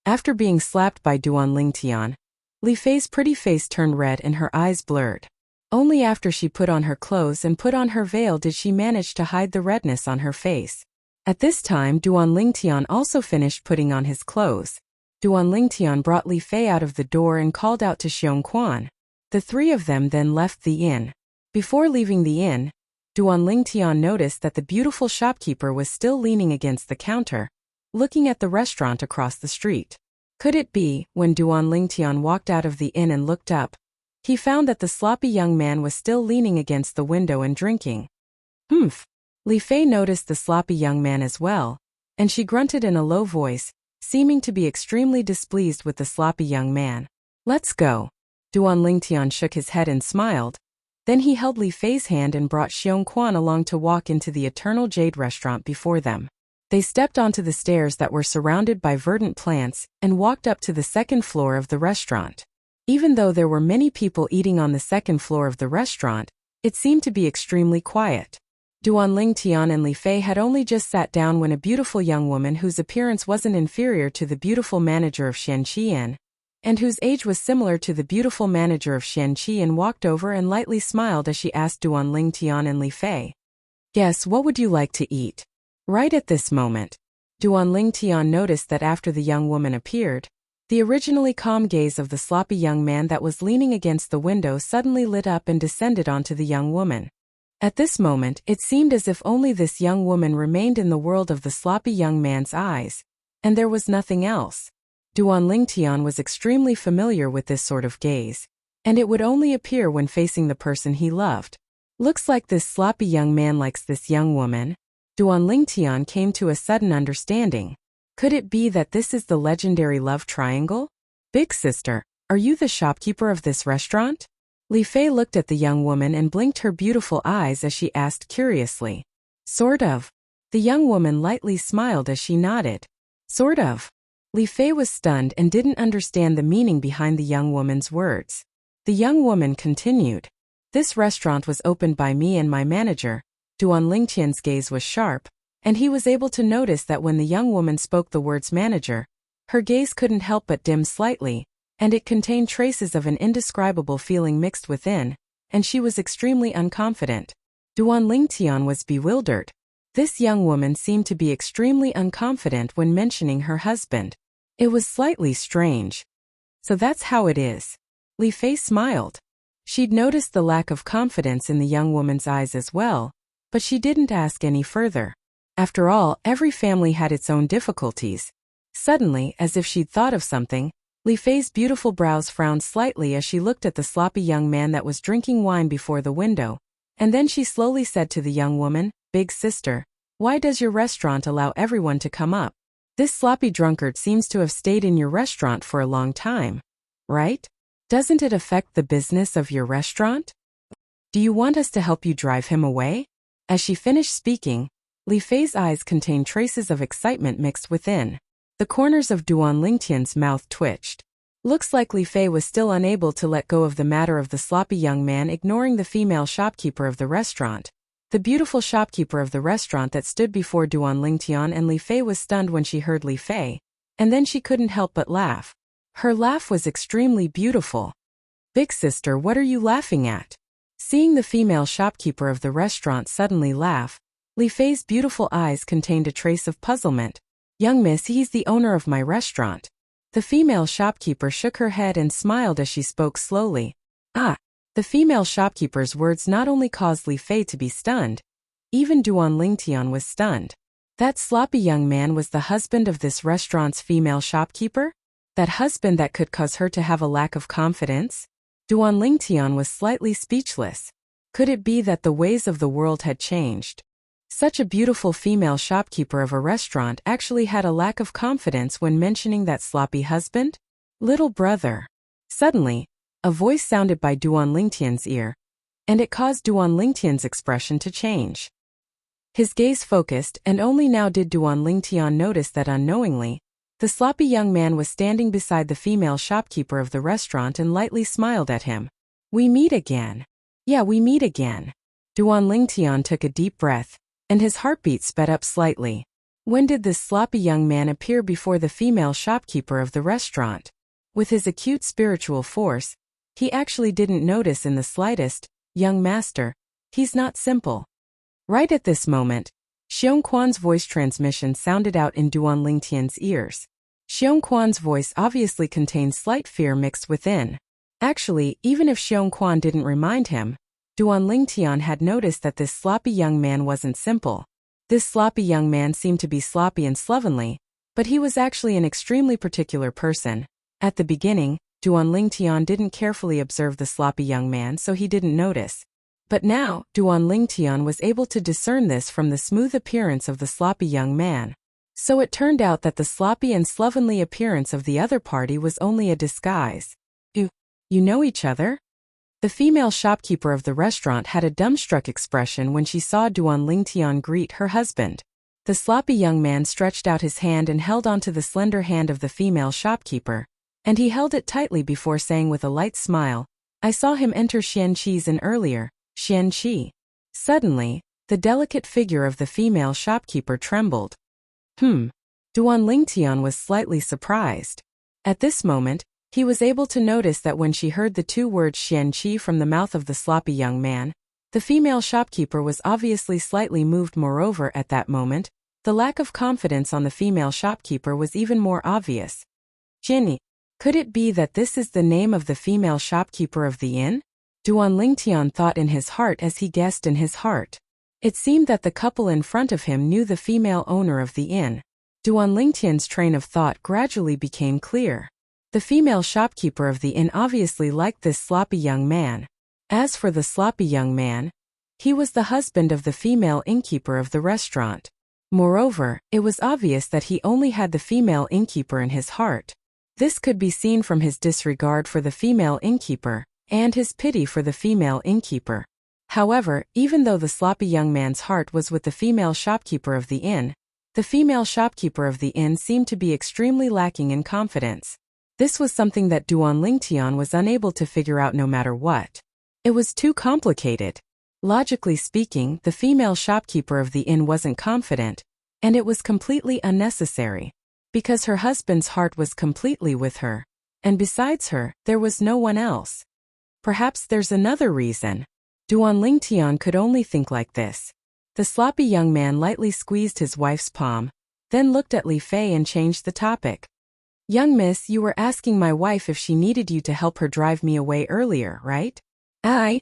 After being slapped by Duan Lingtian, Li Fei's pretty face turned red and her eyes blurred. Only after she put on her clothes and put on her veil did she manage to hide the redness on her face. At this time, Duan Lingtian also finished putting on his clothes. Duan Lingtian brought Li Fei out of the door and called out to Xiong Quan. The 3 of them then left the inn. Before leaving the inn, Duan Lingtian noticed that the beautiful shopkeeper was still leaning against the counter, looking at the restaurant across the street. Could it be, when Duan Lingtian walked out of the inn and looked up, he found that the sloppy young man was still leaning against the window and drinking. Li Fei noticed the sloppy young man as well, and she grunted in a low voice, seeming to be extremely displeased with the sloppy young man. Let's go. Duan Lingtian shook his head and smiled. Then he held Li Fei's hand and brought Xiong Quan along to walk into the Eternal Jade restaurant before them. They stepped onto the stairs that were surrounded by verdant plants and walked up to the second floor of the restaurant. Even though there were many people eating on the second floor of the restaurant, it seemed to be extremely quiet. Duan Lingtian and Li Fei had only just sat down when a beautiful young woman whose appearance wasn't inferior to the beautiful manager of Shenqian, and whose age was similar to the beautiful manager of Shenqian, walked over and lightly smiled as she asked Duan Lingtian and Li Fei, "Yes, what would you like to eat?" Right at this moment, Duan Lingtian noticed that after the young woman appeared, the originally calm gaze of the sloppy young man that was leaning against the window suddenly lit up and descended onto the young woman. At this moment, it seemed as if only this young woman remained in the world of the sloppy young man's eyes, and there was nothing else. Duan Lingtian was extremely familiar with this sort of gaze, and it would only appear when facing the person he loved. Looks like this sloppy young man likes this young woman. Duan Lingtian came to a sudden understanding. Could it be that this is the legendary love triangle? Big sister, are you the shopkeeper of this restaurant? Li Fei looked at the young woman and blinked her beautiful eyes as she asked curiously. Sort of. The young woman lightly smiled as she nodded. Sort of. Li Fei was stunned and didn't understand the meaning behind the young woman's words. The young woman continued. This restaurant was opened by me and my manager. Duan Lingtian's gaze was sharp, and he was able to notice that when the young woman spoke the words manager, her gaze couldn't help but dim slightly, and it contained traces of an indescribable feeling mixed within, and she was extremely unconfident. Duan Lingtian was bewildered. This young woman seemed to be extremely unconfident when mentioning her husband. It was slightly strange. So that's how it is. Li Fei smiled. She'd noticed the lack of confidence in the young woman's eyes as well, but she didn't ask any further. After all, every family had its own difficulties. Suddenly, as if she'd thought of something, Li Fei's beautiful brows frowned slightly as she looked at the sloppy young man that was drinking wine before the window, and then she slowly said to the young woman, Big sister, why does your restaurant allow everyone to come up? This sloppy drunkard seems to have stayed in your restaurant for a long time, right? Doesn't it affect the business of your restaurant? Do you want us to help you drive him away? As she finished speaking, Li Fei's eyes contained traces of excitement mixed within. The corners of Duan Lingtian's mouth twitched. Looks like Li Fei was still unable to let go of the matter of the sloppy young man ignoring the female shopkeeper of the restaurant. The beautiful shopkeeper of the restaurant that stood before Duan Lingtian, and Li Fei was stunned when she heard Li Fei, and then she couldn't help but laugh. Her laugh was extremely beautiful. Big sister, what are you laughing at? Seeing the female shopkeeper of the restaurant suddenly laugh, Li Fei's beautiful eyes contained a trace of puzzlement. Young miss, he's the owner of my restaurant. The female shopkeeper shook her head and smiled as she spoke slowly. Ah! The female shopkeeper's words not only caused Li Fei to be stunned, even Duan Lingtian was stunned. That sloppy young man was the husband of this restaurant's female shopkeeper? That husband that could cause her to have a lack of confidence? Duan Lingtian was slightly speechless. Could it be that the ways of the world had changed? Such a beautiful female shopkeeper of a restaurant actually had a lack of confidence when mentioning that sloppy husband? Little brother. Suddenly, a voice sounded by Duan Lingtian's ear, and it caused Duan Lingtian's expression to change. His gaze focused, and only now did Duan Lingtian notice that unknowingly, the sloppy young man was standing beside the female shopkeeper of the restaurant and lightly smiled at him. We meet again. Yeah, we meet again. Duan Lingtian took a deep breath, and his heartbeat sped up slightly. When did this sloppy young man appear before the female shopkeeper of the restaurant? With his acute spiritual force, he actually didn't notice in the slightest. Young master, he's not simple. Right at this moment, Xiong Quan's voice transmission sounded out in Duan Lingtian's ears. Xiong Quan's voice obviously contained slight fear mixed within. Actually, even if Xiong Quan didn't remind him, Duan Lingtian had noticed that this sloppy young man wasn't simple. This sloppy young man seemed to be sloppy and slovenly, but he was actually an extremely particular person. At the beginning, Duan Lingtian didn't carefully observe the sloppy young man, so he didn't notice. But now, Duan Lingtian was able to discern this from the smooth appearance of the sloppy young man. So it turned out that the sloppy and slovenly appearance of the other party was only a disguise. You know each other? The female shopkeeper of the restaurant had a dumbstruck expression when she saw Duan Lingtian greet her husband. The sloppy young man stretched out his hand and held onto the slender hand of the female shopkeeper, and he held it tightly before saying with a light smile, "I saw him enter Xianqi's inn earlier, Xianqi." Suddenly, the delicate figure of the female shopkeeper trembled. Duan Lingtian was slightly surprised. At this moment, he was able to notice that when she heard the two words Xianqi from the mouth of the sloppy young man, the female shopkeeper was obviously slightly moved. Moreover, at that moment, the lack of confidence on the female shopkeeper was even more obvious. Jinni, could it be that this is the name of the female shopkeeper of the inn? Duan Lingtian thought in his heart as he guessed in his heart. It seemed that the couple in front of him knew the female owner of the inn. Duan Lingtian's train of thought gradually became clear. The female shopkeeper of the inn obviously liked this sloppy young man. As for the sloppy young man, he was the husband of the female innkeeper of the restaurant. Moreover, it was obvious that he only had the female innkeeper in his heart. This could be seen from his disregard for the female innkeeper, and his pity for the female innkeeper. However, even though the sloppy young man's heart was with the female shopkeeper of the inn, the female shopkeeper of the inn seemed to be extremely lacking in confidence. This was something that Duan Lingtian was unable to figure out no matter what. It was too complicated. Logically speaking, the female shopkeeper of the inn wasn't confident, and it was completely unnecessary. Because her husband's heart was completely with her, and besides her, there was no one else. Perhaps there's another reason. Duan Lingtian could only think like this. The sloppy young man lightly squeezed his wife's palm, then looked at Li Fei and changed the topic. "Young miss, you were asking my wife if she needed you to help her drive me away earlier, right?" I?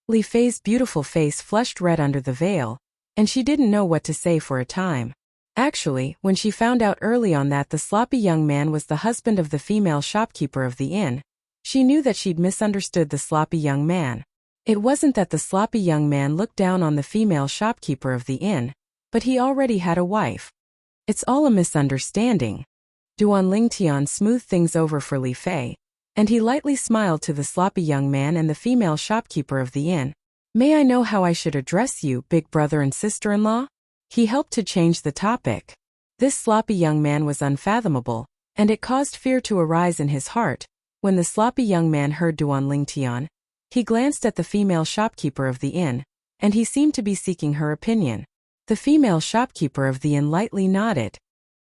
Li Fei's beautiful face flushed red under the veil, and she didn't know what to say for a time. Actually, when she found out early on that the sloppy young man was the husband of the female shopkeeper of the inn, she knew that she'd misunderstood the sloppy young man. It wasn't that the sloppy young man looked down on the female shopkeeper of the inn, but he already had a wife. It's all a misunderstanding. Duan Lingtian smoothed things over for Li Fei, and he lightly smiled to the sloppy young man and the female shopkeeper of the inn. "May I know how I should address you, big brother and sister-in-law?" He helped to change the topic. This sloppy young man was unfathomable, and it caused fear to arise in his heart. When the sloppy young man heard Duan Lingtian, he glanced at the female shopkeeper of the inn, and he seemed to be seeking her opinion. The female shopkeeper of the inn lightly nodded.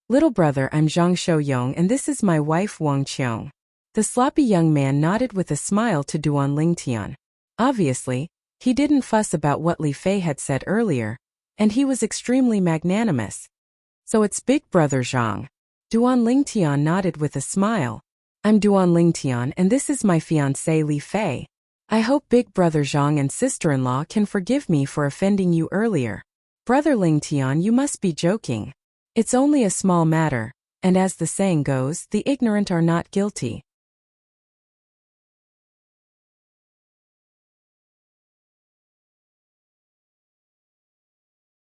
"Little brother, I'm Zhang Shouyong and this is my wife Wang Qiong." The sloppy young man nodded with a smile to Duan Lingtian. Obviously, he didn't fuss about what Li Fei had said earlier, and he was extremely magnanimous. "So it's big brother Zhang." Duan Lingtian nodded with a smile. "I'm Duan Lingtian and this is my fiancée Li Fei. I hope big brother Zhang and sister-in-law can forgive me for offending you earlier." "Brother Lingtian, you must be joking. It's only a small matter, and as the saying goes, the ignorant are not guilty."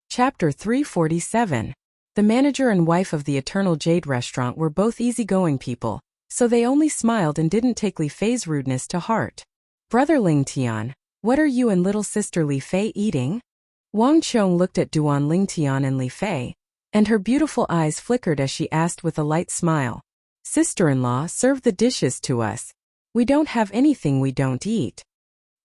Chapter 347. The manager and wife of the Eternal Jade restaurant were both easygoing people, so they only smiled and didn't take Li Fei's rudeness to heart. "Brother Lingtian, what are you and little sister Li Fei eating?" Wang Qiong looked at Duan Lingtian and Li Fei, and her beautiful eyes flickered as she asked with a light smile. "Sister-in-law, serve the dishes to us. We don't have anything we don't eat."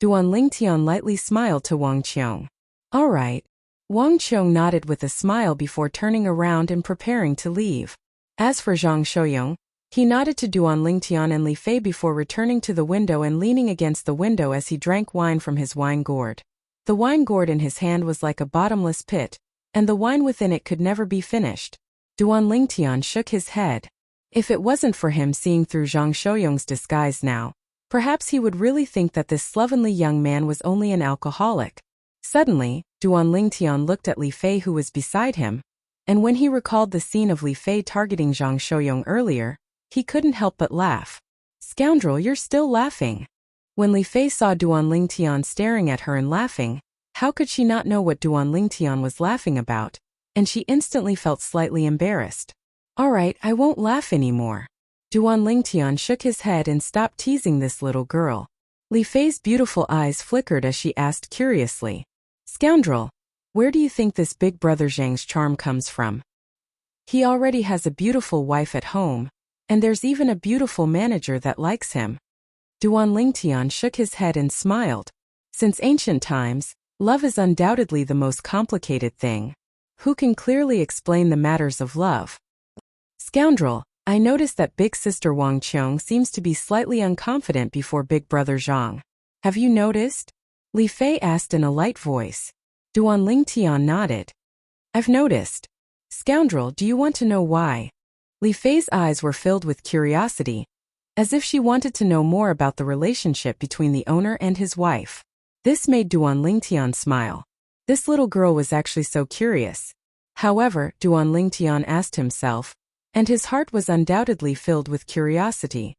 Duan Lingtian lightly smiled to Wang Qiong. "All right." Wang Qiong nodded with a smile before turning around and preparing to leave. As for Zhang Shouyong, he nodded to Duan Lingtian and Li Fei before returning to the window and leaning against the window as he drank wine from his wine gourd. The wine gourd in his hand was like a bottomless pit, and the wine within it could never be finished. Duan Lingtian shook his head. If it wasn't for him seeing through Zhang Shouyong's disguise now, perhaps he would really think that this slovenly young man was only an alcoholic. Suddenly, Duan Lingtian looked at Li Fei who was beside him, and when he recalled the scene of Li Fei targeting Zhang Shouyong earlier, he couldn't help but laugh. "Scoundrel, you're still laughing. When Li Fei saw Duan Lingtian staring at her and laughing, how could she not know what Duan Lingtian was laughing about? And she instantly felt slightly embarrassed. All right, I won't laugh anymore. Duan Lingtian shook his head and stopped teasing this little girl. Li Fei's beautiful eyes flickered as she asked curiously, Scoundrel, where do you think this big brother Zhang's charm comes from? He already has a beautiful wife at home, and there's even a beautiful manager that likes him. Duan Lingtian shook his head and smiled. Since ancient times, love is undoubtedly the most complicated thing. Who can clearly explain the matters of love? Scoundrel, I noticed that big sister Wang Qiong seems to be slightly unconfident before big brother Zhang. Have you noticed? Li Fei asked in a light voice. Duan Lingtian nodded. I've noticed. Scoundrel, do you want to know why? Li Fei's eyes were filled with curiosity, as if she wanted to know more about the relationship between the owner and his wife. This made Duan Lingtian smile. This little girl was actually so curious. However, Duan Lingtian asked himself, and his heart was undoubtedly filled with curiosity.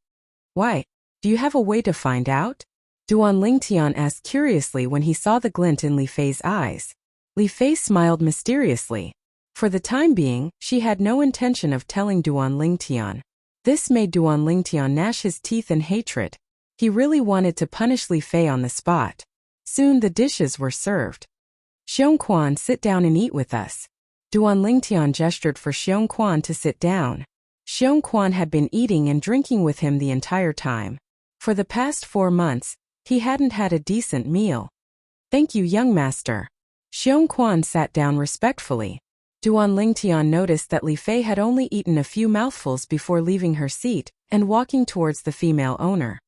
Why? Do you have a way to find out? Duan Lingtian asked curiously when he saw the glint in Li Fei's eyes. Li Fei smiled mysteriously. For the time being, she had no intention of telling Duan Lingtian. This made Duan Lingtian gnash his teeth in hatred. He really wanted to punish Li Fei on the spot. Soon the dishes were served. Xiongquan, sit down and eat with us. Duan Lingtian gestured for Xiongquan to sit down. Xiongquan had been eating and drinking with him the entire time. For the past 4 months, he hadn't had a decent meal. Thank you, young master. Xiongquan sat down respectfully. Duan Lingtian noticed that Li Fei had only eaten a few mouthfuls before leaving her seat and walking towards the female owner.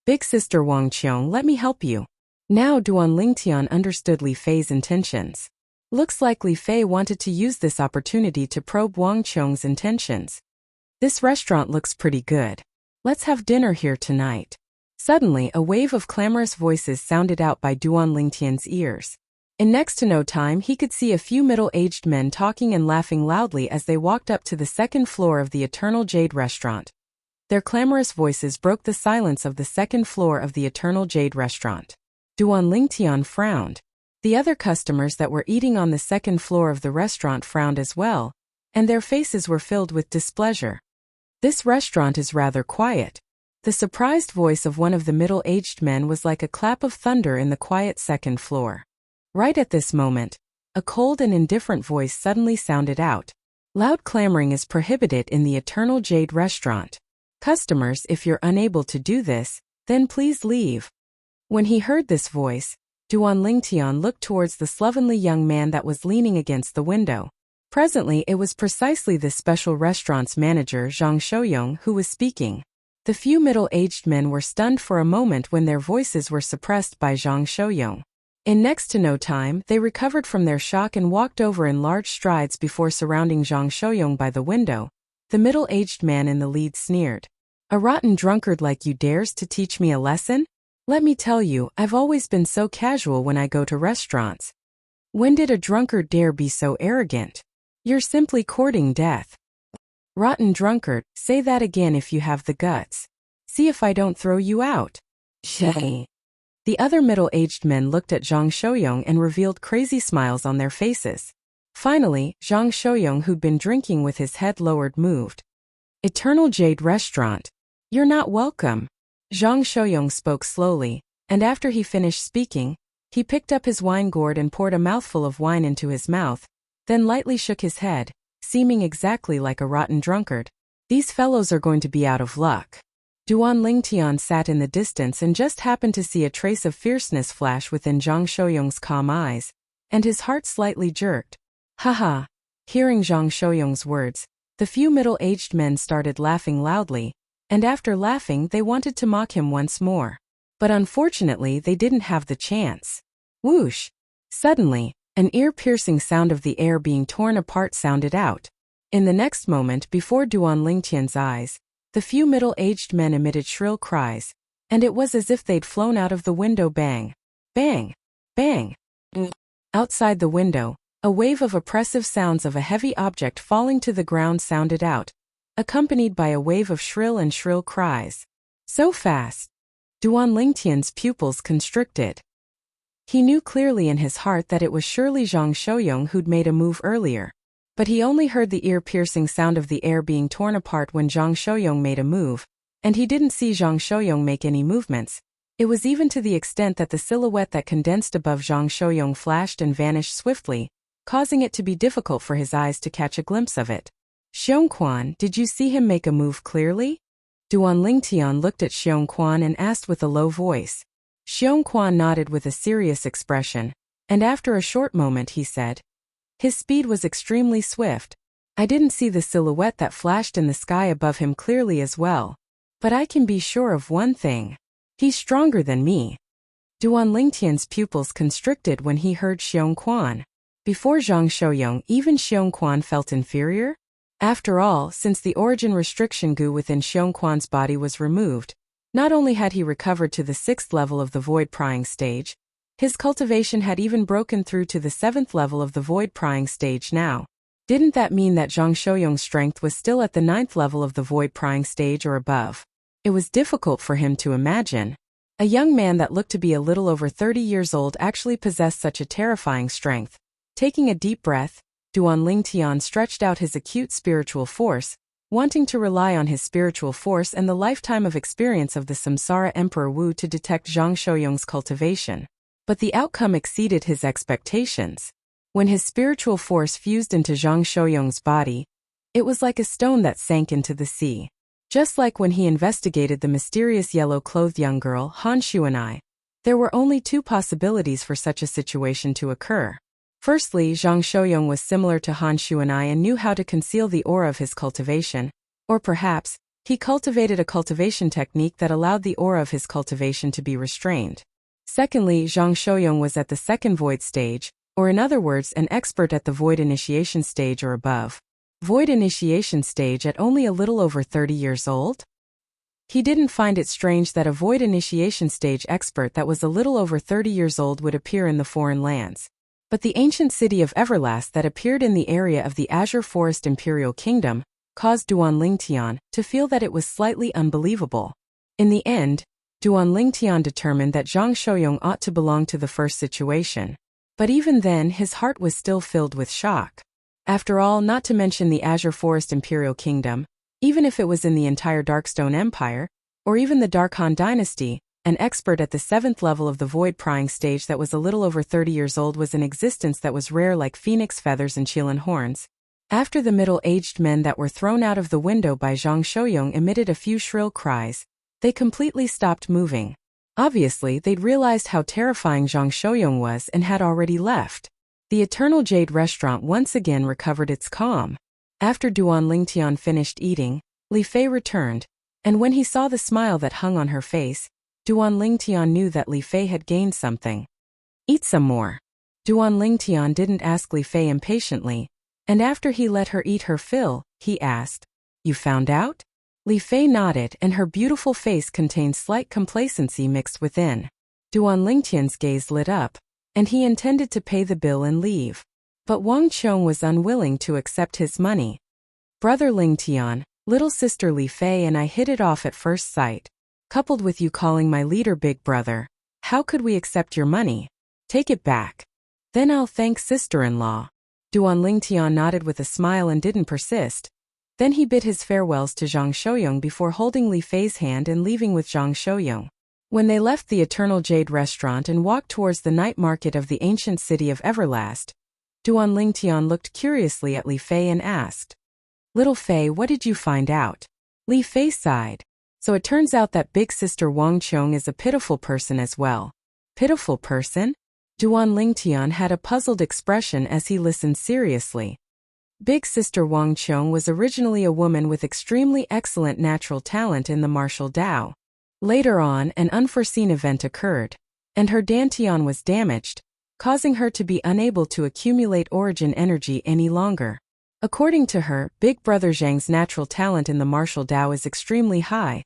Big sister Wang Qiong, let me help you. Now Duan Lingtian understood Li Fei's intentions. Looks like Li Fei wanted to use this opportunity to probe Wang Qiong's intentions. This restaurant looks pretty good. Let's have dinner here tonight. Suddenly, a wave of clamorous voices sounded out by Duan Lingtian's ears. In next to no time, he could see a few middle-aged men talking and laughing loudly as they walked up to the second floor of the Eternal Jade restaurant. Their clamorous voices broke the silence of the second floor of the Eternal Jade restaurant. Duan Lingtian frowned. The other customers that were eating on the second floor of the restaurant frowned as well, and their faces were filled with displeasure. This restaurant is rather quiet. The surprised voice of one of the middle-aged men was like a clap of thunder in the quiet second floor. Right at this moment, a cold and indifferent voice suddenly sounded out. Loud clamoring is prohibited in the Eternal Jade restaurant. Customers, if you're unable to do this, then please leave. When he heard this voice, Duan Lingtian looked towards the slovenly young man that was leaning against the window. Presently, it was precisely this special restaurant's manager Zhang Shouyong who was speaking. The few middle-aged men were stunned for a moment when their voices were suppressed by Zhang Shouyong. In next to no time, they recovered from their shock and walked over in large strides before surrounding Zhang Shouyong by the window. The middle-aged man in the lead sneered. A rotten drunkard like you dares to teach me a lesson? Let me tell you, I've always been so casual when I go to restaurants. When did a drunkard dare be so arrogant? You're simply courting death. Rotten drunkard, say that again if you have the guts. See if I don't throw you out. Shay. The other middle-aged men looked at Zhang Shouyong and revealed crazy smiles on their faces. Finally, Zhang Shouyong, who'd been drinking with his head lowered, moved. Eternal Jade Restaurant. You're not welcome. Zhang Shouyong spoke slowly, and after he finished speaking, he picked up his wine gourd and poured a mouthful of wine into his mouth, then lightly shook his head, seeming exactly like a rotten drunkard. These fellows are going to be out of luck. Duan Lingtian sat in the distance and just happened to see a trace of fierceness flash within Zhang Shouyong's calm eyes, and his heart slightly jerked. Haha. Hearing Zhang Shouyong's words, the few middle-aged men started laughing loudly, and after laughing they wanted to mock him once more. But unfortunately they didn't have the chance. Whoosh! Suddenly, an ear-piercing sound of the air being torn apart sounded out. In the next moment, before Duan Lingtian's eyes, the few middle-aged men emitted shrill cries, and it was as if they'd flown out of the window. Bang! Bang! Bang! Outside the window, a wave of oppressive sounds of a heavy object falling to the ground sounded out, accompanied by a wave of shrill cries. So fast! Duan Lingtian's pupils constricted. He knew clearly in his heart that it was surely Zhang Shouyong who'd made a move earlier. But he only heard the ear-piercing sound of the air being torn apart when Zhang Shouyong made a move, and he didn't see Zhang Shouyong make any movements. It was even to the extent that the silhouette that condensed above Zhang Shouyong flashed and vanished swiftly, causing it to be difficult for his eyes to catch a glimpse of it. Xiongquan, did you see him make a move clearly? Duan Lingtian looked at Xiongquan and asked with a low voice. Xiongquan nodded with a serious expression, and after a short moment he said, his speed was extremely swift. I didn't see the silhouette that flashed in the sky above him clearly as well. But I can be sure of one thing. He's stronger than me. Duan Lingtian's pupils constricted when he heard Xiongquan. Before Zhang Shouyong, even Xiongquan felt inferior? After all, since the origin restriction goo within Xiongquan's body was removed, not only had he recovered to the 6th level of the void prying stage, his cultivation had even broken through to the 7th level of the void prying stage now. Didn't that mean that Zhang Shouyong's strength was still at the 9th level of the void prying stage or above? It was difficult for him to imagine. A young man that looked to be a little over 30 years old actually possessed such a terrifying strength. Taking a deep breath, Duan Lingtian stretched out his acute spiritual force, wanting to rely on his spiritual force and the lifetime of experience of the Samsara Emperor Wu to detect Zhang Shouyong's cultivation. But the outcome exceeded his expectations. When his spiritual force fused into Zhang Shouyong's body, it was like a stone that sank into the sea. Just like when he investigated the mysterious yellow-clothed young girl, Han Shuanai, there were only 2 possibilities for such a situation to occur. Firstly, Zhang Shouyong was similar to Han Shuanai and knew how to conceal the aura of his cultivation, or perhaps, he cultivated a cultivation technique that allowed the aura of his cultivation to be restrained. Secondly, Zhang Shouyong was at the 2nd void stage, or in other words, an expert at the void initiation stage or above. Void initiation stage at only a little over 30 years old? He didn't find it strange that a void initiation stage expert that was a little over 30 years old would appear in the foreign lands. But the ancient city of Everlast that appeared in the area of the Azure Forest Imperial Kingdom caused Duan Lingtian to feel that it was slightly unbelievable. In the end, Duan Lingtian determined that Zhang Shouyong ought to belong to the first situation. But even then, his heart was still filled with shock. After all, not to mention the Azure Forest Imperial Kingdom, even if it was in the entire Darkstone Empire, or even the Dark Han Dynasty, an expert at the 7th level of the void prying stage that was a little over 30 years old was an existence that was rare like phoenix feathers and Qilin horns. After the middle-aged men that were thrown out of the window by Zhang Shouyong emitted a few shrill cries, they completely stopped moving. Obviously, they'd realized how terrifying Zhang Shouyong was and had already left. The Eternal Jade restaurant once again recovered its calm. After Duan Lingtian finished eating, Li Fei returned, and when he saw the smile that hung on her face, Duan Lingtian knew that Li Fei had gained something. Eat some more. Duan Lingtian didn't ask Li Fei impatiently, and after he let her eat her fill, he asked, "You found out?" Li Fei nodded and her beautiful face contained slight complacency mixed within. Duan Lingtian's gaze lit up, and he intended to pay the bill and leave. But Wang Chong was unwilling to accept his money. "Brother Lingtian, little sister Li Fei and I hit it off at first sight. Coupled with you calling my leader big brother, how could we accept your money? Take it back. Then I'll thank sister-in-law." Duan Lingtian nodded with a smile and didn't persist. Then he bid his farewells to Zhang Shouyong before holding Li Fei's hand and leaving with Zhang Shouyong. When they left the Eternal Jade restaurant and walked towards the night market of the ancient city of Everlast, Duan Lingtian looked curiously at Li Fei and asked, "Little Fei, what did you find out?" Li Fei sighed. "So it turns out that big sister Wang Chong is a pitiful person as well." "Pitiful person?" Duan Lingtian had a puzzled expression as he listened seriously. Big sister Wang Chong was originally a woman with extremely excellent natural talent in the martial Dao. Later on, an unforeseen event occurred, and her dantian was damaged, causing her to be unable to accumulate origin energy any longer. According to her, Big Brother Zhang's natural talent in the martial Dao is extremely high,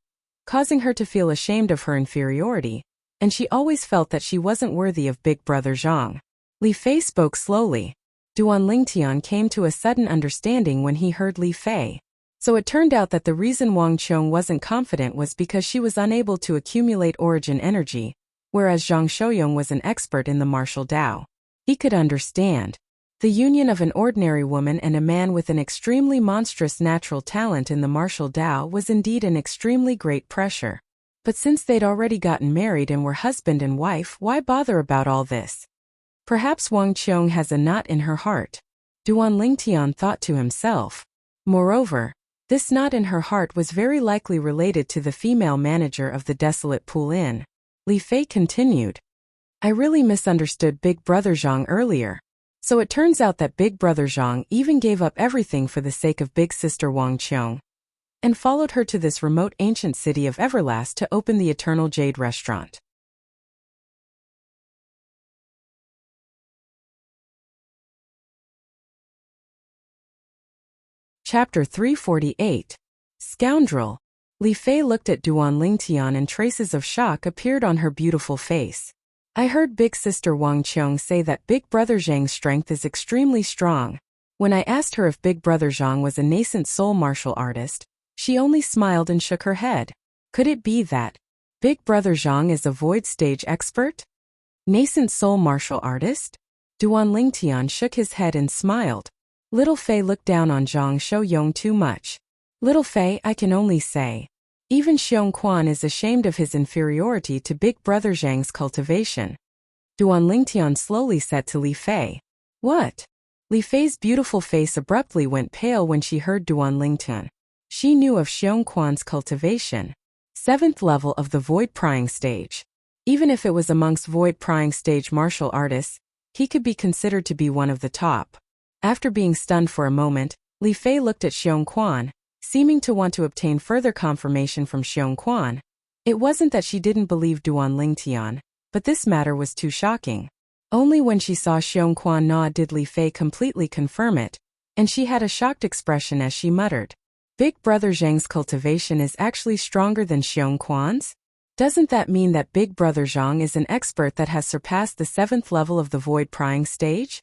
causing her to feel ashamed of her inferiority, and she always felt that she wasn't worthy of Big Brother Zhang. Li Fei spoke slowly. Duan Lingtian came to a sudden understanding when he heard Li Fei. So it turned out that the reason Wang Qiong wasn't confident was because she was unable to accumulate origin energy, whereas Zhang Shouyong was an expert in the martial Tao. He could understand. The union of an ordinary woman and a man with an extremely monstrous natural talent in the martial Tao was indeed an extremely great pressure. But since they'd already gotten married and were husband and wife, why bother about all this? Perhaps Wang Qiong has a knot in her heart, Duan Lingtian thought to himself. Moreover, this knot in her heart was very likely related to the female manager of the desolate Pool Inn. Li Fei continued. I really misunderstood Big Brother Zhang earlier. So it turns out that Big Brother Zhang even gave up everything for the sake of Big Sister Wang Qiong, and followed her to this remote ancient city of Everlast to open the Eternal Jade Restaurant. Chapter 348. Scoundrel. Li Fei looked at Duan Lingtian and traces of shock appeared on her beautiful face. I heard Big Sister Wang Qiong say that Big Brother Zhang's strength is extremely strong. When I asked her if Big Brother Zhang was a nascent soul martial artist, she only smiled and shook her head. Could it be that Big Brother Zhang is a void stage expert? Nascent soul martial artist? Duan Lingtian shook his head and smiled. Little Fei looked down on Zhang Shouyong too much. Little Fei, I can only say. Even Xiong Quan is ashamed of his inferiority to Big Brother Zhang's cultivation. Duan Lingtian slowly said to Li Fei. What? Li Fei's beautiful face abruptly went pale when she heard Duan Lingtian. She knew of Xiong Quan's cultivation. 7th level of the void prying stage. Even if it was amongst void prying stage martial artists, he could be considered to be one of the top. After being stunned for a moment, Li Fei looked at Xiong Quan, seeming to want to obtain further confirmation from Xiong Quan. It wasn't that she didn't believe Duan Lingtian, but this matter was too shocking. Only when she saw Xiong Quan nod did Li Fei completely confirm it, and she had a shocked expression as she muttered. Big Brother Zhang's cultivation is actually stronger than Xiong Quan's? Doesn't that mean that Big Brother Zhang is an expert that has surpassed the 7th level of the void prying stage?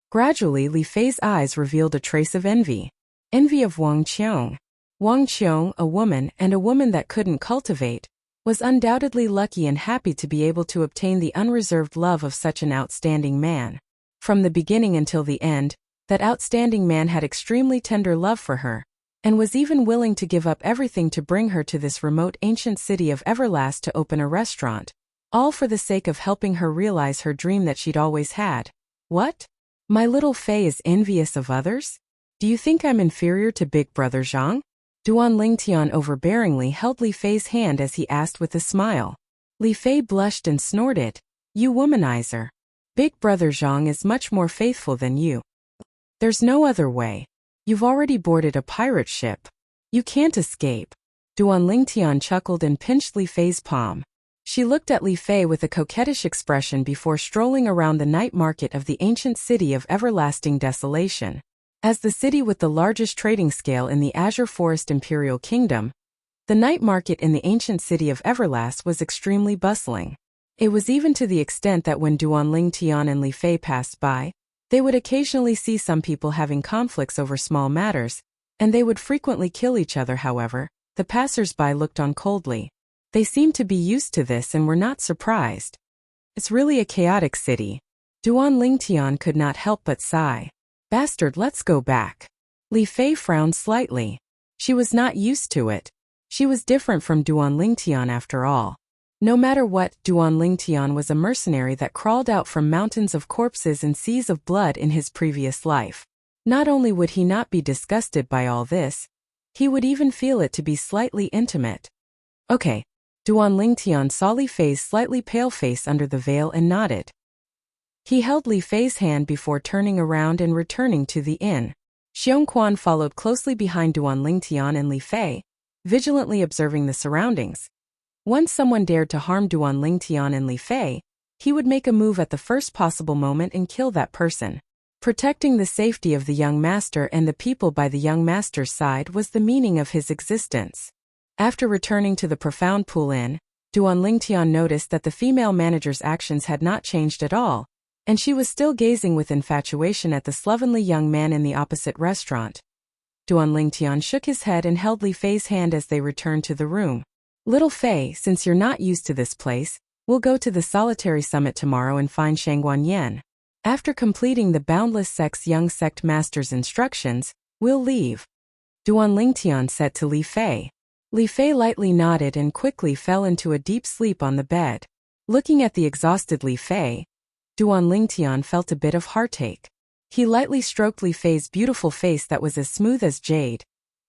Gradually Li Fei's eyes revealed a trace of envy. Envy of Wang Qiong. Wang Qiong, a woman that couldn't cultivate, was undoubtedly lucky and happy to be able to obtain the unreserved love of such an outstanding man. From the beginning until the end, that outstanding man had extremely tender love for her, and was even willing to give up everything to bring her to this remote ancient city of Everlast to open a restaurant, all for the sake of helping her realize her dream that she'd always had. What? My little Fei is envious of others? Do you think I'm inferior to Big Brother Zhang? Duan Lingtian overbearingly held Li Fei's hand as he asked with a smile. Li Fei blushed and snorted. You womanizer. Big Brother Zhang is much more faithful than you. There's no other way. You've already boarded a pirate ship. You can't escape. Duan Lingtian chuckled and pinched Li Fei's palm. She looked at Li Fei with a coquettish expression before strolling around the night market of the ancient city of everlasting desolation. As the city with the largest trading scale in the Azure Forest Imperial Kingdom, the night market in the ancient city of Everlast was extremely bustling. It was even to the extent that when Duan Lingtian and Li Fei passed by, they would occasionally see some people having conflicts over small matters, and they would frequently kill each other. However, the passers-by looked on coldly. They seemed to be used to this and were not surprised. It's really a chaotic city. Duan Lingtian could not help but sigh. Bastard, let's go back. Li Fei frowned slightly. She was not used to it. She was different from Duan Lingtian after all. No matter what, Duan Lingtian was a mercenary that crawled out from mountains of corpses and seas of blood in his previous life. Not only would he not be disgusted by all this, he would even feel it to be slightly intimate. Okay. Duan Lingtian saw Li Fei's slightly pale face under the veil and nodded. He held Li Fei's hand before turning around and returning to the inn. Xiong Quan followed closely behind Duan Lingtian and Li Fei, vigilantly observing the surroundings. Once someone dared to harm Duan Lingtian and Li Fei, he would make a move at the first possible moment and kill that person. Protecting the safety of the young master and the people by the young master's side was the meaning of his existence. After returning to the profound Pool Inn, Duan Lingtian noticed that the female manager's actions had not changed at all, and she was still gazing with infatuation at the slovenly young man in the opposite restaurant. Duan Lingtian shook his head and held Li Fei's hand as they returned to the room. Little Fei, since you're not used to this place, we'll go to the Solitary Summit tomorrow and find Shangguan Yan. After completing the Boundless Sect's young sect master's instructions, we'll leave. Duan Lingtian said to Li Fei. Li Fei lightly nodded and quickly fell into a deep sleep on the bed. Looking at the exhausted Li Fei, Duan Lingtian felt a bit of heartache. He lightly stroked Li Fei's beautiful face that was as smooth as jade,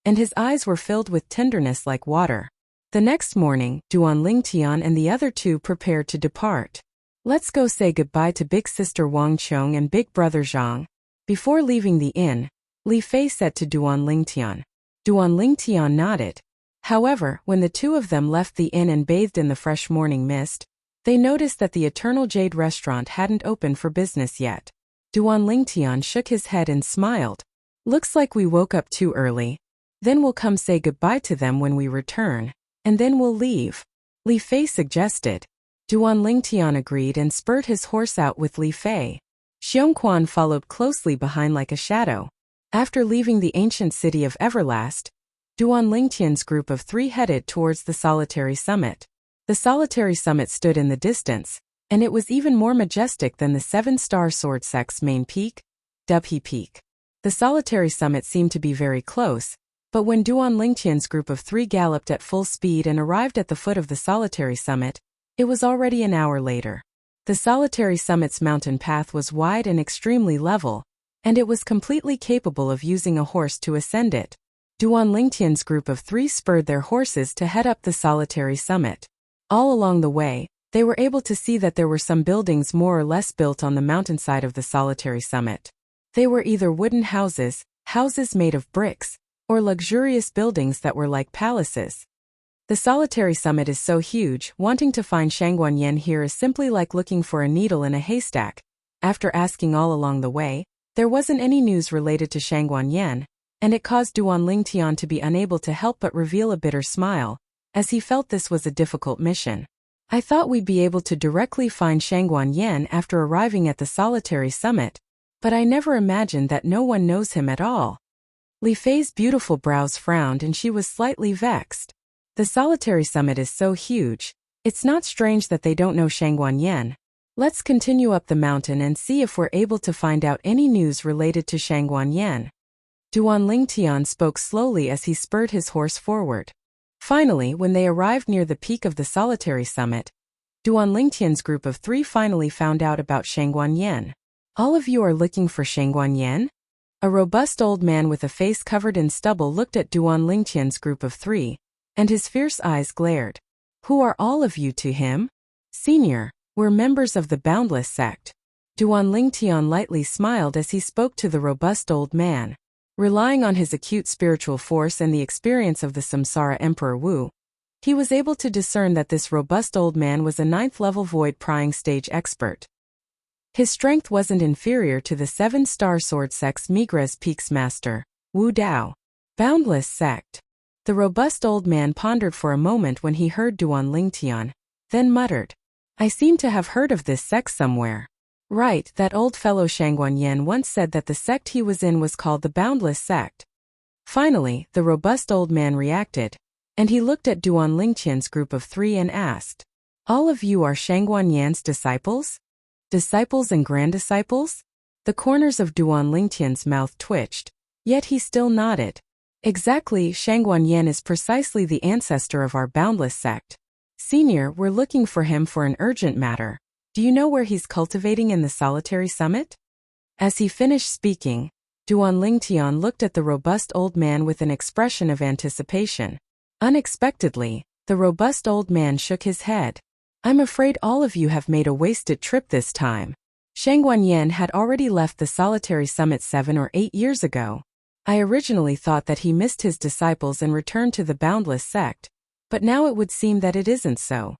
and his eyes were filled with tenderness like water. The next morning, Duan Lingtian and the other two prepared to depart. Let's go say goodbye to big sister Wang Qiong and big brother Zhang. Before leaving the inn, Li Fei said to Duan Lingtian. Duan Lingtian nodded. However, when the two of them left the inn and bathed in the fresh morning mist, they noticed that the Eternal Jade restaurant hadn't opened for business yet. Duan Lingtian shook his head and smiled. Looks like we woke up too early. Then we'll come say goodbye to them when we return, and then we'll leave. Li Fei suggested. Duan Lingtian agreed and spurred his horse out with Li Fei. Xiongquan followed closely behind like a shadow. After leaving the ancient city of Everlast, Duan Lingtian's group of three headed towards the Solitary Summit. The Solitary Summit stood in the distance, and it was even more majestic than the seven-star Sword Sect's main peak, Dubhe Peak. The Solitary Summit seemed to be very close, but when Duan Lingtian's group of three galloped at full speed and arrived at the foot of the Solitary Summit, it was already an hour later. The Solitary Summit's mountain path was wide and extremely level, and it was completely capable of using a horse to ascend it. Duan Lingtian's group of three spurred their horses to head up the Solitary Summit. All along the way, they were able to see that there were some buildings more or less built on the mountainside of the Solitary Summit. They were either wooden houses, houses made of bricks, or luxurious buildings that were like palaces. The Solitary Summit is so huge, wanting to find Shangguan Yan here is simply like looking for a needle in a haystack. After asking all along the way, there wasn't any news related to Shangguan Yan, and it caused Duan Lingtian to be unable to help but reveal a bitter smile, as he felt this was a difficult mission. I thought we'd be able to directly find Shangguan Yan after arriving at the Solitary Summit, but I never imagined that no one knows him at all. Li Fei's beautiful brows frowned and she was slightly vexed. The Solitary Summit is so huge, it's not strange that they don't know Shangguan Yan. Let's continue up the mountain and see if we're able to find out any news related to Shangguan Yan. Duan Lingtian spoke slowly as he spurred his horse forward. Finally, when they arrived near the peak of the Solitary Summit, Duan Lingtian's group of three finally found out about Shangguan Yan. All of you are looking for Shangguan Yan? A robust old man with a face covered in stubble looked at Duan Lingtian's group of three, and his fierce eyes glared. Who are all of you to him? Senior, we're members of the Boundless Sect. Duan Lingtian lightly smiled as he spoke to the robust old man. Relying on his acute spiritual force and the experience of the Samsara Emperor Wu, he was able to discern that this robust old man was a 9th-level void-prying stage expert. His strength wasn't inferior to the 7-star Sword Sect's Migres Peaks Master, Wu Dao. Boundless Sect. The robust old man pondered for a moment when he heard Duan Lingtian, then muttered, I seem to have heard of this sect somewhere. Right, that old fellow Shangguan Yan once said that the sect he was in was called the Boundless Sect. Finally, the robust old man reacted, and he looked at Duan Lingtian's group of three and asked, all of you are Shangguan Yan's disciples? Disciples and grand disciples? The corners of Duan Lingtian's mouth twitched, yet he still nodded. Exactly, Shangguan Yan is precisely the ancestor of our Boundless Sect. Senior, we're looking for him for an urgent matter. Do you know where he's cultivating in the Solitary Summit? As he finished speaking, Duan Lingtian looked at the robust old man with an expression of anticipation. Unexpectedly, the robust old man shook his head. I'm afraid all of you have made a wasted trip this time. Shangguan Yan had already left the Solitary Summit 7 or 8 years ago. I originally thought that he missed his disciples and returned to the Boundless Sect, but now it would seem that it isn't so.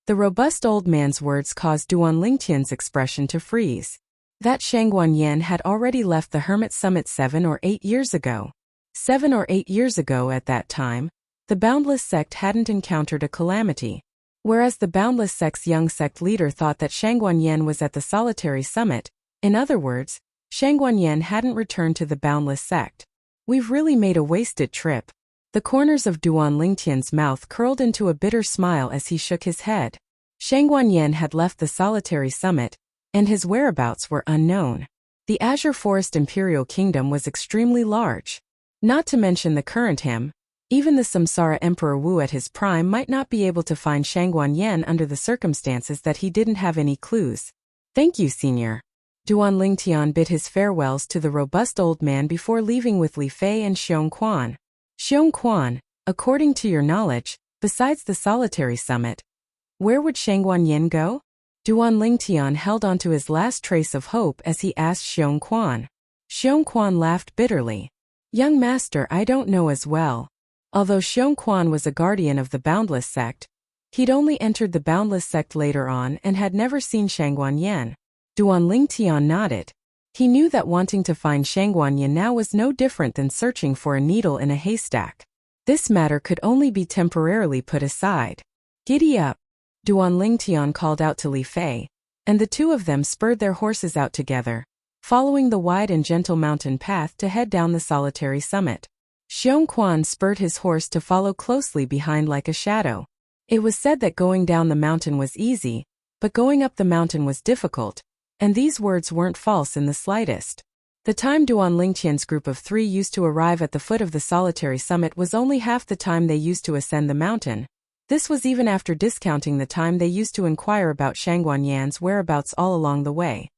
The robust old man's words caused Duan Lingtian's expression to freeze. That Shangguan Yan had already left the Hermit Summit 7 or 8 years ago. 7 or 8 years ago at that time, the Boundless Sect hadn't encountered a calamity, whereas the Boundless Sect's young sect leader thought that Shangguan Yan was at the Solitary Summit. In other words, Shangguan Yan hadn't returned to the Boundless Sect. We've really made a wasted trip. The corners of Duan Lingtian's mouth curled into a bitter smile as he shook his head. Shangguan Yen had left the solitary summit, and his whereabouts were unknown. The Azure Forest Imperial Kingdom was extremely large. Not to mention the current him, even the Samsara Emperor Wu at his prime might not be able to find Shangguan Yen under the circumstances that he didn't have any clues. Thank you, Senior. Duan Lingtian bid his farewells to the robust old man before leaving with Li Fei and Xiong Quan. Xiong Quan, according to your knowledge, besides the solitary summit, where would Shangguan Yen go? Duan Lingtian held on to his last trace of hope as he asked Xiong Quan. Xiong Quan laughed bitterly. Young master, I don't know as well. Although Xiong Quan was a guardian of the Boundless sect, he'd only entered the Boundless sect later on and had never seen Shangguan Yen. Duan Lingtian nodded. He knew that wanting to find Shangguan Yen now was no different than searching for a needle in a haystack. This matter could only be temporarily put aside. Giddy up! Duan Lingtian called out to Li Fei, and the two of them spurred their horses out together, following the wide and gentle mountain path to head down the solitary summit. Xiong Quan spurred his horse to follow closely behind like a shadow. It was said that going down the mountain was easy, but going up the mountain was difficult, and these words weren't false in the slightest. The time Duan Lingtian's group of 3 used to arrive at the foot of the solitary summit was only half the time they used to ascend the mountain. This was even after discounting the time they used to inquire about Shangguan Yan's whereabouts all along the way.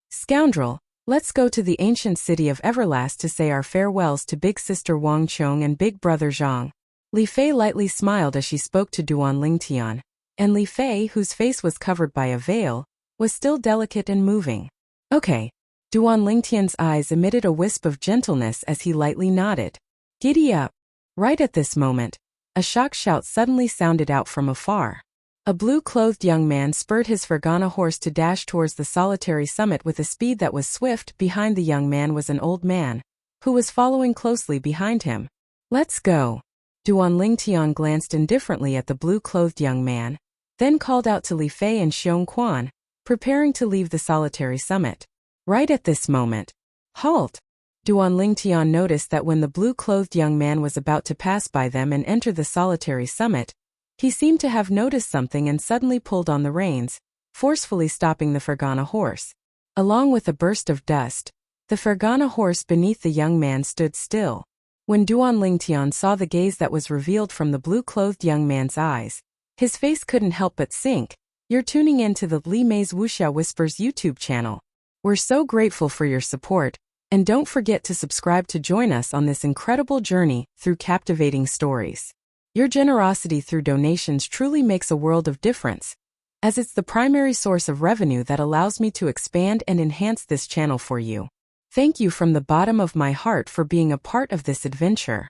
Scoundrel! Let's go to the ancient city of Everlast to say our farewells to big sister Wang Chong and big brother Zhang. Li Fei lightly smiled as she spoke to Duan Lingtian, and Li Fei, whose face was covered by a veil, was still delicate and moving. Okay. Duan Lingtian's eyes emitted a wisp of gentleness as he lightly nodded. Giddy up! Right at this moment, a shocked shout suddenly sounded out from afar. A blue-clothed young man spurred his Fergana horse to dash towards the solitary summit with a speed that was swift. Behind the young man was an old man, who was following closely behind him. Let's go. Duan Lingtian glanced indifferently at the blue-clothed young man, then called out to Li Fei and Xiong Quan, preparing to leave the solitary summit. Right at this moment. Halt! Duan Lingtian noticed that when the blue-clothed young man was about to pass by them and enter the solitary summit, he seemed to have noticed something and suddenly pulled on the reins, forcefully stopping the Fergana horse. Along with a burst of dust, the Fergana horse beneath the young man stood still. When Duan Lingtian saw the gaze that was revealed from the blue-clothed young man's eyes, his face couldn't help but sink. You're tuning in to the Li Mei's Wuxia Whispers YouTube channel. We're so grateful for your support, and don't forget to subscribe to join us on this incredible journey through captivating stories. Your generosity through donations truly makes a world of difference, as it's the primary source of revenue that allows me to expand and enhance this channel for you. Thank you from the bottom of my heart for being a part of this adventure.